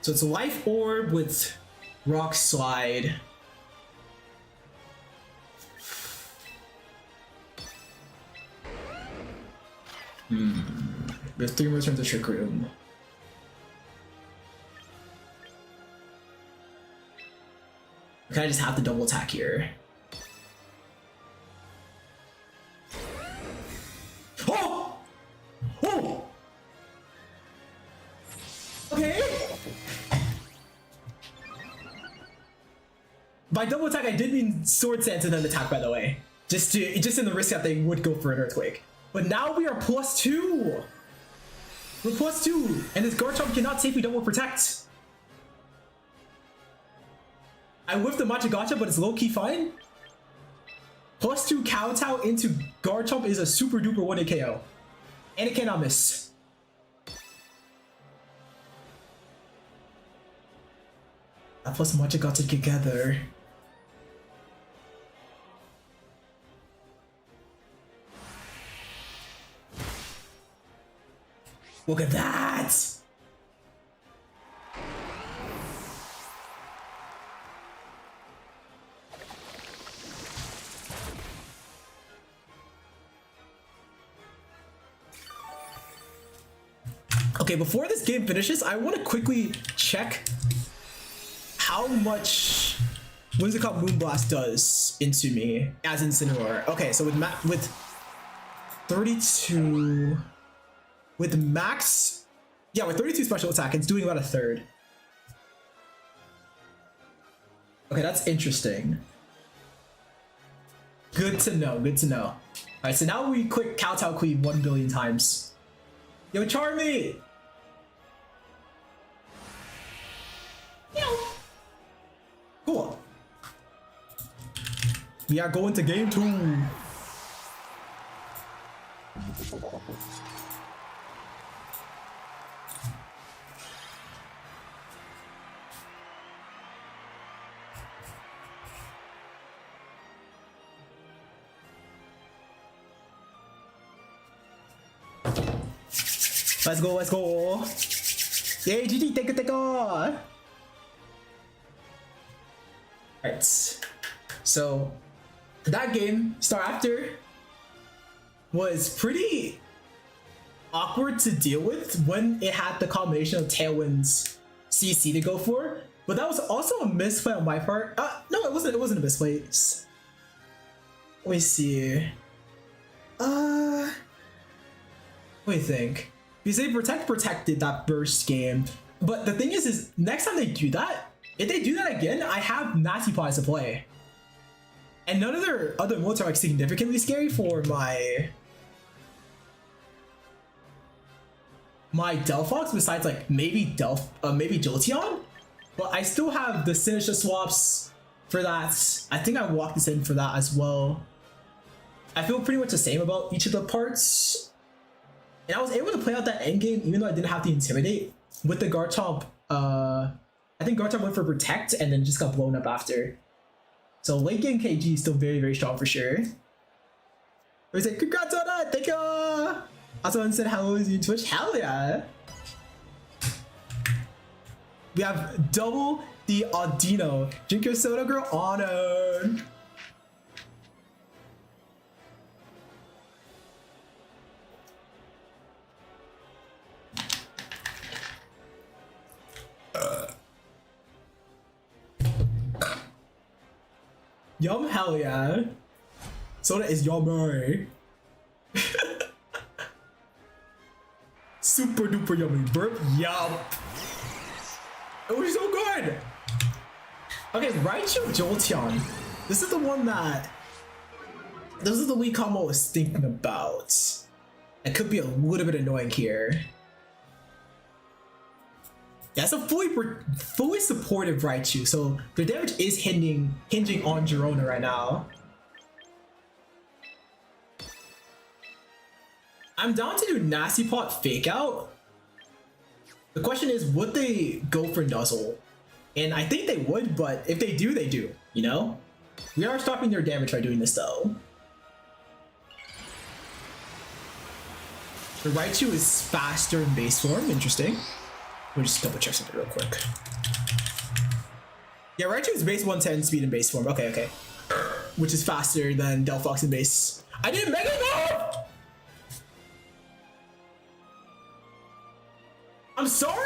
So it's a Life Orb with Rock Slide. We have 3 more turns of Trick Room. Can I just have the double attack here? Oh! Oh! Okay. By double attack, I did mean sword stance and then attack, by the way. Just in the risk that they would go for an earthquake. But now we are +2. We're +2, and this Garchomp cannot safely double protect. I whiffed the Machagacha, but it's low-key fine. +2 Kowtow into Garchomp is a super duper 1-hit KO. And it cannot miss. That plus Machagacha together. Look at that! Okay, before this game finishes, I want to quickly check how much, what is it called, Moonblast does into me as Incineroar. Okay, so with 32, with max, yeah, with 32 special attack, it's doing about a third. Okay, that's interesting. Good to know, good to know. All right, so now we click Kowtow Queen 1 billion times. Yo, Charmy! Cool. We are going to game 2. Let's go, let's go. Yay, GG, take it, take it. Alright, so that game, Star After, was pretty awkward to deal with when it had the combination of Tailwind's CC to go for, but that was also a misplay on my part. No, it wasn't a misplay. Let me see. What do you think? Because they protected that burst game, but the thing is next time they do that, if they do that again, I have Nasty Paws to play. And none of their other modes are like significantly scary for my my Delphox besides like maybe maybe Jolteon, but I still have the Sinistcha swaps for that. I think I walked this in for that as well. I feel pretty much the same about each of the parts. And I was able to play out that endgame even though I didn't have to Intimidate with the Garchomp. I think Garchomp went for Protect and then just got blown up after. So late game KG is still very, very strong for sure. We said, congrats on that, thank you! Also said, how is you Twitch? Hell yeah! We have double the Audino. Drink your soda, girl, honored! Yum, hell yeah. Soda is yummy. Super duper yummy. Burp, yum. It was so good. Okay, Raichu Jolteon. This is the one that... This is the weak combo I was thinking about. It could be a little bit annoying here. Yeah, it's a fully supportive Raichu, so the damage is hinging on Girona right now. I'm down to do Nasty Pot Fake Out. The question is, would they go for Nuzzle? And I think they would, but if they do, they do, you know? We are stopping their damage by doing this though. The Raichu is faster in base form, interesting. We'll just double check something real quick. Yeah, Raichu is base 110 speed in base form. Okay, okay. Which is faster than Delphox in base. I did Mega Evolve! I'm sorry?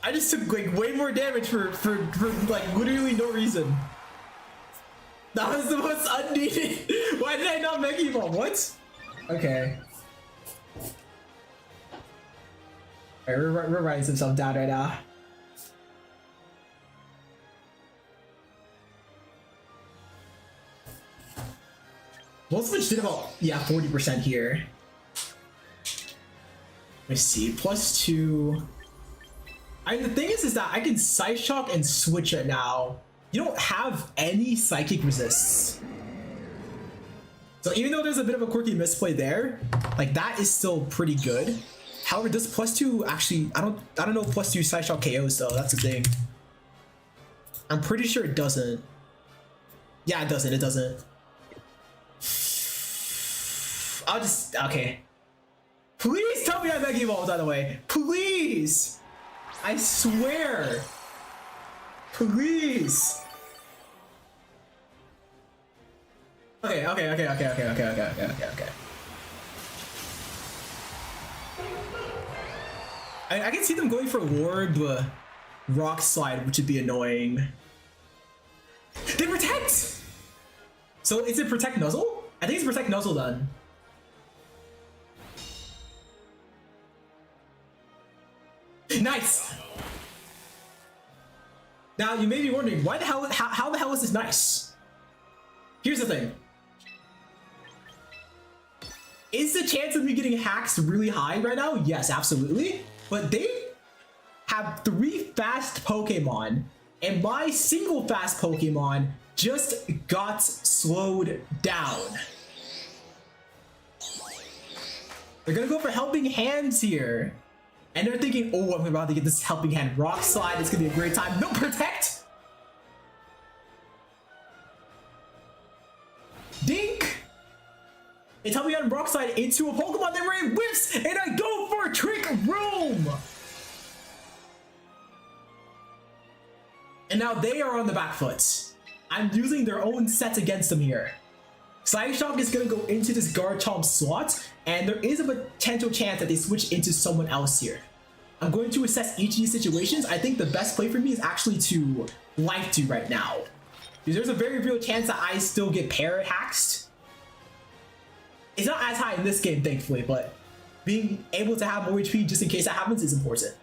I just took like way more damage for like literally no reason. That was the most unneeded. Why did I not Mega Evolve? What? Okay. Alright, we're writing some stuff down right now. Most of which did about, yeah, 40% here. Let me see, +2. The thing is that I can Side Shock and switch it now. You don't have any psychic resists. So even though there's a bit of a quirky misplay there, like that is still pretty good. However, does +2 actually, I don't know if +2 Side Shock KOs though, that's the thing. I'm pretty sure it doesn't. Yeah, it doesn't. I'll just, okay. Please tell me I Mega Evolved, by the way. Please! I swear! Please! Okay. I can see them going for Ward, Rock Slide, which would be annoying. They Protect! So is it Protect Nuzzle? I think it's Protect Nuzzle then. Nice! Now you may be wondering, why the hell, how the hell is this nice? Here's the thing. Is the chance of me getting hacks really high right now? Yes, absolutely. But they have 3 fast Pokemon, and my single fast Pokemon just got slowed down. They're gonna go for Helping Hands here. And they're thinking, oh, I'm about to get this Helping Hand Rock Slide. It's gonna be a great time. No, Protect! Dink! It's Helping Hand Rock Slide into a Pokemon that Ray whiffs, and I go for Trick Room! And now they are on the back foot. I'm using their own sets against them here. Psyshock is gonna go into this Garchomp slot, and there is a potential chance that they switch into someone else here. I'm going to assess each of these situations. I think the best play for me is actually to Life Dew right now, because there's a very real chance that I still get Parrot Haxed. It's not as high in this game, thankfully, but being able to have more HP just in case that happens is important.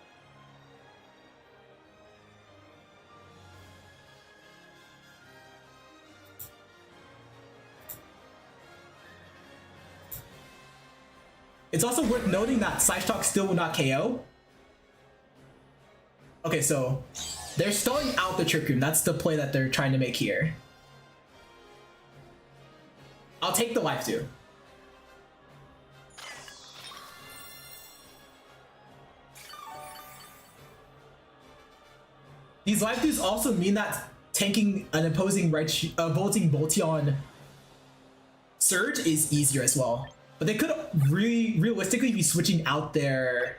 It's also worth noting that Psyshock still will not KO. Okay, so they're stalling out the Trick Room. That's the play that they're trying to make here. I'll take the life too. These life dues also mean that tanking an opposing bolting Boltion Surge is easier as well. But they could realistically be switching out their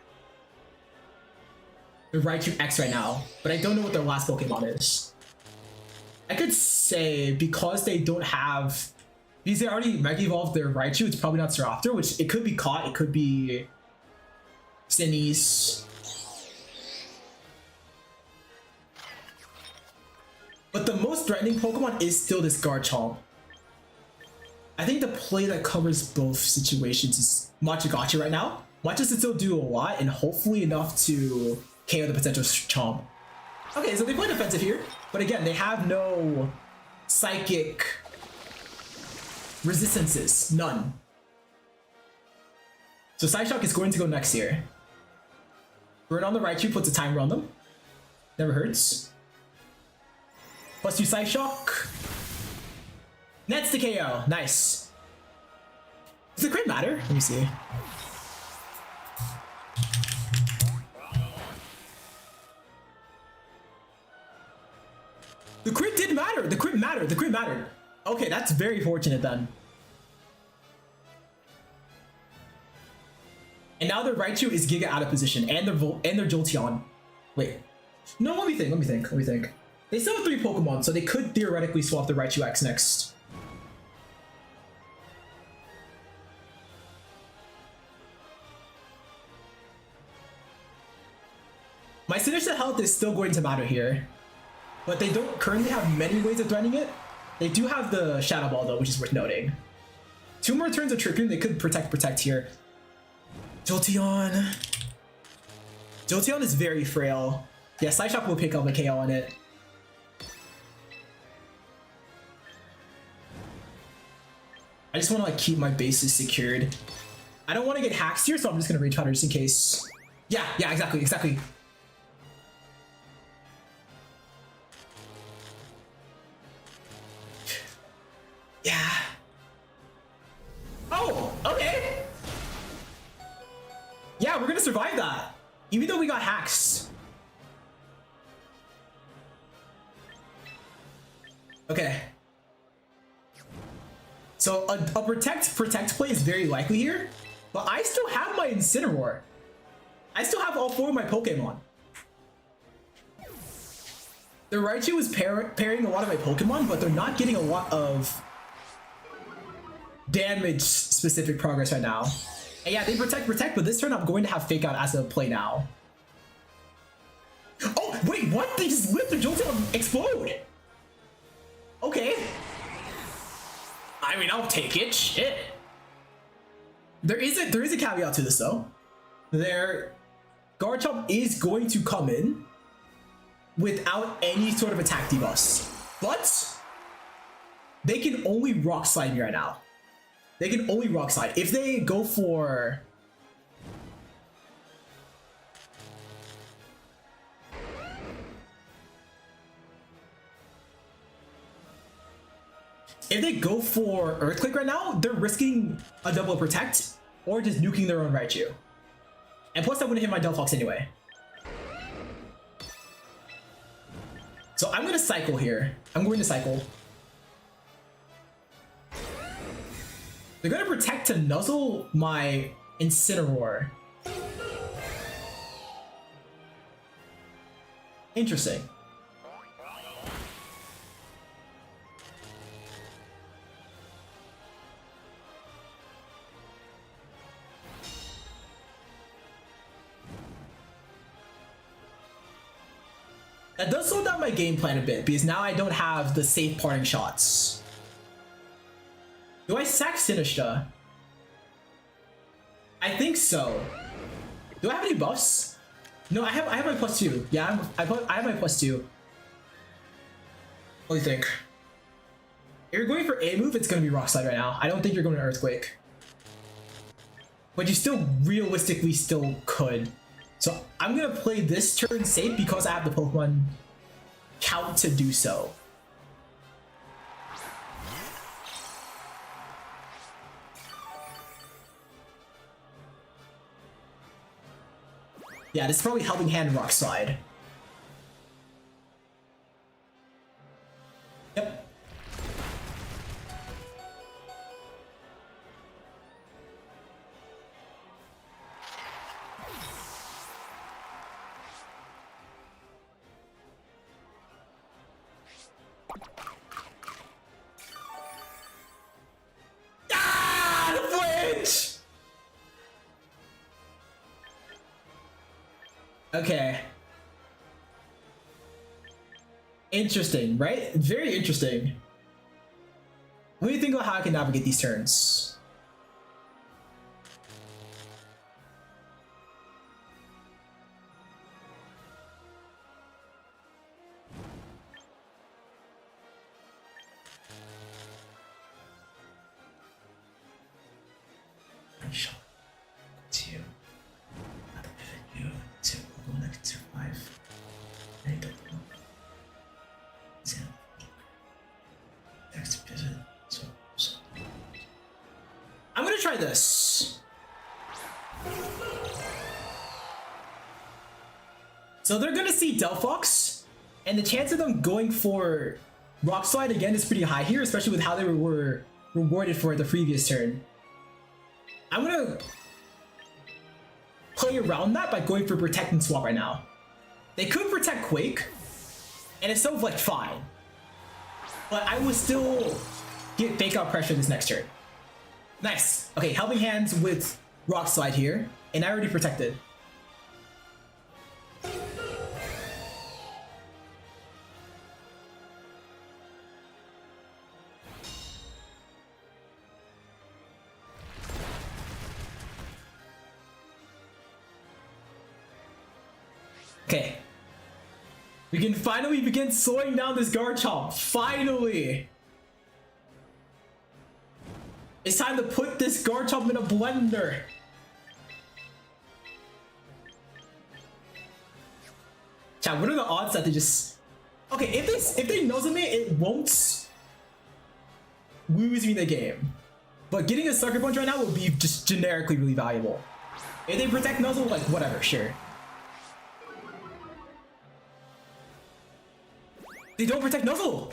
Raichu X right now. But I don't know what their last Pokemon is. I could say because they don't have... Because they already Mega Evolved their Raichu, it's probably not Staraptor, which it could be Caught, it could be Sinise. But the most threatening Pokemon is still this Garchomp. I think the play that covers both situations is Machagachi right now. Machas can still do a lot and hopefully enough to KO the potential Chomp. Okay, so they play defensive here, but again, they have no psychic resistances, none. So Psyshock is going to go next here. Burn on the Raichu, puts a timer on them. Never hurts. Plus 2 Psyshock. Nets the KO. Nice. Does the crit matter? Let me see. The crit did matter. The crit mattered. The crit mattered. Okay, that's very fortunate then. And now their Raichu is Giga out of position, and their Jolteon. Wait. No, let me think. They still have 3 Pokemon, so they could theoretically swap the Raichu X next. My Sinister health is still going to matter here, but they don't currently have many ways of threatening it. They do have the Shadow Ball though, which is worth noting. 2 more turns of Trick Room, they could protect here. Jolteon is very frail. Yeah, Psyshock will pick up a KO on it. I just want to like keep my bases secured. I don't want to get hacked here, so I'm just gonna Rage Powder just in case. Yeah, exactly. Yeah. Oh, okay. Yeah, we're gonna survive that, even though we got hacks. Okay. So a protect play is very likely here, but I still have my Incineroar. I still have all 4 of my Pokemon. The Raichu is parrying a lot of my Pokemon, but they're not getting a lot of damage specific progress right now. And yeah, they protect, but this turn I'm going to have Fake Out as a play now. Oh, wait, what? They just let the Jolteon explode. Okay. I mean, I'll take it. Shit. There is a caveat to this though. Their Garchomp is going to come in without any sort of attack debuffs, but they can only Rock Slide me right now. They can only Rock Slide. If they go for... If they go for Earthquake right now, they're risking a double protect or just nuking their own Raichu. And plus I wouldn't hit my Delphox anyway. So I'm gonna cycle here. I'm going to cycle. They're gonna protect to nuzzle my Incineroar. Interesting. That does slow down my game plan a bit, because now I don't have the safe parting shots. Do I sack Sinistcha? I think so. Do I have any buffs? No, I have my +2. Yeah, I have my +2. What do you think? If you're going for A move, it's gonna be Rock Slide right now. I don't think you're going to Earthquake. but you still realistically still could. So I'm gonna play this turn safe because I have the Pokemon count to do so. Yeah, this is probably Helping Hand Rock Slide. Yep. Ah, the flinch! Okay. Interesting, right? Very interesting. Let me think about how I can navigate these turns. I'm gonna try this. So they're gonna see Delphox, and the chance of them going for Rock Slide again is pretty high here, especially with how they were rewarded for it the previous turn. I'm gonna play around that by going for Protect and Swap right now. They could Protect Quake, and it's still like fine. But I will still get Fake Out Pressure this next turn. Nice. Okay, Helping Hands with Rock Slide here, and I already protected. Okay. We can finally begin slowing down this Garchomp. Finally! It's time to put this Garchomp in a blender. Chat, what are the odds that they just... Okay, if they Nuzzle me, it won't lose me the game. But getting a Sucker Punch right now will be just generically really valuable. If they Protect Nuzzle, like, whatever, sure. They don't Protect Nuzzle!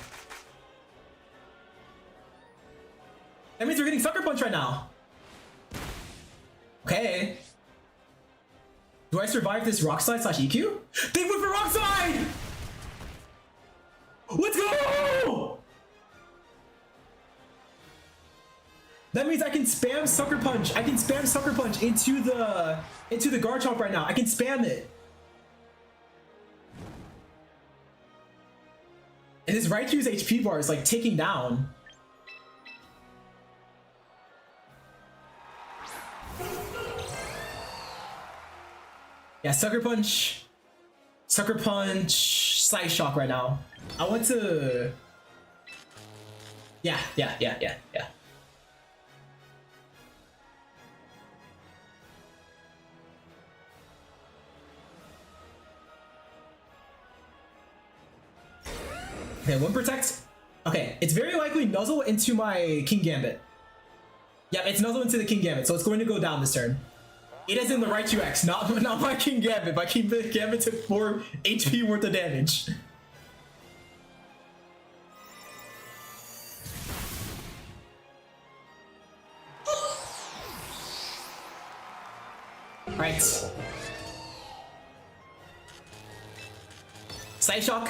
That means we're getting Sucker Punch right now. Okay. Do I survive this Rock Slide / EQ? They went for Rock Slide! Let's go! That means I can spam Sucker Punch. I can spam Sucker Punch into the Garchomp right now. I can spam it. And his Raichu's HP bar is like ticking down. Yeah, Sucker Punch, Slice Shock right now. I want to... Yeah. Okay, one Protect. Okay, it's very likely Nuzzle into my King Gambit. Yeah, it's Nuzzle into the King Gambit, so it's going to go down this turn. It is in the Raichu X, not my King Gambit. My King Gambit took 4 HP worth of damage. Alright. Side Shock.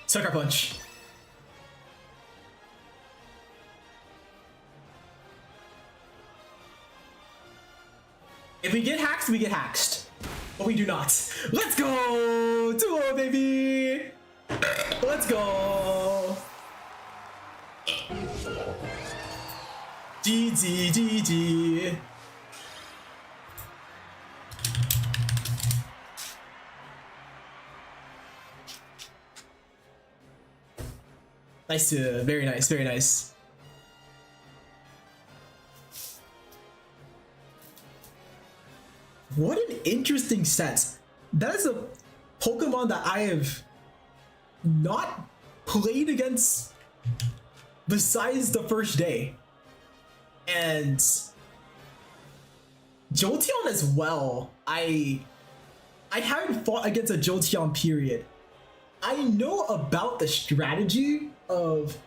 Sucker Punch. If we get hacked, we get hacked. But we do not. Let's go! 2-0, baby! Let's go! GG. Nice, very nice. What an interesting set. That is a Pokemon that I have not played against besides the first day. And Jolteon as well. I haven't fought against a Jolteon period. I know about the strategy of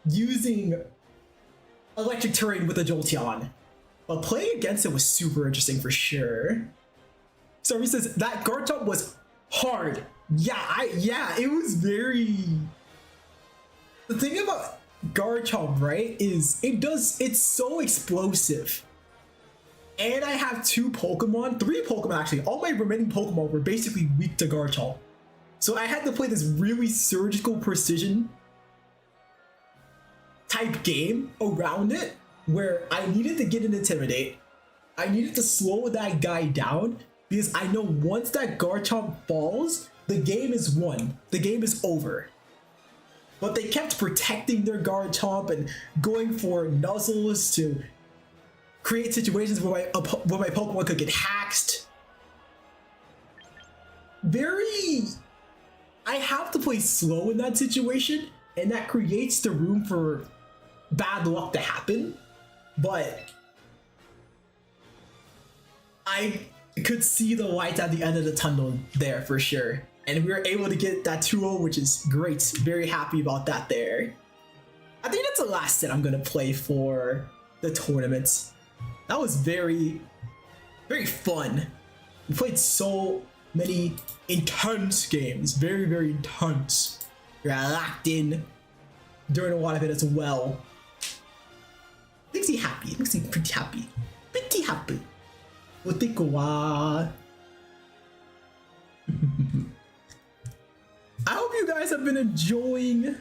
using electric terrain with a Jolteon, but playing against it was super interesting for sure. Somebody says that Garchomp was hard. Yeah, it was very. The thing about Garchomp, right, is it's so explosive. And I have three Pokemon actually. All my remaining Pokemon were basically weak to Garchomp. So I had to play this really surgical precision type game around it where I needed to get an Intimidate. I needed to slow that guy down because I know once that Garchomp falls, the game is won. The game is over. But they kept protecting their Garchomp and going for nuzzles to create situations where my Pokemon could get hacked. I have to play slow in that situation, and that creates the room for bad luck to happen. But I could see the light at the end of the tunnel there for sure. And we were able to get that 2-0, which is great. Very happy about that there. I think that's the last set I'm gonna play for the tournament. That was very, very fun. We played so many intense games. Very, very intense. You're locked in during a lot of it as well. Makes me happy. Makes me pretty happy. Pretty happy. I hope you guys have been enjoying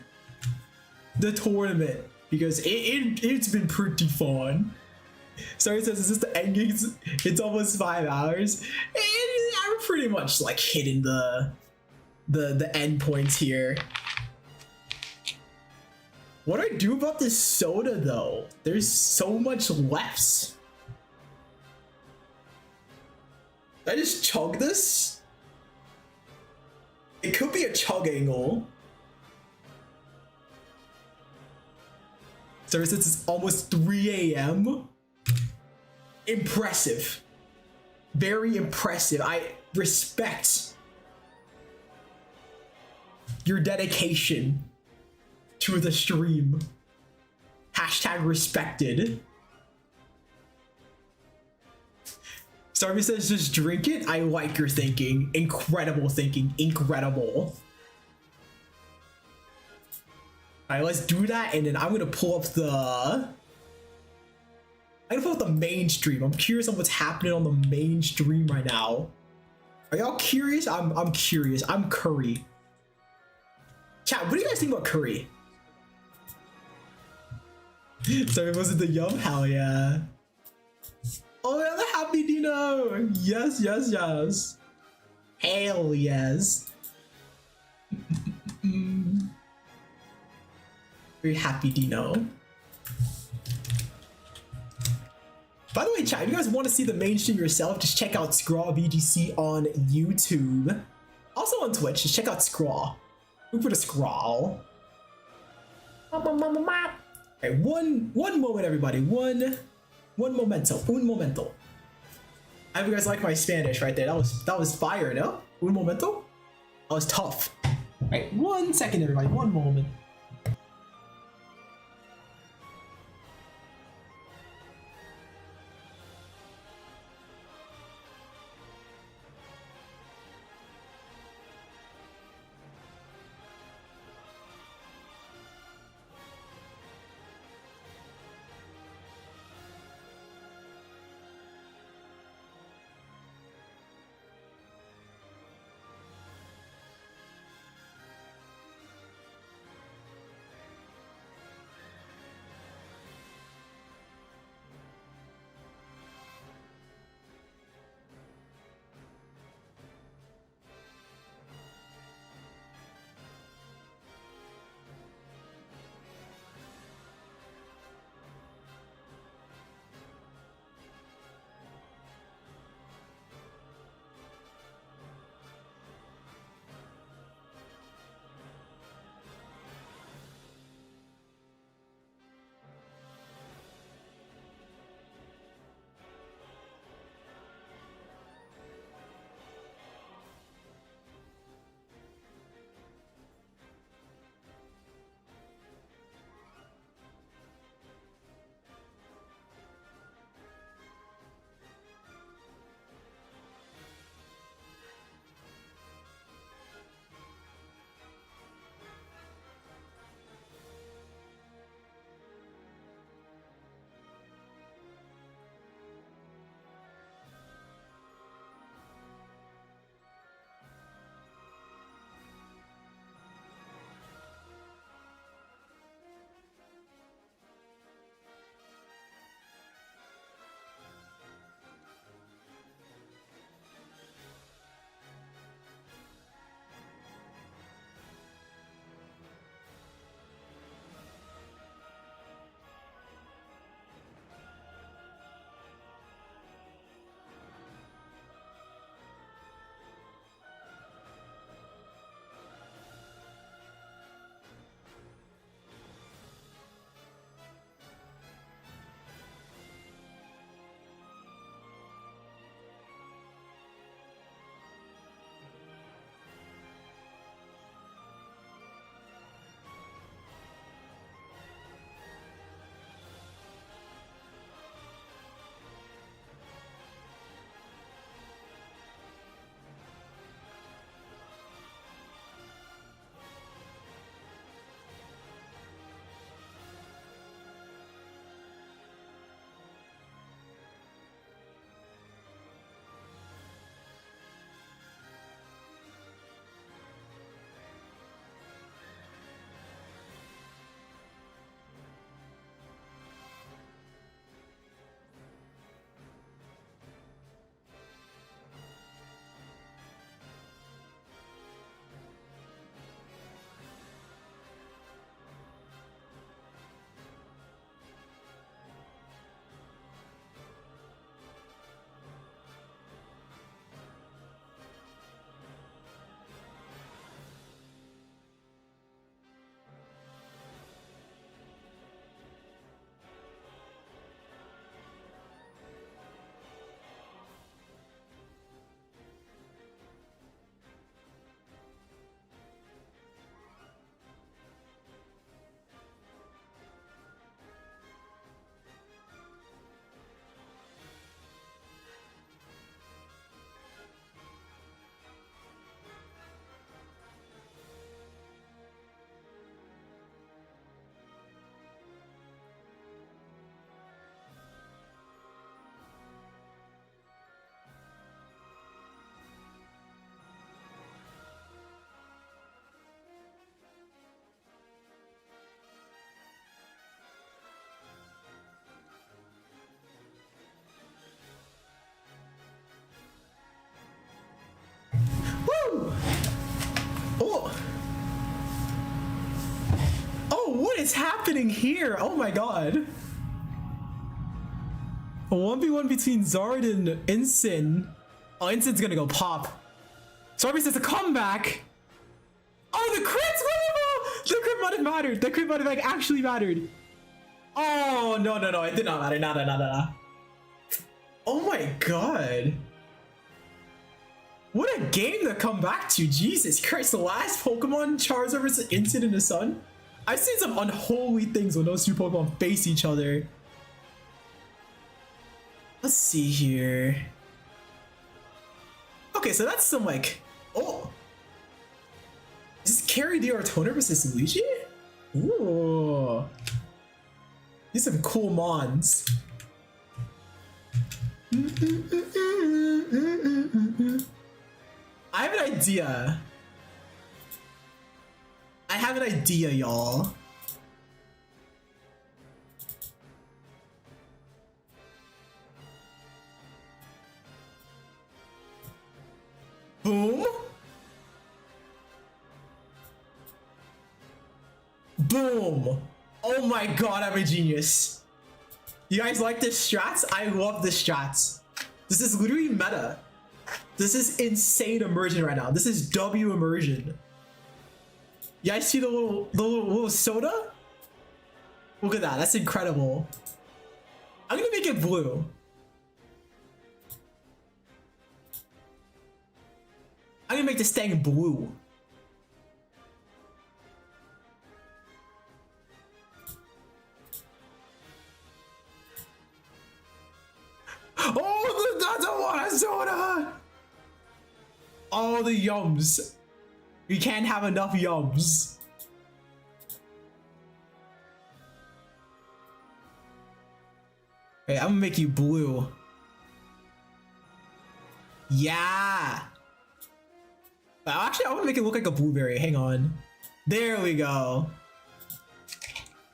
the tournament because it's been pretty fun. Sorry, says, is this the end game? It's almost 5 hours. And I'm pretty much like hitting the end points here. What do I do about this soda though? There's so much left. Did I just chug this? It could be a chug angle. So since it's almost 3 a.m. Impressive. Very impressive. I respect your dedication to the stream. Hashtag respected. Starby says just drink it. I like your thinking. Incredible thinking. Incredible. Alright, let's do that, and then I'm gonna pull up the mainstream. I'm curious on what's happening on the mainstream right now. Are y'all curious? I'm curious. I'm Curry. Chat, what do you guys think about Curry? Sorry, was it the yum? Hell yeah. Oh yeah, the Happy Dino! Yes, yes, yes. Hell yes. Very happy Dino. By the way, chat, if you guys want to see the mainstream yourself, just check out DonutsVGC on YouTube. Also on Twitch, just check out Scrawl. Look for the Scrawl. Okay, one moment, everybody. One momento. Un momento. I hope you guys like my Spanish right there. That was fire, no? Un momento? That was tough. Alright, 1 second, everybody. One moment. Oh. Oh, what is happening here? Oh my god. A 1v1 between Zard and Ensign. Oh, Ensign's gonna go pop. Sarby says a comeback. Oh, the crits! The crit might have mattered. The crit might have like actually mattered. Oh, no, no, no. It did not matter. No. Oh my god. What a game to come back to. Jesus Christ. The last Pokemon, Charizard versus Ensign in the Sun. I've seen some unholy things when those two Pokemon face each other. Let's see here. Okay, so that's some like... Oh! Is this Carry the Ortona versus Luigi? Ooh. These are some cool mons. I have an idea. I have an idea, y'all. Boom. Boom. Oh my god, I'm a genius. You guys like this strats? I love this strats. This is literally meta. This is insane immersion right now. This is W immersion. You guys see the little soda? Look at that. That's incredible. I'm gonna make it blue. I'm gonna make this thing blue. Oh, that's a water soda! All the yums. We can't have enough yums. Okay, I'm gonna make you blue. Yeah. Actually, I want to make it look like a blueberry. Hang on. There we go.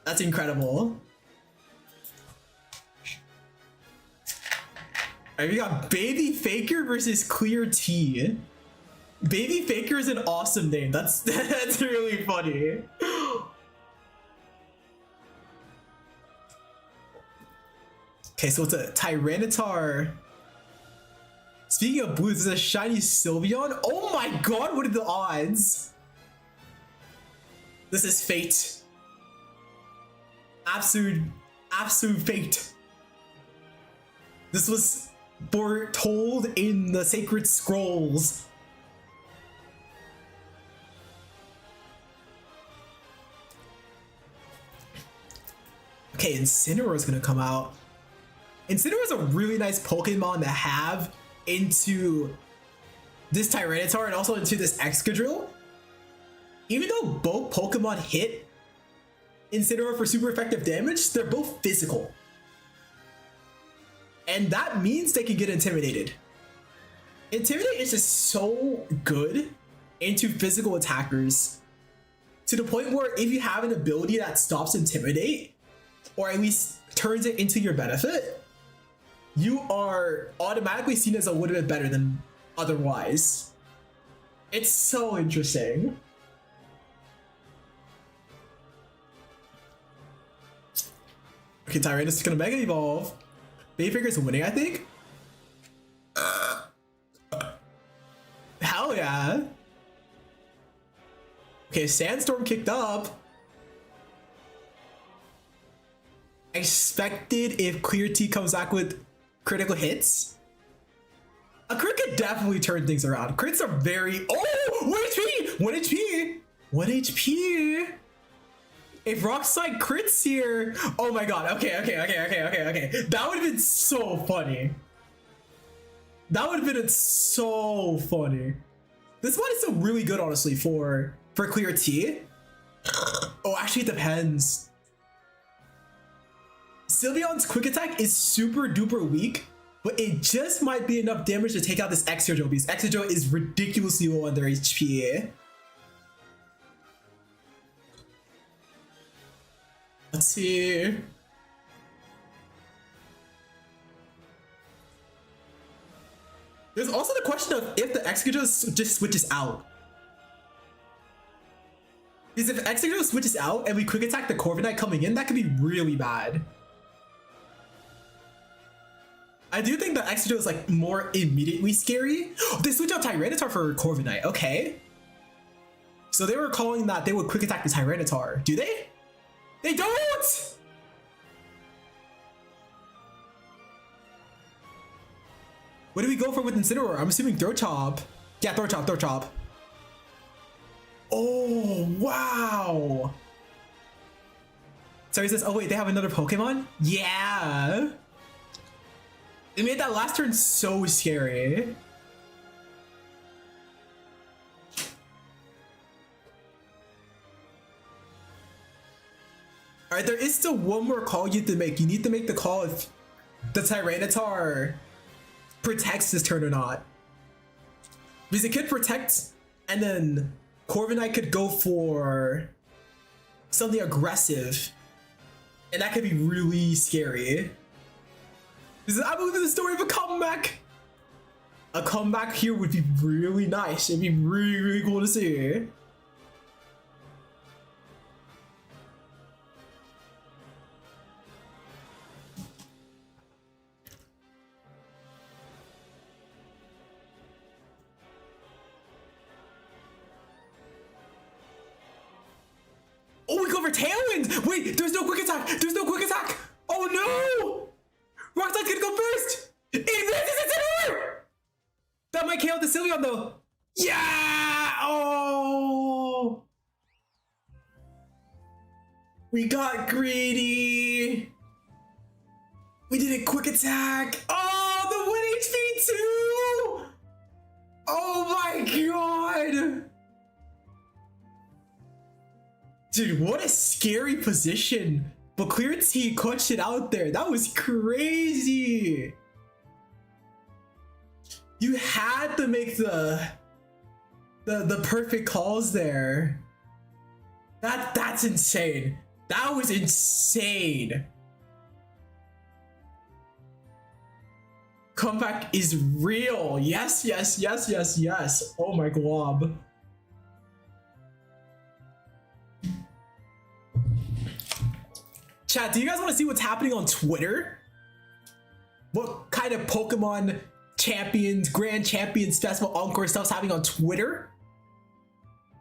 That's incredible. Alright, we got Baby Faker versus Clear Tea. Baby Faker is an awesome name. That's really funny. Okay, so it's a Tyranitar. Speaking of blues, there's a shiny Sylveon. Oh my god, what are the odds? This is fate. Absolute fate. This was foretold in the sacred scrolls. Okay, Incineroar is gonna come out. Incineroar is a really nice Pokemon to have into this Tyranitar and also into this Excadrill. Even though both Pokemon hit Incineroar for super effective damage, they're both physical. And that means they can get intimidated. Intimidate is just so good into physical attackers to the point where if you have an ability that stops Intimidate, or at least turns it into your benefit, you are automatically seen as a little bit better than otherwise. It's so interesting. Okay, Tyranitar is gonna Mega Evolve. Baby Faker is winning, I think. Hell yeah. Okay, Sandstorm kicked up. Expected if Clear Tea comes back with critical hits. A crit could definitely turn things around. Crits are very... Oh! 1 HP! 1 HP! 1 HP! If Rock Slide crits here... Oh my god. Okay. That would have been so funny. That would have been so funny. This one is still really good, honestly, for Clear Tea. Oh, actually, it depends. Sylveon's quick attack is super duper weak, but it just might be enough damage to take out this Excadrill because Excadrill is ridiculously low on their HP. Let's see. There's also the question of if the Excadrill just switches out. Because if Exeggutor switches out and we quick attack the Corviknight coming in, that could be really bad. I do think that Exeggutor is like more immediately scary. They switch out Tyranitar for Corviknight. Okay. So they were calling that they would quick attack the Tyranitar. Do they? They don't! What do we go for with Incineroar? I'm assuming Throat Chop. Yeah, Throat Chop, Throat Chop. Oh, wow. So he says, oh wait, they have another Pokemon? Yeah. It made that last turn so scary. Alright, there is still one more call you have to make. You need to make the call if the Tyranitar protects this turn or not. Because it could protect, and then Corviknight could go for something aggressive. And that could be really scary. I believe in the story of a comeback. A comeback here would be really nice. It'd be really, really cool to see. Oh, we go for Tailwind! Wait, there's no quick attack! There's no quick attack! Oh no! Rocklide's gonna go first! It misses it! That might KO the Sylveon though! Yeah! Oh! We got greedy! We did a quick attack! Oh, the 1 HP too! Oh my god! Dude, what a scary position. But Clearance, he clutched it out there. That was crazy. You had to make the perfect calls there. That's insane. That was insane. Comeback is real. Yes, yes, yes, yes, yes. Oh my glob. Chat, do you guys want to see what's happening on Twitter? What kind of Pokemon champions, Grand Champions Festival Encore stuff's happening on Twitter?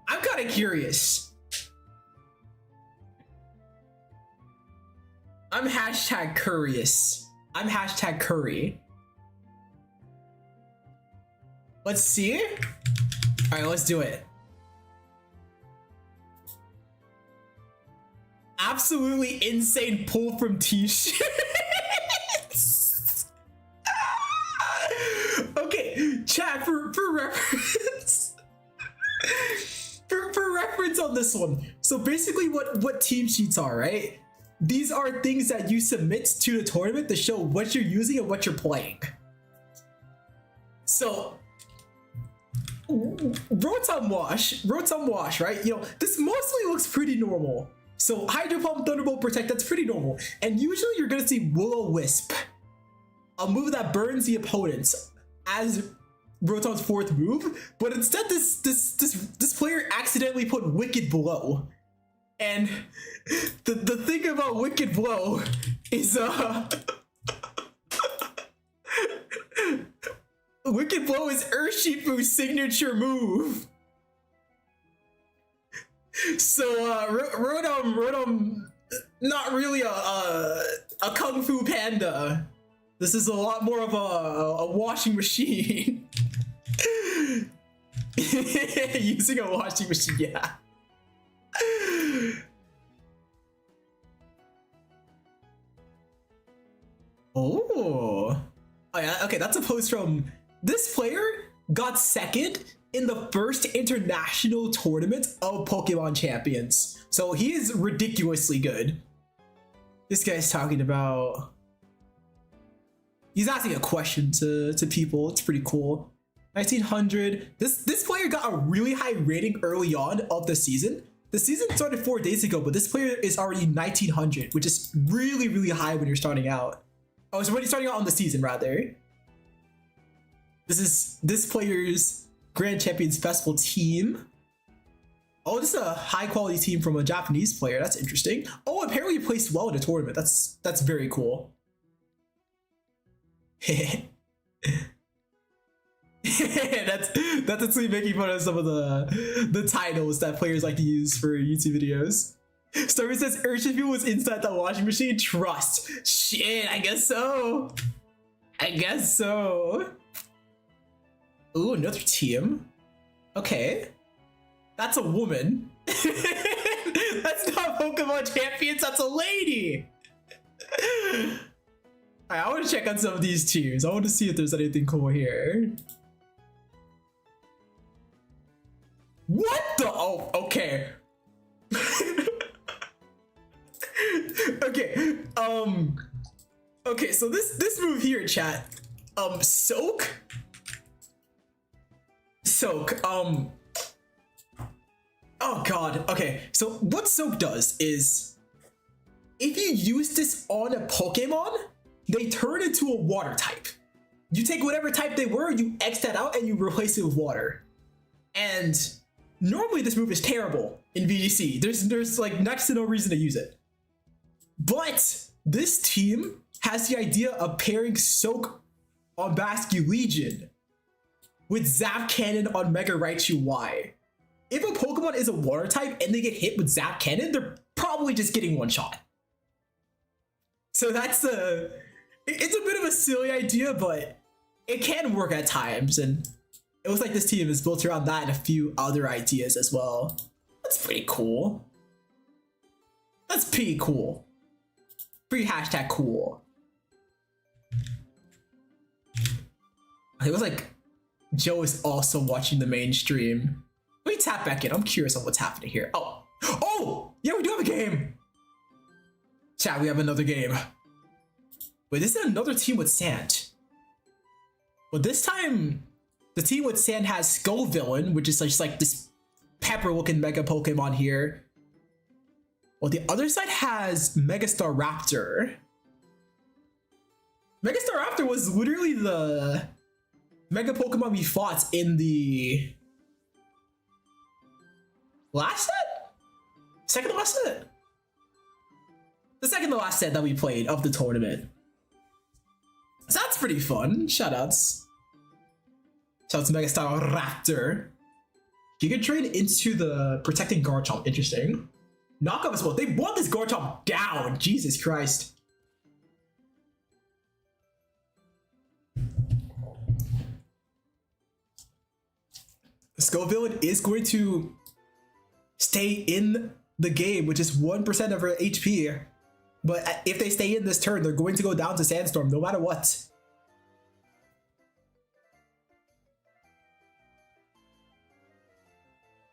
I'm kind of curious. I'm hashtag curious. I'm hashtag curry. Let's see. All right, let's do it. Absolutely insane pull from T-shirts. Okay, chat, for reference. for reference on this one. So basically what team sheets are, right? These are things that you submit to the tournament to show what you're using and what you're playing. So Rotom Wash, right? You know, this mostly looks pretty normal. So Hydro Pump, Thunderbolt, Protect, that's pretty normal. And usually you're gonna see Will-O-Wisp, a move that burns the opponents as Rotom's fourth move. But instead this player accidentally put Wicked Blow. And the thing about Wicked Blow is Wicked Blow is Urshifu's signature move. So Rotom, not really a kung fu panda. This is a lot more of a washing machine. Using a washing machine, yeah. Oh yeah, okay, that's a post from this player got second in the first international tournament of Pokemon Champions. So he is ridiculously good. This guy's talking about, he's asking a question to people. It's pretty cool. 1900. This player got a really high rating early on of the season. The season started 4 days ago, but this player is already 1900, which is really, really high when you're starting out. Oh, so when you're starting out on the season, rather. This is this player's Grand Champions Festival team. Oh, this is a high quality team from a Japanese player. That's interesting. Oh, apparently he placed well in a tournament. That's very cool. that's actually making fun of some of the titles that players like to use for YouTube videos. Stormy says Urshifu was inside the washing machine. Trust. Shit, I guess so. I guess so. Ooh, another team. Okay. That's a woman. That's not Pokemon Champions, that's a lady. Alright, I want to check on some of these teams. I want to see if there's anything cool here. What the? Oh, okay. Okay. Okay, so this move here, chat. Soak. Oh god. Okay, so what Soak does is, if you use this on a Pokemon, they turn into a water type. You take whatever type they were, you X that out, and you replace it with water. And normally this move is terrible in VGC. There's like next to no reason to use it. But this team has the idea of pairing Soak on Basque Legion with Zap Cannon on Mega Raichu Y. If a Pokemon is a water type and they get hit with Zap Cannon, they're probably just getting one shot. So it's a bit of a silly idea, but it can work at times, and it looks like this team is built around that and a few other ideas as well. That's pretty cool. That's pretty cool. Pretty hashtag cool. It was like Joe is also watching the main stream. Let me tap back in. I'm curious on what's happening here. Oh, yeah, we do have a game. Chat, we have another game. Wait, this is another team with Sand. But this time, the team with Sand has Skull Villain, which is just like this pepper-looking Mega Pokemon here. Well, the other side has Megastar Raptor. Megastar Raptor was literally the Mega Pokemon we fought in the last set? Second to last set? The second to last set that we played of the tournament. So that's pretty fun. Shoutouts. Shoutouts Megastar Raptor. Giga Trade into the Protecting Garchomp. Interesting. Knockoff as well. They brought this Garchomp down. Jesus Christ. Skull Villain is going to stay in the game, which is 1% of her HP. But if they stay in this turn, they're going to go down to Sandstorm no matter what.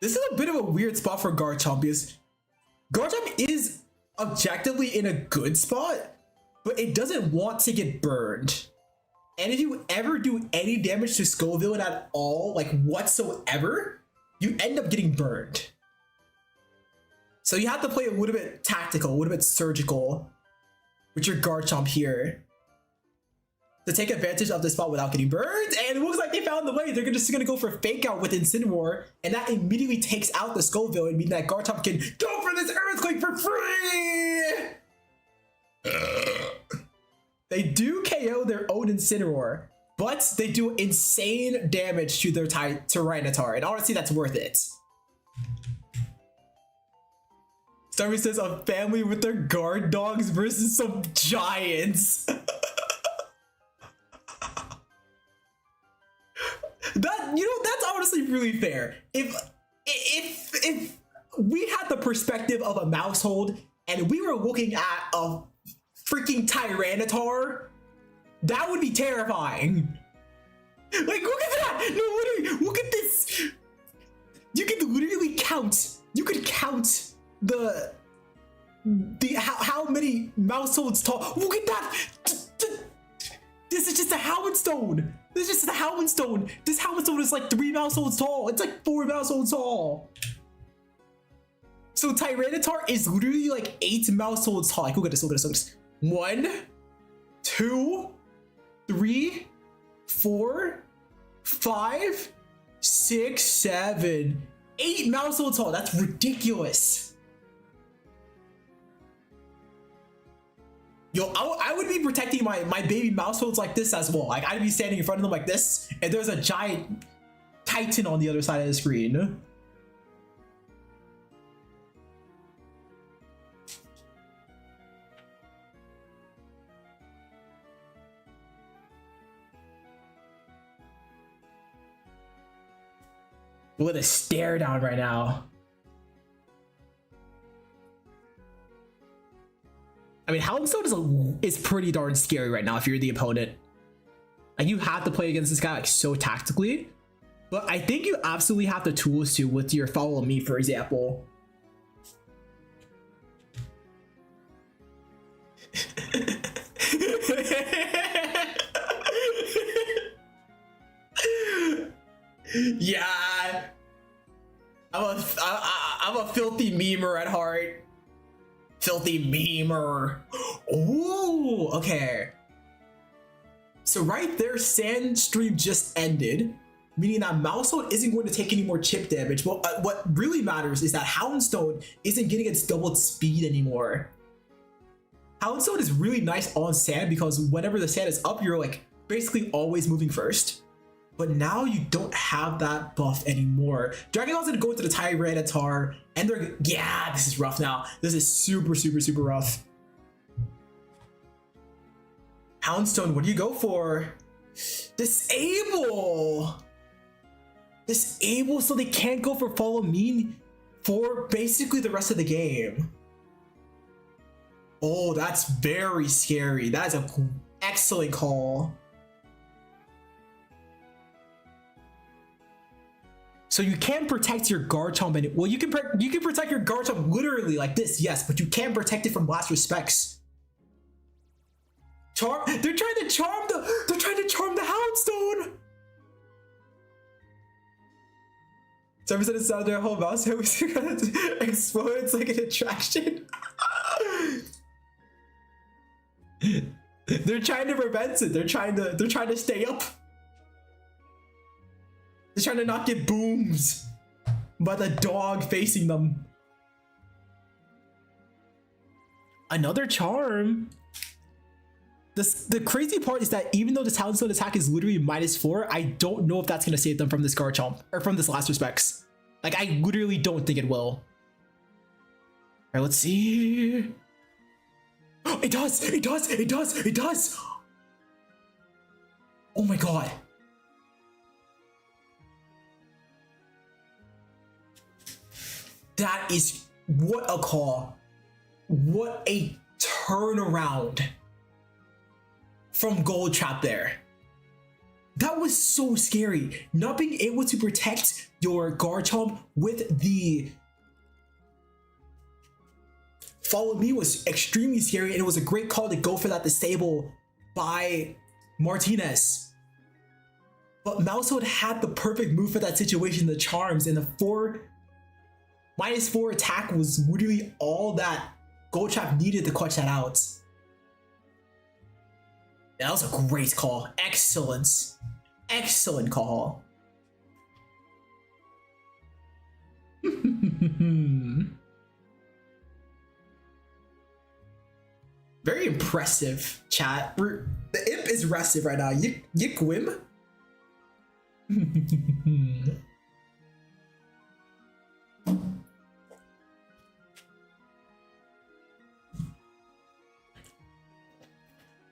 This is a bit of a weird spot for Garchomp because Garchomp is objectively in a good spot, but it doesn't want to get burned. And if you ever do any damage to Skull Villain at all, like whatsoever, you end up getting burned. So you have to play a little bit tactical, a little bit surgical with your Garchomp here to take advantage of this spot without getting burned. And it looks like they found the way. They're just gonna go for Fake Out with Incineroar, and that immediately takes out the Skull Villain, meaning that Garchomp can go for this Earthquake for free! They do KO their own Incineroar, but they do insane damage to their Tyranitar, and honestly, that's worth it. Starry says a family with their guard dogs versus some giants. That's honestly really fair. If we had the perspective of a Mousehold and we were looking at a freaking Tyranitar, that would be terrifying. Like, look at that! No, literally, look at this! You could literally count. You could count how many Mouseholds tall. Look at that! This is just a Houndstone. This is just a Houndstone. This Houndstone is like 3 Mouseholds tall. It's like 4 Mouseholds tall. So Tyranitar is literally like 8 Mouseholds tall. Like, look at this, look at this, look at this. 1, 2, 3, 4, 5, 6, 7, 8 mouse holds tall. That's ridiculous. Yo, I would be protecting my baby mouse holds like this as well. Like I'd be standing in front of them like this, and there's a giant Titan on the other side of the screen. With a stare down right now. I mean, Houndstone is pretty darn scary right now if you're the opponent. Like you have to play against this guy like so tactically. But I think you absolutely have the tools to with your follow me, for example. Yeah, I'm a filthy memer at heart. Filthy memer. Oh, okay. So right there, Sand Stream just ended, meaning that Mousehold isn't going to take any more chip damage. But what really matters is that Houndstone isn't getting its doubled speed anymore. Houndstone is really nice on sand because whenever the sand is up, you're like basically always moving first. But now you don't have that buff anymore. Dragon's gonna go into the Tyranitar, and they're, yeah, this is rough now. This is super, super, super rough. Houndstone, what do you go for? Disable! Disable so they can't go for follow me for basically the rest of the game. Oh, that's very scary. That is an excellent call. So you can protect your Garchomp, and well, you can protect your Garchomp literally like this, yes, but you can't protect it from Last Respects. They're trying to charm the Houndstone. 7% is out of their whole mouse head was gonna explode. It's like an attraction. They're trying to prevent it. They're trying to stay up. They're trying to not get booms by the dog facing them. Another charm. The crazy part is that even though this Houndstone attack is literally -4, I don't know if that's gonna save them from this Garchomp or from this Last Respects. Like I literally don't think it will. Alright, let's see. It does! It does! It does! It does! Oh my god. That is, what a call. What a turnaround from Gold Trap there. That was so scary. Not being able to protect your Garchomp with the follow me was extremely scary, and it was a great call to go for that disable by Martinez. But Mousehold had the perfect move for that situation, the charms, and the -4 attack was literally all that Gold Trap needed to clutch that out. Yeah, that was a great call. Excellent. Excellent call. Very impressive, chat. The imp is restive right now. Yikwim?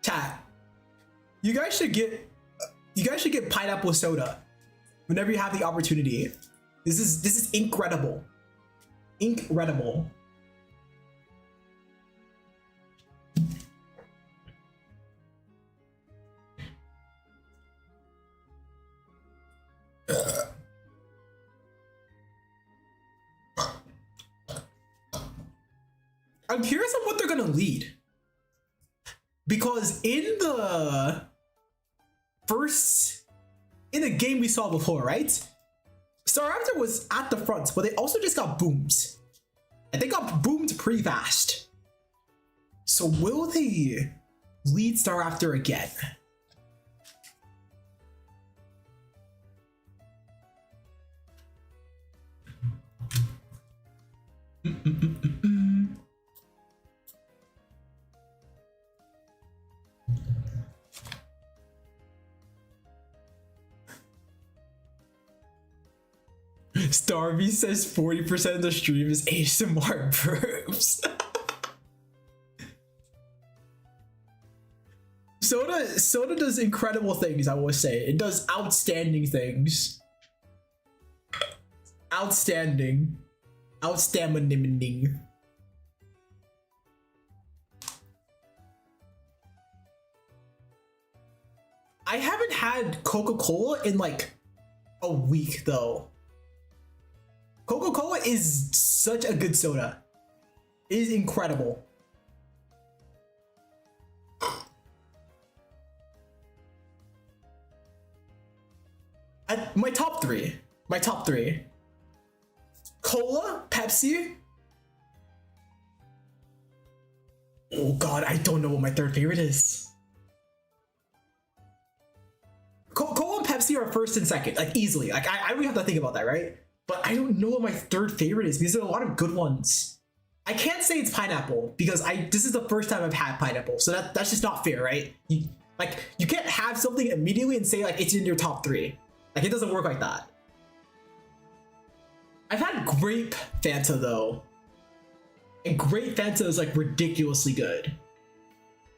Chat, you guys should get pineapple soda whenever you have the opportunity. This is incredible. Incredible. I'm curious on what they're gonna lead. Because in the game we saw before, right? Staraptor was at the front, but they also just got booms. And they got boomed pretty fast. So will they lead Staraptor again? Starvey says 40% of the stream is ASMR burps. Soda does incredible things, I will say. It does outstanding things. Outstanding. Outstanding. I haven't had Coca-Cola in like a week though. Coca-Cola is such a good soda. It is incredible. My top three. Cola, Pepsi. Oh god, I don't know what my third favorite is. Cola and Pepsi are first and second, like easily. Like I really have to think about that, right? But I don't know what my third favorite is because there are a lot of good ones. I can't say it's pineapple because this is the first time I've had pineapple, so that's just not fair, right? You can't have something immediately and say like it's in your top three. Like it doesn't work like that. I've had grape Fanta though, and grape Fanta is like ridiculously good.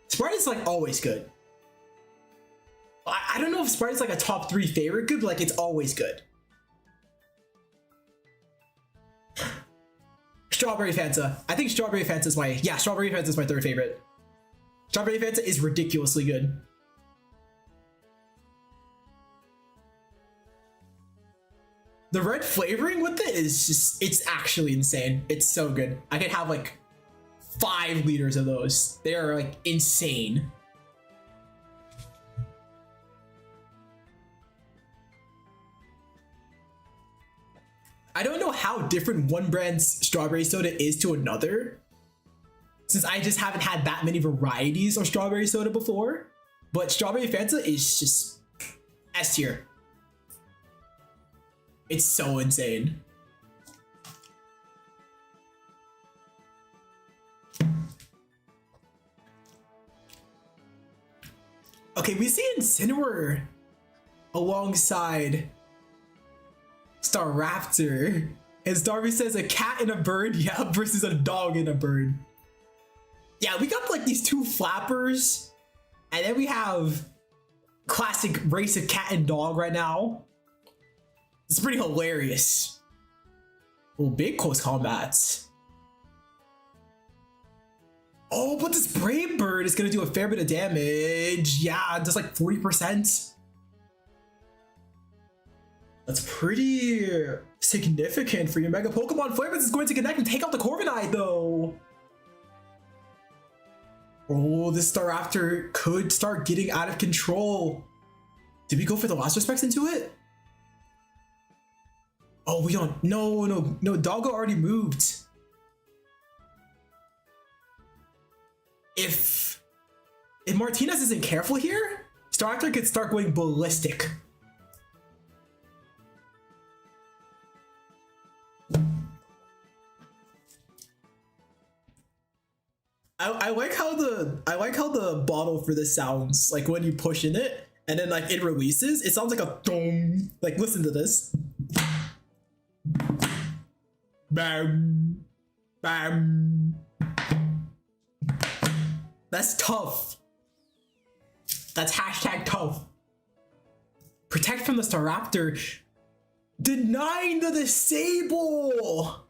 Sprite is like always good. I don't know if Sprite is like a top three favorite good, but like it's always good. Strawberry Fanta. I think Strawberry Fanta is Strawberry Fanta is my third favorite. Strawberry Fanta is ridiculously good. The red flavoring with it is just, it's actually insane. It's so good. I could have like 5 liters of those. They are like insane. I don't know how different one brand's strawberry soda is to another, since I just haven't had that many varieties of strawberry soda before, but Strawberry Fanta is just S tier. It's so insane. Okay, we see Incineroar alongside Staraptor. And Starvey says a cat and a bird, yeah, versus a dog and a bird. Yeah, we got like these two flappers, and then we have classic race of cat and dog right now. It's pretty hilarious. Oh, big close combats. Oh, but this Brave Bird is gonna do a fair bit of damage. Yeah, just like 40%. That's pretty significant for your Mega Pokemon. Flareblitz is going to connect and take out the Corviknight though. Oh, this Staraptor could start getting out of control. Did we go for the last respects into it? Oh, we don't. No, Doggo already moved. If Martinez isn't careful here, Staraptor could start going ballistic. I like how the bottle for this sounds like when you push in it and then like it releases. It sounds like a dong. Like listen to this. Bam, bam. That's tough. That's hashtag tough. Protect from the Staraptor. Denying the disable.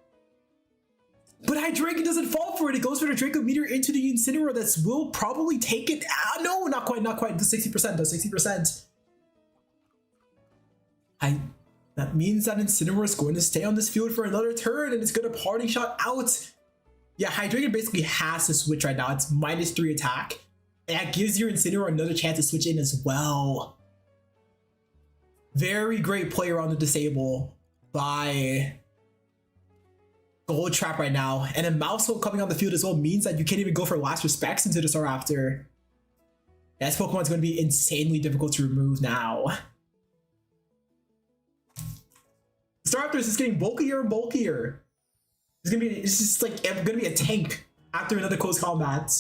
But Hydreigon doesn't fall for it. It goes for the Draco Meteor into the Incineroar that will probably take it. Ah, no, not quite. The 60% does 60%. That means that Incineroar is going to stay on this field for another turn and it's going to parting shot out. Yeah, Hydreigon basically has to switch right now. It's -3 attack. And that gives your Incineroar another chance to switch in as well. Very great player on the disable by Gold Trap right now. And a Mousehole coming on the field as well means that you can't even go for last respects into the Staraptor. Yeah, this Pokemon's going to be insanely difficult to remove now. Staraptor is just getting bulkier and bulkier. It's just like I'm gonna be a tank after another close combat.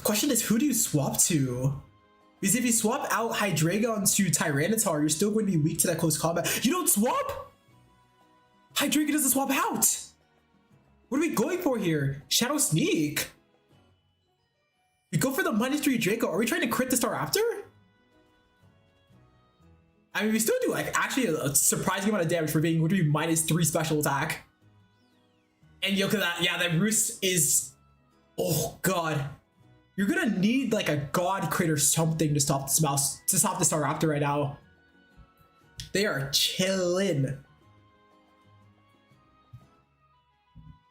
Question is, who do you swap to? Because if you swap out Hydreigon to Tyranitar, you're still going to be weak to that close combat. You don't swap? Hydreigon doesn't swap out. What are we going for here? Shadow Sneak? We go for the -3 Draco. Are we trying to crit the Staraptor? I mean, we still do like actually a surprising amount of damage for being literally -3 special attack. And yo, that Roost is, oh god. You're gonna need like a god crit or something to stop this mouse, to stop the Staraptor right now. They are chilling.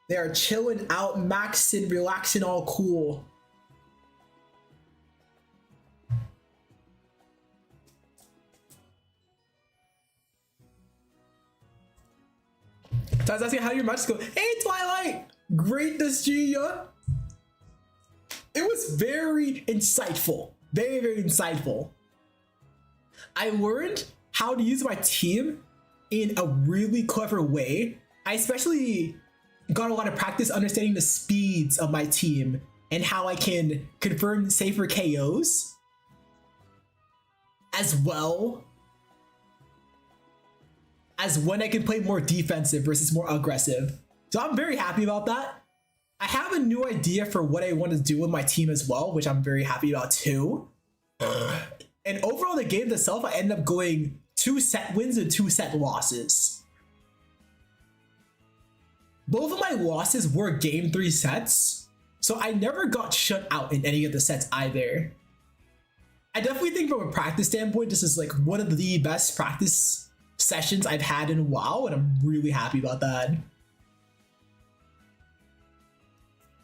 They are chilling out, maxing, relaxing, all cool. So I was asking how your matches go. Hey Twilight! Great to see ya! It was very insightful. Very, very insightful. I learned how to use my team in a really clever way. I especially got a lot of practice understanding the speeds of my team and how I can confirm safer KOs as well as when I can play more defensive versus more aggressive. So I'm very happy about that. I have a new idea for what I want to do with my team as well, which I'm very happy about too. And overall, the game itself, I ended up going 2 set wins and 2 set losses. Both of my losses were game 3 sets, so I never got shut out in any of the sets either. I definitely think from a practice standpoint, this is like one of the best practice sessions I've had in a while, and I'm really happy about that.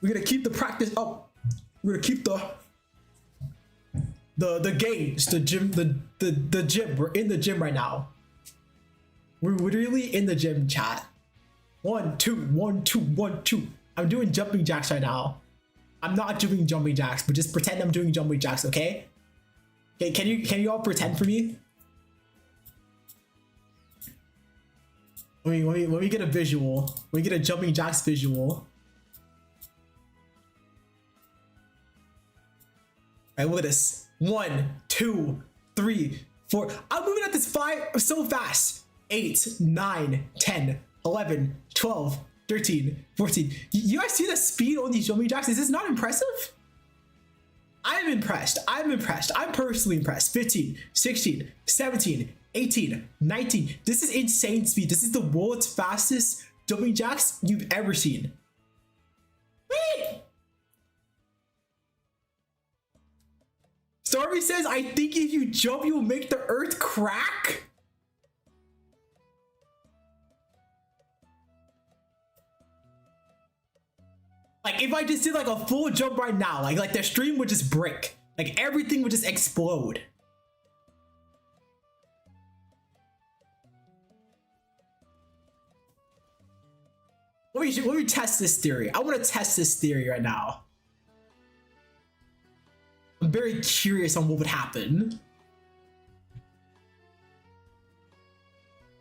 We're gonna keep the practice up. We're gonna keep the games, the gym, the gym. We're in the gym right now. We're literally in the gym, chat. 1, 2, 1, 2, 1, 2. I'm doing jumping jacks right now. I'm not doing jumping jacks, but just pretend I'm doing jumping jacks, okay? Okay, can you all pretend for me? Let me get a visual. Let me get a jumping jacks visual. Alright, look at this. 1, 2, 3, 4. I'm moving at this so fast. 8, 9, 10, 11, 12, 13, 14. You guys see the speed on these jumping jacks? Is this not impressive? I'm impressed. I'm impressed. I'm personally impressed. 15, 16, 17, 18, 19. This is insane speed. This is the world's fastest jumping jacks you've ever seen. Wait! Starby says, I think if you jump, you'll make the earth crack. Like if I just did like a full jump right now, like the stream would just break. Like everything would just explode. Let me test this theory. I want to test this theory right now. I'm very curious on what would happen.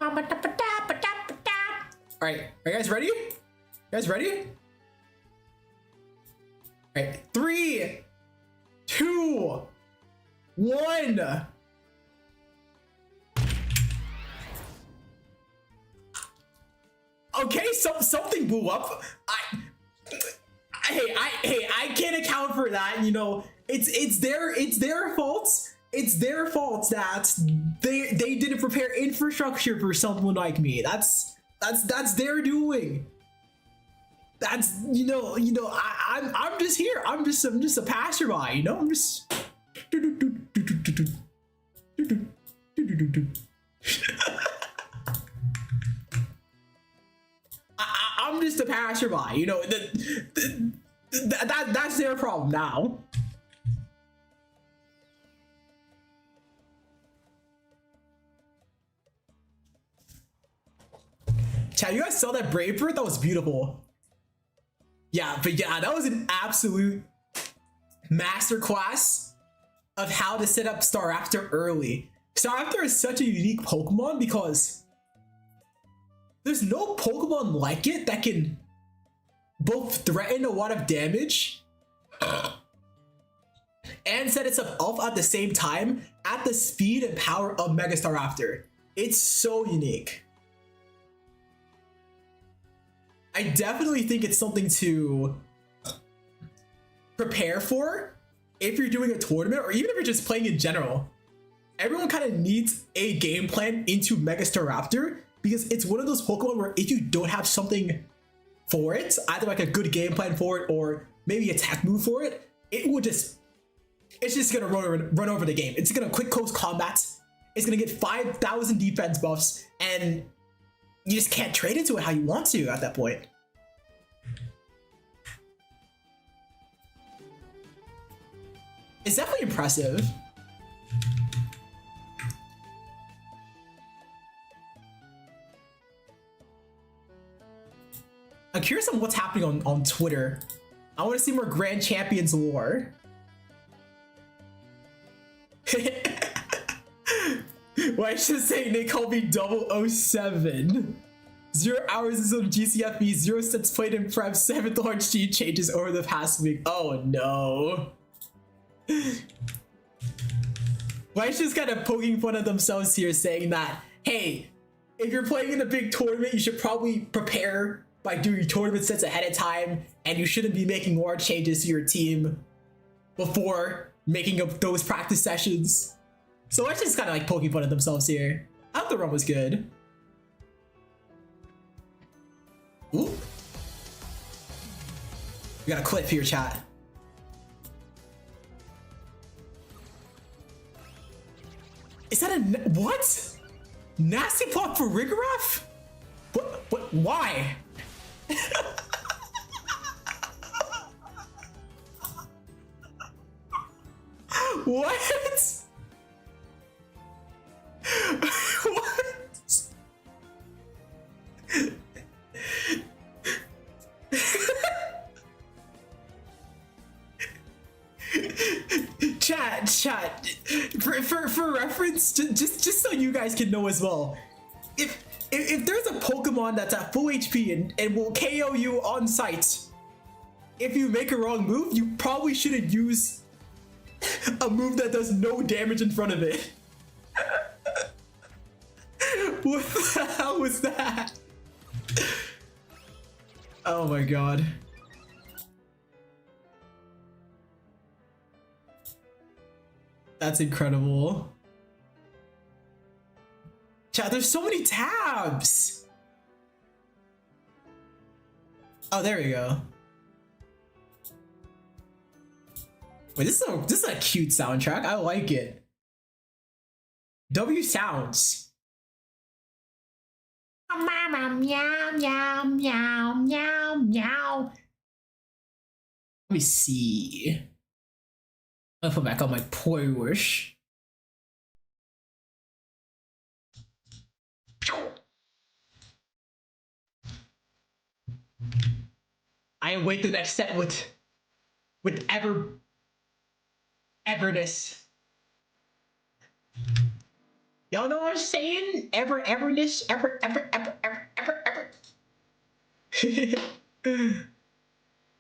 Alright, are you guys ready? You guys ready? Alright, 3, 2, 1. Okay, something blew up. I can't account for that, you know. It's their fault. It's their fault that they didn't prepare infrastructure for someone like me. That's their doing. That's I'm just here. I'm just a passerby, you know. I'm just I'm just a passerby, you know. That's their problem now. Chat, you guys saw that Brave Bird? That was beautiful. Yeah, but yeah, that was an absolute masterclass of how to set up Staraptor early. Staraptor is such a unique Pokemon because there's no Pokemon like it that can both threaten a lot of damage and set itself off at the same time at the speed and power of Mega Staraptor. It's so unique. I definitely think it's something to prepare for if you're doing a tournament or even if you're just playing in general. Everyone kind of needs a game plan into Mega Staraptor because it's one of those Pokemon where if you don't have something for it, either like a good game plan for it or maybe attack move for it, it's just gonna run over the game. It's gonna quick close combat. It's gonna get 5,000 defense buffs, and you just can't trade into it how you want to at that point. It's definitely impressive. I'm curious on what's happening on Twitter. I want to see more Grand Champions lore. Why I should say they call me 007. 0 hours of GCFE, 0 sets played in prep, 7th large G changes over the past week. Oh no. Why is just kind of poking fun of themselves here, saying that, hey, if you're playing in a big tournament, you should probably prepare by doing tournament sets ahead of time, and you shouldn't be making large changes to your team before making up those practice sessions. So I just kind of like poking fun at themselves here. I thought the run was good. Ooh. We got a clip here, chat. Is that a what? Nasty pop for Rigorough? What? Why? What? What? Chat. For reference, just so you guys can know as well, if there's a Pokemon that's at full HP and will KO you on sight, if you make a wrong move, you probably shouldn't use a move that does no damage in front of it. What the hell was that? Oh my god. That's incredible. Chat, there's so many tabs. Oh, there we go. Wait, this is a cute soundtrack. I like it. W sounds. Meow meow meow meow meow. Let me see. I'll put back on my Polish. I await the next set with everness. Y'all know what I'm saying? Everness, ever.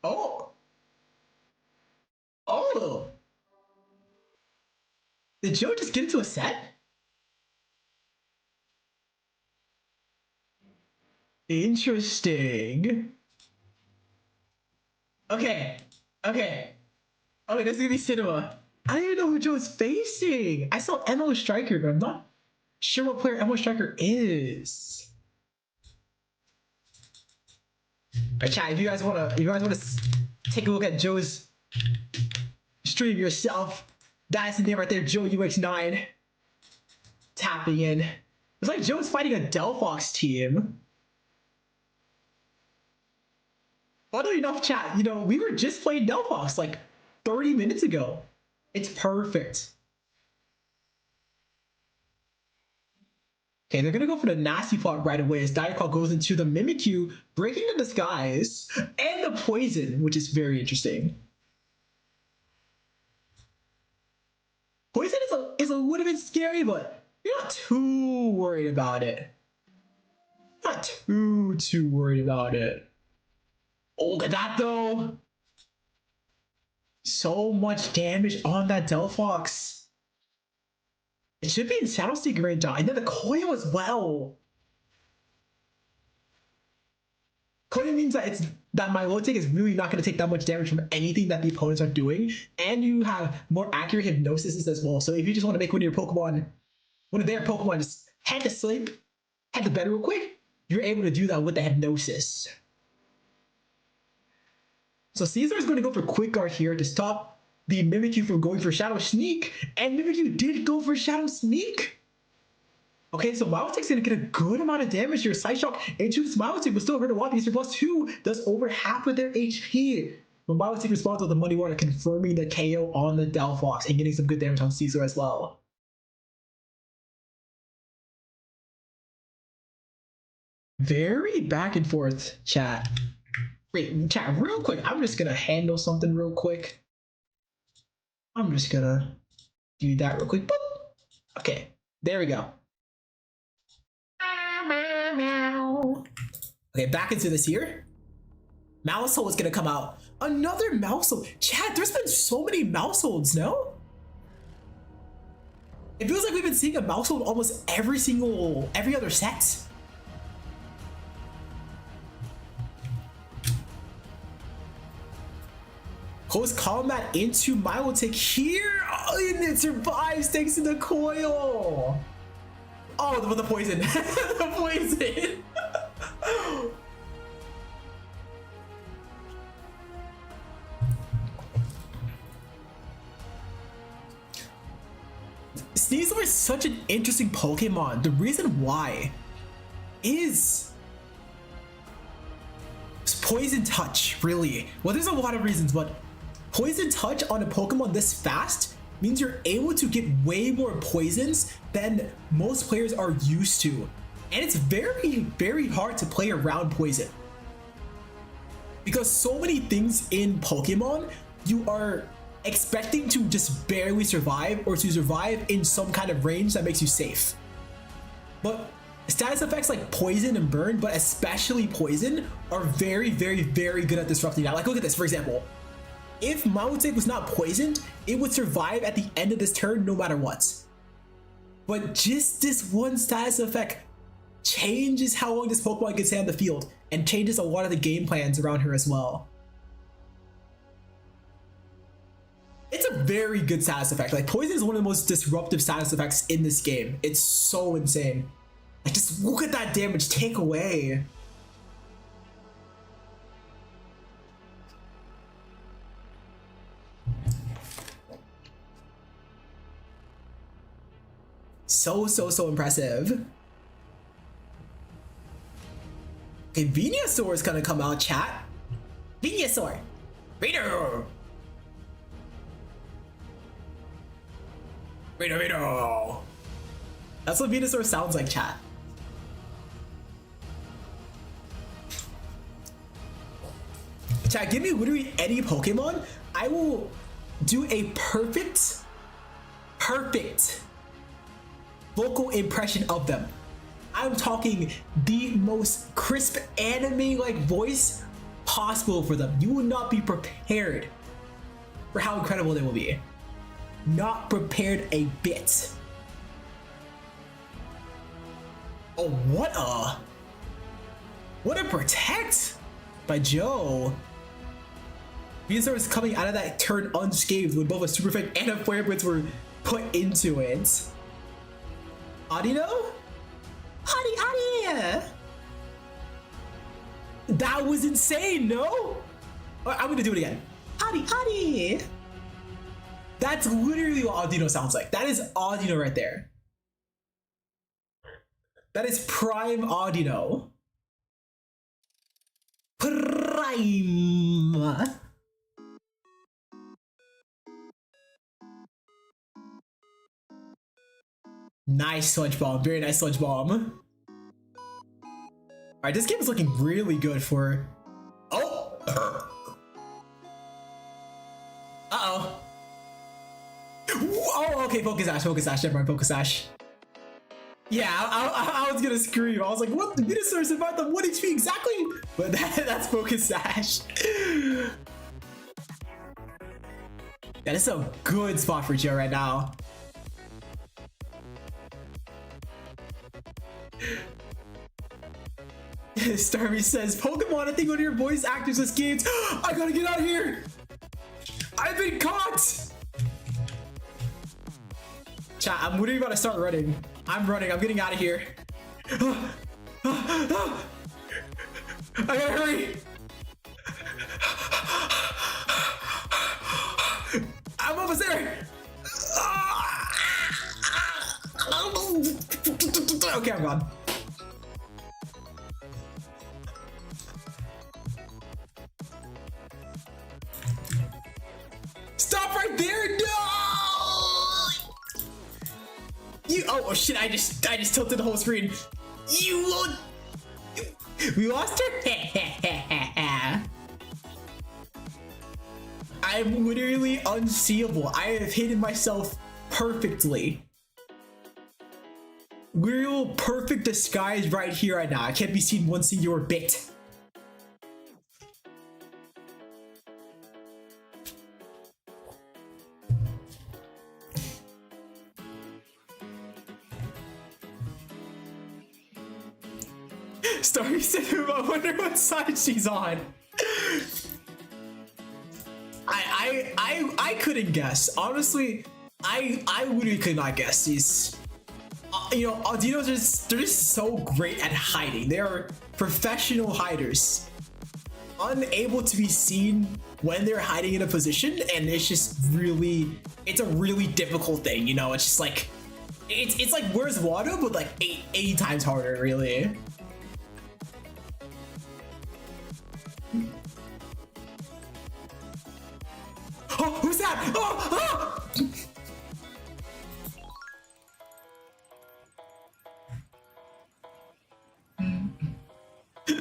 Oh. Did Joe just get into a set? Interesting. Okay, this is gonna be cinema. I don't even know who Joe's facing. I saw Emo Striker, but I'm not sure what player Emo Striker is. But chat, if you guys wanna take a look at Joe's stream yourself, that's the name right there, Joe UX9. Tapping in. It's like Joe's fighting a Delphox team. Funnily enough, chat, we were just playing Delphox like 30 minutes ago. It's perfect. Okay, they're gonna go for the nasty plot right away as Diaclaw goes into the Mimikyu, breaking the disguise, and the poison, which is very interesting. Poison is a little bit scary, but you're not too worried about it. Not too worried about it. Oh, look at that though. So much damage on that Delphox. It should be in Shadow Seeker right now. And then the coil as well. Coil means that Milotic is really not going to take that much damage from anything that the opponents are doing. And you have more accurate hypnosis as well. So if you just want to make one of their Pokemon just head to sleep, head to bed real quick, you're able to do that with the hypnosis. So Caesar is going to go for Quick Guard here to stop the Mimikyu from going for Shadow Sneak, and Mimikyu did go for Shadow Sneak. Okay, so Milotic's going to get a good amount of damage here. Side Shock into Milotic, but still hurt a lot because plus 2 does over half of their HP. But Milotic responds with the Money Water, confirming the KO on the Delphox and getting some good damage on Caesar as well. Very back and forth, chat. Wait, chat, real quick. I'm just gonna handle something real quick. I'm just gonna do that real quick. Boop. Okay, there we go. Okay, back into this here. Maushold is gonna come out. Another Maushold. Chat, there's been so many Mausolds, no? It feels like we've been seeing a Maushold almost every other set. Close combat into Milotic here, and it survives thanks to the coil. Oh, the poison. The poison. Sneasel is such an interesting Pokemon. The reason why is Poison Touch, really. Well, there's a lot of reasons, but Poison Touch on a Pokemon this fast means you're able to get way more poisons than most players are used to. And it's very, very hard to play around poison. Because so many things in Pokemon, you are expecting to just barely survive or to survive in some kind of range that makes you safe. But status effects like Poison and Burn, but especially Poison, are very, very, very good at disrupting that. Like, look at this, for example. If Milotic was not poisoned, it would survive at the end of this turn no matter what. But just this one status effect changes how long this Pokemon can stay on the field and changes a lot of the game plans around her as well. It's a very good status effect. Like, Poison is one of the most disruptive status effects in this game. It's so insane. Like, just look at that damage take away. So impressive. Okay, Venusaur is gonna come out, chat. Venusaur. Raider. Raider. That's what Venusaur sounds like, chat. Chat, give me literally any Pokemon. I will do a perfect vocal impression of them. I'm talking the most crisp anime-like voice possible for them. You will not be prepared for how incredible they will be. Not prepared a bit. Oh, what a protect by Joe. Venusaur is coming out of that turn unscathed with both a Super Effect and a Flare Blitz were put into it. Audino? Adi! That was insane, no? I'm gonna do it again. Adi! That's literally what Audino sounds like. That is Audino right there. That is prime Audino. Prime. Nice Sludge Bomb. Very nice Sludge Bomb. Alright, this game is looking really good for... Oh! Uh-oh. Oh, okay, Focus Ash, never mind, Focus Ash. Yeah, I was gonna scream. I was like, what? The Venusaur survived the 1 HP exactly? But that's Focus Ash. That is a good spot for Joe right now. Starmy says, Pokemon, I think one of your voice actors escaped. I gotta get out of here. I've been caught. Chat, I'm literally about to start running. I'm running. I'm getting out of here. I gotta hurry. I'm almost there. Okay, I'm gone. Stop right there! No! You oh shit! I just tilted the whole screen. You look. We lost her. I'm literally unseeable. I have hidden myself perfectly. Real perfect disguise right here, right now. I can't be seen one singular bit. Starry said, I wonder what side she's on. I couldn't guess. Honestly, I literally could not guess. These, you know, Audinos they're just so great at hiding. They are professional hiders, unable to be seen when they're hiding in a position, and it's just really, it's a really difficult thing. You know, it's just like, it's like Where's Waldo, but like 80 times harder, really. Oh, who's that? Oh, oh!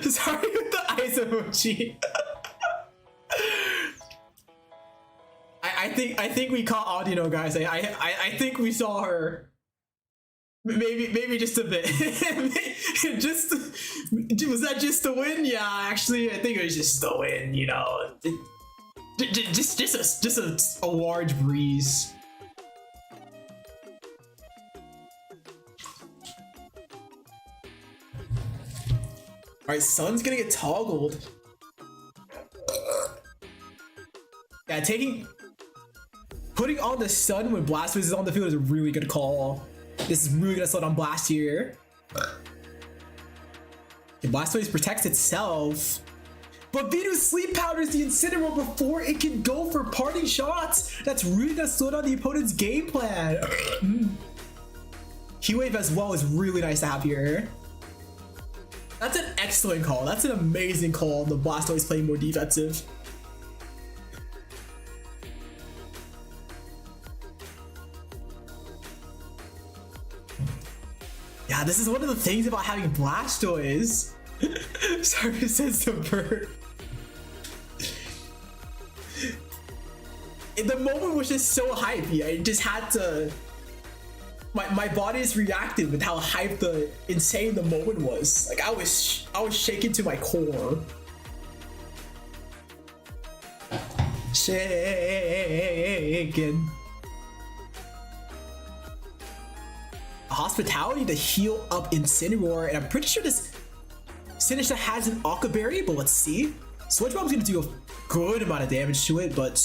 Sorry with the eyes emoji. I think we caught Audino, guys. I think we saw her. Maybe just a bit. Just was that just a win? Yeah, actually, I think it was just a win. You know, just a large breeze. All right, Sun's gonna get toggled. Yeah, putting on the Sun when Blastoise is on the field is a really good call. This is really gonna slow down Blast here. And Blastoise protects itself. But Venus sleep powders the Incineroar before it can go for parting shots. That's really gonna slow down the opponent's game plan. Heat Wave as well is really nice to have here. That's an excellent call. That's an amazing call. The Blastoise playing more defensive. Yeah, this is one of the things about having Blastoise. Sorry, says the bird. The moment was just so hypey. I just had to. My body just reacted with how hyped the insane the moment was. Like I was shaken to my core. Shaken. Hospitality to heal up Incineroar, and I'm pretty sure this Sinistra has an Aqua Berry, but let's see. Sludge Bomb's gonna do a good amount of damage to it, but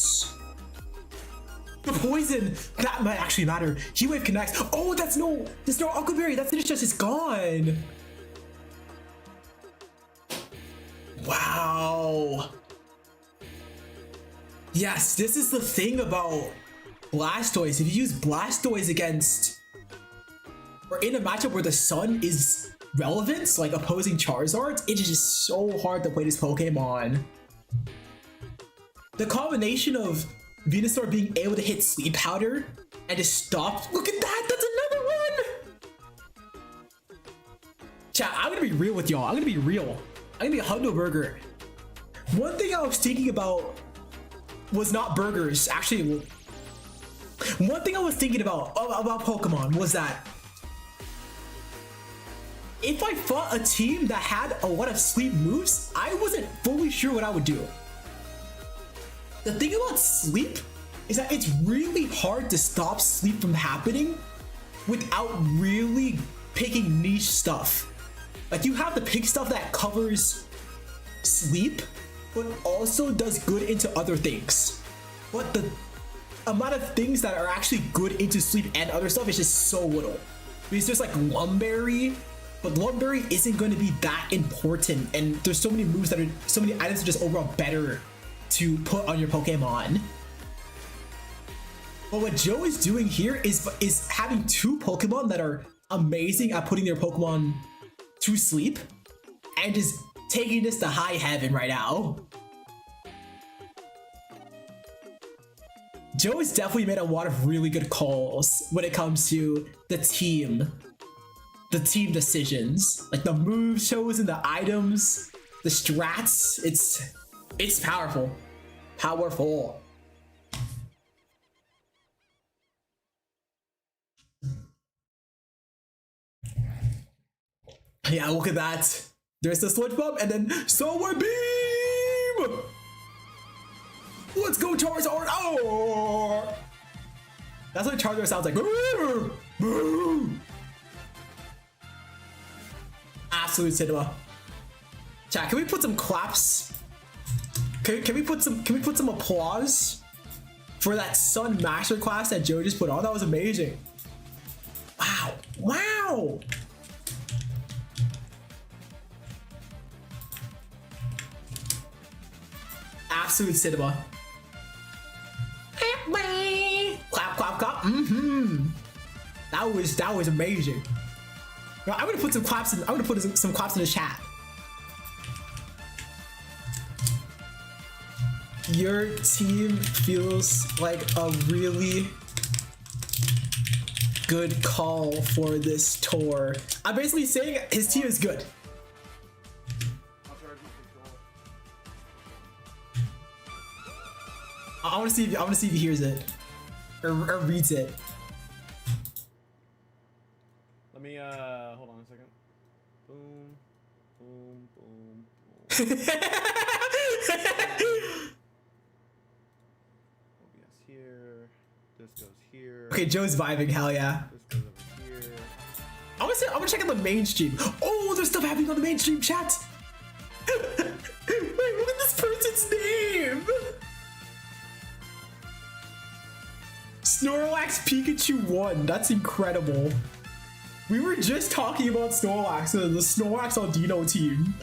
the poison, that might actually matter. Heat Wave connects. Oh, there's no Aqua Berry. That Sinistra is gone. Wow. Yes, this is the thing about Blastoise. If you use Blastoise against, or in a matchup where the Sun is relevant, like opposing Charizard, it is just so hard to play this Pokemon. The combination of Venusaur being able to hit Sleep Powder and just stop. Look at that! That's another one! be real with y'all. I'm gonna be real. I'm gonna be a Hundo Burger. One thing I was thinking about was not burgers. Actually, one thing I was thinking about Pokemon was that if I fought a team that had a lot of sleep moves, I wasn't fully sure what I would do. The thing about sleep is that it's really hard to stop sleep from happening without really picking niche stuff. Like, you have to pick stuff that covers sleep, but also does good into other things. But the amount of things that are actually good into sleep and other stuff is just so little. Because there's like Lumberry, but Lumberry isn't going to be that important, and there's so many moves that are, so many items are just overall better to put on your Pokemon. But what Joe is doing here is having two Pokemon that are amazing at putting their Pokemon to sleep, and just taking this to high heaven right now. Joe has definitely made a lot of really good calls when it comes to the team decisions, like the move chosen, the items, the strats. It's powerful. Yeah, look at that. There's the Sludge Bomb and then Solar Beam! Let's go, Charizard! Oh! That's what Charizard sounds like. Absolute cinema. Chat, can we put some claps? Can we put some applause for that Sun Masterclass that Joe just put on? That was amazing. Wow. Wow! Absolute cinema. Clap, clap, clap. That was amazing. Now, I'm gonna put some claps in. I'm gonna put some claps in the chat. Your team feels like a really good call for this tour. I'm basically saying his team is good. I want to see if he hears it or reads it. Let me hold on a second. Boom, boom, boom, boom. OBS here. This goes here. Okay, Joe's vibing. Hell yeah. This goes over here. I'm gonna check out the mainstream. Oh, there's stuff happening on the mainstream chat. Wait, look at this person's name. Snorlax Pikachu 1. That's incredible. We were just talking about Snorlax, the Snorlax Aldino team.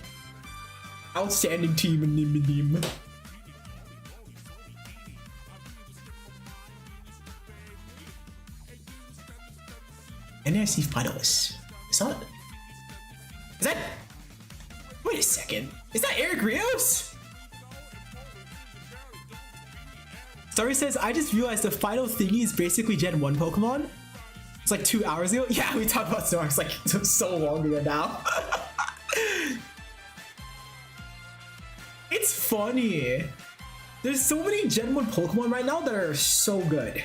Outstanding team in Nim. NSC finalists. Is that? Wait a second. Is that Eric Rios? Story says, I just realized the final thingy is basically Gen 1 Pokemon. It's like 2 hours ago. Yeah, we talked about Snorlax like so long ago now. It's funny. There's so many Gen 1 Pokemon right now that are so good.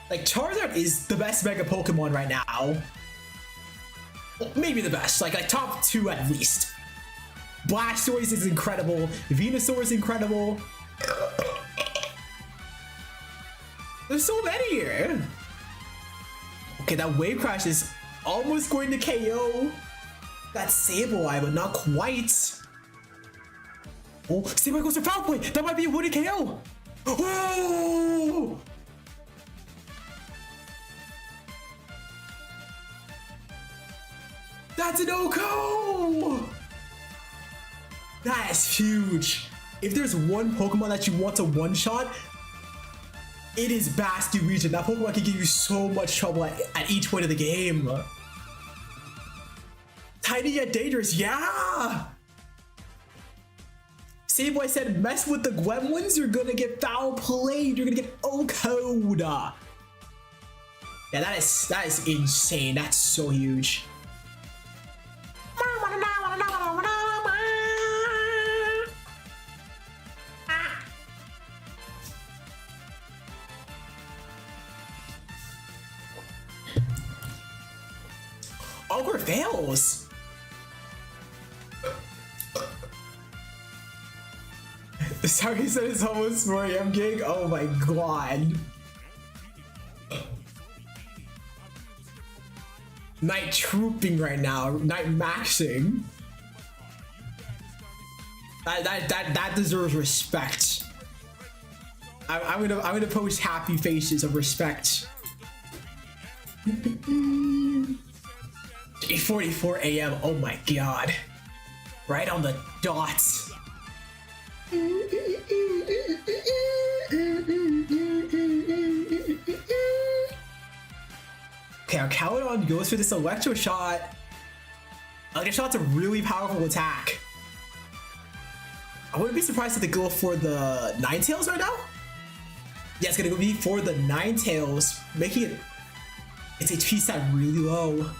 Like, Charizard is the best Mega Pokemon right now. Well, maybe the best, like top 2 at least. Blastoise is incredible. Venusaur is incredible. There's so many here. Okay, that Wave Crash is almost going to KO. That Sableye, but not quite. Oh, Sableye goes to Foul Play. That might be a wounded KO. Oh! That's an OHKO! That is huge. If there's one Pokemon that you want to one-shot, it is Bastion Region. That Pokemon can give you so much trouble at each point of the game. Tiny yet dangerous, yeah! Sableye said, mess with the Gremlins, you're gonna get foul played, you're gonna get OHKO'd. Yeah, that is insane. That's so huge. Encore fails. Sorry, he said it's almost 4 AM gig. Oh my god. Night trooping right now. Night maxing. That deserves respect. I'm gonna post happy faces of respect. 8:44 AM. Oh my god. Right on the dot. Okay, our Caledon goes for this electro shot. Electro shot's a really powerful attack. I wouldn't be surprised if they go for the Ninetales right now. Yeah, it's gonna be for the Ninetales, making it its HP stat really low.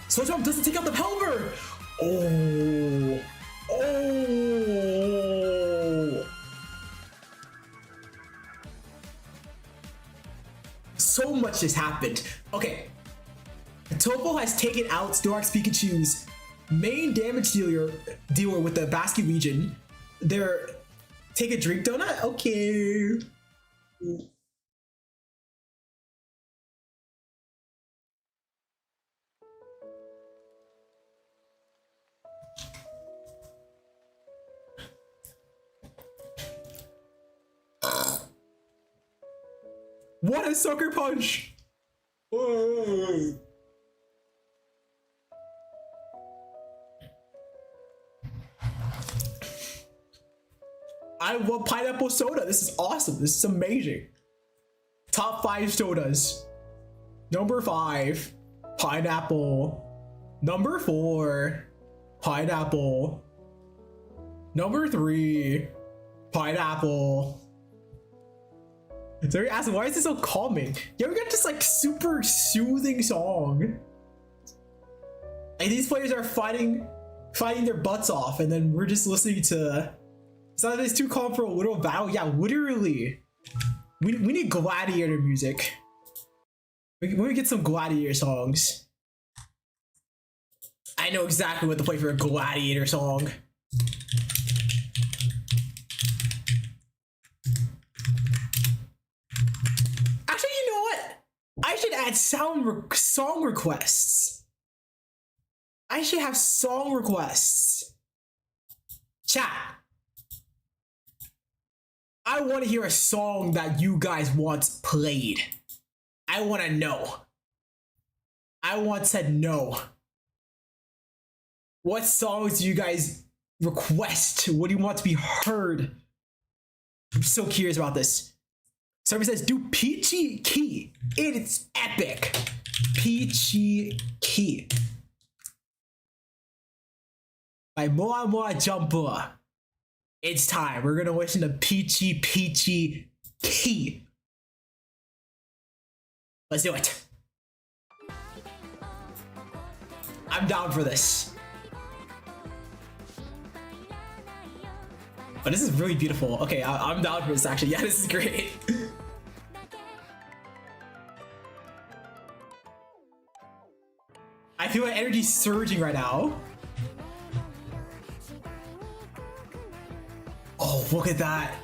SpongeBob doesn't take out the Pelver! Oh! Oh! So much has happened. Okay. Topo has taken out Snorlax Pikachu's main damage dealer with the Basket region. They're take a drink donut? Okay. What a sucker punch! Whoa. I want pineapple soda. This is awesome. This is amazing. Top 5 sodas. Number 5, pineapple. Number 4, pineapple. Number 3, pineapple. So you're asking, why is this so calming? Yeah, we got this like super soothing song. Like these players are fighting their butts off, and then we're just listening to. It's not that it's too calm for a little battle. Yeah, literally. We need gladiator music. We get some gladiator songs. I know exactly what to play for a gladiator song. Actually, you know what? I should add song requests. I should have song requests. Chat. I want to hear a song that you guys want played. I want to know. I want to know. What songs do you guys request? What do you want to be heard? I'm so curious about this. Somebody says, do Peachy Key. It's epic. Peachy Key. By Moa Moa Jumpa. It's time. We're gonna listen to Peachy Key. Let's do it. I'm down for this. Oh, this is really beautiful. Okay, I'm down for this actually. Yeah, this is great. I feel my energy surging right now. Oh, look at that.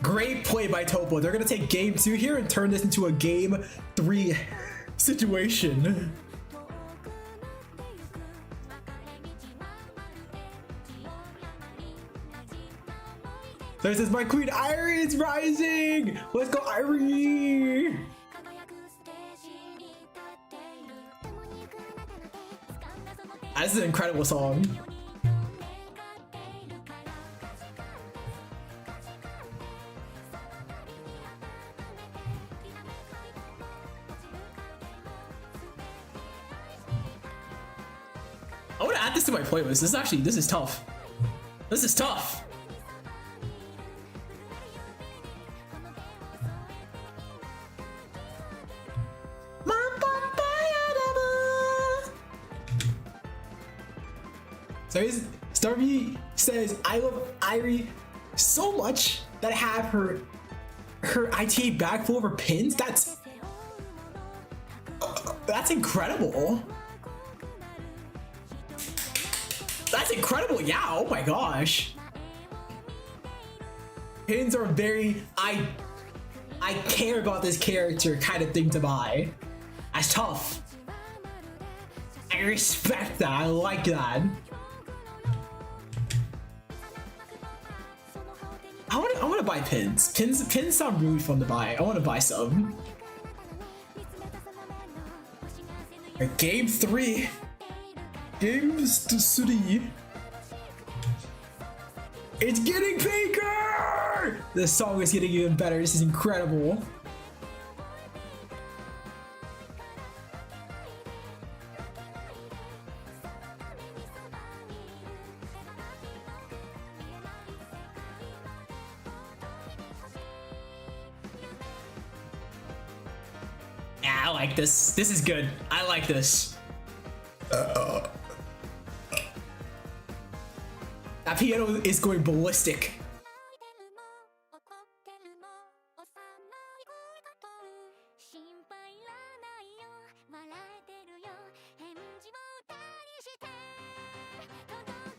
Great play by Topo. They're gonna take game 2 here and turn this into a game 3 situation. There says my queen Irie is rising. Let's go Irie. This is an incredible song. I want to add this to my playlist. This is tough. This is tough. So Starby says, I love Irie so much that I have her ITA bag full of her pins. That's That's incredible. That's incredible. Yeah. Oh my gosh. Pins are very I care about this character kind of thing to buy. That's tough. I respect that. I like that. I want to buy pins. Pins sound really fun to buy. I want to buy some. Right, game 3. Games to 3. It's getting bigger! This song is getting even better. This is incredible. Yeah, I like this. This is good. I like this. That piano is going ballistic.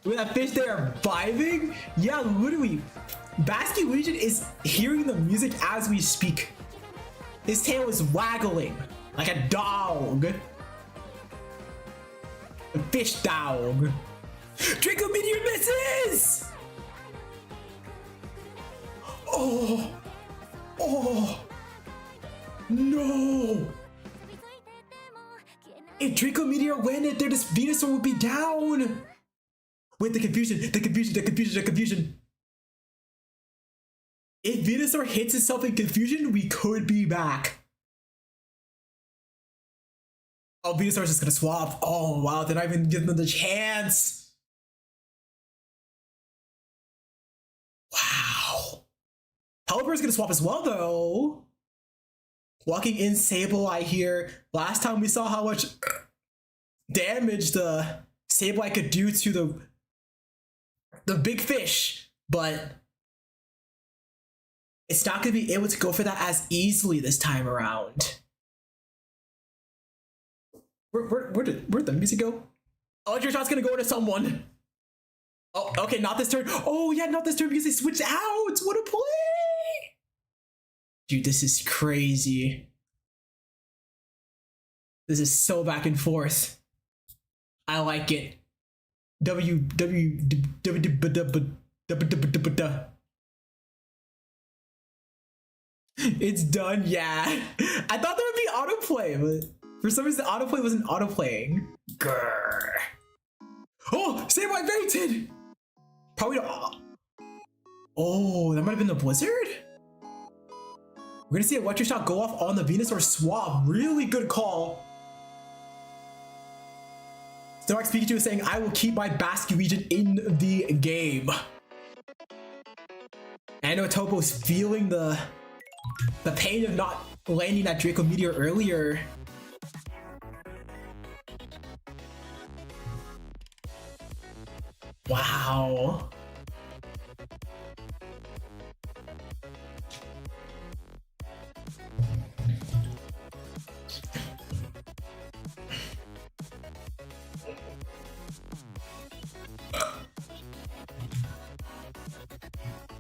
With that fish there vibing? Yeah, literally. Basky Legion is hearing the music as we speak. His tail is waggling like a dog. A fish dog. Draco Meteor misses! Oh! Oh! No! If Draco Meteor landed there, this Venusaur would be down! Wait, the confusion. If Venusaur hits itself in confusion, we could be back. Oh, Venusaur's just gonna swap. Oh, wow, did I even give them the chance? Wow. Pelipper's gonna swap as well, though. Walking in Sableye here. Last time we saw how much damage the Sableye could do to the big fish, but it's not gonna be able to go for that as easily this time around. Where'd the music go? Electric Shot's gonna go into someone. Oh, okay, not this turn. Oh yeah, not this turn because they switched out. What a play! Dude, this is crazy. This is so back and forth. I like it. It's done, yeah. I thought there would be autoplay, but for some reason autoplay wasn't autoplaying. Grr. Oh, Sableye fainted! Probably not. Oh, that might have been the Blizzard? We're gonna see a Electric Shot go off on the Venusaur swap. Really good call. Starks Pikachu is saying, I will keep my Basque region in the game. I know Topo's feeling the pain of not landing that Draco Meteor earlier. Wow.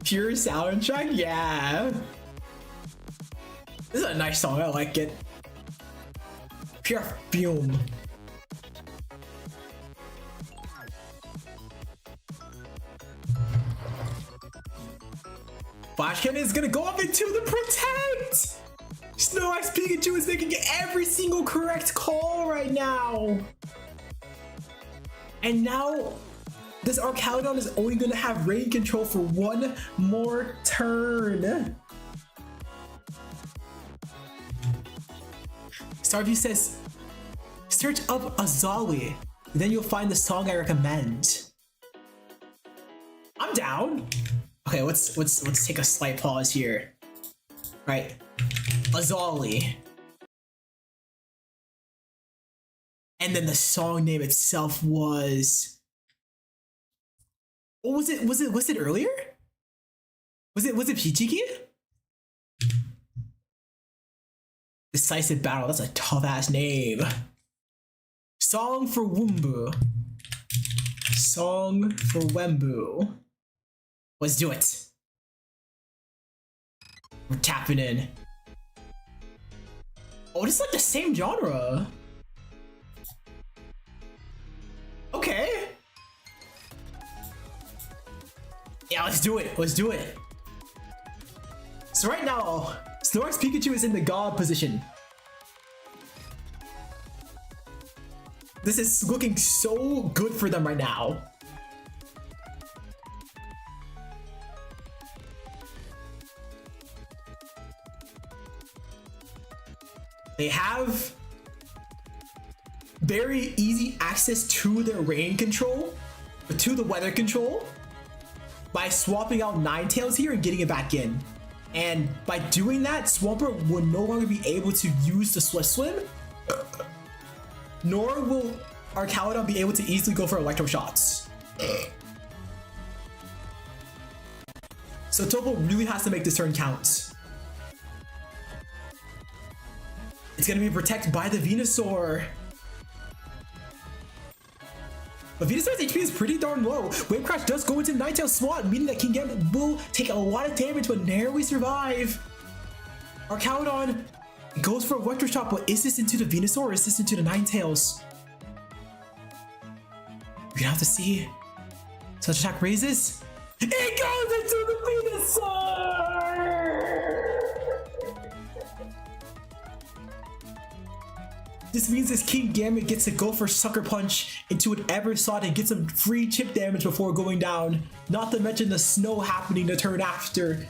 Pure soundtrack? Yeah. This is a nice song, I like it. Pure fume. Flash Cannon is gonna go up into the Protect! Snow Ice Pikachu is making every single correct call right now. And now, this Arcaludon is only gonna have rain control for one more turn. Starview says, search up Azali, then you'll find the song I recommend. I'm down. Okay, let's take a slight pause here. Right, Azali. And then the song name itself was. What was it? Was it earlier? Was it Peachy Kid? Decisive Battle. That's a tough ass name. Song for Wumbu. Song for Wembu. Let's do it. We're tapping in. Oh, this is like the same genre. Okay. Yeah, let's do it. Let's do it. So right now, Snorlax Pikachu is in the God position. This is looking so good for them right now. They have very easy access to their rain control, to the weather control, by swapping out Ninetales here and getting it back in. And by doing that, Swampert will no longer be able to use the Swift Swim, nor will Arcaludon be able to easily go for Electro Shots. So Topo really has to make this turn count. It's gonna be protected by the Venusaur. But Venusaur's HP is pretty darn low. Wave Crash does go into Ninetales slot, meaning that King Gambit will take a lot of damage but narrowly survive. Arcaludon goes for a Electro Shot, but is this into the Venusaur or is this into the Ninetales? We're gonna have to see. Such attack raises. It goes into the Venusaur! This means this King Gambit gets to go for Sucker Punch into whatever slot and get some free chip damage before going down. Not to mention the snow happening the turn after.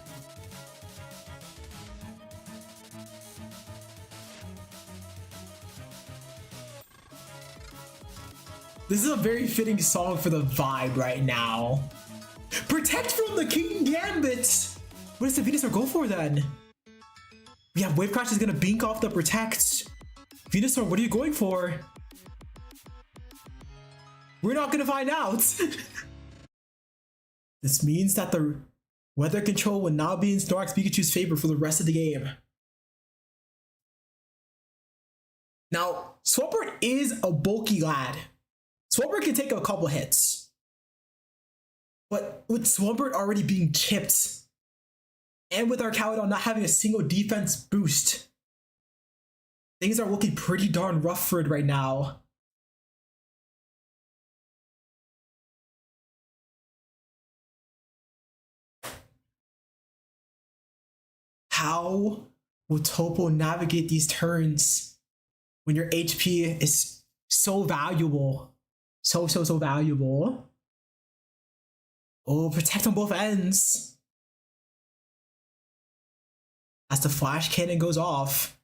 This is a very fitting song for the vibe right now. Protect from the King Gambit! What does the Venusaur go for then? Yeah, Wave Crash is gonna bink off the Protect. Venusaur, what are you going for? We're not gonna find out. This means that the weather control will now be in Snorlax Pikachu's favor for the rest of the game. Now, Swampert is a bulky lad. Swampert can take a couple hits. But with Swampert already being chipped, and with Arcaludon not having a single defense boost, things are looking pretty darn rough for it right now. How will Topo navigate these turns when your HP is so valuable? So valuable. Oh, protect on both ends. As the Flash Cannon goes off.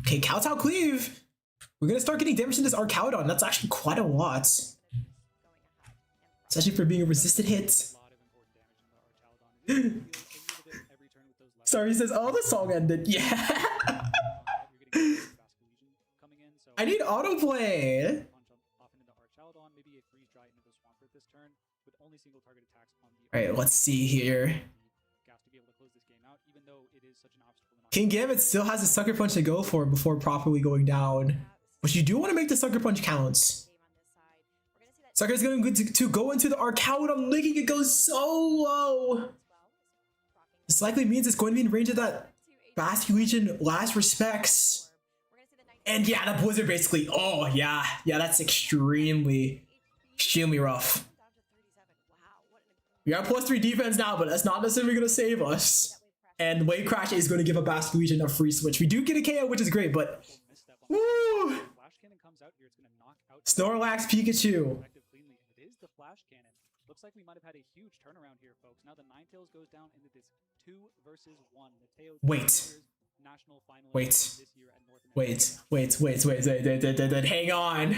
Okay, Kowtow Cleave. We're gonna start getting damage to this Arcaludon. That's actually quite a lot. Especially for being a resisted hit. Sorry, he says, oh, the song ended. Yeah. I need autoplay. Alright, let's see here. King Gambit still has a Sucker Punch to go for before properly going down. But you do want to make the Sucker Punch count. Sucker's going to go into the Arcaludon, making it go so low. This likely means it's going to be in range of that Basculegion Last Respects. And yeah, the Blizzard basically, oh yeah, that's extremely rough. We got +3 defense now, but that's not necessarily going to save us. And Wave Crash is going to give a Basculegion a free switch. We do get a KO, which is great, but woo! Snorlax Pikachu. Looks like we might have had a huge turnaround here, folks. Now the Ninetales goes down into this 2 versus 1. Wait. Hang on.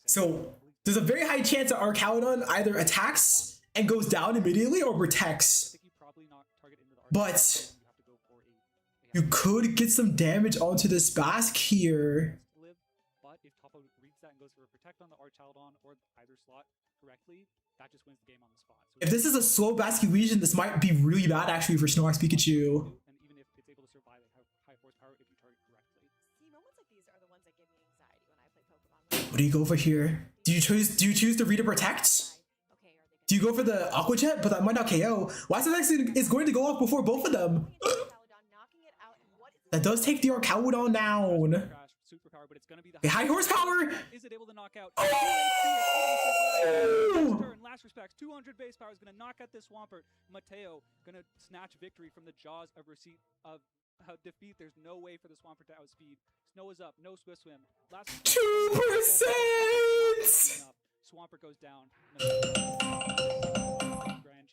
So there's a very high chance that Arcaludon either attacks and goes down immediately or protects. But you could get some damage onto this Bask here. that and goes for a protect on the Archaladon or either slot correctly, that just wins the game on the spot. So If this is a slow basket legion, this might be really bad actually for Snorlax Pikachu. and even if it's able to survive at high horsepower if you target correctly. See, moments like these are the ones that give me anxiety when I play Pokemon. What do you go for here? Do you choose to Rita Protect? Okay, are they Do you go for the Aqua Jet? But that might not KO. Wysodex is going to go off before both of them. knocking it out, and what is That does take the Archaudon down. Crash, superpower, but it's gonna be the Okay, high horsepower. Is it able to knock out? Oh! Next turn, last respects, 200 base power is gonna knock out this Swampert. Mateo gonna snatch victory from the jaws of defeat. There's no way for the Swampert to outspeed. Snow is up, no Swift Swim. Last 2%. Swampert goes down.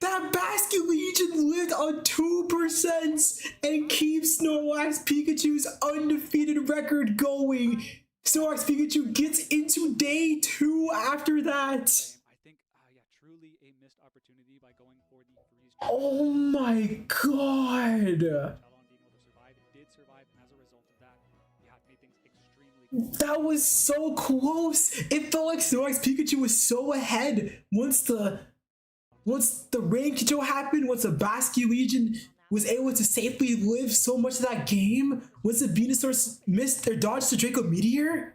That Basket Legion lived on 2% and keeps Snorlax Pikachu's undefeated record going. Snorlax Pikachu gets into day 2 after that. I think, yeah, truly a missed opportunity by going for the freeze. Oh my god. Chalon being able to survive, it did survive, and as a result of that, yeah, it made things extremely. That was so close. It felt like Snorlax Pikachu was so ahead once the rain control happened, once the Basket Legion was able to safely live so much of that game, once the Venusaur missed or dodged the Draco Meteor.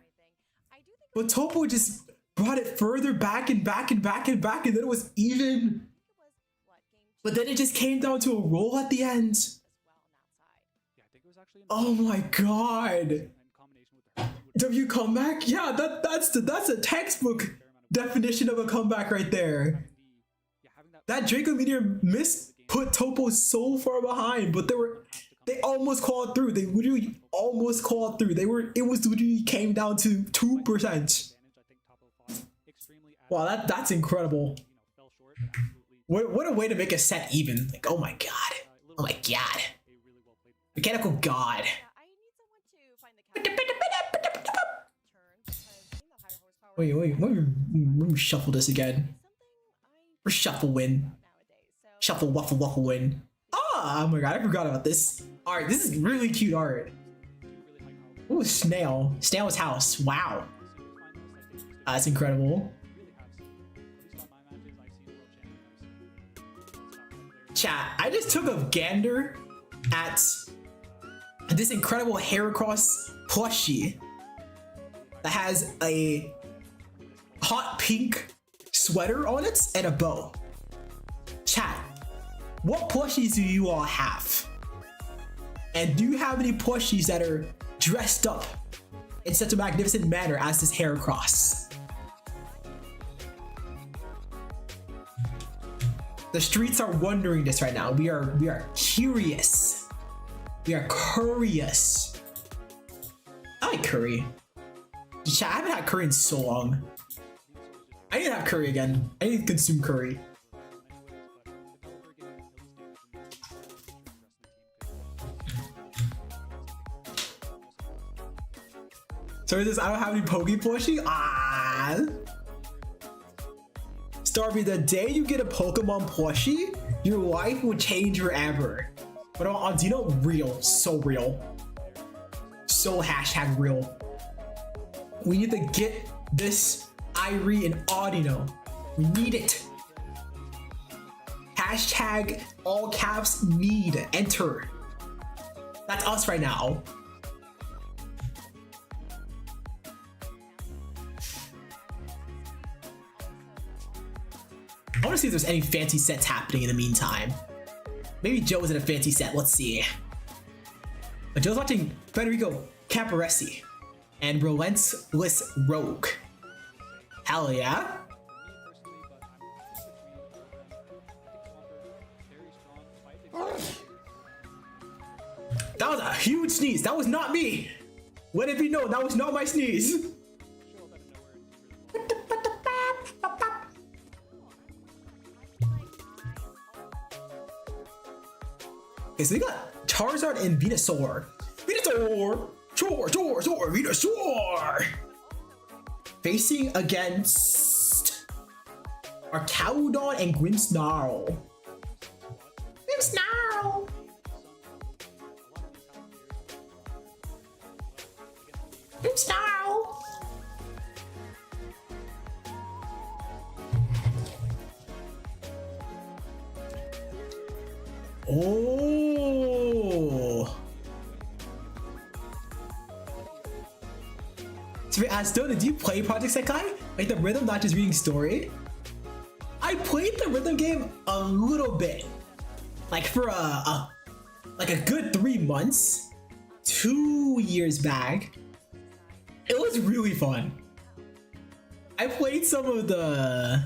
But Topo just brought it further back and back and back and back, and then it was even. But then it just came down to a roll at the end. Yeah, I think it was actually Oh my god. in combination with the W comeback? Yeah, that's a textbook definition of a comeback right there. having that That Draco Meteor miss put Topo so far behind, but they almost called through. They literally almost called through. It was literally came down to 2%. advantage, I think Topo fought extremely Wow, that's incredible. fell short, but absolutely What a way to make a set even. Like, oh my god. Oh my god. a really well played Mechanical god. Yeah, I need someone to find the turn because getting the higher horsepower Wait, let me shuffle this again. is something I Or shuffle win. nowadays. So Shuffle waffle waffle win. Oh my god, I forgot about this. Alright, this is really cute art. Ooh, snail. Snail's house. Wow. That's incredible. Chat, I just took a gander at this incredible Heracross plushie that has a hot pink sweater on it and a bow. Chat, what plushies do you all have? And do you have any plushies that are dressed up in such a magnificent manner as this Heracross? The streets are wondering this right now. We are curious. We are curious. I like curry. Chat, I haven't had curry in so long. I need to have curry again. I need to consume curry. So is this, I don't have any Poke plushie? Ah. Starby, the day you get a Pokemon plushie, your life will change forever. But on Dino, real. So real. So hashtag real. We need to get this Irie and Audino. We need it. Hashtag all caps need. Enter. That's us right now. I want to see if there's any fancy sets happening in the meantime. Maybe Joe's in a fancy set. Let's see. But Joe's watching Federico Caparesi and Relentless Rogue. Hell yeah. That was a huge sneeze. That was not me. Let it be known, that was not my sneeze. Okay, so we got Charizard and Venusaur. Venusaur! Venusaur! Facing against Archaudon and Grimmsnarl. Grimmsnarl! Grimmsnarl! Oh. So ask Dona, do you play Project Sekai? Like the rhythm, not just reading story? I played the rhythm game a little bit. Like for a good 3 months, 2 years back. It was really fun. I played some of the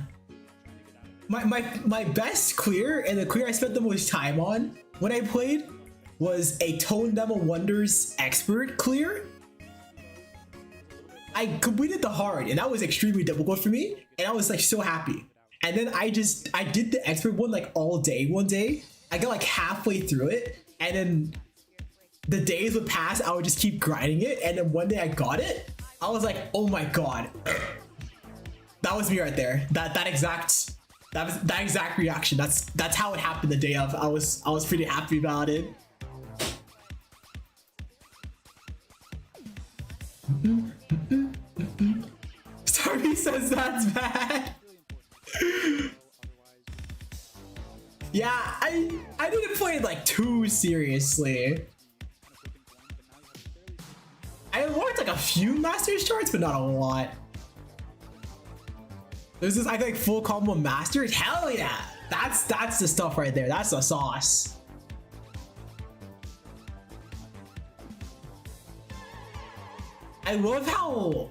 my best clear, and the clear I spent the most time on when I played was a Tone Demo Wonders expert clear. I completed the hard, and that was extremely difficult for me, and I was like so happy. And then I did the expert one like all day one day. I got like halfway through it, and then the days would pass, I would just keep grinding it, and then one day I got it. I was like, oh my god. That was me right there. That exact reaction. That's how it happened the day of. I was pretty happy about it. Starby says that's bad. Yeah, I didn't play it like too seriously. I unlocked like a few Masters charts, but not a lot. There's this, I think, full combo Masters. Hell yeah, that's the stuff right there. That's the sauce. I love how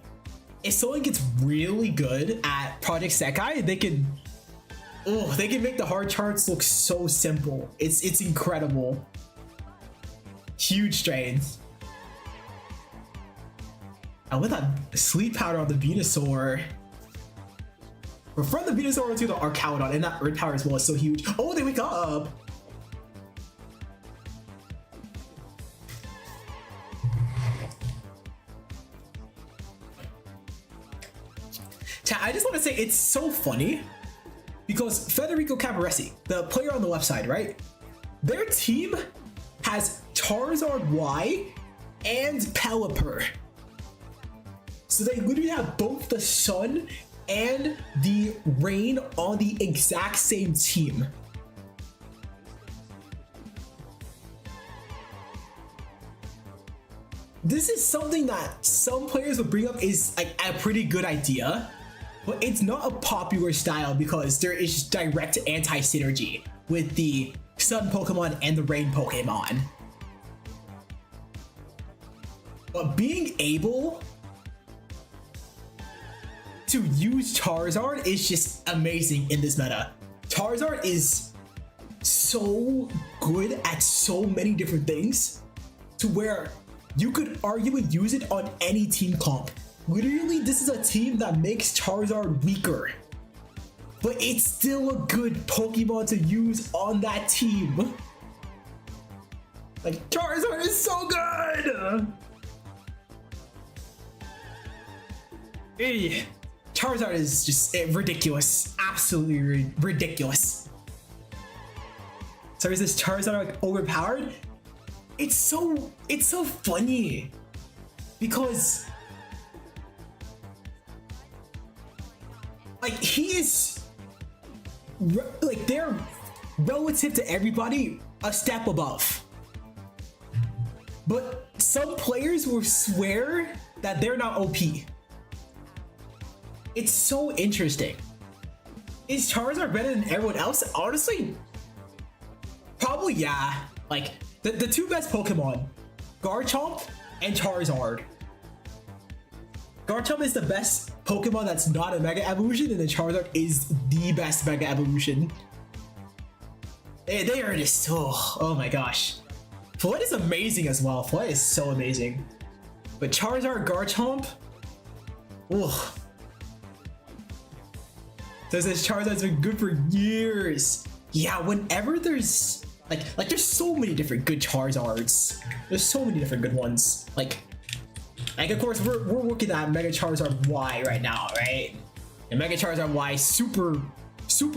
if someone gets really good at Project Sekai, they can make the hard charts look so simple. It's incredible. Huge strength. I love that sleep powder on the Venusaur. But from the Venusaur to the Arcaludon, and that Earth power as well is so huge. Oh, they wake up! Chat, I just want to say it's so funny because Federico Cabaresi, the player on the left side, right? Their team has Charizard Y and Pelipper. So they literally have both the Sun and the Rain on the exact same team. This is something that some players would bring up is like a pretty good idea, but it's not a popular style because there is direct anti-synergy with the Sun Pokemon and the Rain Pokemon. But being able to use Charizard is just amazing in this meta. Charizard is so good at so many different things to where you could arguably use it on any team comp. Literally, this is a team that makes Charizard weaker, but it's still a good Pokemon to use on that team. Like, Charizard is so good! Hey. Charizard is just ridiculous, absolutely ridiculous. So is this Charizard like overpowered? It's so funny because like he is like they're relative to everybody a step above, but some players will swear that they're not OP. It's so interesting. Is Charizard better than everyone else? Honestly, probably yeah. Like the two best Pokemon, Garchomp and Charizard. Garchomp is the best Pokemon that's not a Mega Evolution, and then Charizard is the best Mega Evolution. They are just so, oh my gosh. Flood is amazing as well. Flood is so amazing. But Charizard, Garchomp, ugh. So this Charizard's been good for years. Yeah, whenever there's like there's so many different good Charizards. There's so many different good ones. Like of course we're looking at Mega Charizard Y right now, right? And Mega Charizard Y super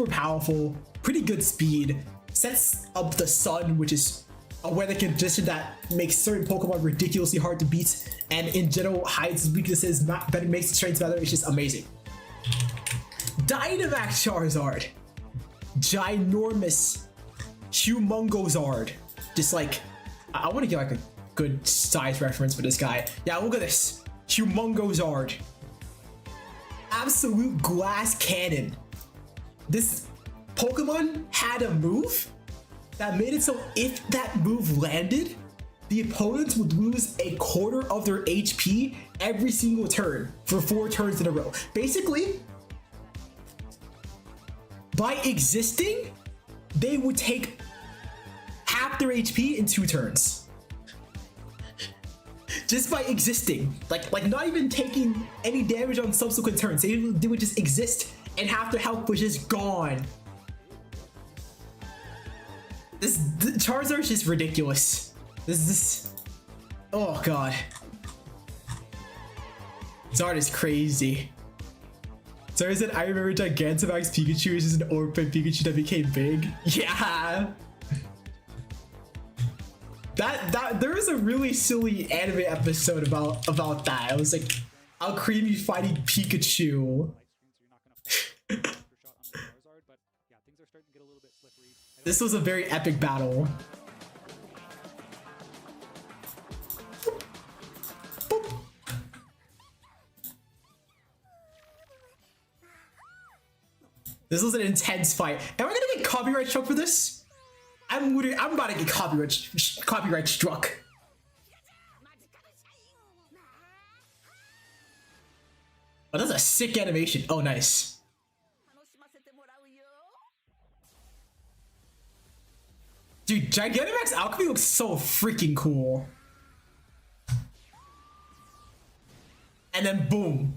powerful, pretty good speed, sets up the Sun, which is a weather condition that makes certain Pokemon ridiculously hard to beat, and in general hides weaknesses, better makes the strength better. It's just amazing. Dynamax Charizard, ginormous Humongozard. Just like, I want to get like a good size reference for this guy. Yeah, look at this. Humongozard. Absolute glass cannon. This Pokemon had a move that made it so if that move landed, the opponents would lose a quarter of their HP every single turn for 4 turns in a row. Basically, by existing, they would take half their HP in 2 turns. Just by existing, like not even taking any damage on subsequent turns. They would just exist and half their health was just gone. The Charizard is just ridiculous. This oh god. Zard is crazy. Sorry, said I remember Gigantamax Pikachu is just an orphan Pikachu that became big. Yeah. That there was a really silly anime episode about that. I was like, how creamy fighting Pikachu. This was a very epic battle. This was an intense fight. Am I gonna get copyright struck for this? I'm about to get copyright struck. Oh, that's a sick animation. Oh, nice. Dude, Gigantamax Alchemy looks so freaking cool. And then boom.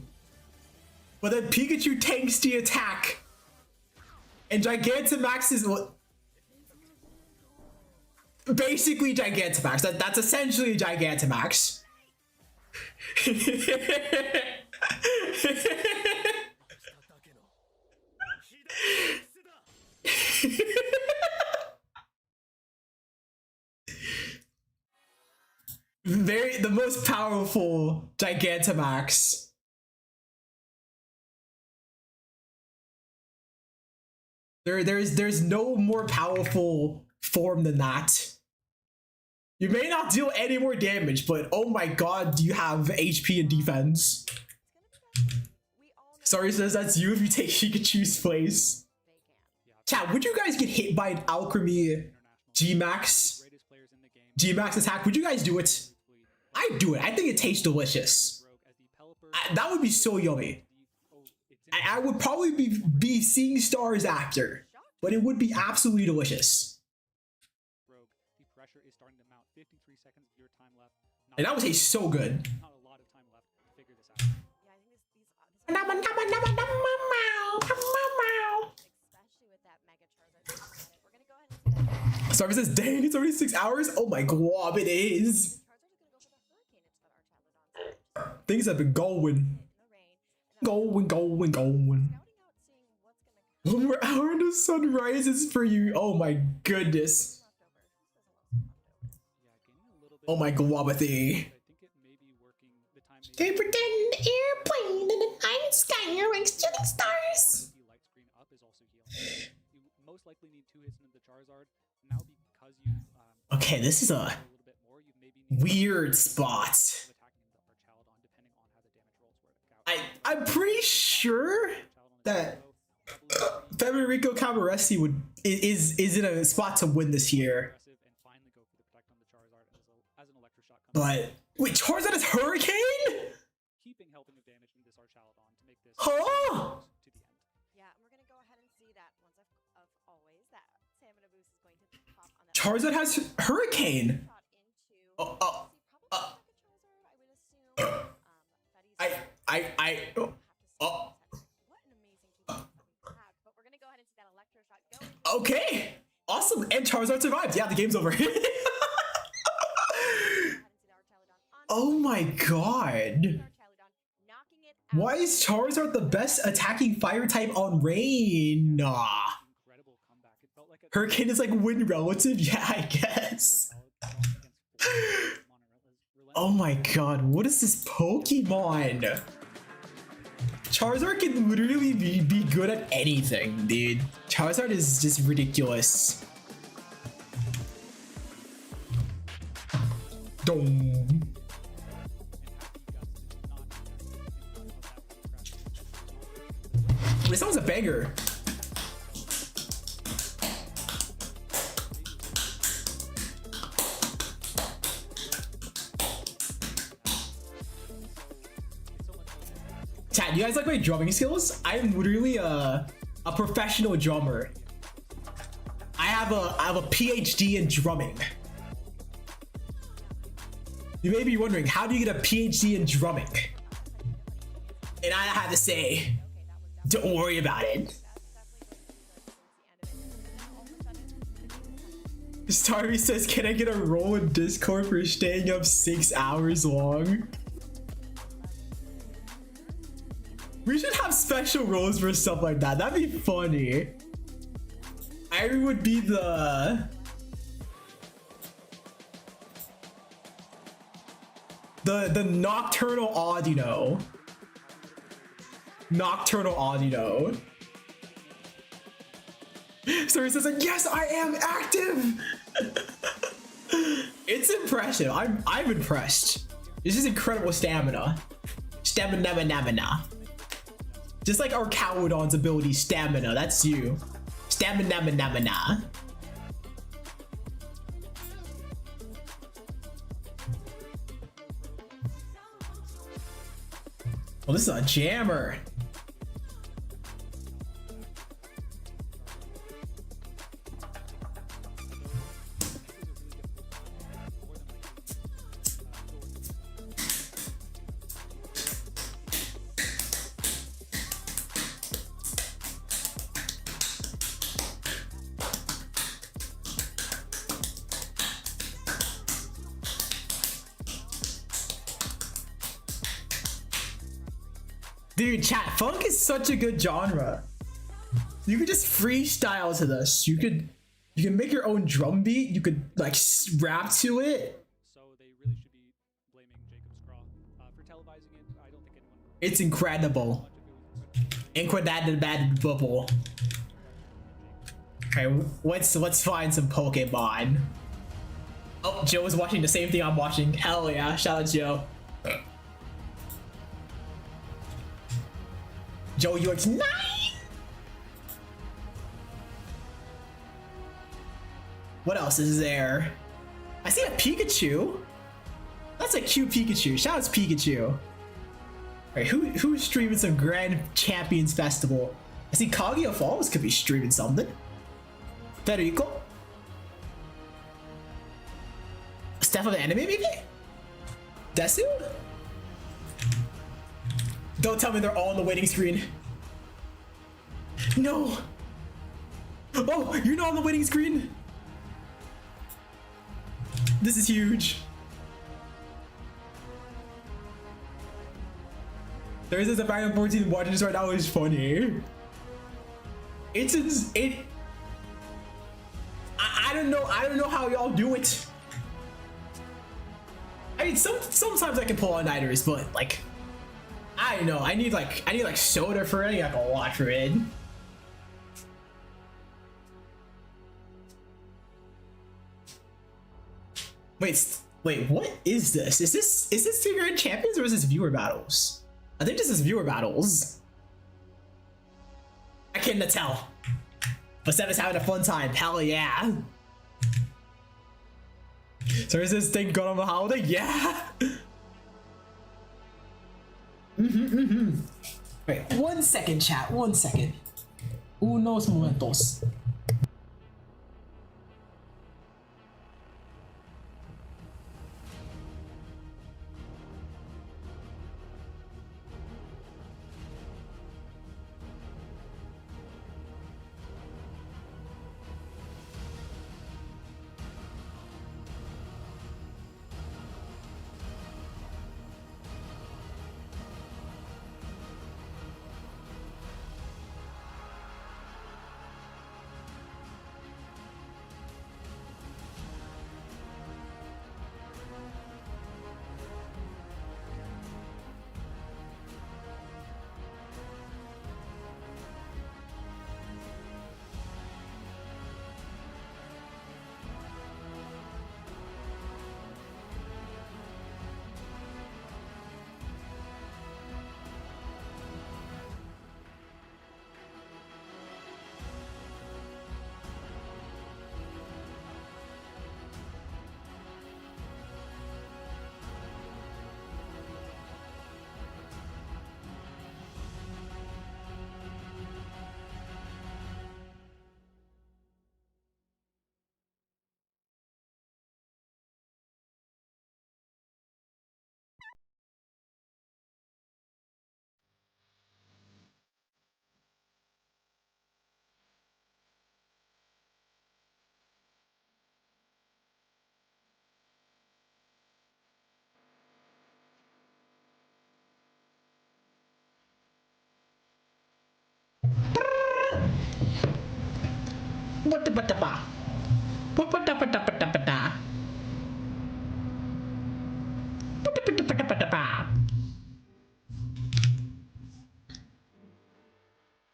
But then Pikachu tanks the attack. And Gigantamax is basically Gigantamax. That's essentially a Gigantamax. The most powerful Gigantamax. There's no more powerful form than that. You may not deal any more damage, but oh my god, do you have HP and defense? Sorry, says that's you if you take Pikachu's place. Chat, would you guys get hit by an Alchemy G-Max attack? Would you guys do it? I'd do it. I think it tastes delicious. That would be so yummy. I would probably be seeing stars after, but it would be absolutely delicious. And that would taste so good. Sorry, says, dang, it's already 6 hours? Oh my god, it is. Things have been going. Going. One more hour and the sun rises for you. Oh my goodness. Oh my guabbathy. They pretend airplane in the night sky are like shooting stars. Okay, this is a weird spot. I'm pretty sure that Federico Cabaresi is in a spot to win this year. But wait, Charizard is Hurricane? Huh? Yeah, we're gonna go ahead and see that once of always that stamina boost is going to pop on that. Charizard has Hurricane. Okay, awesome, and Charizard survived. Yeah, the game's over. Oh my god. Why is Charizard the best attacking fire type on Rain? Nah. Hurricane is like wind relative? Yeah, I guess. Oh my god, what is this Pokemon? Charizard can literally be good at anything, dude. Charizard is just ridiculous. Dome. This song's a banger. Chat, you guys like my drumming skills? I'm literally a professional drummer. I have a PhD in drumming. You may be wondering, how do you get a PhD in drumming? And I have to say, don't worry about it. Starvey says, can I get a role in Discord for staying up 6 hours long? We should have special roles for stuff like that. That'd be funny. I would be the nocturnal Audino. Nocturnal Audino. So he says like, yes, I am active. It's impressive. I'm impressed. This is incredible stamina. Stamina. Just like our Cowodon's ability, stamina. That's you. Stamina. Well, this is a jammer. Dude, chat, funk is such a good genre. You could just freestyle to this. You can make your own drum beat. You could like rap to it. So they really should be blaming Jacob's Craw for televising it. I don't think anyone. It's incredible. Incredible. Okay, let's find some Pokemon. Oh, Joe is watching the same thing I'm watching. Hell yeah! Shout out Joe. Joe UX9. What else is there? I see a Pikachu. That's a cute Pikachu. Shout out to Pikachu. Alright, who's streaming some Grand Champions Festival? I see Kaguya Falls could be streaming something. Federico? Steph of the Anime maybe? Desu? Don't tell me they're all on the waiting screen. No! Oh, you're not on the waiting screen? This is huge. There's this Final 14 watching this right now is funny. I don't know how y'all do it. I mean, sometimes I can pull on nighters, but like, I don't know. I need like soda for it. I need like a lot for it. Wait, what is this? Is this the Grand Champions or is this viewer battles? I think this is viewer battles. I can't tell. But Seven's having a fun time. Hell yeah. So is this thing going on the holiday? Yeah. Wait, 1 second, chat. 1 second. Unos momentos.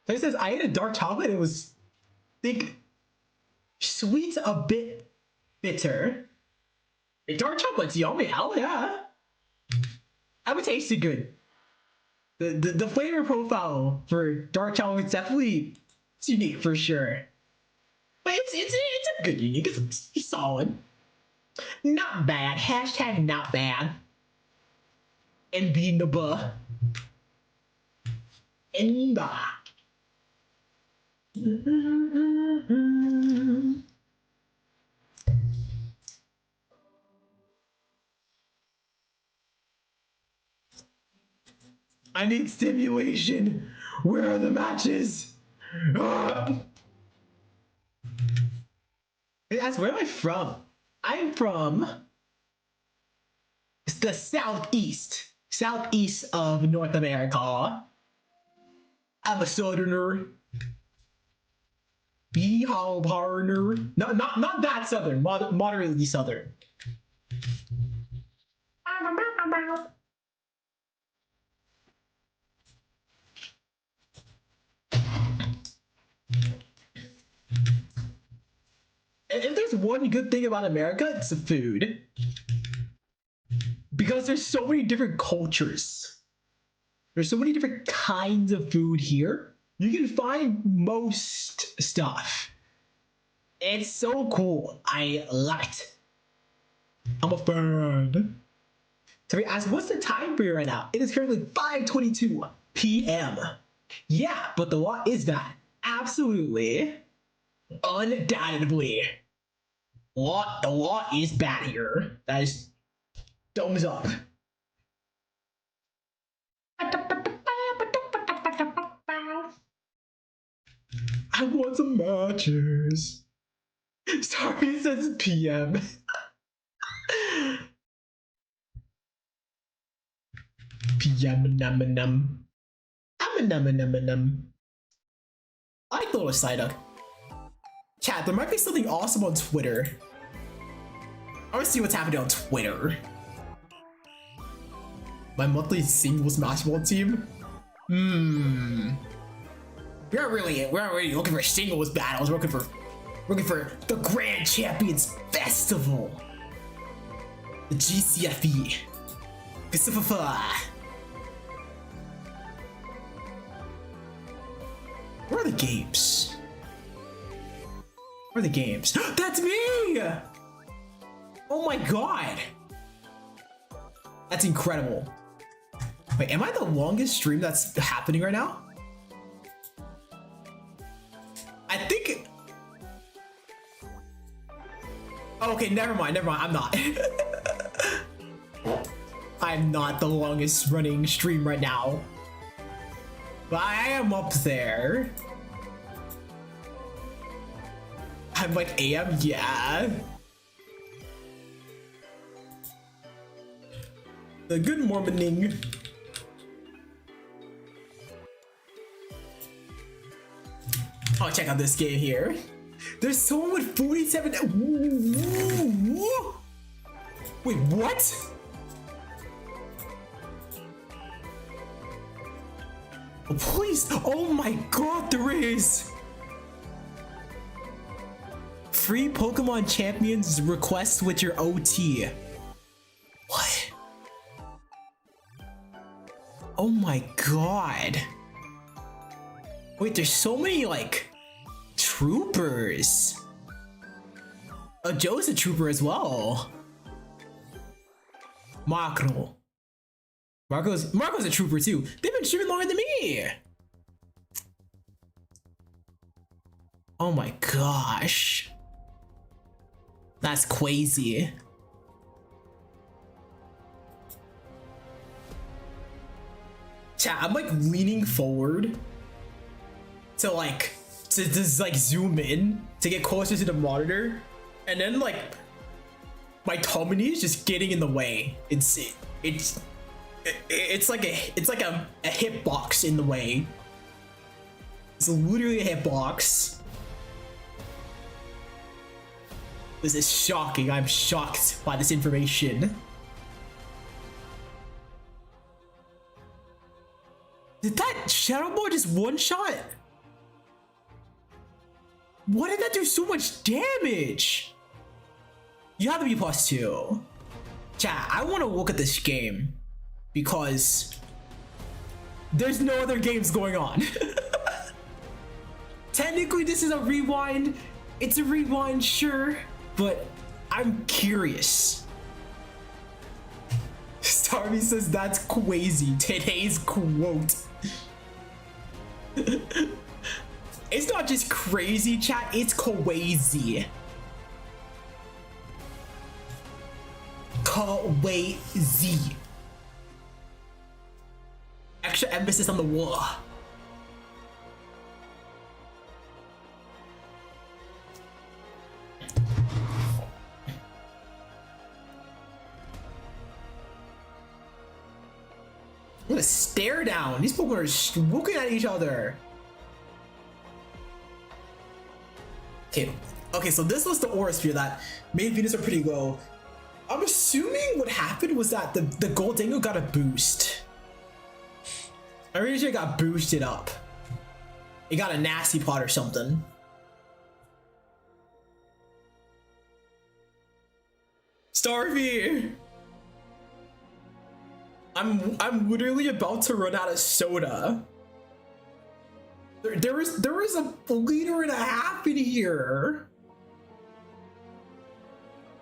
It says I ate a dark chocolate. It was think sweet, a bit bitter. A dark chocolate's yummy. Hell yeah. That would taste good. The flavor profile for dark chocolate is definitely it's unique for sure. But it's a good unique. It's solid. Not bad. Hashtag not bad. Enviable. Enba. I need stimulation. Where are the matches? That's where am I from? I'm from the southeast of North America. I'm a southerner. Yeehaw partner. No, not that southern. Moderately southern. And if there's one good thing about America, it's the food. Because there's so many different cultures. There's so many different kinds of food here. You can find most stuff. It's so cool. I love it. I'm a fan. So we asked, what's the time for you right now? It is currently 5:22 p.m. Yeah, but the what is that? Absolutely. Undoubtedly. The law is bad here. That is thumbs up. I want some matches. Sorry, it says PM. PM num num. I'm a num. I like the little Psyduck. Chat, there might be something awesome on Twitter. I want to see what's happening on Twitter. My monthly singles basketball team? We aren't really looking for singles battles. We're looking for the Grand Champions Festival. The GCFE. Where are the games? Where are the games? That's me! Oh my god! That's incredible. Wait, am I the longest stream that's happening right now? I think... Oh, okay, never mind, I'm not. I'm not the longest running stream right now. But I am up there. I'm like AM, yeah. Good morning. Oh, check out this game here. There's someone with 47. Ooh. Wait, what? Oh, please. Oh my god, there is. Free Pokemon Champions requests with your OT. What? Oh my god. Wait, there's so many like troopers. Oh, Joe's a trooper as well. Marco's a trooper too. They've been streaming longer than me. Oh my gosh. That's crazy. Chat, I'm like leaning forward to just like zoom in to get closer to the monitor, and then like my tummy is just getting in the way. It's like a hitbox in the way. It's literally a hitbox. This is shocking. I'm shocked by this information. Did that Shadow Ball just one shot? Why did that do so much damage? You have to be +2. Chat, I want to look at this game because there's no other games going on. Technically, this is a rewind. It's a rewind, sure, but I'm curious. Starby says that's crazy. Today's quote. It's not just crazy, chat, it's crazy. Crazy. Extra emphasis on the war. What a stare down. These people are looking at each other. Okay, so this was the aura sphere that made Venus are pretty low. I'm assuming what happened was that the gold dangle got a boost. I'm pretty sure it got boosted up. It got a nasty pot or something. Starvey! I'm literally about to run out of soda. There is a 1.5 liters in here.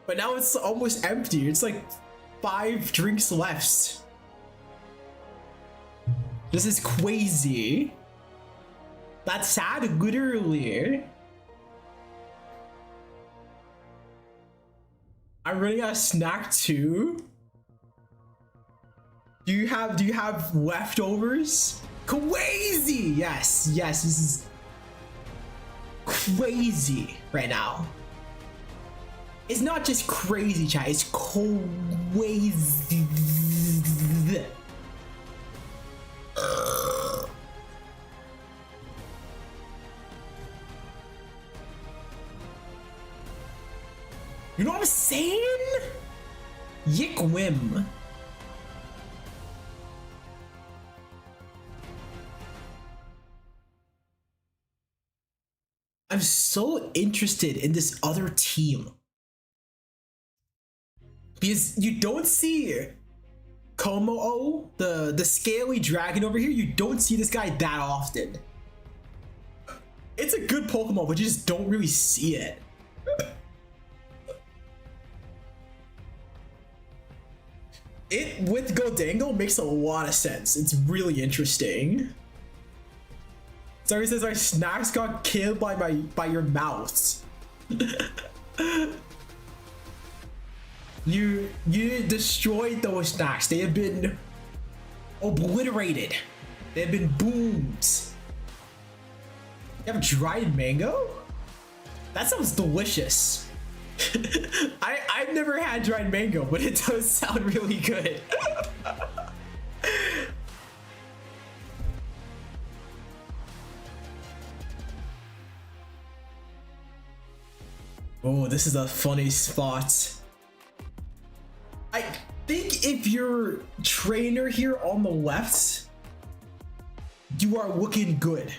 But now it's almost empty. It's like 5 drinks left. This is crazy. That's sad, literally. I'm running out of snack too. Do you have leftovers? Crazy! Yes, this is crazy right now. It's not just crazy, chat, it's crazy. You know what I'm saying? Yick whim. I'm so interested in this other team. Because you don't see Komo, the scaly dragon over here, you don't see this guy that often. It's a good Pokemon, but you just don't really see it. It with Goldangle makes a lot of sense. It's really interesting. Sorry, says our snacks got killed by your mouth. You destroyed those snacks. They have been obliterated. They have been boomed. You have dried mango? That sounds delicious. I've never had dried mango, but it does sound really good. Oh, this is a funny spot. I think if you're trainer here on the left, you are looking good.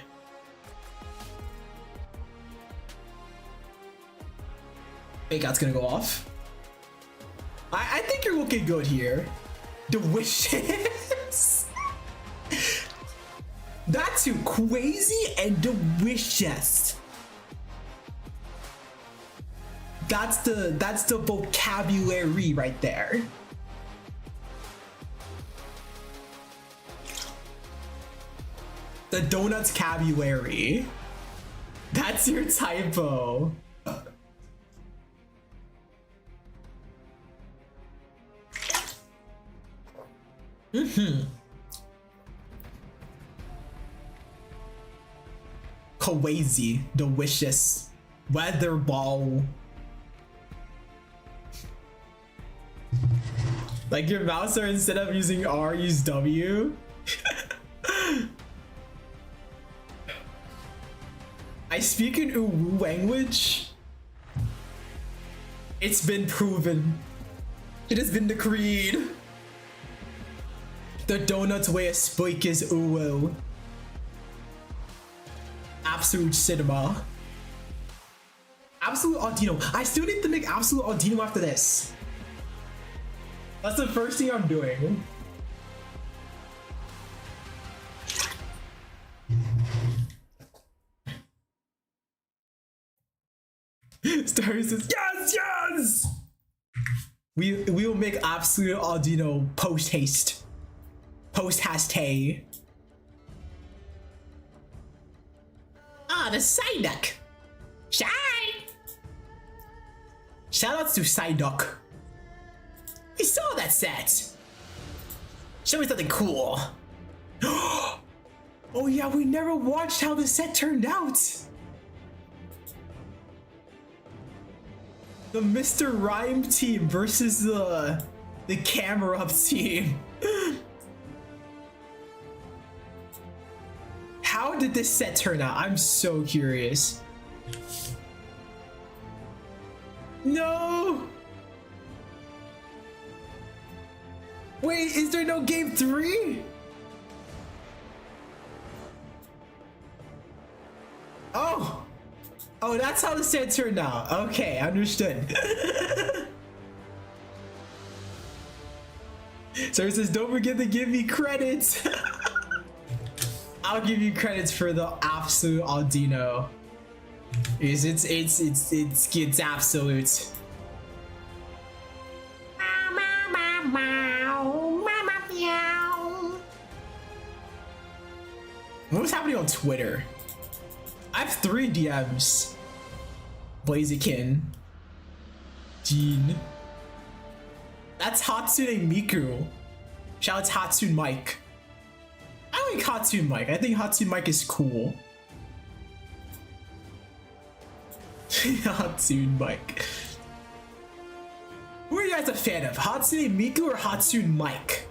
Fake out's gonna go off. I think you're looking good here. The wishes. That's too crazy and delicious. That's the vocabulary right there. The donuts vocabulary. That's your typo. Crazy, delicious, weather ball. Like your mouse are instead of using R, use W. I speak in Uwu language. It's been proven. It has been decreed. The Donuts way of speak is uwo. Absolute cinema. Absolute Audino. I still need to make Absolute Audino after this. That's the first thing I'm doing. Starry says, yes, yes! We will make Absolute Audino post haste. Post haste. Ah, the Psyduck. Shy! Shoutouts to Psyduck. We saw that set. Show me something cool. Oh yeah, we never watched how the set turned out. The Mr. Rhyme team versus the Camera Up team. How did this set turn out? I'm so curious. No! Wait, is there no game 3? Oh! Oh, that's how the set turned out. Okay, understood. So it says, don't forget to give me credits. I'll give you credits for the Absolute Audino. It's absolute. What was happening on Twitter? I have 3 DMs. Blaziken. Jean. That's Hatsune Miku. Shout out to Hatsune Mike. I like Hatsune Mike. I think Hatsune Mike is cool. Hatsune Mike. Who are you guys a fan of? Hatsune Miku or Hatsune Mike?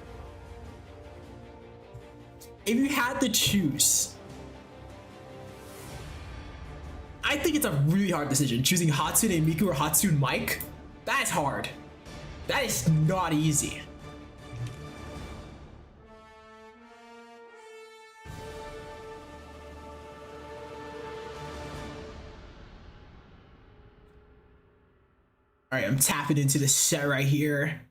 If you had to choose, I think it's a really hard decision. Choosing Hatsune Miku or Hatsune Mike? That is hard. That is not easy. Alright, I'm tapping into the set right here.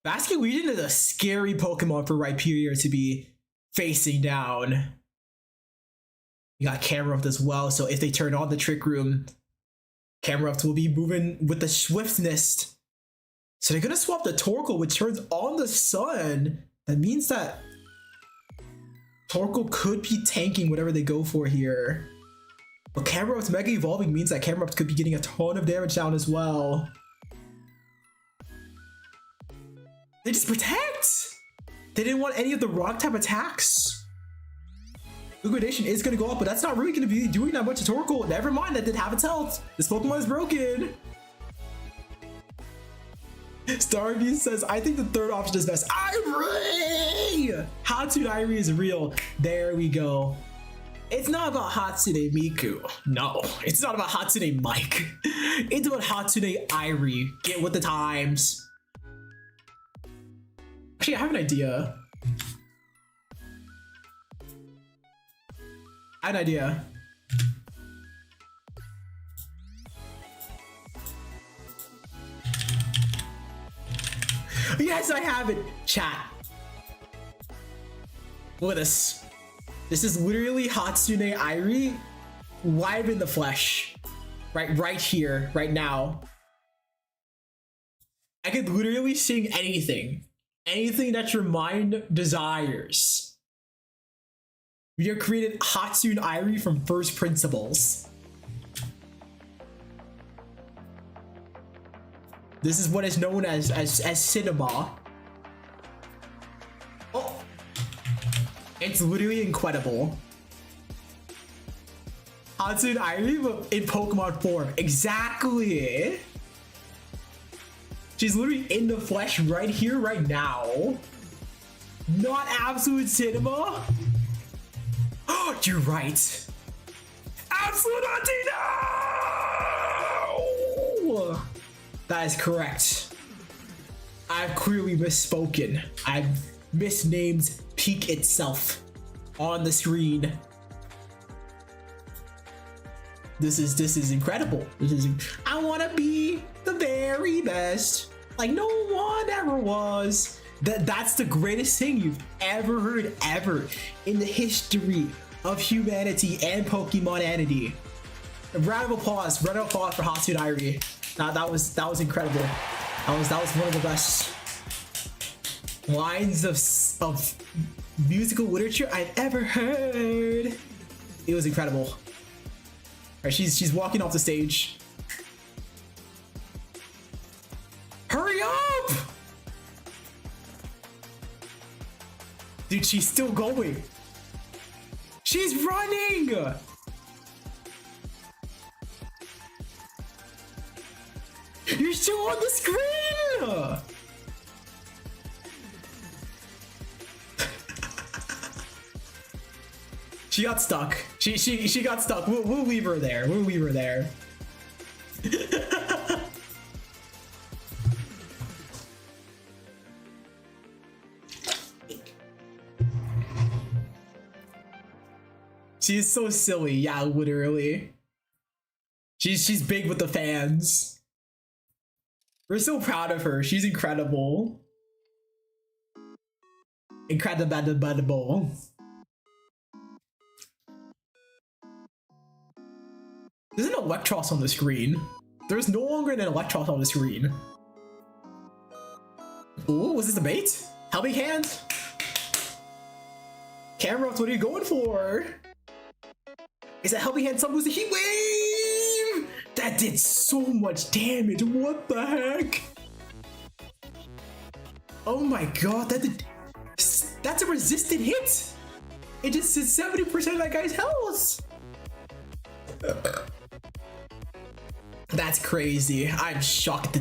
Basket Legion is a scary Pokemon for Rhyperior to be facing down. You got Camerupt as well, so if they turn on the Trick Room, Camerupt will be moving with the swiftness. So they're gonna swap the Torkoal, which turns on the Sun. That means that Torkoal could be tanking whatever they go for here. But Camerupt's Mega Evolving means that Camerupt could be getting a ton of damage down as well. They just protect! They didn't want any of the rock type attacks. Liquidation is going to go up, but that's not really going to be doing that much to Torkoal. Never mind, that did have its health. This Pokemon is broken. Starvey says, I think the third option is best. Irie! Hatsune Irie is real. There we go. It's not about Hatsune Miku. No, it's not about Hatsune Mike. It's about Hatsune Irie. Get with the times. Actually, I have an idea. I have an idea. Yes, I have it. Chat. Look at this. This is literally Hatsune Irie live in the flesh. Right here, right now. I could literally sing anything. Anything that your mind desires. We have created Hatsune Irie from first principles. This is what is known as cinema. Oh, it's literally incredible. Hatsune Irie in Pokemon form, exactly. She's literally in the flesh right here, right now. Not absolute cinema. Oh, you're right. Absolute Audino! That is correct. I've clearly misspoken. I've misnamed Peak itself on the screen. This is incredible. I wanna be the very best, like no one ever was. That's the greatest thing you've ever heard ever in the history of humanity and Pokemonanity. A round of applause for Hatsu Diary. That was incredible. That was one of the best lines of musical literature I've ever heard. It was incredible. All right, she's walking off the stage. Hurry up! Dude, she's still going. She's running! You're still on the screen! She got stuck. She got stuck. We'll leave her there. We'll leave her there. She is so silly. Yeah, literally. She's big with the fans. We're so proud of her. She's incredible. Incredible. There's an Electros on the screen. There's no longer an Electros on the screen. Ooh, was this a bait? Helping hand? Cameras, what are you going for? Is that helping hand? Someone was a heat wave! That did so much damage. What the heck? Oh my god, that's a resistant hit! It just did 70% of that guy's health! That's crazy. I'm shocked.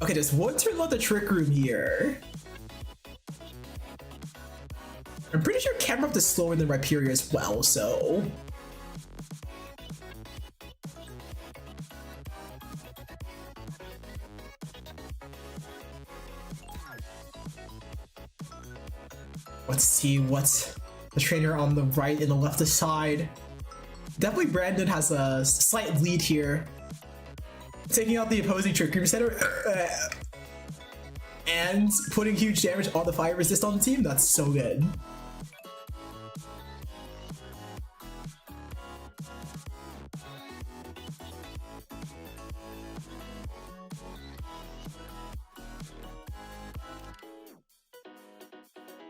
Okay, there's one turn left the trick room here. I'm pretty sure Camerupt is slower than Rhyperior as well, so... Let's see what's the trainer on the right and the left side. Definitely Brandon has a slight lead here. Taking out the opposing Trick Room Center and putting huge damage on the fire resist on the team. That's so good.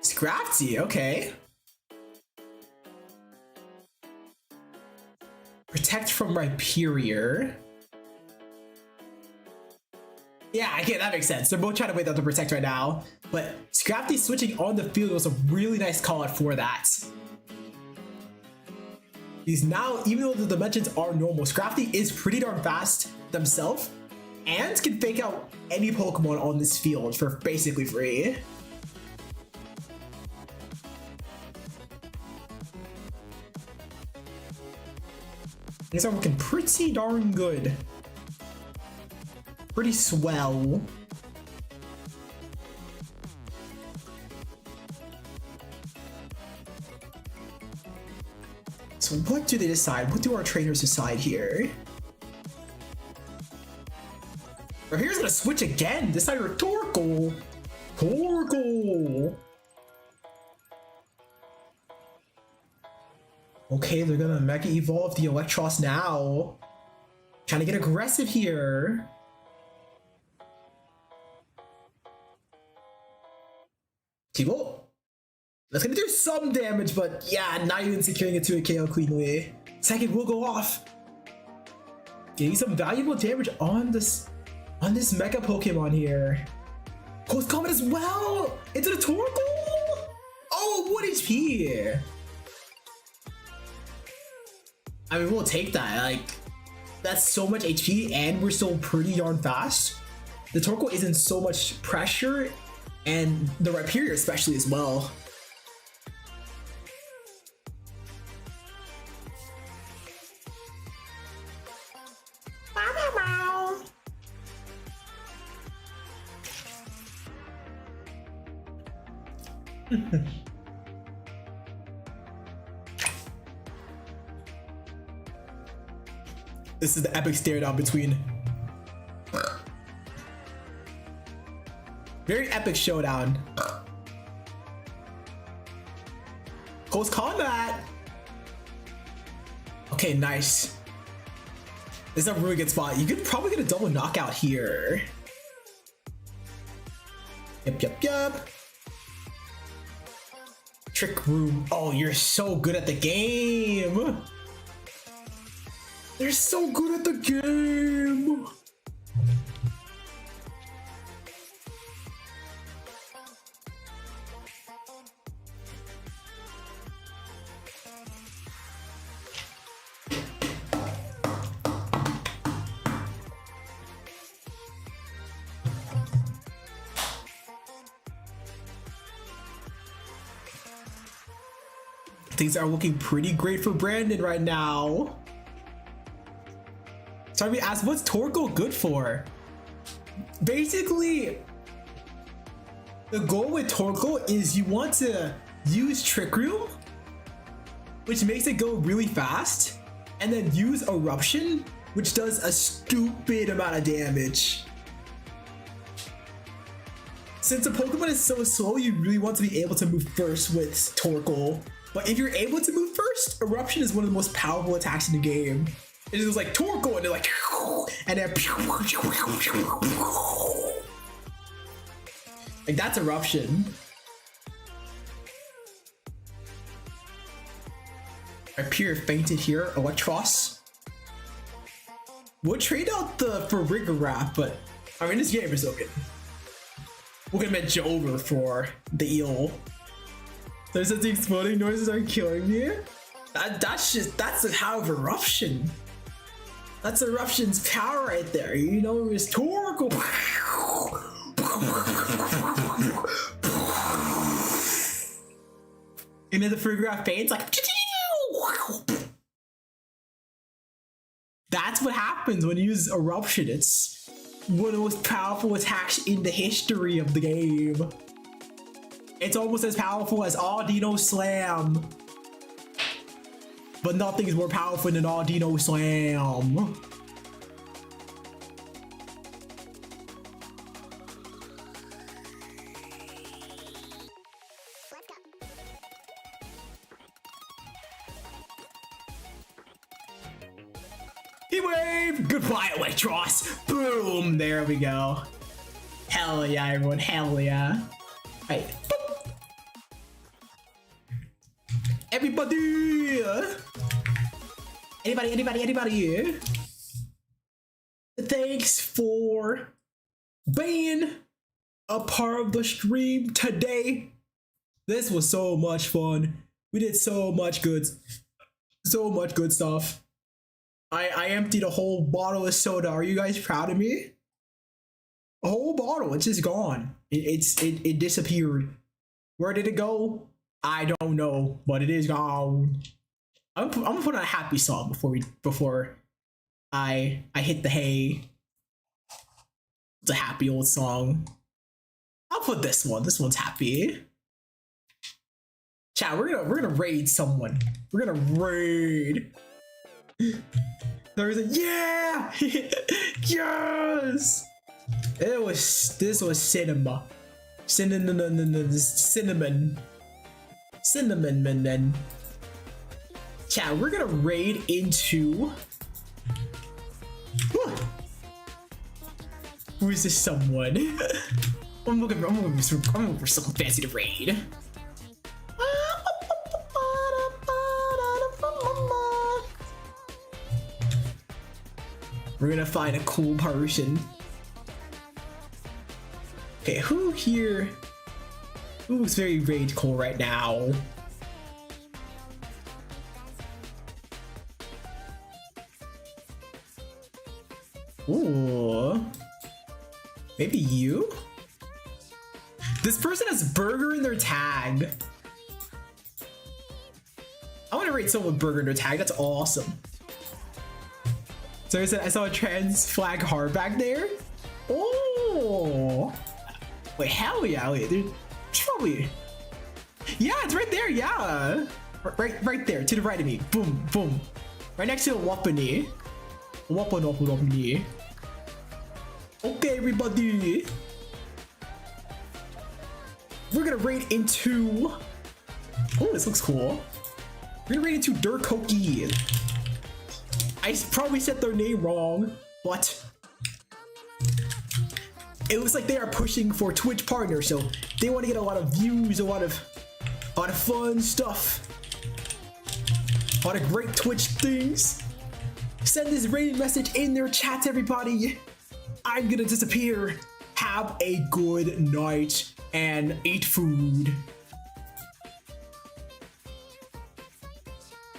Scrafty, okay. Protect from Rhyperior. Yeah, okay, that makes sense. They're both trying to wait out to protect right now. But Scrafty switching on the field was a really nice call out for that. He's now, even though the dimensions are normal, Scrafty is pretty darn fast themselves and can fake out any Pokemon on this field for basically free. These are looking pretty darn good. Pretty swell. So what do they decide? What do our trainers decide here? Rhyperior's gonna switch again. This time Rhetorical. Torkoal. Okay, they're gonna Mega Evolve the Electros now. Trying to get aggressive here. T-Bolt. That's gonna do some damage, but yeah, not even securing it to a KO cleanly. Second will go off. Getting some valuable damage on this Mega Pokemon here. Close Combat as well! Into the Torkoal! Oh, 1 HP! I mean, we'll take that. Like, that's so much HP, and we're still pretty darn fast. The Torkoal isn't so much pressure, and the Rhyperior especially as well. This is the epic stare down between. Very epic showdown. Close combat. Okay, nice. This is a really good spot. You could probably get a double knockout here. Yep. Trick room. Oh, you're so good at the game. You're so good at the game. Things are looking pretty great for Brandon right now. So we asked, what's Torkoal good for? Basically, the goal with Torkoal is you want to use Trick Room, which makes it go really fast, and then use Eruption, which does a stupid amount of damage. Since the Pokemon is so slow, you really want to be able to move first with Torkoal. But if you're able to move first, Eruption is one of the most powerful attacks in the game. It just like Torkoal and they're like, and then like that's Eruption. Appear fainted here, Electros. We'll trade out the for Rigoraph, but I mean this game is okay. We're gonna match over for the eel. There's such exploding noises are killing me. That's the power of Eruption. That's Eruption's power right there. You know, it's Torkoal. And then the Frigoraph faints like. That's what happens when you use Eruption. It's one of the most powerful attacks in the history of the game. It's almost as powerful as Audino Slam. But nothing's more powerful than Audino Slam. Heat Wave! Goodbye, Electros! Boom! There we go. Hell yeah, everyone. Hell yeah. Right. Everybody! Anybody? Thanks for being a part of the stream today. This was so much fun. We did so much good stuff. I emptied a whole bottle of soda. Are you guys proud of me? A whole bottle. It's just gone. It disappeared. Where did it go? I don't know, but it is gone. I'm gonna put on a happy song before I hit the hay. It's a happy old song. I'll put this one. This one's happy. Chat, we're gonna raid someone. We're gonna raid. There's a yeah! Yes! This was cinema. Cinnamon. Chat, we're gonna raid into. Who is this someone? I'm looking for someone fancy to raid. We're gonna find a cool person. Okay, who here? Who's very rage cool right now? Ooh. Maybe you? This person has burger in their tag. I want to rate someone with burger in their tag. That's awesome. So I saw a trans flag heart back there. Oh. Wait, hell yeah. Wait, there's Yeah, it's right there. Yeah, right there to the right of me. Boom, boom. Right next to the Wapani. Wapani. Okay, everybody. We're gonna raid into. Oh, this looks cool. We're gonna raid into Durkoki. I probably said their name wrong, but it looks like they are pushing for Twitch partners, so they want to get a lot of views, a lot of fun stuff, a lot of great Twitch things. Send this raid message in their chats, everybody. I'm gonna disappear. Have a good night and eat food.